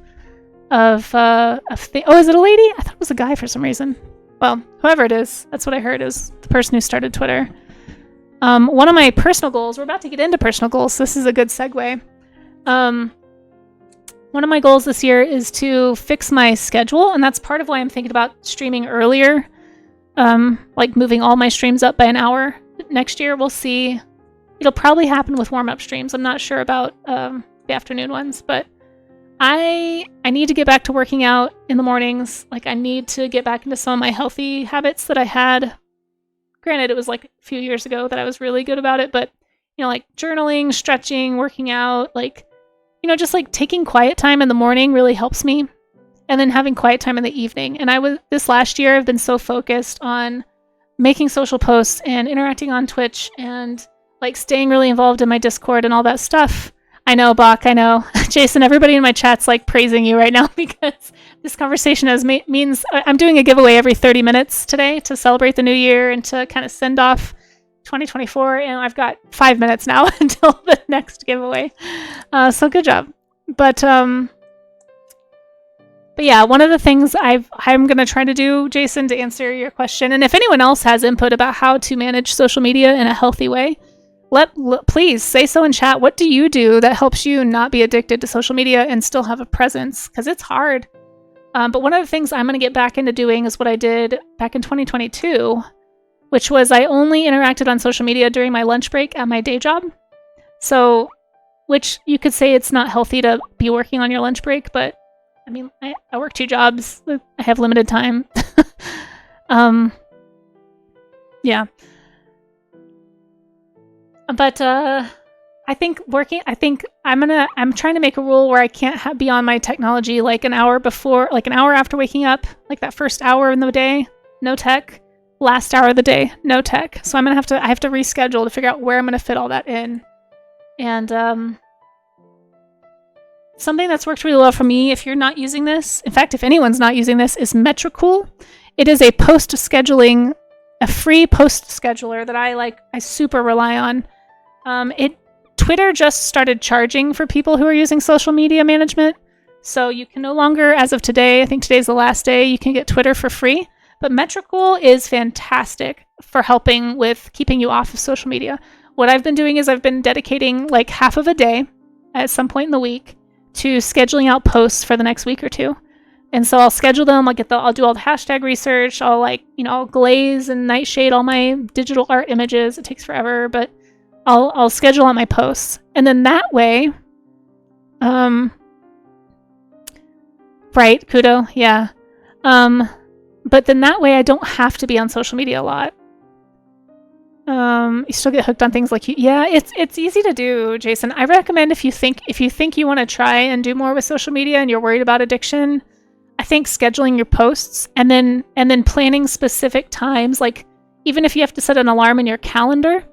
oh, is it a lady? I thought it was a guy for some reason. Well, whoever it is, that's what I heard is the person who started Twitter. One of my personal goals, we're about to get into personal goals, so this is a good segue. One of my goals this year is to fix my schedule, and that's part of why I'm thinking about streaming earlier, like moving all my streams up by an hour next year. We'll see. It'll probably happen with warm-up streams. I'm not sure about the afternoon ones, but I need to get back to working out in the mornings. Like I need to get back into some of my healthy habits that I had. Granted, it was like a few years ago that I was really good about it, but like journaling, stretching, working out, like, just like taking quiet time in the morning really helps me. And then having quiet time in the evening. And this last year, I've been so focused on making social posts and interacting on Twitch and like staying really involved in my Discord and all that stuff. I know, Bach, I know. Jason, everybody in my chat's like praising you right now because this conversation means I'm doing a giveaway every 30 minutes today to celebrate the new year and to kind of send off 2024. And I've got 5 minutes now until the next giveaway. So good job. But yeah, one of the things I'm going to try to do, Jason, to answer your question, and if anyone else has input about how to manage social media in a healthy way, please say so in chat. What do you do that helps you not be addicted to social media and still have a presence? Because it's hard. But one of the things I'm going to get back into doing is what I did back in 2022, which was I only interacted on social media during my lunch break at my day job. So, which you could say it's not healthy to be working on your lunch break, but I mean, I work 2 jobs. I have limited time. Yeah. But I think I'm trying to make a rule where I can't be on my technology like an hour after waking up, like that first hour in the day, no tech. Last hour of the day, no tech. So I have to reschedule to figure out where I'm gonna fit all that in. And something that's worked really well for me, if you're not using this, in fact, if anyone's not using this, is Metricool. It is a free post scheduler that I super rely on. Twitter just started charging for people who are using social media management. So you can no longer, as of today, I think today's the last day, you can get Twitter for free. But Metricool is fantastic for helping with keeping you off of social media. What I've been doing is I've been dedicating like half of a day at some point in the week to scheduling out posts for the next week or two. And so I'll schedule them, I'll do all the hashtag research, I'll glaze and nightshade all my digital art images. It takes forever, but I'll schedule out my posts. And then that way, right, Kudo, yeah. But then that way I don't have to be on social media a lot. You still get hooked on things like it's easy to do, Jason. I recommend if you think you want to try and do more with social media and you're worried about addiction, I think scheduling your posts and then planning specific times, like even if you have to set an alarm in your calendar,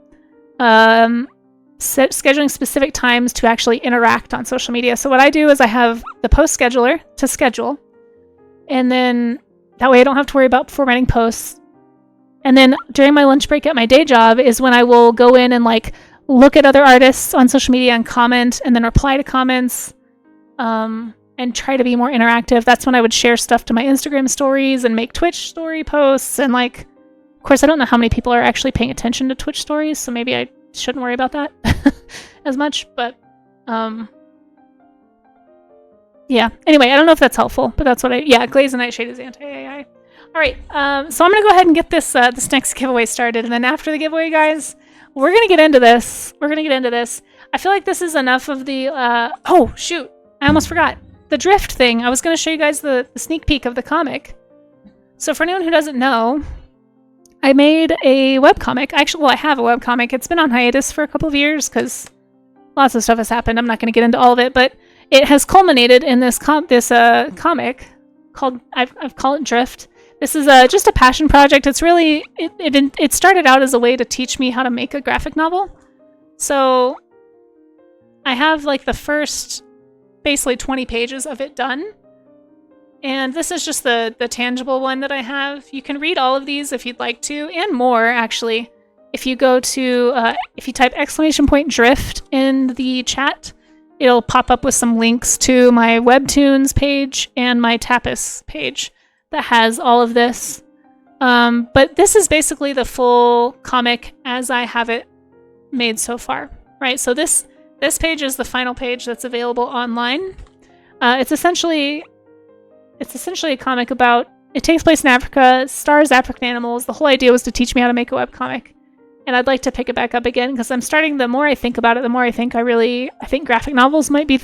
scheduling specific times to actually interact on social media. So what I do is I have the post scheduler to schedule, and then that way I don't have to worry about formatting posts. And then during my lunch break at my day job is when I will go in and look at other artists on social media and comment, and then reply to comments, and try to be more interactive. That's when I would share stuff to my Instagram stories and make Twitch story posts. And of course, I don't know how many people are actually paying attention to Twitch stories, so maybe I shouldn't worry about that as much. But yeah. Anyway, I don't know if that's helpful, but that's what Glaze and Nightshade is anti-AI. All right, so I'm going to go ahead and get this next giveaway started, and then after the giveaway, guys, we're going to get into this. I feel like this is enough of the... oh, shoot. I almost forgot. The drift thing. I was going to show you guys the sneak peek of the comic. So for anyone who doesn't know, I made a webcomic. Actually, I have a webcomic. It's been on hiatus for a couple of years because lots of stuff has happened. I'm not going to get into all of it, but it has culminated in this comic called... I've called it Drift. This is just a passion project. It's really, it started out as a way to teach me how to make a graphic novel. So I have the first basically 20 pages of it done. And this is just the tangible one that I have. You can read all of these if you'd like to, and more actually. If you go to, if you type !drift in the chat, it'll pop up with some links to my Webtoons page and my Tapas page that has all of this. But this is basically the full comic as I have it made so far, right? So this page is the final page that's available online. It's essentially a comic about, it takes place in Africa, stars African animals. The whole idea was to teach me how to make a webcomic. And I'd like to pick it back up again because the more I think about it, the more I think graphic novels might be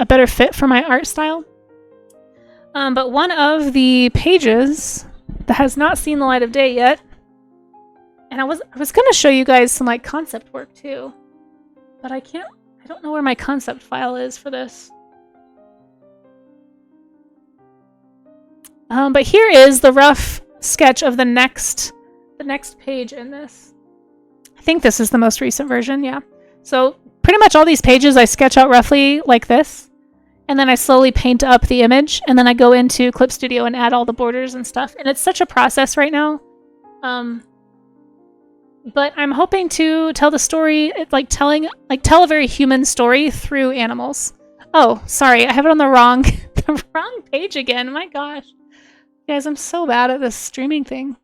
a better fit for my art style. But one of the pages that has not seen the light of day yet, and I was going to show you guys some concept work too, but I don't know where my concept file is for this. But here is the rough sketch of the next page in this. I think this is the most recent version, yeah. So pretty much all these pages I sketch out roughly like this. And then I slowly paint up the image, and then I go into Clip Studio and add all the borders and stuff. And it's such a process right now. But I'm hoping to tell the story, tell a very human story through animals. Oh, sorry, I have it on the wrong page again. My gosh. Guys, I'm so bad at this streaming thing.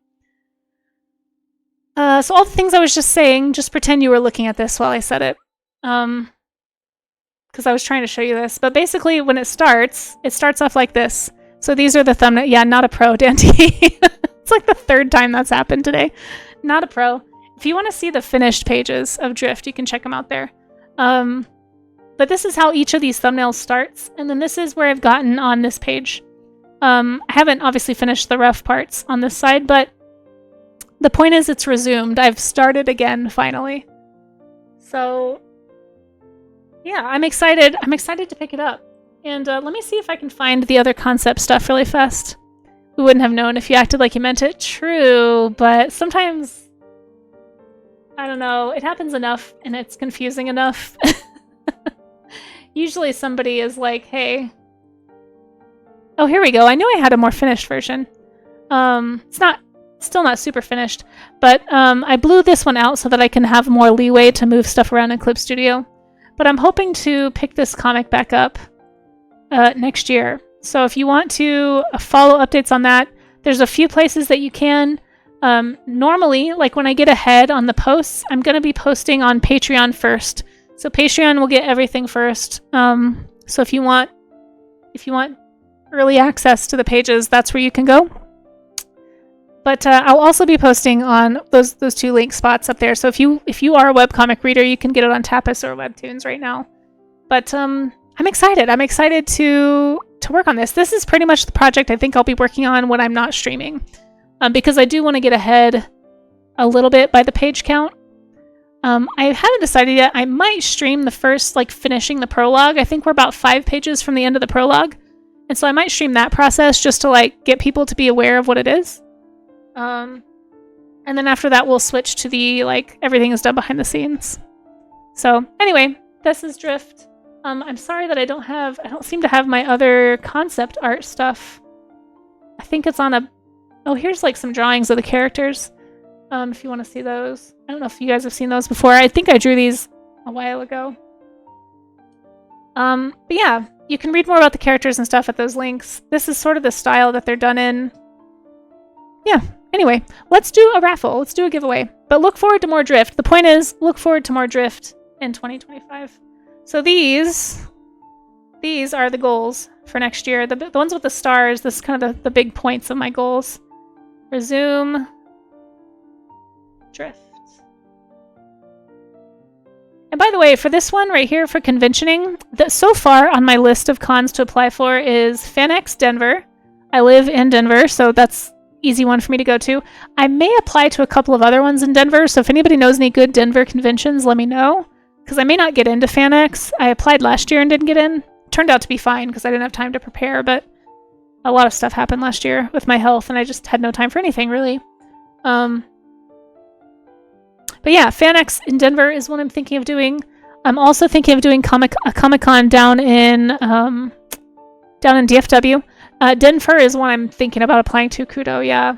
So all the things I was just saying, just pretend you were looking at this while I said it. Because I was trying to show you this. But basically, when it starts off like this. So these are the thumbnail. Yeah, not a pro, Dante. It's the third time that's happened today. Not a pro. If you want to see the finished pages of Drift, you can check them out there. But this is how each of these thumbnails starts. And then this is where I've gotten on this page. I haven't obviously finished the rough parts on this side, but the point is it's resumed. I've started again, finally. So... yeah, I'm excited. I'm excited to pick it up. And let me see if I can find the other concept stuff really fast. We wouldn't have known if you acted like you meant it. True, but sometimes, I don't know, it happens enough and it's confusing enough. Usually somebody is like, hey. Oh, here we go. I knew I had a more finished version. It's still not super finished, but I blew this one out so that I can have more leeway to move stuff around in Clip Studio. But I'm hoping to pick this comic back up next year. So if you want to follow updates on that, there's a few places that you can. Normally, like when I get ahead on the posts, I'm going to be posting on Patreon first. So Patreon will get everything first. So if you want early access to the pages, that's where you can go. But I'll also be posting on those two link spots up there. So if you are a webcomic reader, you can get it on Tapas or Webtoons right now. But I'm excited. I'm excited to work on this. This is pretty much the project I think I'll be working on when I'm not streaming, because I do want to get ahead a little bit by the page count. I haven't decided yet. I might stream the first, like, finishing the prologue. I think we're about 5 pages from the end of the prologue. And so I might stream that process just to, like, get people to be aware of what it is. And then after that, we'll switch to the, like, everything is done behind the scenes. So anyway, this is Drift. I'm sorry that I don't seem to have my other concept art stuff. I think it's on oh, here's like some drawings of the characters. If you want to see those. I don't know if you guys have seen those before. I think I drew these a while ago. But yeah, you can read more about the characters and stuff at those links. This is sort of the style that they're done in. Yeah, anyway, let's do a raffle. Let's do a giveaway. But look forward to more Drift. The point is, look forward to more Drift in 2025. So these are the goals for next year. The ones with the stars, this is kind of the big points of my goals. Resume. Drift. And by the way, for this one right here for conventioning, so far on my list of cons to apply for is FanX Denver. I live in Denver, so that's easy one for me to go to. I may apply to a couple of other ones in Denver, so if anybody knows any good Denver conventions, let me know. Because I may not get into FanX. I applied last year and didn't get in. Turned out to be fine because I didn't have time to prepare, but a lot of stuff happened last year with my health and I just had no time for anything, really. But yeah, FanX in Denver is what I'm thinking of doing. I'm also thinking of doing a Comic-Con down in DFW. Denver is one I'm thinking about applying to. Kudo, yeah.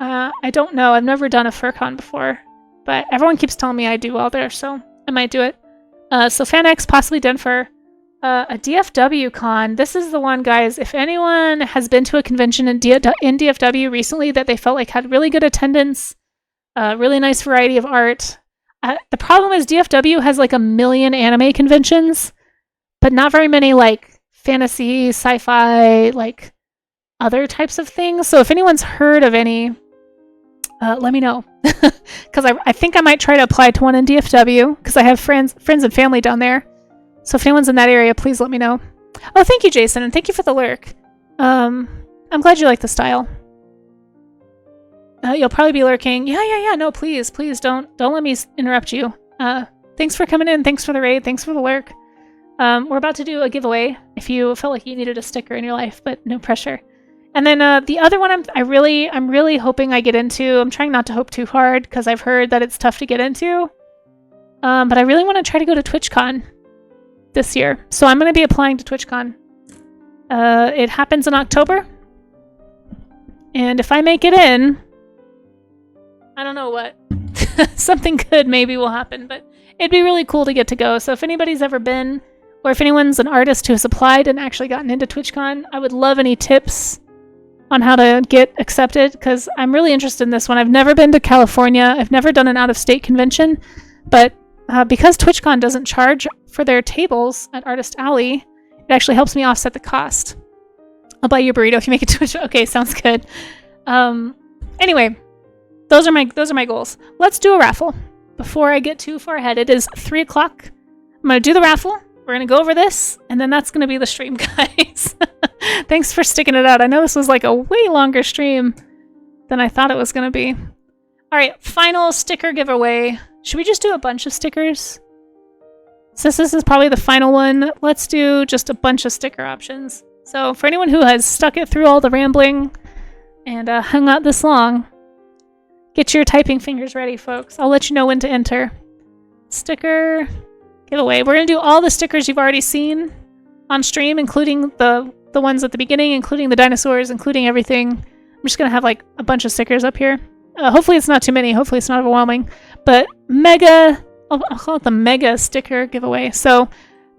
I don't know. I've never done a FurCon before, but everyone keeps telling me I do well there, so I might do it. So FanX, possibly Denver. A DFW con. This is the one, guys. If anyone has been to a convention in DFW recently that they felt like had really good attendance, really nice variety of art. The problem is DFW has like 1 million anime conventions, but not very many like fantasy, sci-fi, like other types of things. So if anyone's heard of any, let me know. Because I think I might try to apply to one in DFW because I have friends and family down there. So if anyone's in that area, please let me know. Oh, thank you, Jason, and thank you for the lurk. I'm glad you like the style. You'll probably be lurking. Yeah. No, please don't let me interrupt you. Thanks for coming in. Thanks for the raid. Thanks for the lurk. We're about to do a giveaway if you felt like you needed a sticker in your life, but no pressure. And then the other one I'm really hoping I get into. I'm trying not to hope too hard because I've heard that it's tough to get into. But I really want to try to go to TwitchCon this year. So I'm going to be applying to TwitchCon. It happens in October. And if I make it in, I don't know what. Something good maybe will happen, but it'd be really cool to get to go. So if anybody's ever been, or if anyone's an artist who has applied and actually gotten into TwitchCon, I would love any tips on how to get accepted, because I'm really interested in this one. I've never been to California. I've never done an out-of-state convention, but because TwitchCon doesn't charge for their tables at Artist Alley, it actually helps me offset the cost. I'll buy you a burrito if you make it to Twitch. Okay, sounds good. Anyway, those are my goals. Let's do a raffle. Before I get too far ahead, it is 3 o'clock. I'm gonna do the raffle. We're gonna go over this, and then that's gonna be the stream, guys. Thanks for sticking it out. I know this was like a way longer stream than I thought it was gonna be. All right, final sticker giveaway. Should we just do a bunch of stickers? Since this is probably the final one, let's do just a bunch of sticker options. So for anyone who has stuck it through all the rambling and hung out this long, get your typing fingers ready, folks. I'll let you know when to enter. Sticker giveaway. We're gonna do all the stickers you've already seen on stream, including the ones at the beginning, including the dinosaurs, including everything. I'm just gonna have like a bunch of stickers up here. Hopefully it's not too many. Hopefully it's not overwhelming. But mega, I'll call it the mega sticker giveaway. So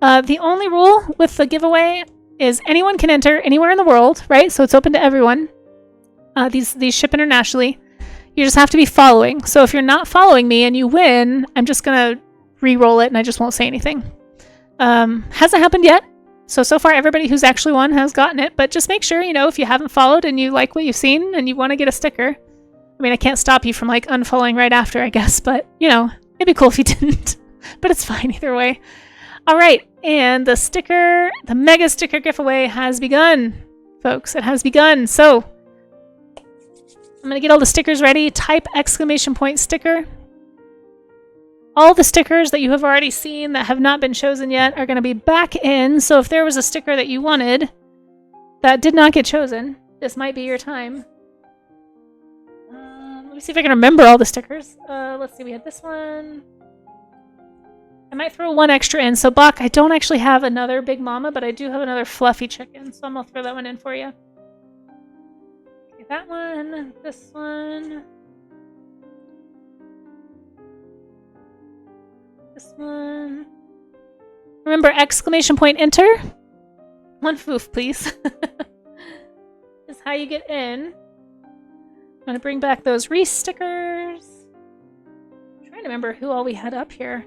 the only rule with the giveaway is anyone can enter anywhere in the world, right? So it's open to everyone. These ship internationally. You just have to be following. So if you're not following me and you win, I'm just gonna re-roll it and I just won't say anything. Hasn't happened yet. So far everybody who's actually won has gotten it, but just make sure, you know, if you haven't followed and you like what you've seen and you want to get a sticker. I mean, I can't stop you from like unfollowing right after, I guess, but you know, it'd be cool if you didn't. But it's fine either way. All right, and the mega sticker giveaway has begun, folks. It has begun. So I'm gonna get all the stickers ready. Type !sticker. All the stickers that you have already seen that have not been chosen yet are going to be back in. So if there was a sticker that you wanted that did not get chosen, this might be your time. Let me see if I can remember all the stickers. Let's see, we had this one. I might throw one extra in. So Buck, I don't actually have another Big Mama, but I do have another fluffy chicken. So I'm going to throw that one in for you. Okay, that one, this one. This one. Remember, !enter. One foof, please. Is how you get in. I'm gonna bring back those Reese stickers. I'm trying to remember who all we had up here.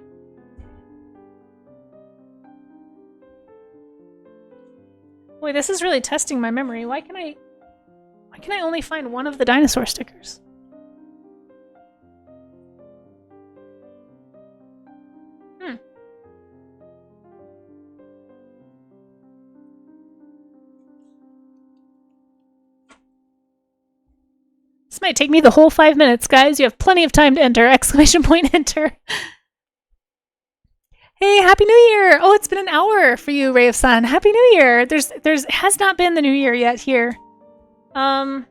Boy, this is really testing my memory. Why can I only find one of the dinosaur stickers? This might take me the whole 5 minutes, guys. You have plenty of time to enter! !enter. Hey, Happy New Year! Oh, it's been an hour for you, Ray of Sun. Happy New Year! There's has not been the New Year yet here. Although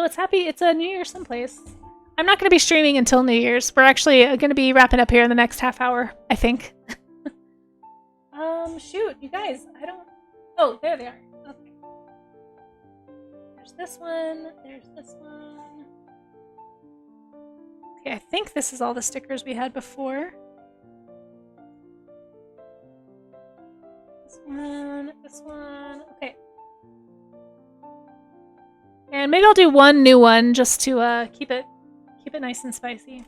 it's a New Year someplace. I'm not going to be streaming until New Year's. We're actually going to be wrapping up here in the next half hour, I think. Shoot, you guys, I don't... Oh, there they are. Okay. There's this one. There's this one. Okay, I think this is all the stickers we had before. This one. Okay. And maybe I'll do one new one just to keep it nice and spicy.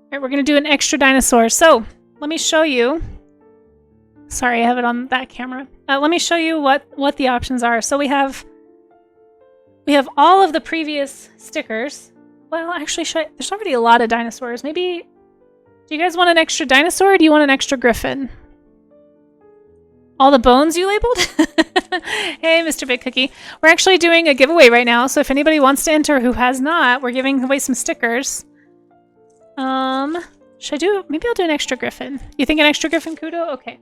Alright, we're going to do an extra dinosaur. So, let me show you. Sorry, I have it on that camera. Let me show you what the options are. So we have all of the previous stickers. Well, actually, there's already a lot of dinosaurs. Maybe, do you guys want an extra dinosaur or do you want an extra griffin? All the bones you labeled? Hey, Mr. Big Cookie. We're actually doing a giveaway right now. So if anybody wants to enter who has not, we're giving away some stickers. Should I do, maybe I'll do an extra griffin. You think an extra griffin, Kudo? Okay.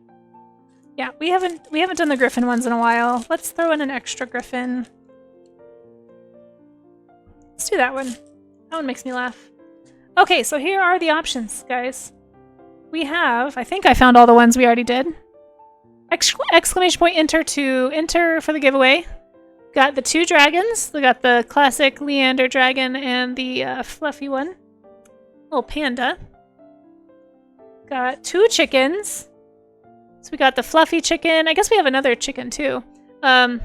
Yeah, we haven't done the griffin ones in a while. Let's throw in an extra griffin. Let's do that one. That one makes me laugh. Okay, so here are the options, guys. We have, I think I found all the ones we already did. !enter to enter for the giveaway. Got the two dragons. We got the classic Leander dragon and the fluffy one. Little panda. Got two chickens. So we got the fluffy chicken. I guess we have another chicken too. I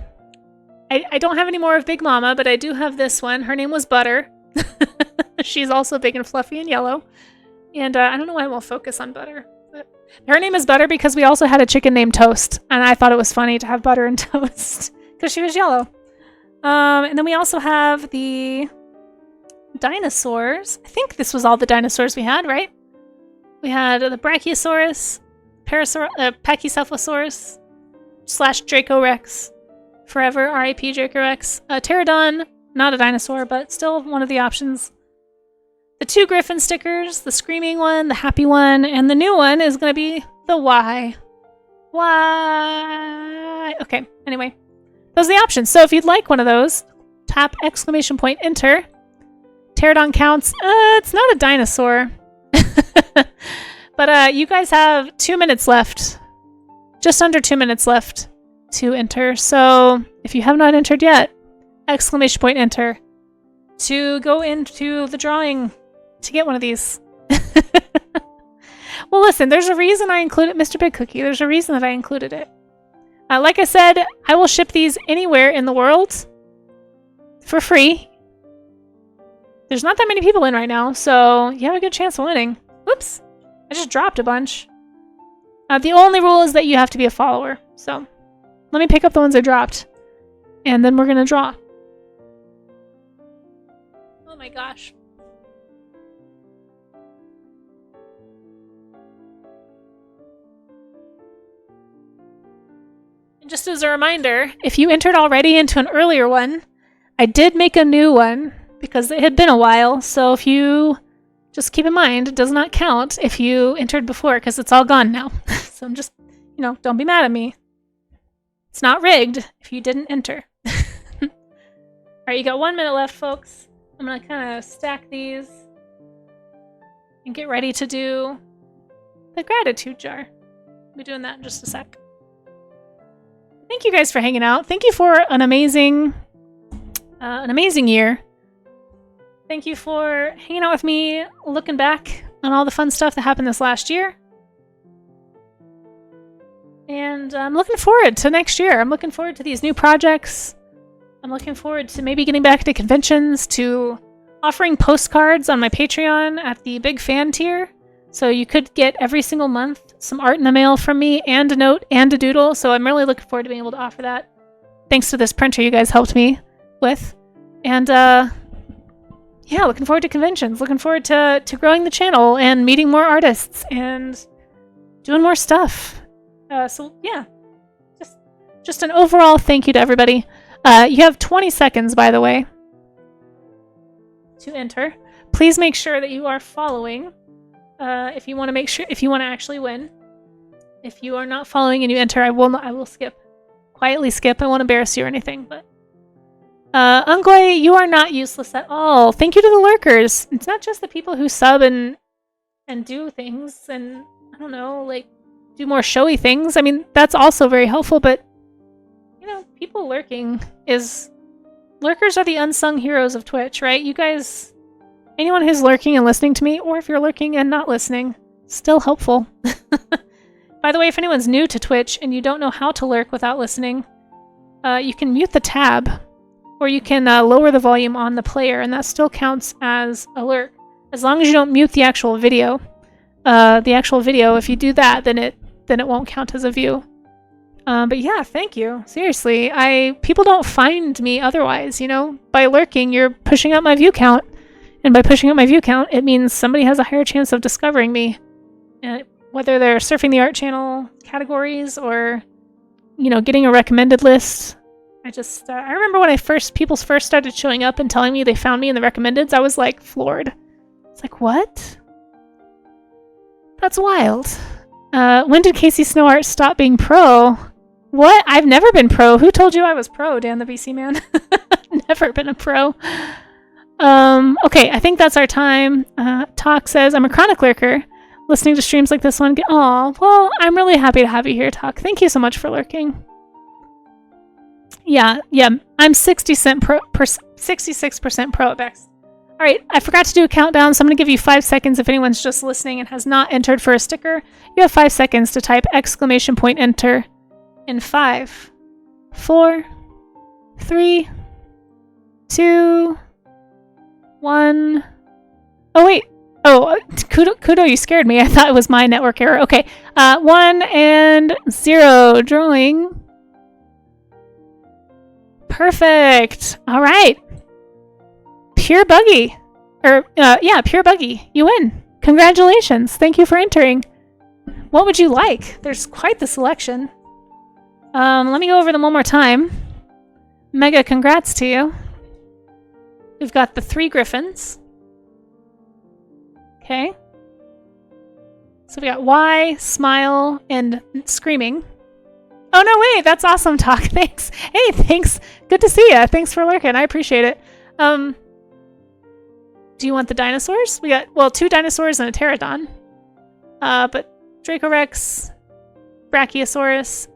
don't have any more of Big Mama, but I do have this one. Her name was Butter. She's also big and fluffy and yellow. And I don't know why I won't focus on Butter. But her name is Butter because we also had a chicken named Toast. And I thought it was funny to have Butter and Toast because she was yellow. And then we also have the dinosaurs. I think this was all the dinosaurs we had, right? We had the Brachiosaurus, Pachycephalosaurus / Dracorex, Forever, R.I.P. Joker X. Pterodon, not a dinosaur, but still one of the options. The 2 Griffin stickers, the screaming one, the happy one, and the new one is going to be the Y. Why? Okay, anyway. Those are the options. So if you'd like one of those, tap !enter. Pterodon counts. It's not a dinosaur. But you guys have 2 minutes left. Just under 2 minutes left to enter. So if you have not entered yet, !enter to go into the drawing to get one of these. Well, listen, there's a reason I included Mr. Big Cookie. There's a reason that I included it. Like I said, I will ship these anywhere in the world for free. There's not that many people in right now, so you have a good chance of winning. Oops, I just dropped a bunch. The only rule is that you have to be a follower. So let me pick up the ones I dropped, and then we're going to draw. Oh my gosh. And just as a reminder, if you entered already into an earlier one, I did make a new one because it had been a while. So if you just keep in mind, it does not count if you entered before because it's all gone now. So I'm just, don't be mad at me. It's not rigged if you didn't enter. All right, you got 1 minute left, folks. I'm going to kind of stack these and get ready to do the gratitude jar. I'll be doing that in just a sec. Thank you guys for hanging out. Thank you for an amazing year. Thank you for hanging out with me, looking back on all the fun stuff that happened this last year. And I'm looking forward to next year. I'm looking forward to these new projects. I'm looking forward to maybe getting back to conventions, to offering postcards on my Patreon at the big fan tier. So you could get every single month some art in the mail from me and a note and a doodle. So I'm really looking forward to being able to offer that. Thanks to this printer you guys helped me with. And yeah, looking forward to conventions. Looking forward to growing the channel and meeting more artists and doing more stuff. So yeah, just an overall thank you to everybody. You have 20 seconds, by the way, to enter. Please make sure that you are following. If you want to actually win. If you are not following and you enter, I will skip. Quietly skip. I won't embarrass you or anything, but Ungoy, you are not useless at all. Thank you to the lurkers. It's not just the people who sub and do things and I don't know, like do more showy things. I mean, that's also very helpful, but people lurkers are the unsung heroes of Twitch, right? You guys, anyone who's lurking and listening to me, or if you're lurking and not listening, still helpful. By the way, if anyone's new to Twitch and you don't know how to lurk without listening, you can mute the tab, or you can lower the volume on the player, and that still counts as a lurk, as long as you don't mute the actual video. If you do that, then it won't count as a view. But yeah, thank you. Seriously, people don't find me otherwise, By lurking, you're pushing up my view count. And by pushing up my view count, it means somebody has a higher chance of discovering me. Whether they're surfing the art channel categories or, getting a recommended list. I remember when people first started showing up and telling me they found me in the recommendeds, I was like floored. It's like, what? That's wild. When did Casey Snowart stop being pro? What? I've never been pro. Who told you I was pro, Dan the VC man? Never been a pro. Okay, I think that's our time. Talk says, I'm a chronic lurker. Listening to streams like this one. Aw, well, I'm really happy to have you here, Talk. Thank you so much for lurking. Yeah, I'm 66% pro at best. All right, I forgot to do a countdown, so I'm going to give you 5 seconds if anyone's just listening and has not entered for a sticker. You have 5 seconds to type !enter in 5, 4, 3, 2, 1. Oh, wait. Oh, Kudo, you scared me. I thought it was my network error. Okay, 1 and 0. Drawing. Perfect. All right. Pure Buggy. Pure Buggy. You win. Congratulations. Thank you for entering. What would you like? There's quite the selection. Let me go over them one more time. Mega congrats to you. We've got the 3 griffins. Okay. So we got Y, Smile, and Screaming. Oh, no, wait. That's awesome, Talk. Thanks. Hey, thanks. Good to see you. Thanks for lurking. I appreciate it. Do you want the dinosaurs? We got, well, 2 dinosaurs and a pterodon. But Dracorex, Brachiosaurus,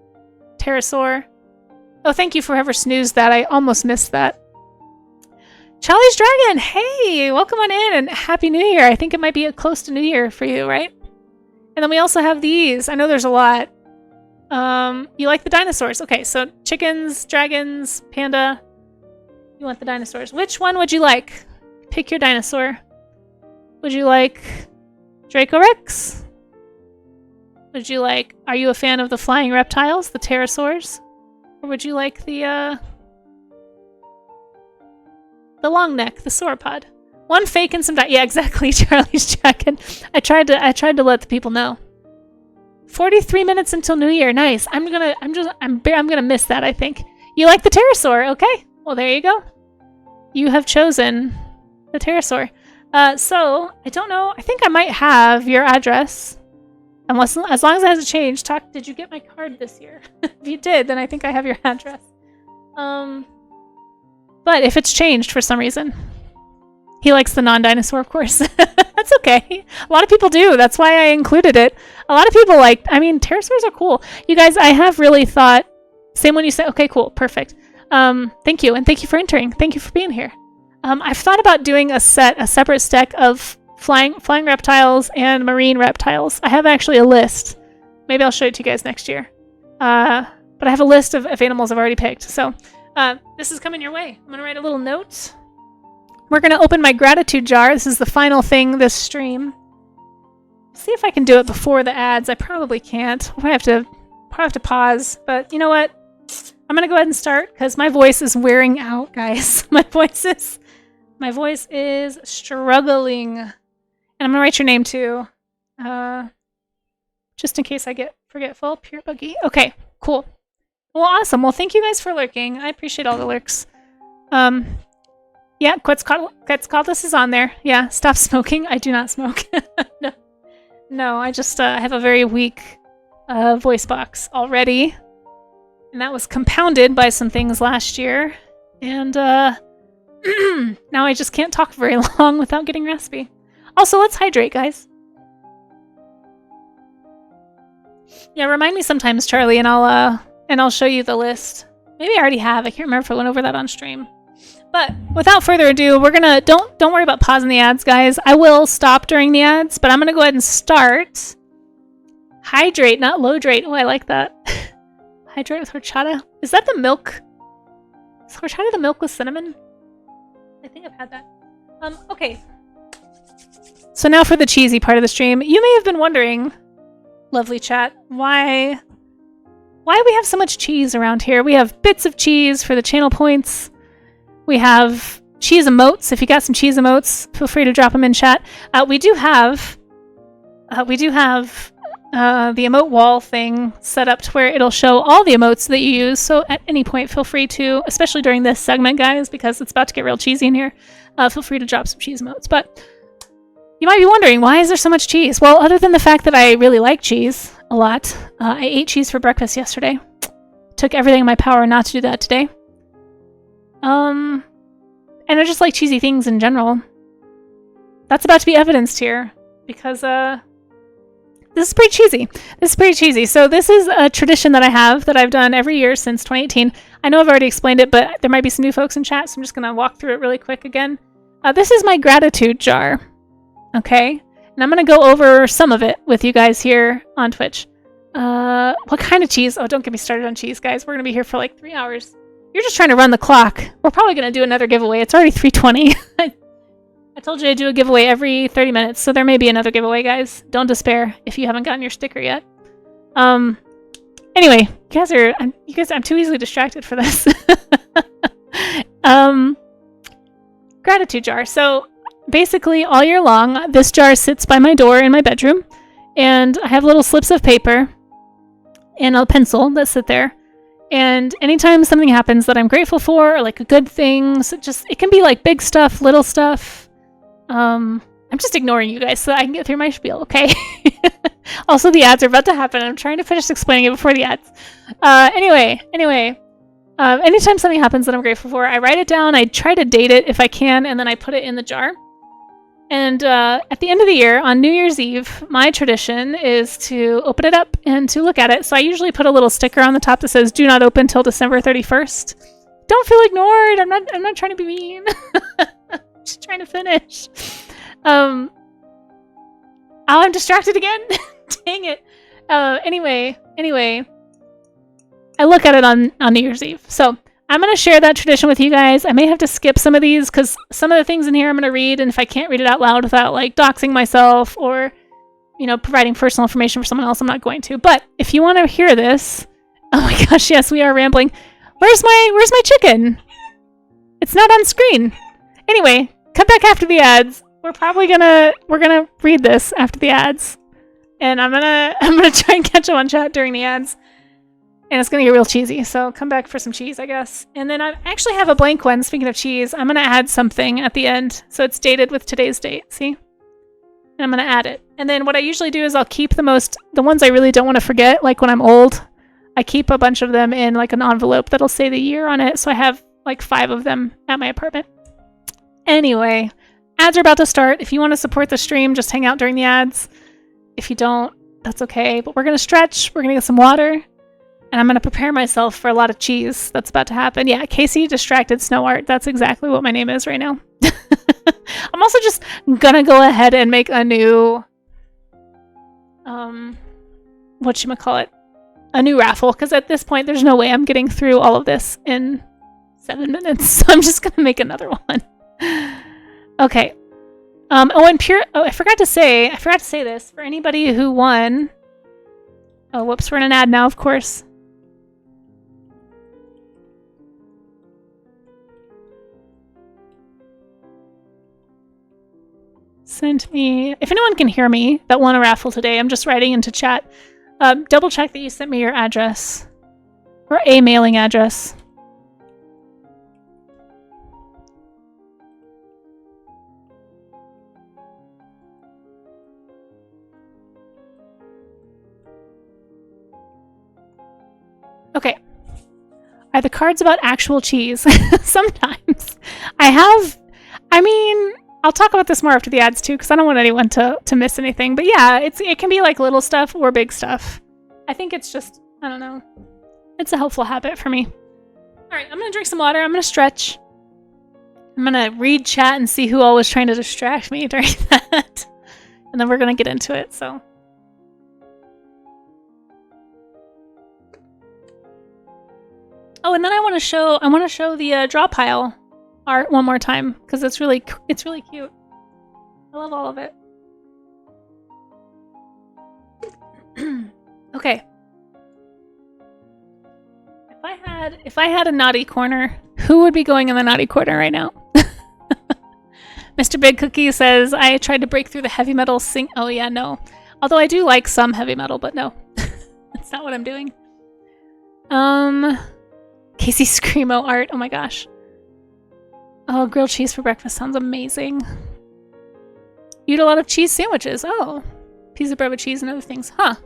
Pterosaur. Oh, thank you for whoever snoozed that. I almost missed that. Charlie's Dragon! Hey! Welcome on in and Happy New Year. I think it might be close to New Year for you, right? And then we also have these. I know there's a lot. You like the dinosaurs. Okay, so chickens, dragons, panda. You want the dinosaurs. Which one would you like? Pick your dinosaur. Would you like Dracorex? Would you like... Are you a fan of the flying reptiles, the pterosaurs? Or would you like the long neck, the sauropod? 1 fake and some yeah, exactly, Charlie's Dragon. I tried to let the people know. 43 minutes until New Year. Nice. I'm gonna miss that, I think. You like the pterosaur, okay? Well, there you go. You have chosen the pterosaur. So I don't know. I think I might have your address. Unless, as long as it hasn't changed. Talk. Did you get my card this year? If you did, then I think I have your address. But if it's changed for some reason, he likes the non-dinosaur, of course. That's okay. A lot of people do. That's why I included it. A lot of people like. I mean, pterosaurs are cool. You guys, I have really thought. Same when you say, okay, cool, perfect. Thank you, and thank you for entering. Thank you for being here. I've thought about doing a separate stack of flying reptiles and marine reptiles. I have actually a list. Maybe I'll show it to you guys next year. But I have a list of animals I've already picked. So this is coming your way. I'm going to write a little note. We're going to open my gratitude jar. This is the final thing this stream. See if I can do it before the ads. I probably can't. I have to pause. But you know what? I'm going to go ahead and start because my voice is wearing out, guys. My voice is struggling. And I'm going to write your name too. Just in case I get forgetful. Pure Buggy. Okay, cool. Well, awesome. Well, thank you guys for lurking. I appreciate all the lurks. Yeah, Quetzalcoatlus is on there. Yeah, stop smoking. I do not smoke. No, I just have a very weak voice box already. And that was compounded by some things last year. And now I just can't talk very long without getting raspy. Also, let's hydrate, guys. Yeah, remind me sometimes, Charlie, and I'll show you the list. Maybe I already have. I can't remember if I went over that on stream. But without further ado, we're gonna don't worry about pausing the ads, guys. I will stop during the ads, but I'm gonna go ahead and start. Hydrate, not low-drate. Oh, I like that. Hydrate with horchata. Is that the milk? Is horchata the milk with cinnamon? I think I've had that. Okay. So now for the cheesy part of the stream. You may have been wondering, lovely chat, why we have so much cheese around here. We have bits of cheese for the channel points. We have cheese emotes. If you got some cheese emotes, feel free to drop them in chat. We do have the emote wall thing set up to where it'll show all the emotes that you use. So at any point, feel free to, especially during this segment, guys, because it's about to get real cheesy in here, feel free to drop some cheese emotes. But you might be wondering, why is there so much cheese? Well, other than the fact that I really like cheese a lot, I ate cheese for breakfast yesterday. Took everything in my power not to do that today. And I just like cheesy things in general. That's about to be evidenced here, because, this is pretty cheesy. So this is a tradition that I have that I've done every year since 2018. I know I've already explained it, but there might be some new folks in chat, so I'm just going to walk through it really quick again. This is my gratitude jar, okay? And I'm going to go over some of it with you guys here on Twitch. What kind of cheese? Oh, don't get me started on cheese, guys. We're going to be here for like 3 hours. You're just trying to run the clock. We're probably going to do another giveaway. It's already 3:20. I told you to do a giveaway every 30 minutes, so there may be another giveaway, guys. Don't despair if you haven't gotten your sticker yet. Anyway, I'm too easily distracted for this. Gratitude jar. So basically, all year long, this jar sits by my door in my bedroom, and I have little slips of paper and a pencil that sit there. And anytime something happens that I'm grateful for, or like a good thing, so it can be like big stuff, little stuff. I'm just ignoring you guys so I can get through my spiel, okay? Also, the ads are about to happen. I'm trying to finish explaining it before the ads. Anyway, anytime something happens that I'm grateful for, I write it down, I try to date it if I can, and then I put it in the jar. And at the end of the year, on New Year's Eve, my tradition is to open it up and to look at it. So I usually put a little sticker on the top that says, "Do not open till December 31st." Don't feel ignored. I'm not trying to be mean. I'm just trying to finish. Oh, I'm distracted again. Dang it. Anyway, I look at it on New Year's Eve. So I'm going to share that tradition with you guys. I may have to skip some of these because some of the things in here I'm going to read, and if I can't read it out loud without like doxing myself or, you know, providing personal information for someone else, I'm not going to. But if you want to hear this, oh my gosh, yes, we are rambling. Where's my chicken? It's not on screen. Anyway, come back after the ads. We're gonna read this after the ads, and I'm gonna try and catch up on chat during the ads, and it's gonna get real cheesy. So come back for some cheese, I guess. And then I actually have a blank one. Speaking of cheese, I'm gonna add something at the end, so it's dated with today's date. See, and I'm gonna add it. And then what I usually do is I'll keep the ones I really don't want to forget. Like when I'm old, I keep a bunch of them in like an envelope that'll say the year on it. So I have like 5 of them at my apartment. Anyway. Ads are about to start. If you want to support the stream, just hang out during the ads. If you don't, that's okay. But we're going to stretch. We're going to get some water. And I'm going to prepare myself for a lot of cheese that's about to happen. Yeah, Casey Distracted Snow Art. That's exactly what my name is right now. I'm also just going to go ahead and make a new... whatchamacallit? A new raffle. Because at this point, there's no way I'm getting through all of this in 7 minutes. So I'm just going to make another one. Okay. I forgot to say this for anybody who won. Oh, whoops, we're in an ad now, of course. Sent me, if anyone can hear me that won a raffle today, I'm just writing into chat. Double check that you sent me your address or a mailing address. Okay. Are the cards about actual cheese? Sometimes. I'll talk about this more after the ads too, because I don't want anyone to miss anything. But yeah, it can be like little stuff or big stuff. I think it's just, I don't know. It's a helpful habit for me. Alright, I'm gonna drink some water. I'm gonna stretch. I'm gonna read chat and see who all was trying to distract me during that. And then we're gonna get into it, so. Oh, and then I want to show the draw pile art one more time because it's really cute. I love all of it. Okay. If I had a naughty corner, who would be going in the naughty corner right now? Mr. Big Cookie says I tried to break through the heavy metal sing. Oh yeah, no. Although I do like some heavy metal, but no, that's not what I'm doing. Casey Screamo art. Oh my gosh. Oh, grilled cheese for breakfast sounds amazing. You eat a lot of cheese sandwiches. Oh, piece of bread with cheese and other things. Huh.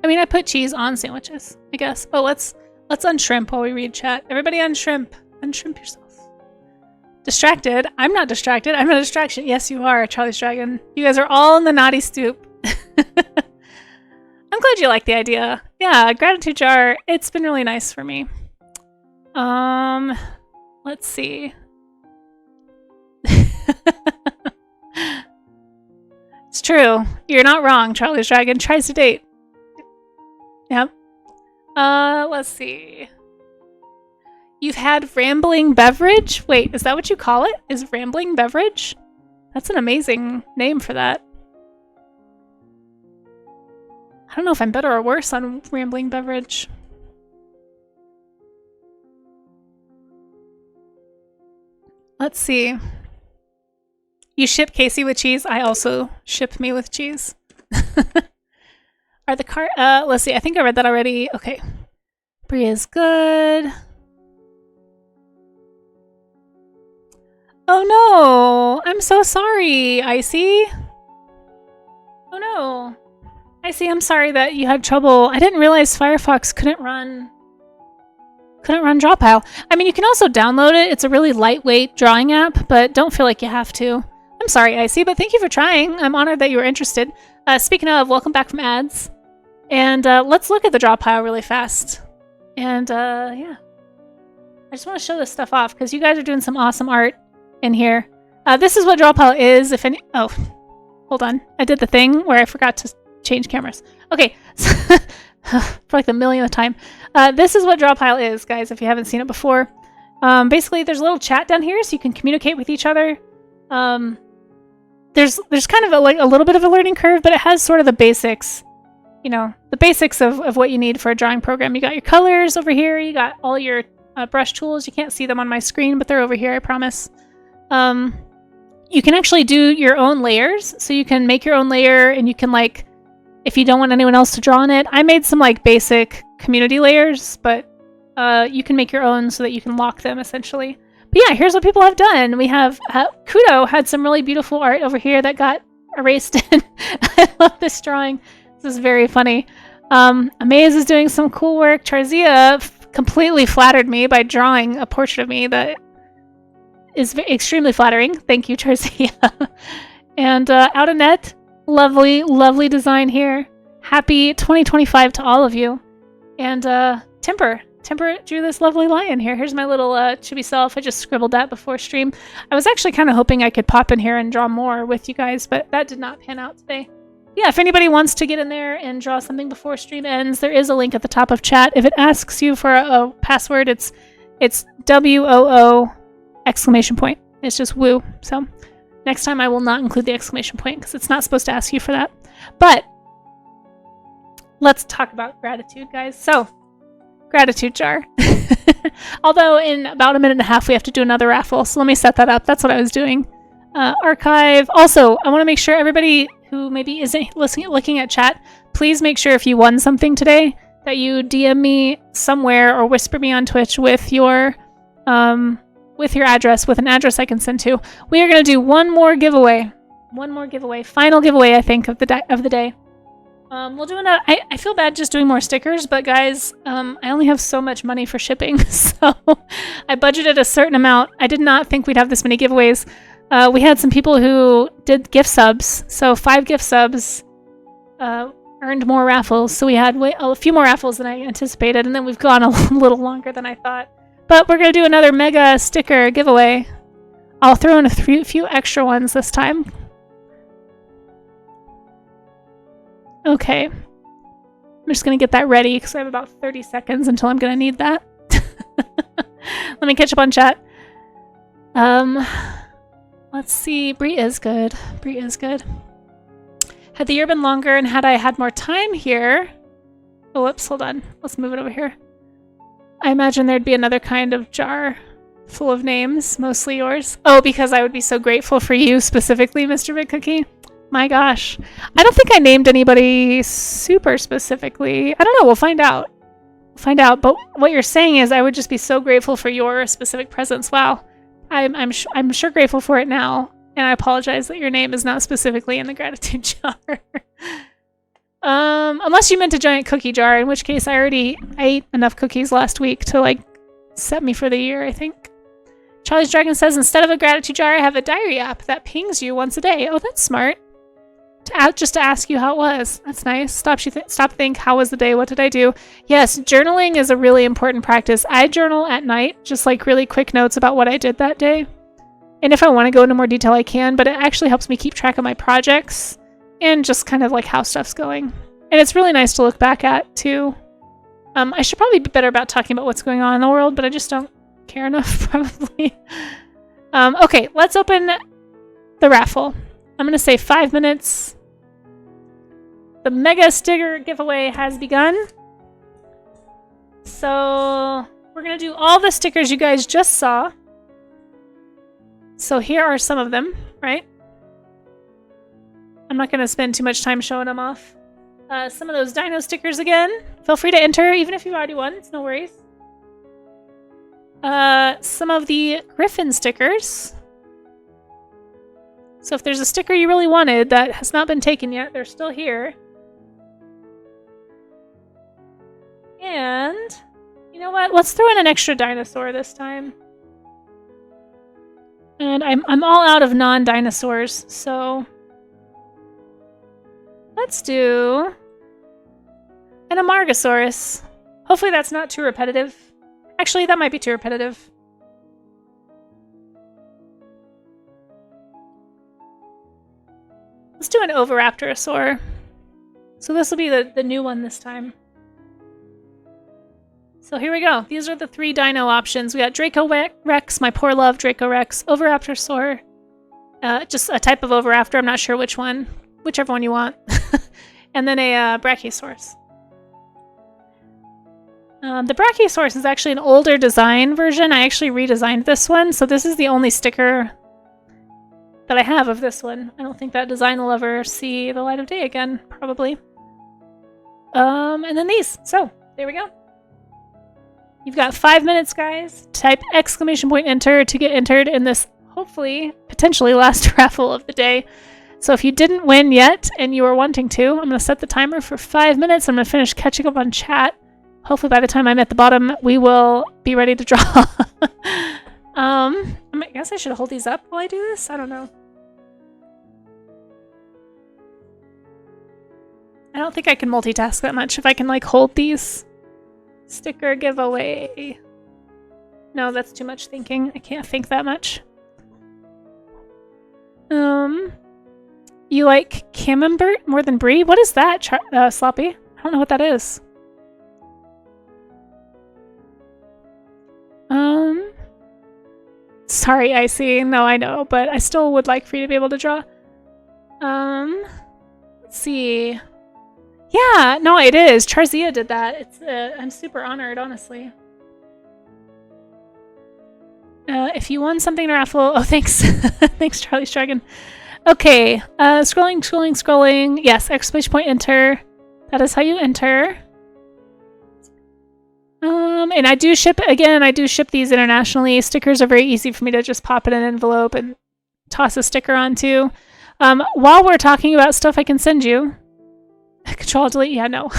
I mean, I put cheese on sandwiches, I guess. Oh, let's unshrimp while we read chat. Everybody unshrimp. Unshrimp yourself. Distracted. I'm not distracted. I'm a distraction. Yes, you are, Charlie's Dragon. You guys are all in the naughty stoop. I'm glad you like the idea. Yeah, gratitude jar. It's been really nice for me. Let's see. It's true. You're not wrong. Charlie's Dragon tries to date. Yep. Let's see. You've had rambling beverage? Wait, is that what you call it? Is rambling beverage? That's an amazing name for that. I don't know if I'm better or worse on rambling beverage. Let's see. You ship Casey with cheese. I also ship me with cheese. Are the let's see. I think I read that already. Okay. Brie is good. Oh no! I'm so sorry, Icy. Oh no. Icy, I'm sorry that you had trouble. I didn't realize Firefox couldn't run Draw Pile. I mean, you can also download it. It's a really lightweight drawing app, but don't feel like you have to. I'm sorry, Icy, but thank you for trying. I'm honored that you were interested. Speaking of, welcome back from ads. And let's look at the Draw Pile really fast. And yeah. I just want to show this stuff off because you guys are doing some awesome art in here. This is what Draw Pile is. If any... Oh, hold on. I did the thing where I forgot to change cameras. Okay. For like the millionth time. This is what Draw Pile is, guys, if you haven't seen it before. Basically, there's a little chat down here so you can communicate with each other. There's kind of a little bit of a learning curve, but it has sort of the basics. You know, the basics of what you need for a drawing program. You got your colors over here. You got all your brush tools. You can't see them on my screen, but they're over here, I promise. You can actually do your own layers. So you can make your own layer, and you can, like, if you don't want anyone else to draw on it. I made some, like, basic community layers, but you can make your own so that you can lock them, essentially. But yeah, here's what people have done. We have Kudo had some really beautiful art over here that got erased in. I love this drawing. This is very funny. Amaze is doing some cool work. Charzia completely flattered me by drawing a portrait of me that is extremely flattering. Thank you, Charzia. And Out of Net, lovely, lovely design here. Happy 2025 to all of you. And Timber drew this lovely lion here. Here's my little chibi self. I just scribbled that before stream. I was actually kind of hoping I could pop in here and draw more with you guys, but that did not pan out today. Yeah, if anybody wants to get in there and draw something before stream ends, there is a link at the top of chat. If it asks you for a password, it's WOO exclamation point. It's just woo. So next time I will not include the exclamation point because it's not supposed to ask you for that. But let's talk about gratitude, guys. So, gratitude jar. Although in about a minute and a half we have to do another raffle, so let me set that up. That's what I was doing. Archive. Also, I want to make sure everybody who maybe isn't looking at chat, please make sure if you won something today that you DM me somewhere or whisper me on Twitch with your address, with an address I can send to. We are going to do one more giveaway. Final giveaway, I think, of the day. We'll do another. I feel bad just doing more stickers, but guys, I only have so much money for shipping, so I budgeted a certain amount. I did not think we'd have this many giveaways. We had some people who did gift subs, so 5 gift subs earned more raffles. So we had a few more raffles than I anticipated, and then we've gone a little longer than I thought. But we're going to do another mega sticker giveaway. I'll throw in a few extra ones this time. Okay. I'm just going to get that ready because I have about 30 seconds until I'm going to need that. Let me catch up on chat. Let's see. Brie is good. Had the year been longer and had I had more time here... Oh, whoops. Hold on. Let's move it over here. I imagine there'd be another kind of jar full of names, mostly yours. Oh, because I would be so grateful for you specifically, Mr. Big Cookie. My gosh. I don't think I named anybody super specifically. I don't know. We'll find out. But what you're saying is I would just be so grateful for your specific presence. Wow. I'm sure grateful for it now. And I apologize that your name is not specifically in the gratitude jar. Unless you meant a giant cookie jar, in which case I ate enough cookies last week to, like, set me for the year, I think. Charlie's Dragon says, instead of a gratitude jar, I have a diary app that pings you once a day. Oh, that's smart. Just to ask you how it was. That's nice. Stop think, how was the day? What did I do? Yes, journaling is a really important practice. I journal at night, just like really quick notes about what I did that day. And if I want to go into more detail, I can, but it actually helps me keep track of my projects and just kind of like how stuff's going. And it's really nice to look back at, too. I should probably be better about talking about what's going on in the world, but I just don't care enough, probably. Okay, let's open the raffle. I'm going to say 5 minutes. The mega sticker giveaway has begun. So we're going to do all the stickers you guys just saw. So here are some of them, right? I'm not going to spend too much time showing them off. some of those dino stickers again. Feel free to enter, even if you've already won. It's no worries. Some of the Griffin stickers. So if there's a sticker you really wanted that has not been taken yet, they're still here. And you know what? Let's throw in an extra dinosaur this time. And I'm all out of non-dinosaurs, so let's do an Amargasaurus. Hopefully that's not too repetitive. Actually, that might be too repetitive. Let's do an Oviraptorosaur. So this will be the new one this time. So here we go. These are the 3 dino options. We got Draco Rex, my poor love Draco Rex, Oviraptorosaur, just a type of Oviraptor, I'm not sure which one, whichever one you want, and then a Brachiosaurus. The Brachiosaurus is actually an older design version. I actually redesigned this one, so this is the only sticker that I have of this one. I don't think that design will ever see the light of day again, probably. And then these. So, there we go. You've got 5 minutes, guys. Type !enter to get entered in this, hopefully, potentially last raffle of the day. So if you didn't win yet and you are wanting to, I'm going to set the timer for 5 minutes. I'm going to finish catching up on chat. Hopefully by the time I'm at the bottom, we will be ready to draw. I guess I should hold these up while I do this? I don't know. I don't think I can multitask that much if I can, like, hold these. Sticker giveaway. No, that's too much thinking. I can't think that much. You like Camembert more than Brie? What is that, Sloppy? I don't know what that is. Sorry, Icy. No, I know, but I still would like for you to be able to draw. Let's see. Yeah, no, it is. Charzia did that. It's I'm super honored, honestly. If you won something to raffle... Oh, thanks. Thanks, Charlie Stragan. Okay, scrolling. Yes, !enter. That is how you enter. And I do ship these internationally. Stickers are very easy for me to just pop in an envelope and toss a sticker onto. While we're talking about stuff I can send you... Control delete? Yeah, no.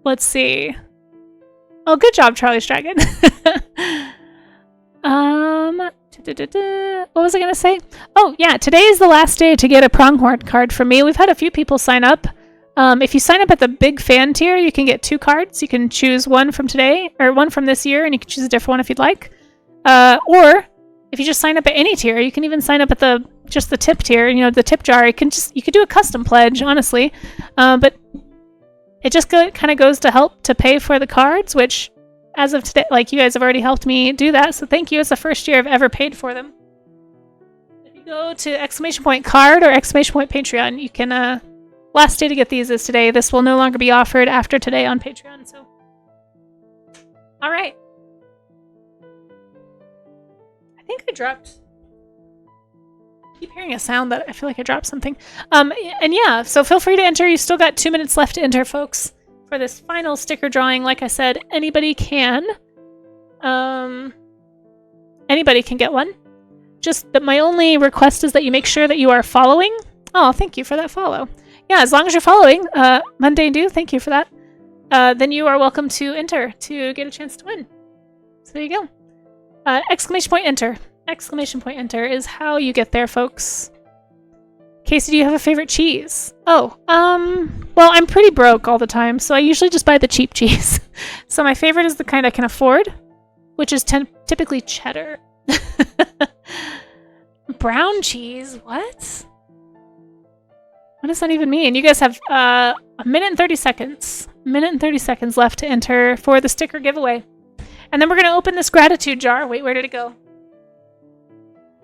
Let's see. Oh, good job, Charlie Stragan. What was I going to say? Oh, yeah, today is the last day to get a pronghorn card from me. We've had a few people sign up. If you sign up at the big fan tier, you can get 2 cards. You can choose one from today, or one from this year, and you can choose a different one if you'd like. Or if you just sign up at any tier, you can even sign up at just the tip tier, you know, the tip jar. You could do a custom pledge, honestly. But it just kind of goes to help to pay for the cards, which as of today, like, you guys have already helped me do that, so thank you. It's the first year I've ever paid for them. If you go to !card or !Patreon, you can, last day to get these is today. This will no longer be offered after today on Patreon, so. Alright. I think I dropped... I keep hearing a sound that I feel like I dropped something. And yeah, so feel free to enter. You still got 2 minutes left to enter, folks, for this final sticker drawing. Like I said, anybody can. Anybody can get one. Just that my only request is that you make sure that you are following. Oh, thank you for that follow. Yeah, as long as you're following, Mundane Do, thank you for that. Then you are welcome to enter to get a chance to win. So there you go. !Enter. !Enter is how you get there, folks. Casey, do you have a favorite cheese? Oh, well, I'm pretty broke all the time, so I usually just buy the cheap cheese. So my favorite is the kind I can afford, which is typically cheddar. Brown cheese? What? What does that even mean? You guys have a minute and 30 seconds. Minute and 30 seconds left to enter for the sticker giveaway. And then we're going to open this gratitude jar. Wait, where did it go?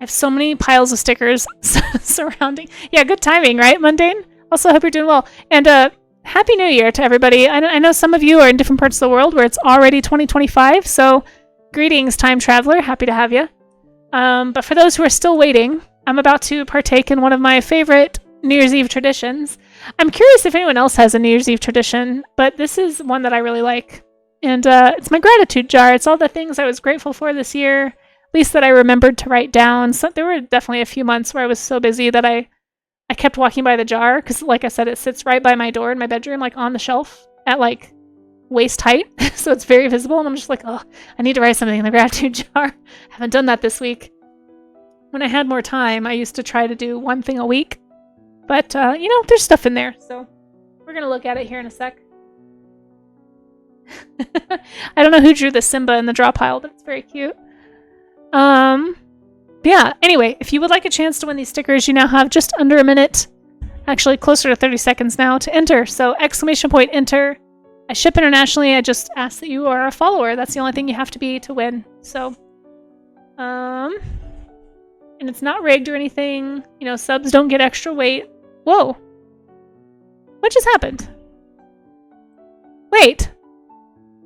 I have so many piles of stickers surrounding. Yeah, good timing, right, Mundane? Also, hope you're doing well. And Happy New Year to everybody. I know some of you are in different parts of the world where it's already 2025, so greetings, time traveler. Happy to have you. But for those who are still waiting, I'm about to partake in one of my favorite New Year's Eve traditions. I'm curious if anyone else has a New Year's Eve tradition, but this is one that I really like. And it's my gratitude jar. It's all the things I was grateful for this year, at least that I remembered to write down. So there were definitely a few months where I was so busy that I kept walking by the jar because, like I said, it sits right by my door in my bedroom, like on the shelf at like waist height. So it's very visible. And I'm just like, oh, I need to write something in the gratitude jar. Haven't done that this week. When I had more time, I used to try to do one thing a week. But, there's stuff in there. So we're going to look at it here in a sec. I don't know who drew the Simba in the draw pile, but it's very cute. Yeah, anyway, if you would like a chance to win these stickers, you now have just under a minute, actually closer to 30 seconds now, to enter. So !enter. I ship internationally. I just ask that you are a follower. That's the only thing you have to be to win. So, and it's not rigged or anything. Subs don't get extra weight. Whoa. What just happened? Wait.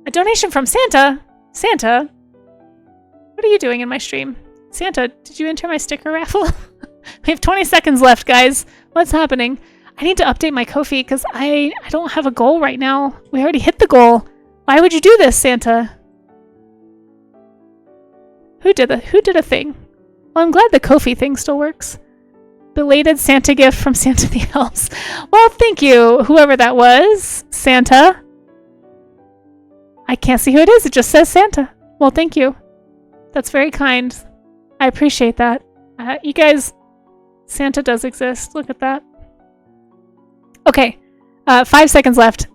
A donation from Santa? Santa? What are you doing in my stream? Santa, did you enter my sticker raffle? We have 20 seconds left, guys. What's happening? I need to update my Ko-fi because I don't have a goal right now. We already hit the goal. Why would you do this, Santa? Who did a thing? Well, I'm glad the Ko-fi thing still works. Belated Santa gift from Santa the Elves. Well, thank you, whoever that was. Santa. I can't see who it is. It just says Santa. Well, thank you. That's very kind. I appreciate that. You guys, Santa does exist. Look at that. Okay. 5 seconds left.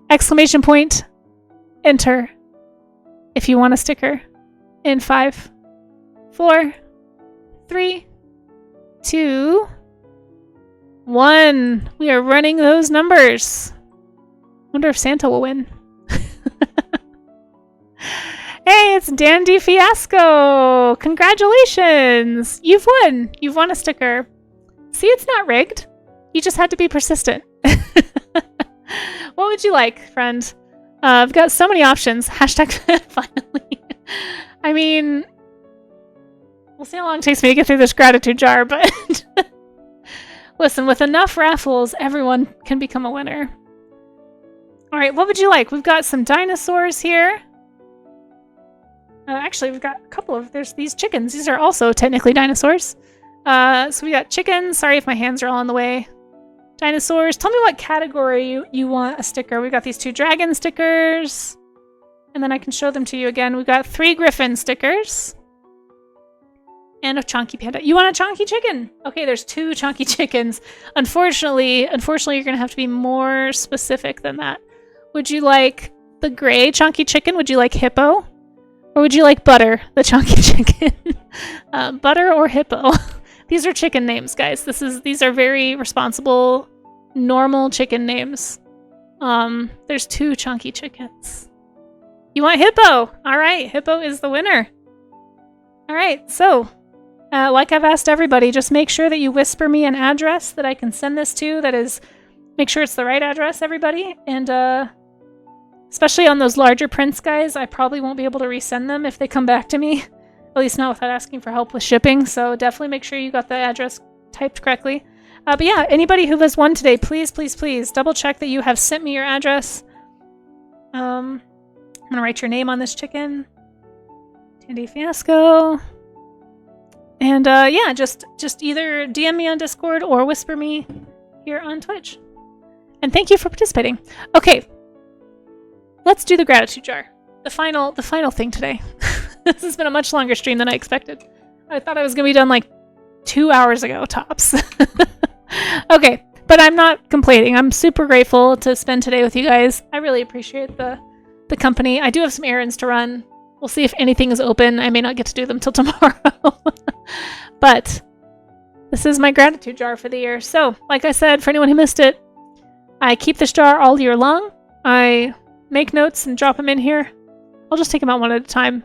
!enter if you want a sticker. In 5, 4, 3, 2, 1. We are running those numbers. Wonder if Santa will win. Hey, it's Dandy Fiasco! Congratulations! You've won! You've won a sticker. See, it's not rigged. You just had to be persistent. What would you like, friend? I've got so many options. Hashtag finally. I mean, we'll see how long it takes me to get through this gratitude jar, but listen, with enough raffles, everyone can become a winner. Alright, what would you like? We've got some dinosaurs here. Actually, we've got a couple of... There's these chickens. These are also technically dinosaurs. So we got chickens. Sorry if my hands are all in the way. Dinosaurs. Tell me what category you want a sticker. We've got these 2 dragon stickers. And then I can show them to you again. We've got 3 griffin stickers. And a chonky panda. You want a chonky chicken? Okay, there's 2 chonky chickens. Unfortunately, you're going to have to be more specific than that. Would you like the gray chonky chicken? Would you like hippo? Or would you like Butter, the chonky chicken? Butter or Hippo? These are chicken names, guys. These are very responsible, normal chicken names. There's 2 chonky chickens. You want Hippo? All right, Hippo is the winner. All right, so like I've asked everybody, just make sure that you whisper me an address that I can send this to. That is, make sure it's the right address, everybody. And especially on those larger prints, guys, I probably won't be able to resend them if they come back to me. At least not without asking for help with shipping. So definitely make sure you got the address typed correctly. But yeah, anybody who has won today, please, please, please double check that you have sent me your address. I'm gonna write your name on this chicken. Dandy Fiasco. And yeah, just either DM me on Discord or whisper me here on Twitch. And thank you for participating. Okay. Let's do the gratitude jar. The final thing today. This has been a much longer stream than I expected. I thought I was going to be done like 2 hours ago, tops. Okay, but I'm not complaining. I'm super grateful to spend today with you guys. I really appreciate the company. I do have some errands to run. We'll see if anything is open. I may not get to do them till tomorrow. But this is my gratitude jar for the year. So, like I said, for anyone who missed it, I keep this jar all year long. I make notes and drop them in here. I'll just take them out one at a time.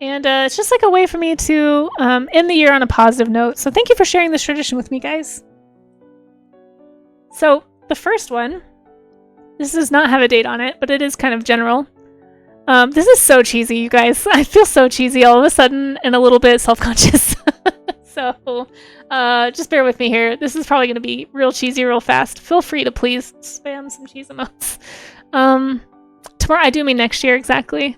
And it's just like a way for me to end the year on a positive note. So thank you for sharing this tradition with me, guys. So the first one, this does not have a date on it, but it is kind of general. This is so cheesy, you guys. I feel so cheesy all of a sudden and a little bit self-conscious. So, just bear with me here. This is probably going to be real cheesy real fast. Feel free to please spam some cheese emotes. Tomorrow, I do mean next year, exactly.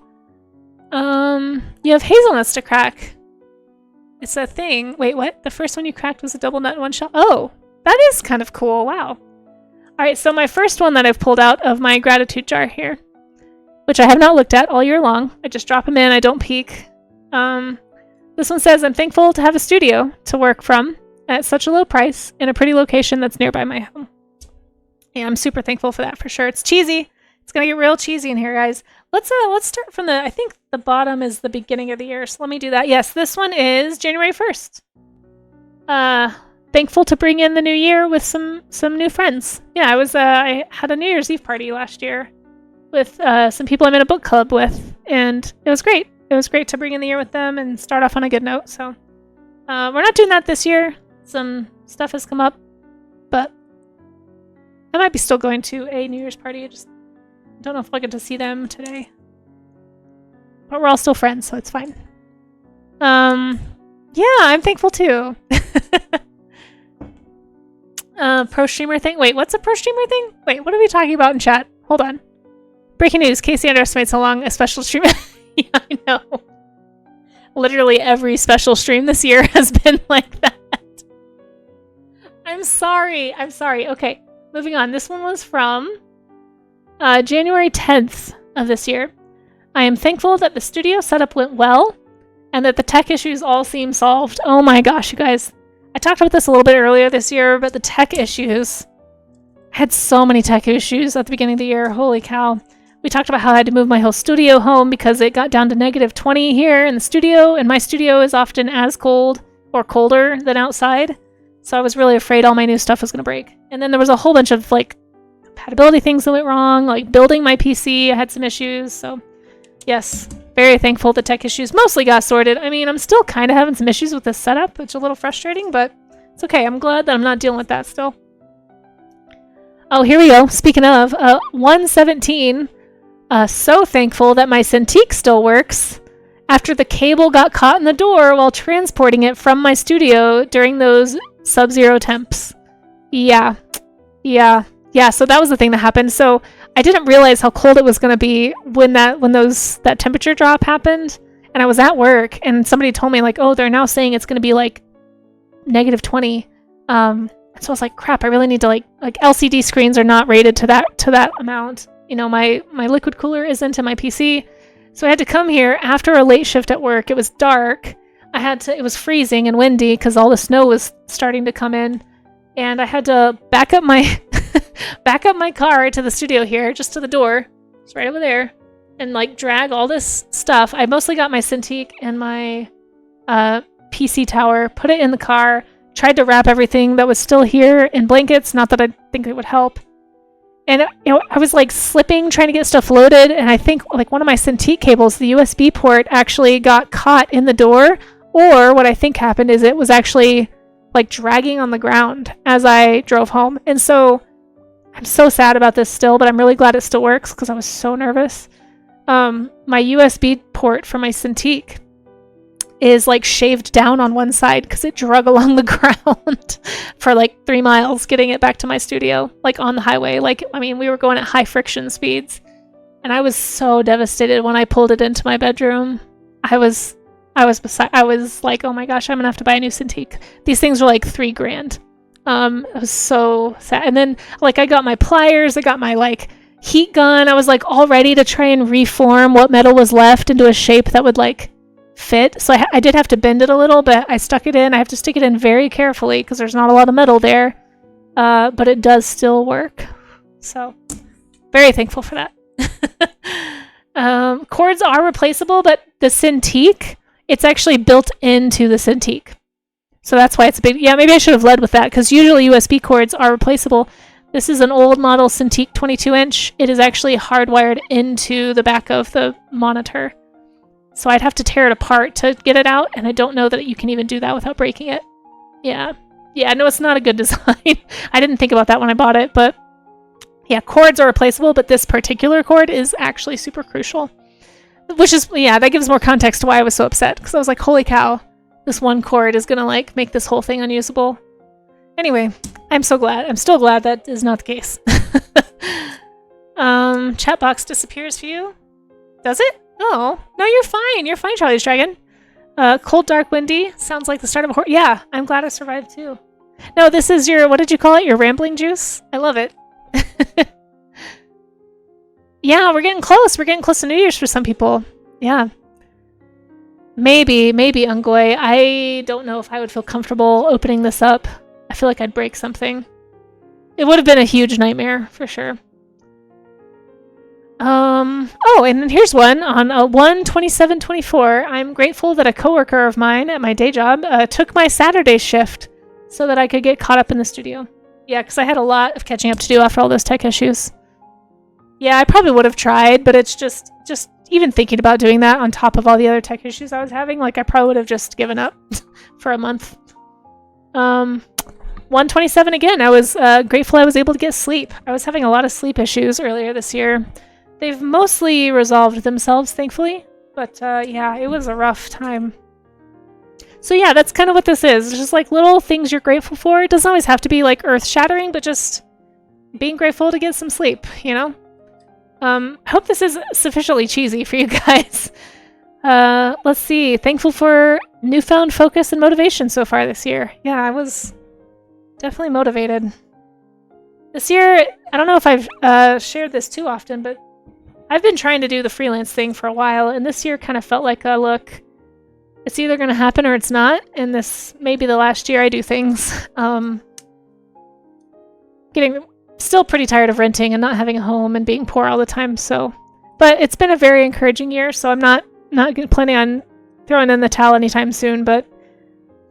You have hazelnuts to crack. It's a thing. Wait, what? The first one you cracked was a double nut in one shot? Oh, that is kind of cool. Wow. Alright, so my first one that I've pulled out of my gratitude jar here, which I have not looked at all year long. I just drop them in. I don't peek. This one says, I'm thankful to have a studio to work from at such a low price in a pretty location that's nearby my home. Yeah, I'm super thankful for that for sure. It's cheesy. It's gonna get real cheesy in here, guys. Let's start from I think the bottom is the beginning of the year, so let me do that. Yes, this one is January 1st. Thankful to bring in the new year with some new friends. Yeah, I had a New Year's Eve party last year with some people I'm in a book club with, and it was great. It was great to bring in the year with them and start off on a good note. So we're not doing that this year. Some stuff has come up, but I might be still going to a New Year's party. I just don't know if I'll get to see them today. But we're all still friends, so it's fine. Yeah, I'm thankful too. Pro streamer thing? Wait, what's a pro streamer thing? Wait, what are we talking about in chat? Hold on. Breaking news. Casey underestimates how long a special stream... Yeah, I know. Literally every special stream this year has been like that. I'm sorry. Okay, moving on. This one was from January 10th of this year. I am thankful that the studio setup went well and that the tech issues all seem solved. Oh my gosh, you guys. I talked about this a little bit earlier this year, but the tech issues. I had so many tech issues at the beginning of the year. Holy cow. We talked about how I had to move my whole studio home because it got down to -20 here in the studio, and my studio is often as cold or colder than outside. So I was really afraid all my new stuff was going to break. And then there was a whole bunch of like compatibility things that went wrong, like building my PC, I had some issues. So yes, very thankful the tech issues mostly got sorted. I mean, I'm still kind of having some issues with this setup, which is a little frustrating, but it's okay. I'm glad that I'm not dealing with that still. Oh, here we go. Speaking of, 117. So thankful that my Cintiq still works after the cable got caught in the door while transporting it from my studio during those sub-zero temps. Yeah, so that was the thing that happened. So I didn't realize how cold it was going to be when that temperature drop happened, and I was at work and somebody told me like, oh, they're now saying it's going to be like -20. So I was like, crap, I really need to like LCD screens are not rated to that amount. You know, my liquid cooler isn't in my PC. So I had to come here after a late shift at work. It was dark. It was freezing and windy because all the snow was starting to come in. And I had to back up my car to the studio here, just to the door. It's right over there. And like drag all this stuff. I mostly got my Cintiq and my PC tower, put it in the car, tried to wrap everything that was still here in blankets. Not that I think it would help. And I was like slipping, trying to get stuff loaded, and I think like one of my Cintiq cables, the USB port, actually got caught in the door. Or what I think happened is it was actually like dragging on the ground as I drove home. And so I'm so sad about this still, but I'm really glad it still works because I was so nervous. My USB port for my Cintiq is like shaved down on one side because it drug along the ground for like 3 miles getting it back to my studio, like on the highway. Like, I mean, we were going at high friction speeds, and I was so devastated when I pulled it into my bedroom. I was like, oh my gosh, I'm gonna have to buy a new Cintiq. These things were like $3,000. It was so sad. And then like I got my pliers, I got my like heat gun. I was like all ready to try and reform what metal was left into a shape that would like fit. So I did have to bend it a little, but I stuck it in. I have to stick it in very carefully because there's not a lot of metal there, but it does still work. So very thankful for that. Cords are replaceable, but the Cintiq, it's actually built into the Cintiq. So that's why it's a big... Yeah, maybe I should have led with that because usually USB cords are replaceable. This is an old model Cintiq 22-inch. It is actually hardwired into the back of the monitor. So I'd have to tear it apart to get it out, and I don't know that you can even do that without breaking it. Yeah, no, it's not a good design. I didn't think about that when I bought it, but yeah, cords are replaceable, but this particular cord is actually super crucial. Which is, yeah, that gives more context to why I was so upset, because I was like, holy cow, this one cord is gonna like make this whole thing unusable. Anyway, I'm so glad. I'm still glad that is not the case. Chat box disappears for you. Does it? Oh, no, you're fine. You're fine, Charlie's Dragon. Cold, dark, windy. Sounds like the start of a horror. Yeah, I'm glad I survived too. No, this is your, what did you call it? Your rambling juice? I love it. Yeah, we're getting close. We're getting close to New Year's for some people. Yeah. Maybe, Ungoy. I don't know if I would feel comfortable opening this up. I feel like I'd break something. It would have been a huge nightmare, for sure. Oh, and then here's one on 1/27/24. I'm grateful that a coworker of mine at my day job took my Saturday shift so that I could get caught up in the studio. Yeah, because I had a lot of catching up to do after all those tech issues. Yeah, I probably would have tried, but it's just even thinking about doing that on top of all the other tech issues I was having, like I probably would have just given up for a month. 1/27 again. I was grateful I was able to get sleep. I was having a lot of sleep issues earlier this year. They've mostly resolved themselves, thankfully. But yeah, it was a rough time. So yeah, that's kind of what this is. It's just like little things you're grateful for. It doesn't always have to be like earth-shattering, but just being grateful to get some sleep, you know? I hope this is sufficiently cheesy for you guys. Let's see. Thankful for newfound focus and motivation so far this year. Yeah, I was definitely motivated. This year, I don't know if I've shared this too often, but I've been trying to do the freelance thing for a while, and this year kind of felt like a look. It's either going to happen or it's not, and this may be the last year I do things. Getting still pretty tired of renting and not having a home and being poor all the time, so. But it's been a very encouraging year, so I'm not planning on throwing in the towel anytime soon, but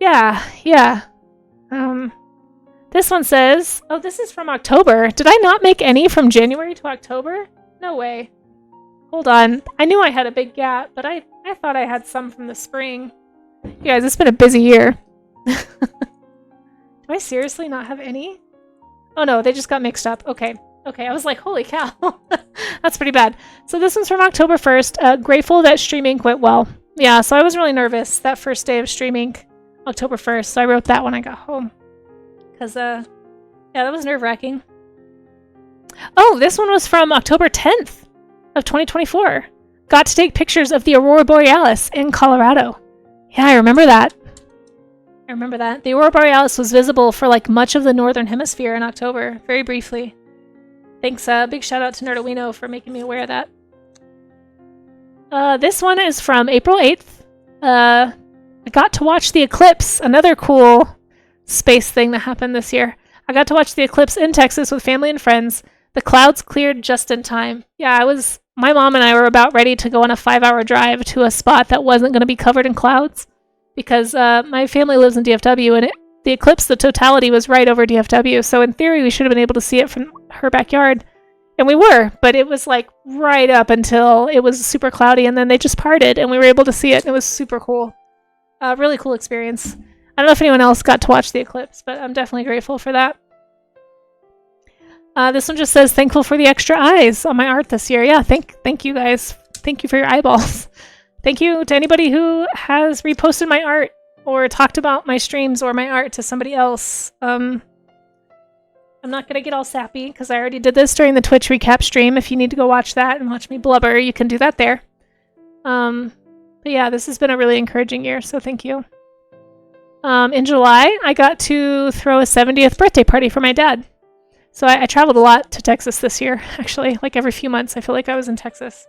yeah. This one says, oh, this is from October. Did I not make any from January to October? No way. Hold on. I knew I had a big gap, but I thought I had some from the spring. You guys, it's been a busy year. Do I seriously not have any? Oh no, they just got mixed up. Okay, I was like, holy cow. That's pretty bad. So this one's from October 1st. Grateful that streaming went well. Yeah, so I was really nervous that first day of streaming, October 1st. So I wrote that when I got home. Because, yeah, that was nerve-wracking. Oh, this one was from October 10th of 2024. Got to take pictures of the Aurora Borealis in Colorado. Yeah, I remember that. The Aurora Borealis was visible for like much of the northern hemisphere in October, very briefly. Thanks, big shout out to Nerdowino for making me aware of that. This one is from April 8th. I got to watch the eclipse, another cool space thing that happened this year. I got to watch the eclipse in Texas with family and friends. The clouds cleared just in time. Yeah, my mom and I were about ready to go on a 5-hour drive to a spot that wasn't going to be covered in clouds because my family lives in DFW and the eclipse, the totality was right over DFW. So in theory, we should have been able to see it from her backyard. And we were, but it was like right up until it was super cloudy and then they just parted and we were able to see it. And it was super cool. Really cool experience. I don't know if anyone else got to watch the eclipse, but I'm definitely grateful for that. This one just says, thankful for the extra eyes on my art this year. Yeah, thank you guys. Thank you for your eyeballs. Thank you to anybody who has reposted my art or talked about my streams or my art to somebody else. I'm not going to get all sappy because I already did this during the Twitch recap stream. If you need to go watch that and watch me blubber, you can do that there. But yeah, this has been a really encouraging year, so thank you. In July, I got to throw a 70th birthday party for my dad. So I traveled a lot to Texas this year, actually. Like every few months, I feel like I was in Texas.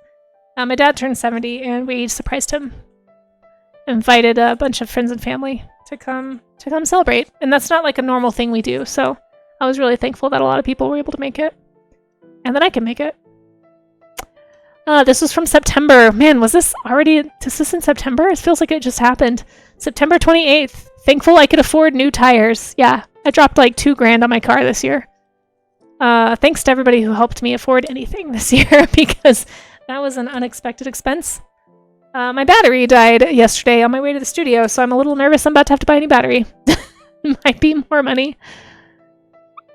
My dad turned 70, and we surprised him. Invited a bunch of friends and family to come celebrate. And that's not like a normal thing we do, so I was really thankful that a lot of people were able to make it. And that I can make it. This was from September. Man, was this in September? It feels like it just happened. September 28th. Thankful I could afford new tires. Yeah, I dropped like $2,000 on my car this year. Thanks to everybody who helped me afford anything this year because that was an unexpected expense. My battery died yesterday on my way to the studio, so I'm a little nervous I'm about to have to buy a new battery. Might be more money.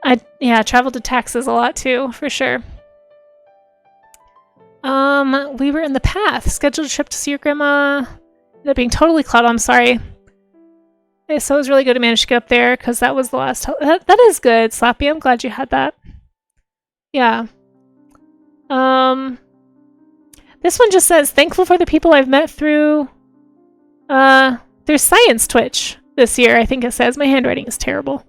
I traveled to taxes a lot too, for sure. We were in the path. Scheduled a trip to see your grandma. Ended up being totally clouded. I'm sorry. So it was really good to manage to get up there because that was the last. That is good, Slappy. I'm glad you had that. Yeah. This one just says, thankful for the people I've met through Science Twitch this year, I think it says. My handwriting is terrible.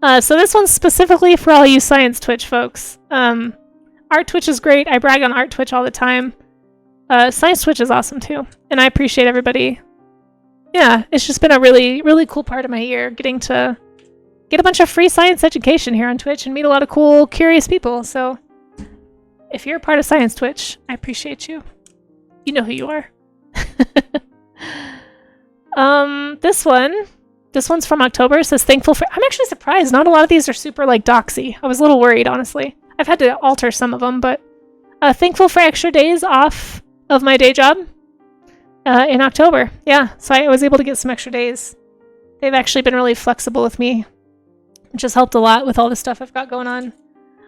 So this one's specifically for all you Science Twitch folks. Art Twitch is great. I brag on Art Twitch all the time. Science Twitch is awesome too. And I appreciate everybody. Yeah, it's just been a really, really cool part of my year, getting to get a bunch of free science education here on Twitch and meet a lot of cool, curious people. So if you're a part of Science Twitch, I appreciate you. You know who you are. This one's from October. It says thankful for. I'm actually surprised. Not a lot of these are super like doxy. I was a little worried, honestly. I've had to alter some of them, but thankful for extra days off of my day job in October. Yeah, so I was able to get some extra days. They've actually been really flexible with me, which has helped a lot with all the stuff I've got going on.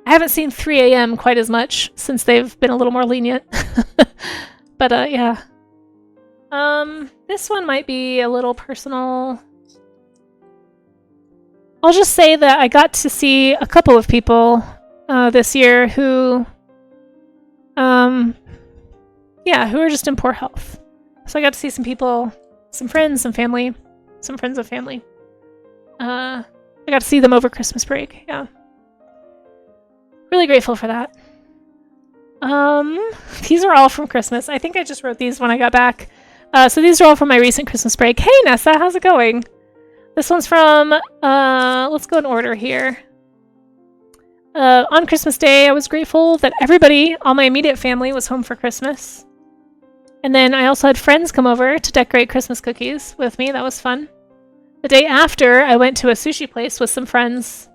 I haven't seen 3 a.m. quite as much since they've been a little more lenient. But yeah. This one might be a little personal. I'll just say that I got to see a couple of people this year who are just in poor health. So I got to see some people, some friends, some family, some friends of family. I got to see them over Christmas break. Yeah. Really grateful for that. These are all from Christmas. I think I just wrote these when I got back. So these are all from my recent Christmas break. Hey, Nessa, how's it going? This one's from, let's go in order here. On Christmas Day, I was grateful that everybody, all my immediate family, was home for Christmas. And then I also had friends come over to decorate Christmas cookies with me. That was fun. The day after, I went to a sushi place with some friends.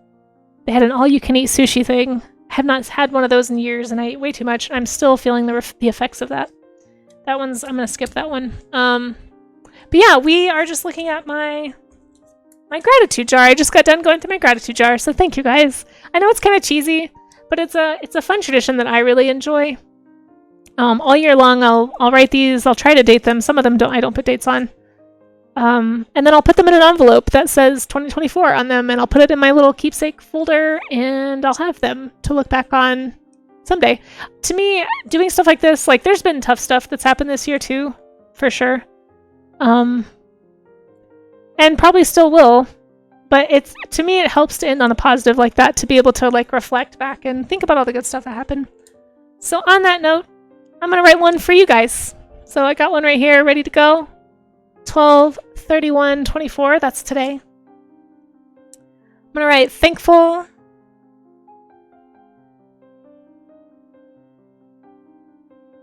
They had an all-you-can-eat sushi thing. I have not had one of those in years, and I ate way too much. I'm still feeling the effects of that. I'm going to skip that one. But yeah, we are just looking at my gratitude jar. I just got done going through my gratitude jar, so thank you guys. I know it's kind of cheesy, but it's a fun tradition that I really enjoy. All year long, I'll write these. I'll try to date them. Some of them I don't put dates on. And then I'll put them in an envelope that says 2024 on them, and I'll put it in my little keepsake folder, and I'll have them to look back on someday. To me, doing stuff like this, like there's been tough stuff that's happened this year too, for sure. And probably still will, but to me it helps to end on a positive like that, to be able to like reflect back and think about all the good stuff that happened. So on that note, I'm gonna write one for you guys. So I got one right here ready to go. 12/31/24, that's today. I'm gonna write thankful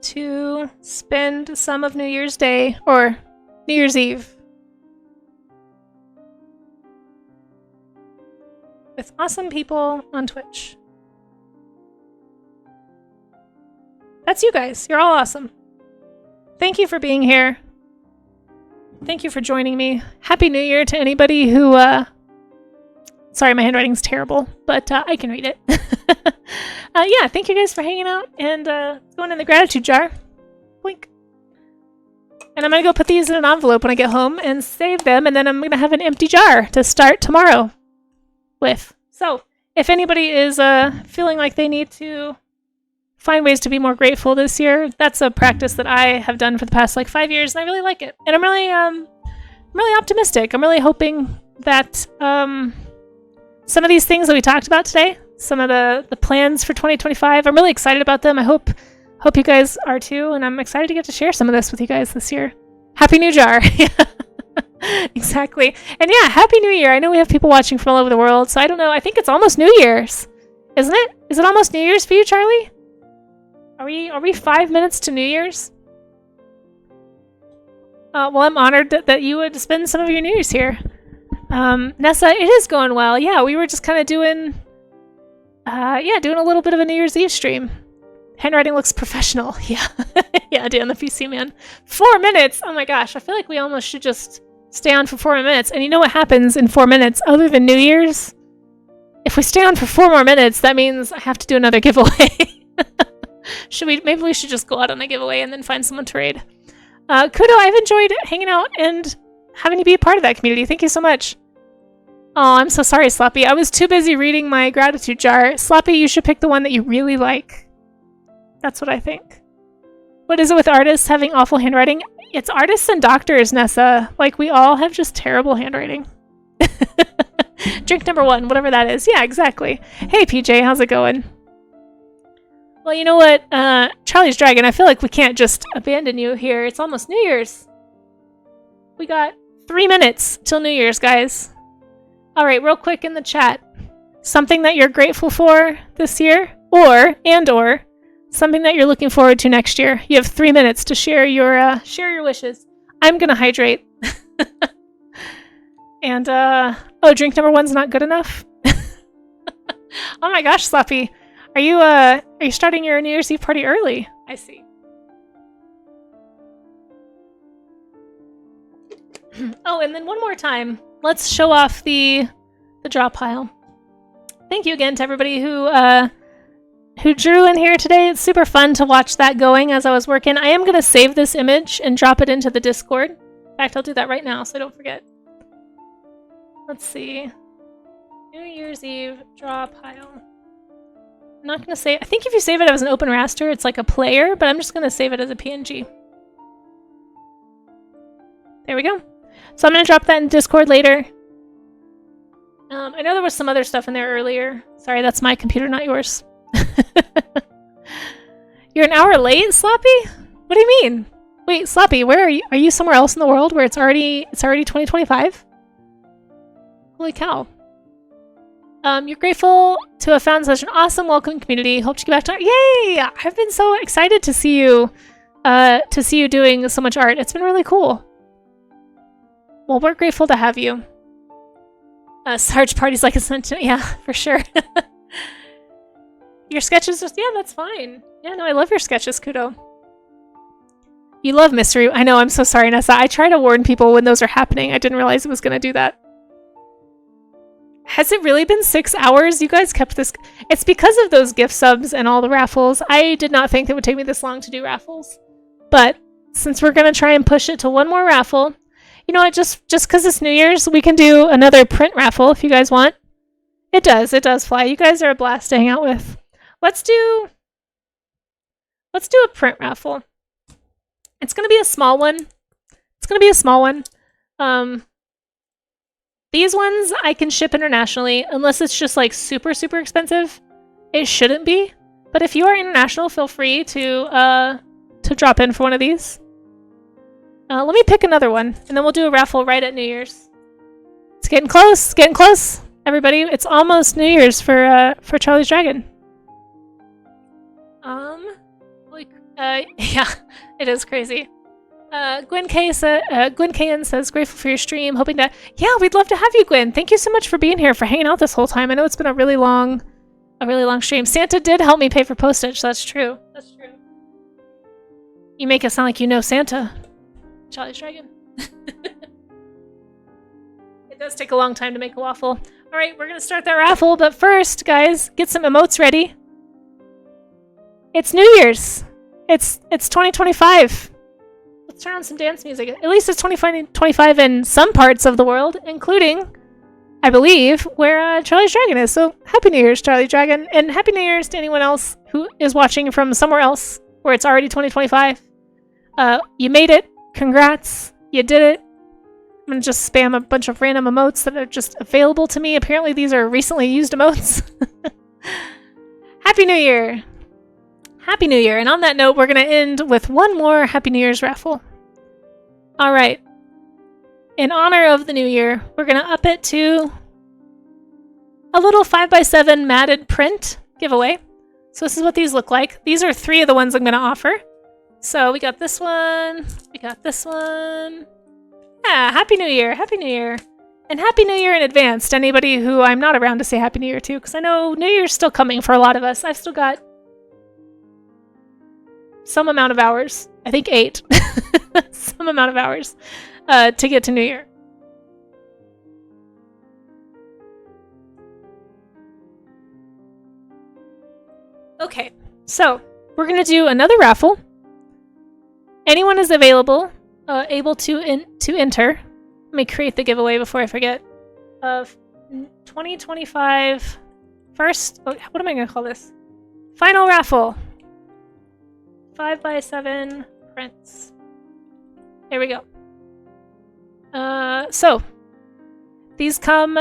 to spend some of New Year's Day or New Year's Eve with awesome people on Twitch. That's you guys. You're all awesome. Thank you for being here. Thank you for joining me. Happy New Year to anybody who, sorry, my handwriting's terrible, but I can read it. Yeah, thank you guys for hanging out and going in the gratitude jar. Blink. And I'm going to go put these in an envelope when I get home and save them, and then I'm going to have an empty jar to start tomorrow with. So, if anybody is feeling like they need to find ways to be more grateful this year, that's a practice that I have done for the past like 5 years, and I really like it. And I'm really optimistic. I'm really hoping that some of these things that we talked about today, some of the plans for 2025, I'm really excited about them. I hope you guys are too, and I'm excited to get to share some of this with you guys this year. Happy New Jar. Exactly. And yeah, Happy New Year. I know we have people watching from all over the world, so I don't know. I think it's almost New Year's, isn't it? Is it almost New Year's for you, Charlie? Are we 5 minutes to New Year's? Well, I'm honored that you would spend some of your New Year's here. Nessa, it is going well. Yeah, we were just kind of doing a little bit of a New Year's Eve stream. Handwriting looks professional. Yeah. Yeah, Dan the PC man. 4 minutes! Oh my gosh, I feel like we almost should just stay on for 4 minutes. And you know what happens in 4 minutes other than New Year's? If we stay on for 4 more minutes, that means I have to do another giveaway. Maybe we should just go out on a giveaway and then find someone to raid. Kudo, I've enjoyed hanging out and having you be a part of that community. Thank you so much. Oh, I'm so sorry, Sloppy. I was too busy reading my gratitude jar. Sloppy, you should pick the one that you really like. That's what I think. What is it with artists having awful handwriting? It's artists and doctors, Nessa. Like, we all have just terrible handwriting. Drink number 1, whatever that is. Yeah, exactly. Hey, PJ, how's it going? Well, you know what? Charlie's Dragon, I feel like we can't just abandon you here. It's almost New Year's. We got 3 minutes till New Year's, guys. All right, real quick in the chat. Something that you're grateful for this year, or something that you're looking forward to next year. You have 3 minutes to share your wishes. I'm gonna hydrate. And oh, drink number 1's not good enough. Oh my gosh, Sloppy, are you starting your New Year's Eve party early? I see. Oh, and then one more time, let's show off the draw pile. Thank you again to everybody who drew in here today. It's super fun to watch that going as I was working. I am going to save this image and drop it into the Discord. In fact, I'll do that right now so I don't forget. Let's see. New Year's Eve draw pile. I'm not going to save... I think if you save it as an open raster, it's like a player, but I'm just going to save it as a PNG. There we go. So I'm going to drop that in Discord later. I know there was some other stuff in there earlier. Sorry, that's my computer, not yours. You're an hour late, Sloppy? What do you mean? Wait, Sloppy, where are you? Are you somewhere else in the world where it's already 2025? Holy cow. You're grateful to have found such an awesome welcoming community. Hope to get back to art. Yay! I've been so excited to see you doing so much art. It's been really cool. Well, we're grateful to have you. Sarge party's like a sentiment. Yeah, for sure. Your sketches just... Yeah, that's fine. Yeah, no, I love your sketches, Kudo. You love mystery. I know, I'm so sorry, Nessa. I try to warn people when those are happening. I didn't realize it was going to do that. Has it really been 6 hours? You guys kept this... It's because of those gift subs and all the raffles. I did not think it would take me this long to do raffles. But since we're going to try and push it to one more raffle... You know what, just because it's New Year's, we can do another print raffle if you guys want. It does fly. You guys are a blast to hang out with. Let's do a print raffle. It's gonna be a small one. These ones I can ship internationally, unless it's just like super, super expensive. It shouldn't be. But if you are international, feel free to drop in for one of these. Let me pick another one, and then we'll do a raffle right at New Year's. It's getting close, everybody. It's almost New Year's for Charlie's Dragon. Yeah, it is crazy. Gwen Kayan says, grateful for your stream, hoping to... Yeah, we'd love to have you, Gwen. Thank you so much for being here, for hanging out this whole time. I know it's been a really long stream. Santa did help me pay for postage, so that's true. That's true. You make it sound like you know Santa. Charlie's Dragon. It does take a long time to make a waffle. All right, we're going to start that raffle, but first, guys, get some emotes ready. It's New Year's. It's 2025. Let's turn on some dance music. At least it's 2025 in some parts of the world, including, I believe, where Charlie's Dragon is. So happy New Year's, Charlie Dragon, and happy New Year's to anyone else who is watching from somewhere else where it's already 2025. You made it. Congrats, you did it. I'm gonna just spam a bunch of random emotes that are just available to me. Apparently these are recently used emotes. Happy New Year! Happy New Year! And on that note, we're gonna end with one more Happy New Year's raffle. Alright. In honor of the New Year, we're gonna up it to a little 5x7 matted print giveaway. So this is what these look like. These are 3 of the ones I'm gonna offer. So we got this one, we got this one. Yeah, Happy New Year, Happy New Year. And Happy New Year in advance to anybody who I'm not around to say Happy New Year to, because I know New Year's still coming for a lot of us. I've still got some amount of hours, I think 8, some amount of hours to get to New Year. Okay, so we're gonna do another raffle. Anyone is available, able to enter. I'm Let me create the giveaway before I forget. 2025 first. Oh, what am I going to call this? Final raffle. 5x7 prints. There we go. So these come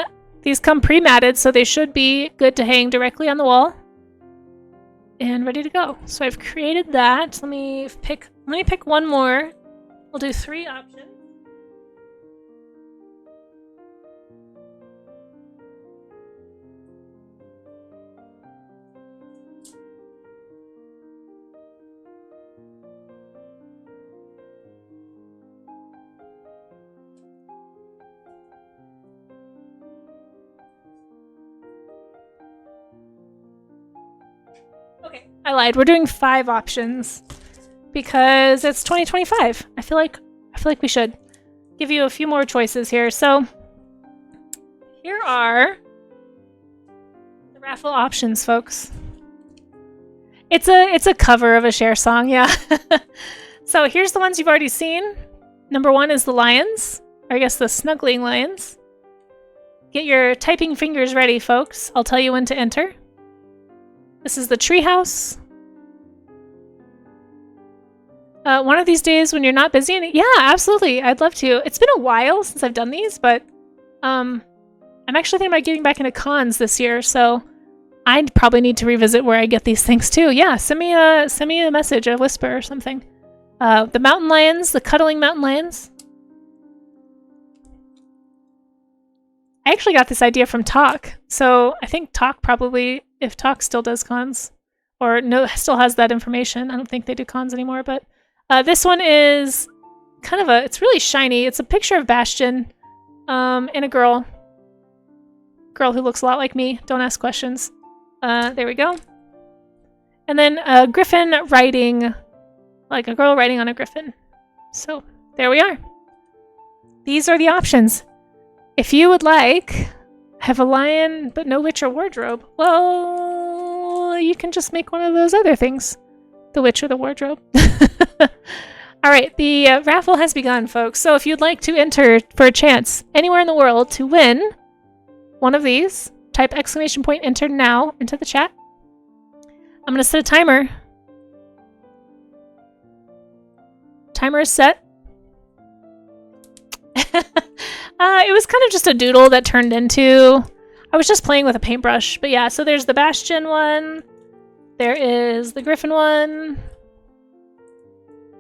pre-matted, so they should be good to hang directly on the wall and ready to go. So I've created that. Let me pick one more. We'll do 3 options. Okay, I lied. We're doing 5 options because it's 2025. I feel like we should give you a few more choices here. So here are the raffle options, folks. It's a cover of a Cher song, yeah. So here's the ones you've already seen. Number 1 is the lions, or I guess the snuggling lions. Get your typing fingers ready, folks. I'll tell you when to enter. This is the treehouse. One of these days when you're not busy, and yeah, absolutely, I'd love to. It's been a while since I've done these, but I'm actually thinking about getting back into cons this year, so I'd probably need to revisit where I get these things too. Yeah, send me a message, a whisper or something. The mountain lions, the cuddling mountain lions. I actually got this idea from Talk, so I think Talk probably, if Talk still does cons, or no, still has that information. I don't think they do cons anymore, but this one is kind of it's really shiny. It's a picture of Bastion and a girl who looks a lot like me. Don't ask questions. There we go. And then a griffin riding, like a girl riding on a griffin. So there we are. These are the options. If you would like, have a lion but no witch or wardrobe, well, you can just make one of those other things. The witch or the wardrobe. Alright, the raffle has begun, folks. So if you'd like to enter for a chance anywhere in the world to win one of these, type !enter now into the chat. I'm going to set a timer. Timer is set. It was kind of just a doodle that turned into... I was just playing with a paintbrush. But yeah, so there's the Bastion one. There is the Griffin one.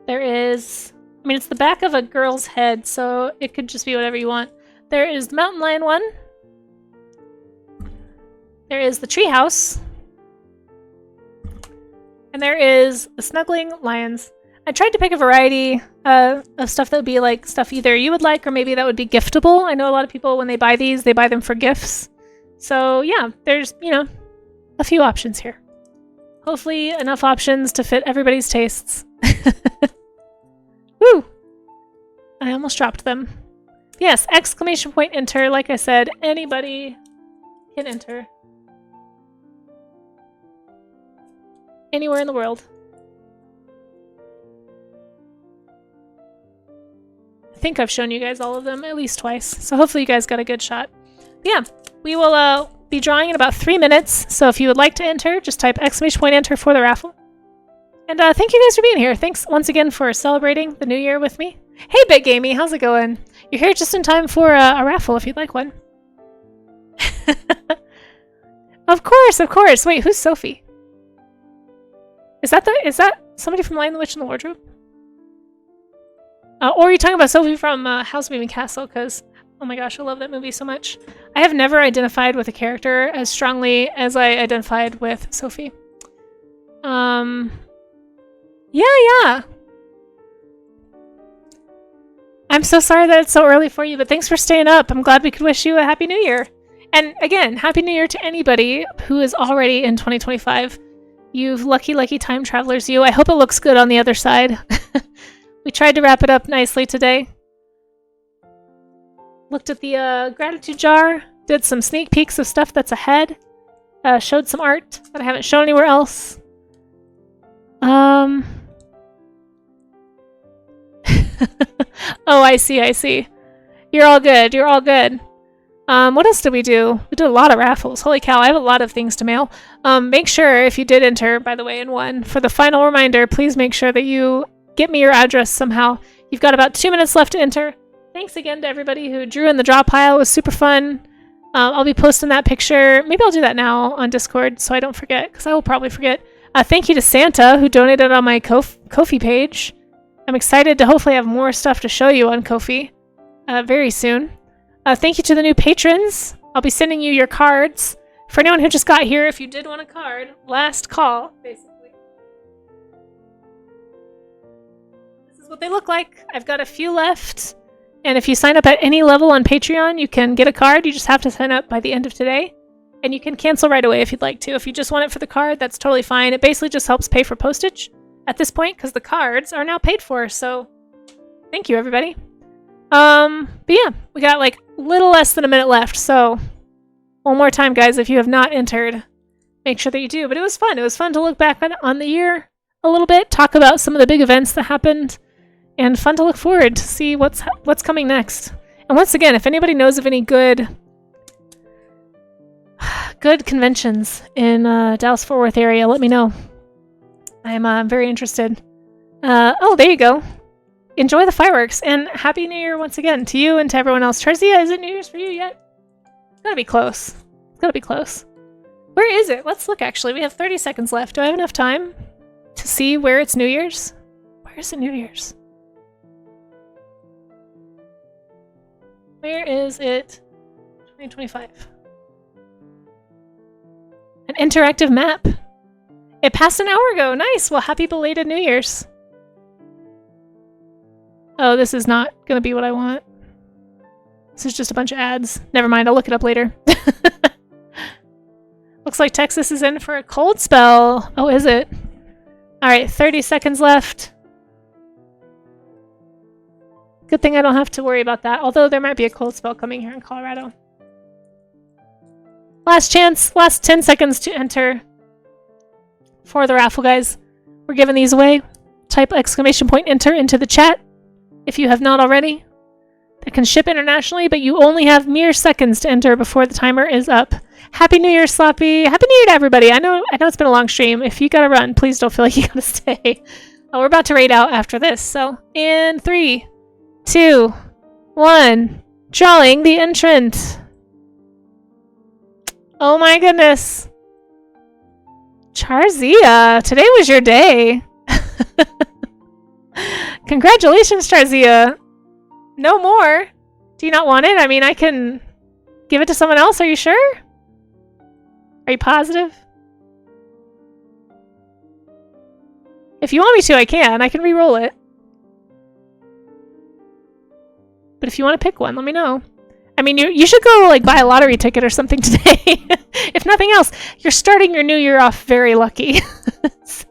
There is... I mean, it's the back of a girl's head, so it could just be whatever you want. There is the Mountain Lion one. There is the Treehouse. And there is the Snuggling Lions. I tried to pick a variety of stuff that would be like stuff either you would like or maybe that would be giftable. I know a lot of people, when they buy these, they buy them for gifts. So yeah, there's, you know, a few options here. Hopefully enough options to fit everybody's tastes. Woo! I almost dropped them. Yes, !enter. Like I said, anybody can enter. Anywhere in the world. I think I've shown you guys all of them at least twice, so hopefully you guys got a good shot. But yeah, we will be drawing in about 3 minutes, so if you would like to enter, just type !enter for the raffle. And thank you guys for being here. Thanks once again for celebrating the new year with me. Hey, Big Gamey, how's it going? You're here just in time for a raffle if you'd like one. Of course, of course. Wait, who's Sophie? Is that somebody from Lion the Witch in the Wardrobe? Or are you talking about Sophie from House of Moving Castle? Because, oh my gosh, I love that movie so much. I have never identified with a character as strongly as I identified with Sophie. Yeah. I'm so sorry that it's so early for you, but thanks for staying up. I'm glad we could wish you a Happy New Year. And again, Happy New Year to anybody who is already in 2025. You lucky, lucky time travelers, you. I hope it looks good on the other side. We tried to wrap it up nicely today. Looked at the gratitude jar. Did some sneak peeks of stuff that's ahead. Showed some art that I haven't shown anywhere else. Oh, I see. You're all good. You're all good. What else did we do? We did a lot of raffles. Holy cow, I have a lot of things to mail. Make sure if you did enter, by the way, and won, for the final reminder, please make sure that you get me your address somehow. You've got about 2 minutes left to enter. Thanks again to everybody who drew in the draw pile. It was super fun. I'll be posting that picture. Maybe I'll do that now on Discord so I don't forget, because I will probably forget. Thank you to Santa, who donated on my Ko-fi page. I'm excited to hopefully have more stuff to show you on Ko-fi very soon. Thank you to the new patrons. I'll be sending you your cards. For anyone who just got here, if you did want a card, last call, basically. This is what they look like. I've got a few left. And if you sign up at any level on Patreon, you can get a card. You just have to sign up by the end of today. And you can cancel right away if you'd like to. If you just want it for the card, that's totally fine. It basically just helps pay for postage at this point because the cards are now paid for. So thank you, everybody. But yeah, we got like little less than a minute left. So one more time, guys, if you have not entered, make sure that you do. But it was fun. It was fun to look back on the year a little bit, talk about some of the big events that happened. And fun to look forward to see what's coming next. And once again, if anybody knows of any good conventions in Dallas-Fort Worth area, let me know. I'm very interested. Oh, there you go. Enjoy the fireworks and Happy New Year once again to you and to everyone else. Tarzia, is it New Year's for you yet? It's gotta be close. It's gotta be close. Where is it? Let's look. Actually, we have 30 seconds left. Do I have enough time to see where it's New Year's? Where is it New Year's? Where is it? 2025. An interactive map. It passed an hour ago. Nice. Well, happy belated New Year's. Oh, this is not going to be what I want. This is just a bunch of ads. Never mind. I'll look it up later. Looks like Texas is in for a cold spell. Oh, is it? All right. 30 seconds left. Good thing I don't have to worry about that, although there might be a cold spell coming here in Colorado. Last chance, last 10 seconds to enter for the raffle, guys. We're giving these away. Type !enter into the chat if you have not already. They can ship internationally, but you only have mere seconds to enter before the timer is up. Happy New Year, Sloppy. Happy New Year to everybody. I know it's been a long stream. If you gotta run, please don't feel like you gotta stay. We're about to raid out after this, so in 3, 2, 1. Drawing the entrant. Oh my goodness. Charzia, today was your day. Congratulations, Charzia. No more. Do you not want it? I mean, I can give it to someone else. Are you sure? Are you positive? If you want me to, I can. I can re-roll it. But if you want to pick one, let me know. I mean, you should go like buy a lottery ticket or something today. If nothing else, you're starting your new year off very lucky. So,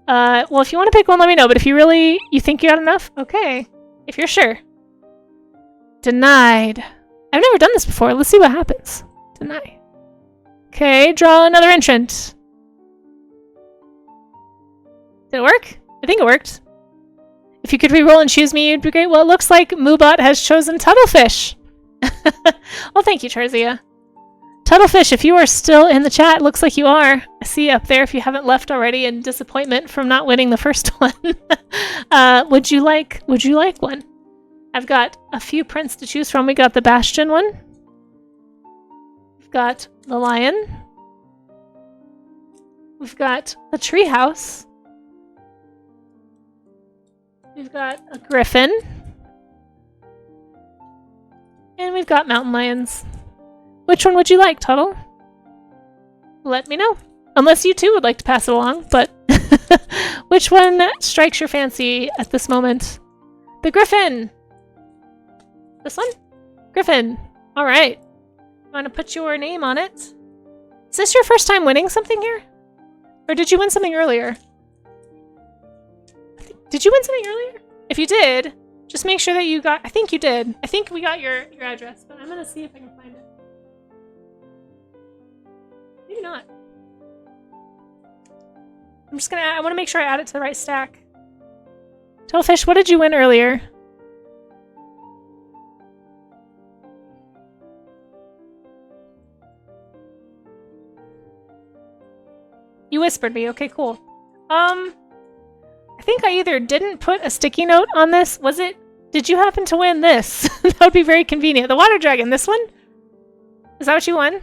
well, if you want to pick one, let me know. But if you think you got enough, okay. If you're sure. Denied. I've never done this before. Let's see what happens. Deny. Okay, draw another entrant. Did it work? I think it worked. If you could re-roll and choose me, you'd be great. Well, it looks like Moobot has chosen Tuttlefish. Well, thank you, Charzia. Tuttlefish, if you are still in the chat, looks like you are. I see you up there if you haven't left already in disappointment from not winning the first one. Would you like one? I've got a few prints to choose from. We got the Bastion one. We've got the Lion. We've got the Treehouse. We've got a Griffin. And we've got Mountain Lions. Which one would you like, Tuttle? Let me know. Unless you too would like to pass it along, but which one strikes your fancy at this moment? The Griffin! This one? Griffin. Alright. I'm gonna put your name on it. Is this your first time winning something here? Or did you win something earlier? Did you win something earlier? If you did, just make sure that you got... I think you did. I think we got your address, but I'm gonna see if I can find it. Maybe not. I'm just gonna... I want to make sure I add it to the right stack. Toadfish, what did you win earlier? You whispered me. Okay, cool. I think I either didn't put a sticky note on this. Was it? Did you happen to win this? That would be very convenient. The water dragon. This one? Is that what you won?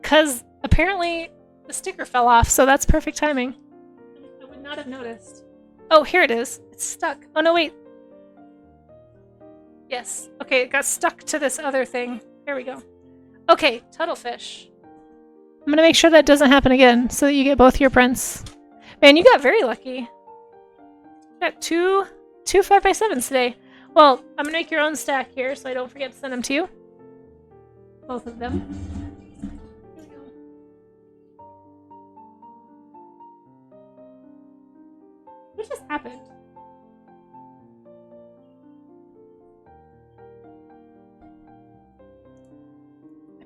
Because apparently the sticker fell off, so that's perfect timing. I would not have noticed. Oh, here it is. It's stuck. Oh, no, wait. Yes. Okay, it got stuck to this other thing. There we go. Okay, Tuttlefish. I'm gonna make sure that doesn't happen again, so that you get both your prints. Man, you got very lucky. You got two 5x7s today. Well, I'm gonna make your own stack here, so I don't forget to send them to you. Both of them. Here we go. What just happened?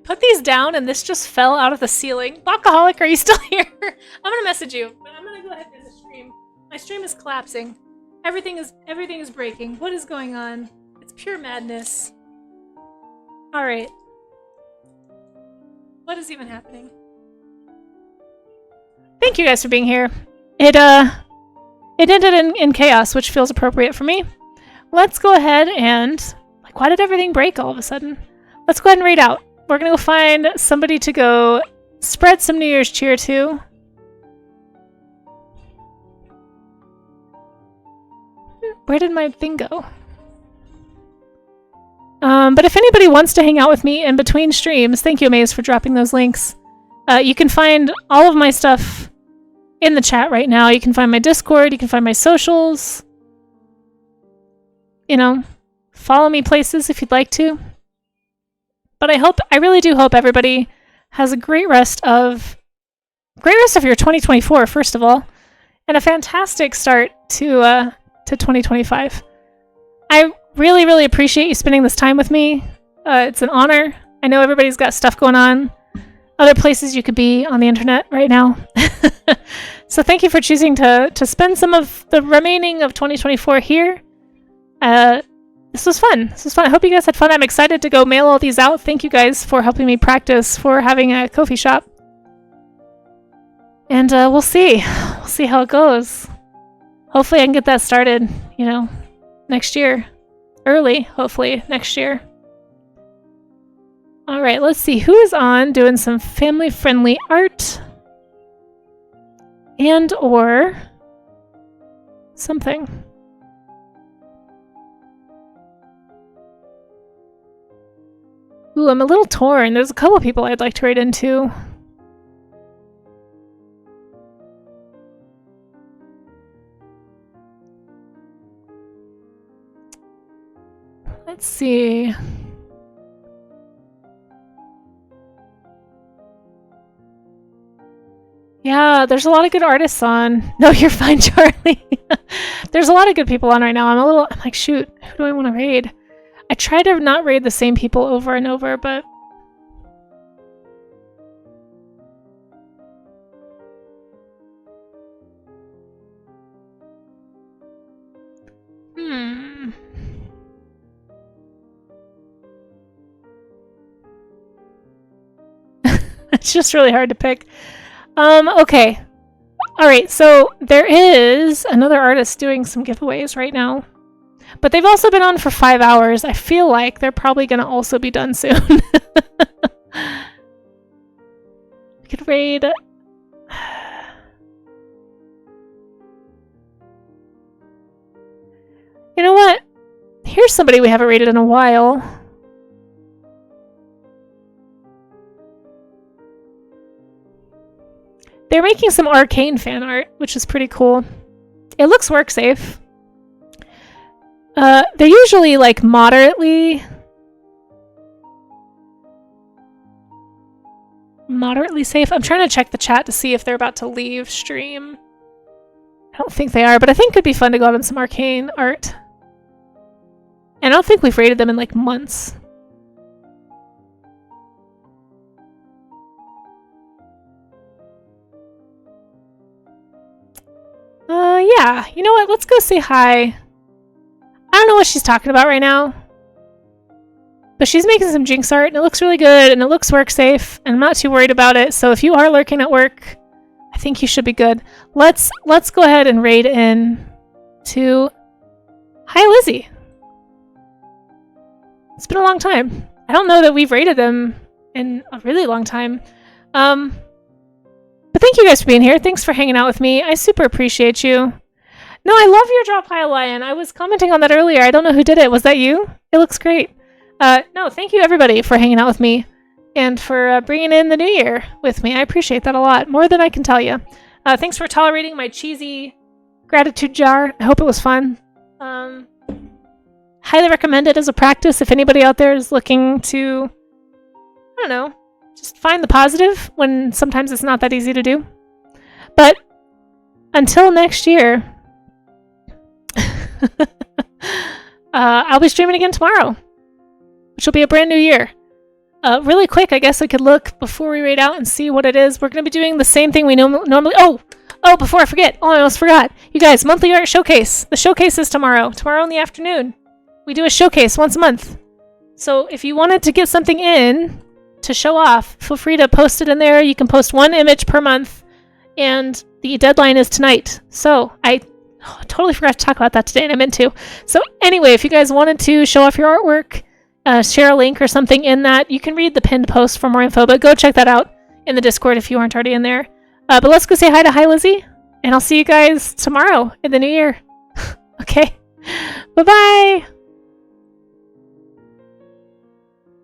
Put these down and this just fell out of the ceiling. Bokaholic, are you still here? I'm gonna message you, but I'm gonna go ahead and end the stream. My stream is collapsing. Everything is breaking. What is going on? It's pure madness. Alright. What is even happening? Thank you guys for being here. It ended in chaos, which feels appropriate for me. Let's go ahead and... Like, why did everything break all of a sudden? Let's go ahead and raid out. We're gonna go find somebody to go spread some New Year's cheer to. Where did my thing go? But if anybody wants to hang out with me in between streams, thank you, Amaze, for dropping those links. You can find all of my stuff in the chat right now. You can find my Discord, you can find my socials. You know, follow me places if you'd like to. But I really do hope everybody has a great rest of your 2024, first of all, and a fantastic start to 2025. I really, really appreciate you spending this time with me. It's an honor. I know everybody's got stuff going on, other places you could be on the internet right now. So thank you for choosing to spend some of the remaining of 2024 here. This was fun. I hope you guys had fun. I'm excited to go mail all these out. Thank you guys for helping me practice for having a Ko-fi shop. And we'll see. We'll see how it goes. Hopefully I can get that started, next year. Early, hopefully, next year. Alright, let's see. Who is on doing some family-friendly art? And or something. Ooh, I'm a little torn. There's a couple people I'd like to raid into. Let's see. Yeah, there's a lot of good artists on. No, you're fine, Charlie. There's a lot of good people on right now. I'm like, shoot, who do I want to raid? I try to not raid the same people over and over, but... It's just really hard to pick. Okay. Alright, so there is another artist doing some giveaways right now. But they've also been on for 5 hours. I feel like they're probably going to also be done soon. We could raid... You know what? Here's somebody we haven't raided in a while. They're making some Arcane fan art, which is pretty cool. It looks work safe. They're usually like moderately safe. I'm trying to check the chat to see if they're about to leave stream. I don't think they are, but I think it'd be fun to go out on some Arcane art. And I don't think we've rated them in like months. Yeah, you know what? Let's go say hi. I don't know what she's talking about right now. But she's making some Jinx art, and it looks really good, and it looks work safe, and I'm not too worried about it. So if you are lurking at work, I think you should be good. Let's go ahead and raid in to... Hi, Lizzie. It's been a long time. I don't know that we've raided them in a really long time. But thank you guys for being here. Thanks for hanging out with me. I super appreciate you. No, I love your drop pile lion. I was commenting on that earlier. I don't know who did it. Was that you? It looks great. No, thank you everybody for hanging out with me and for bringing in the new year with me. I appreciate that a lot, more than I can tell you. Thanks for tolerating my cheesy gratitude jar. I hope it was fun. Highly recommend it as a practice if anybody out there is looking to, I don't know, just find the positive when sometimes it's not that easy to do. But until next year, I'll be streaming again tomorrow, which will be a brand new year. Really quick, I guess I could look before we raid out and see what it is. We're going to be doing the same thing we normally... Oh, before I forget. Oh, I almost forgot. You guys, monthly art showcase. The showcase is tomorrow. Tomorrow in the afternoon. We do a showcase once a month. So if you wanted to get something in to show off, feel free to post it in there. You can post 1 image per month. And the deadline is tonight. So I totally forgot to talk about that today, and I meant to. So anyway, if you guys wanted to show off your artwork, share a link or something in that, you can read the pinned post for more info, but go check that out in the Discord if you aren't already in there. But let's go say hi to Hi Lizzie, and I'll see you guys tomorrow in the new year. Okay, bye-bye!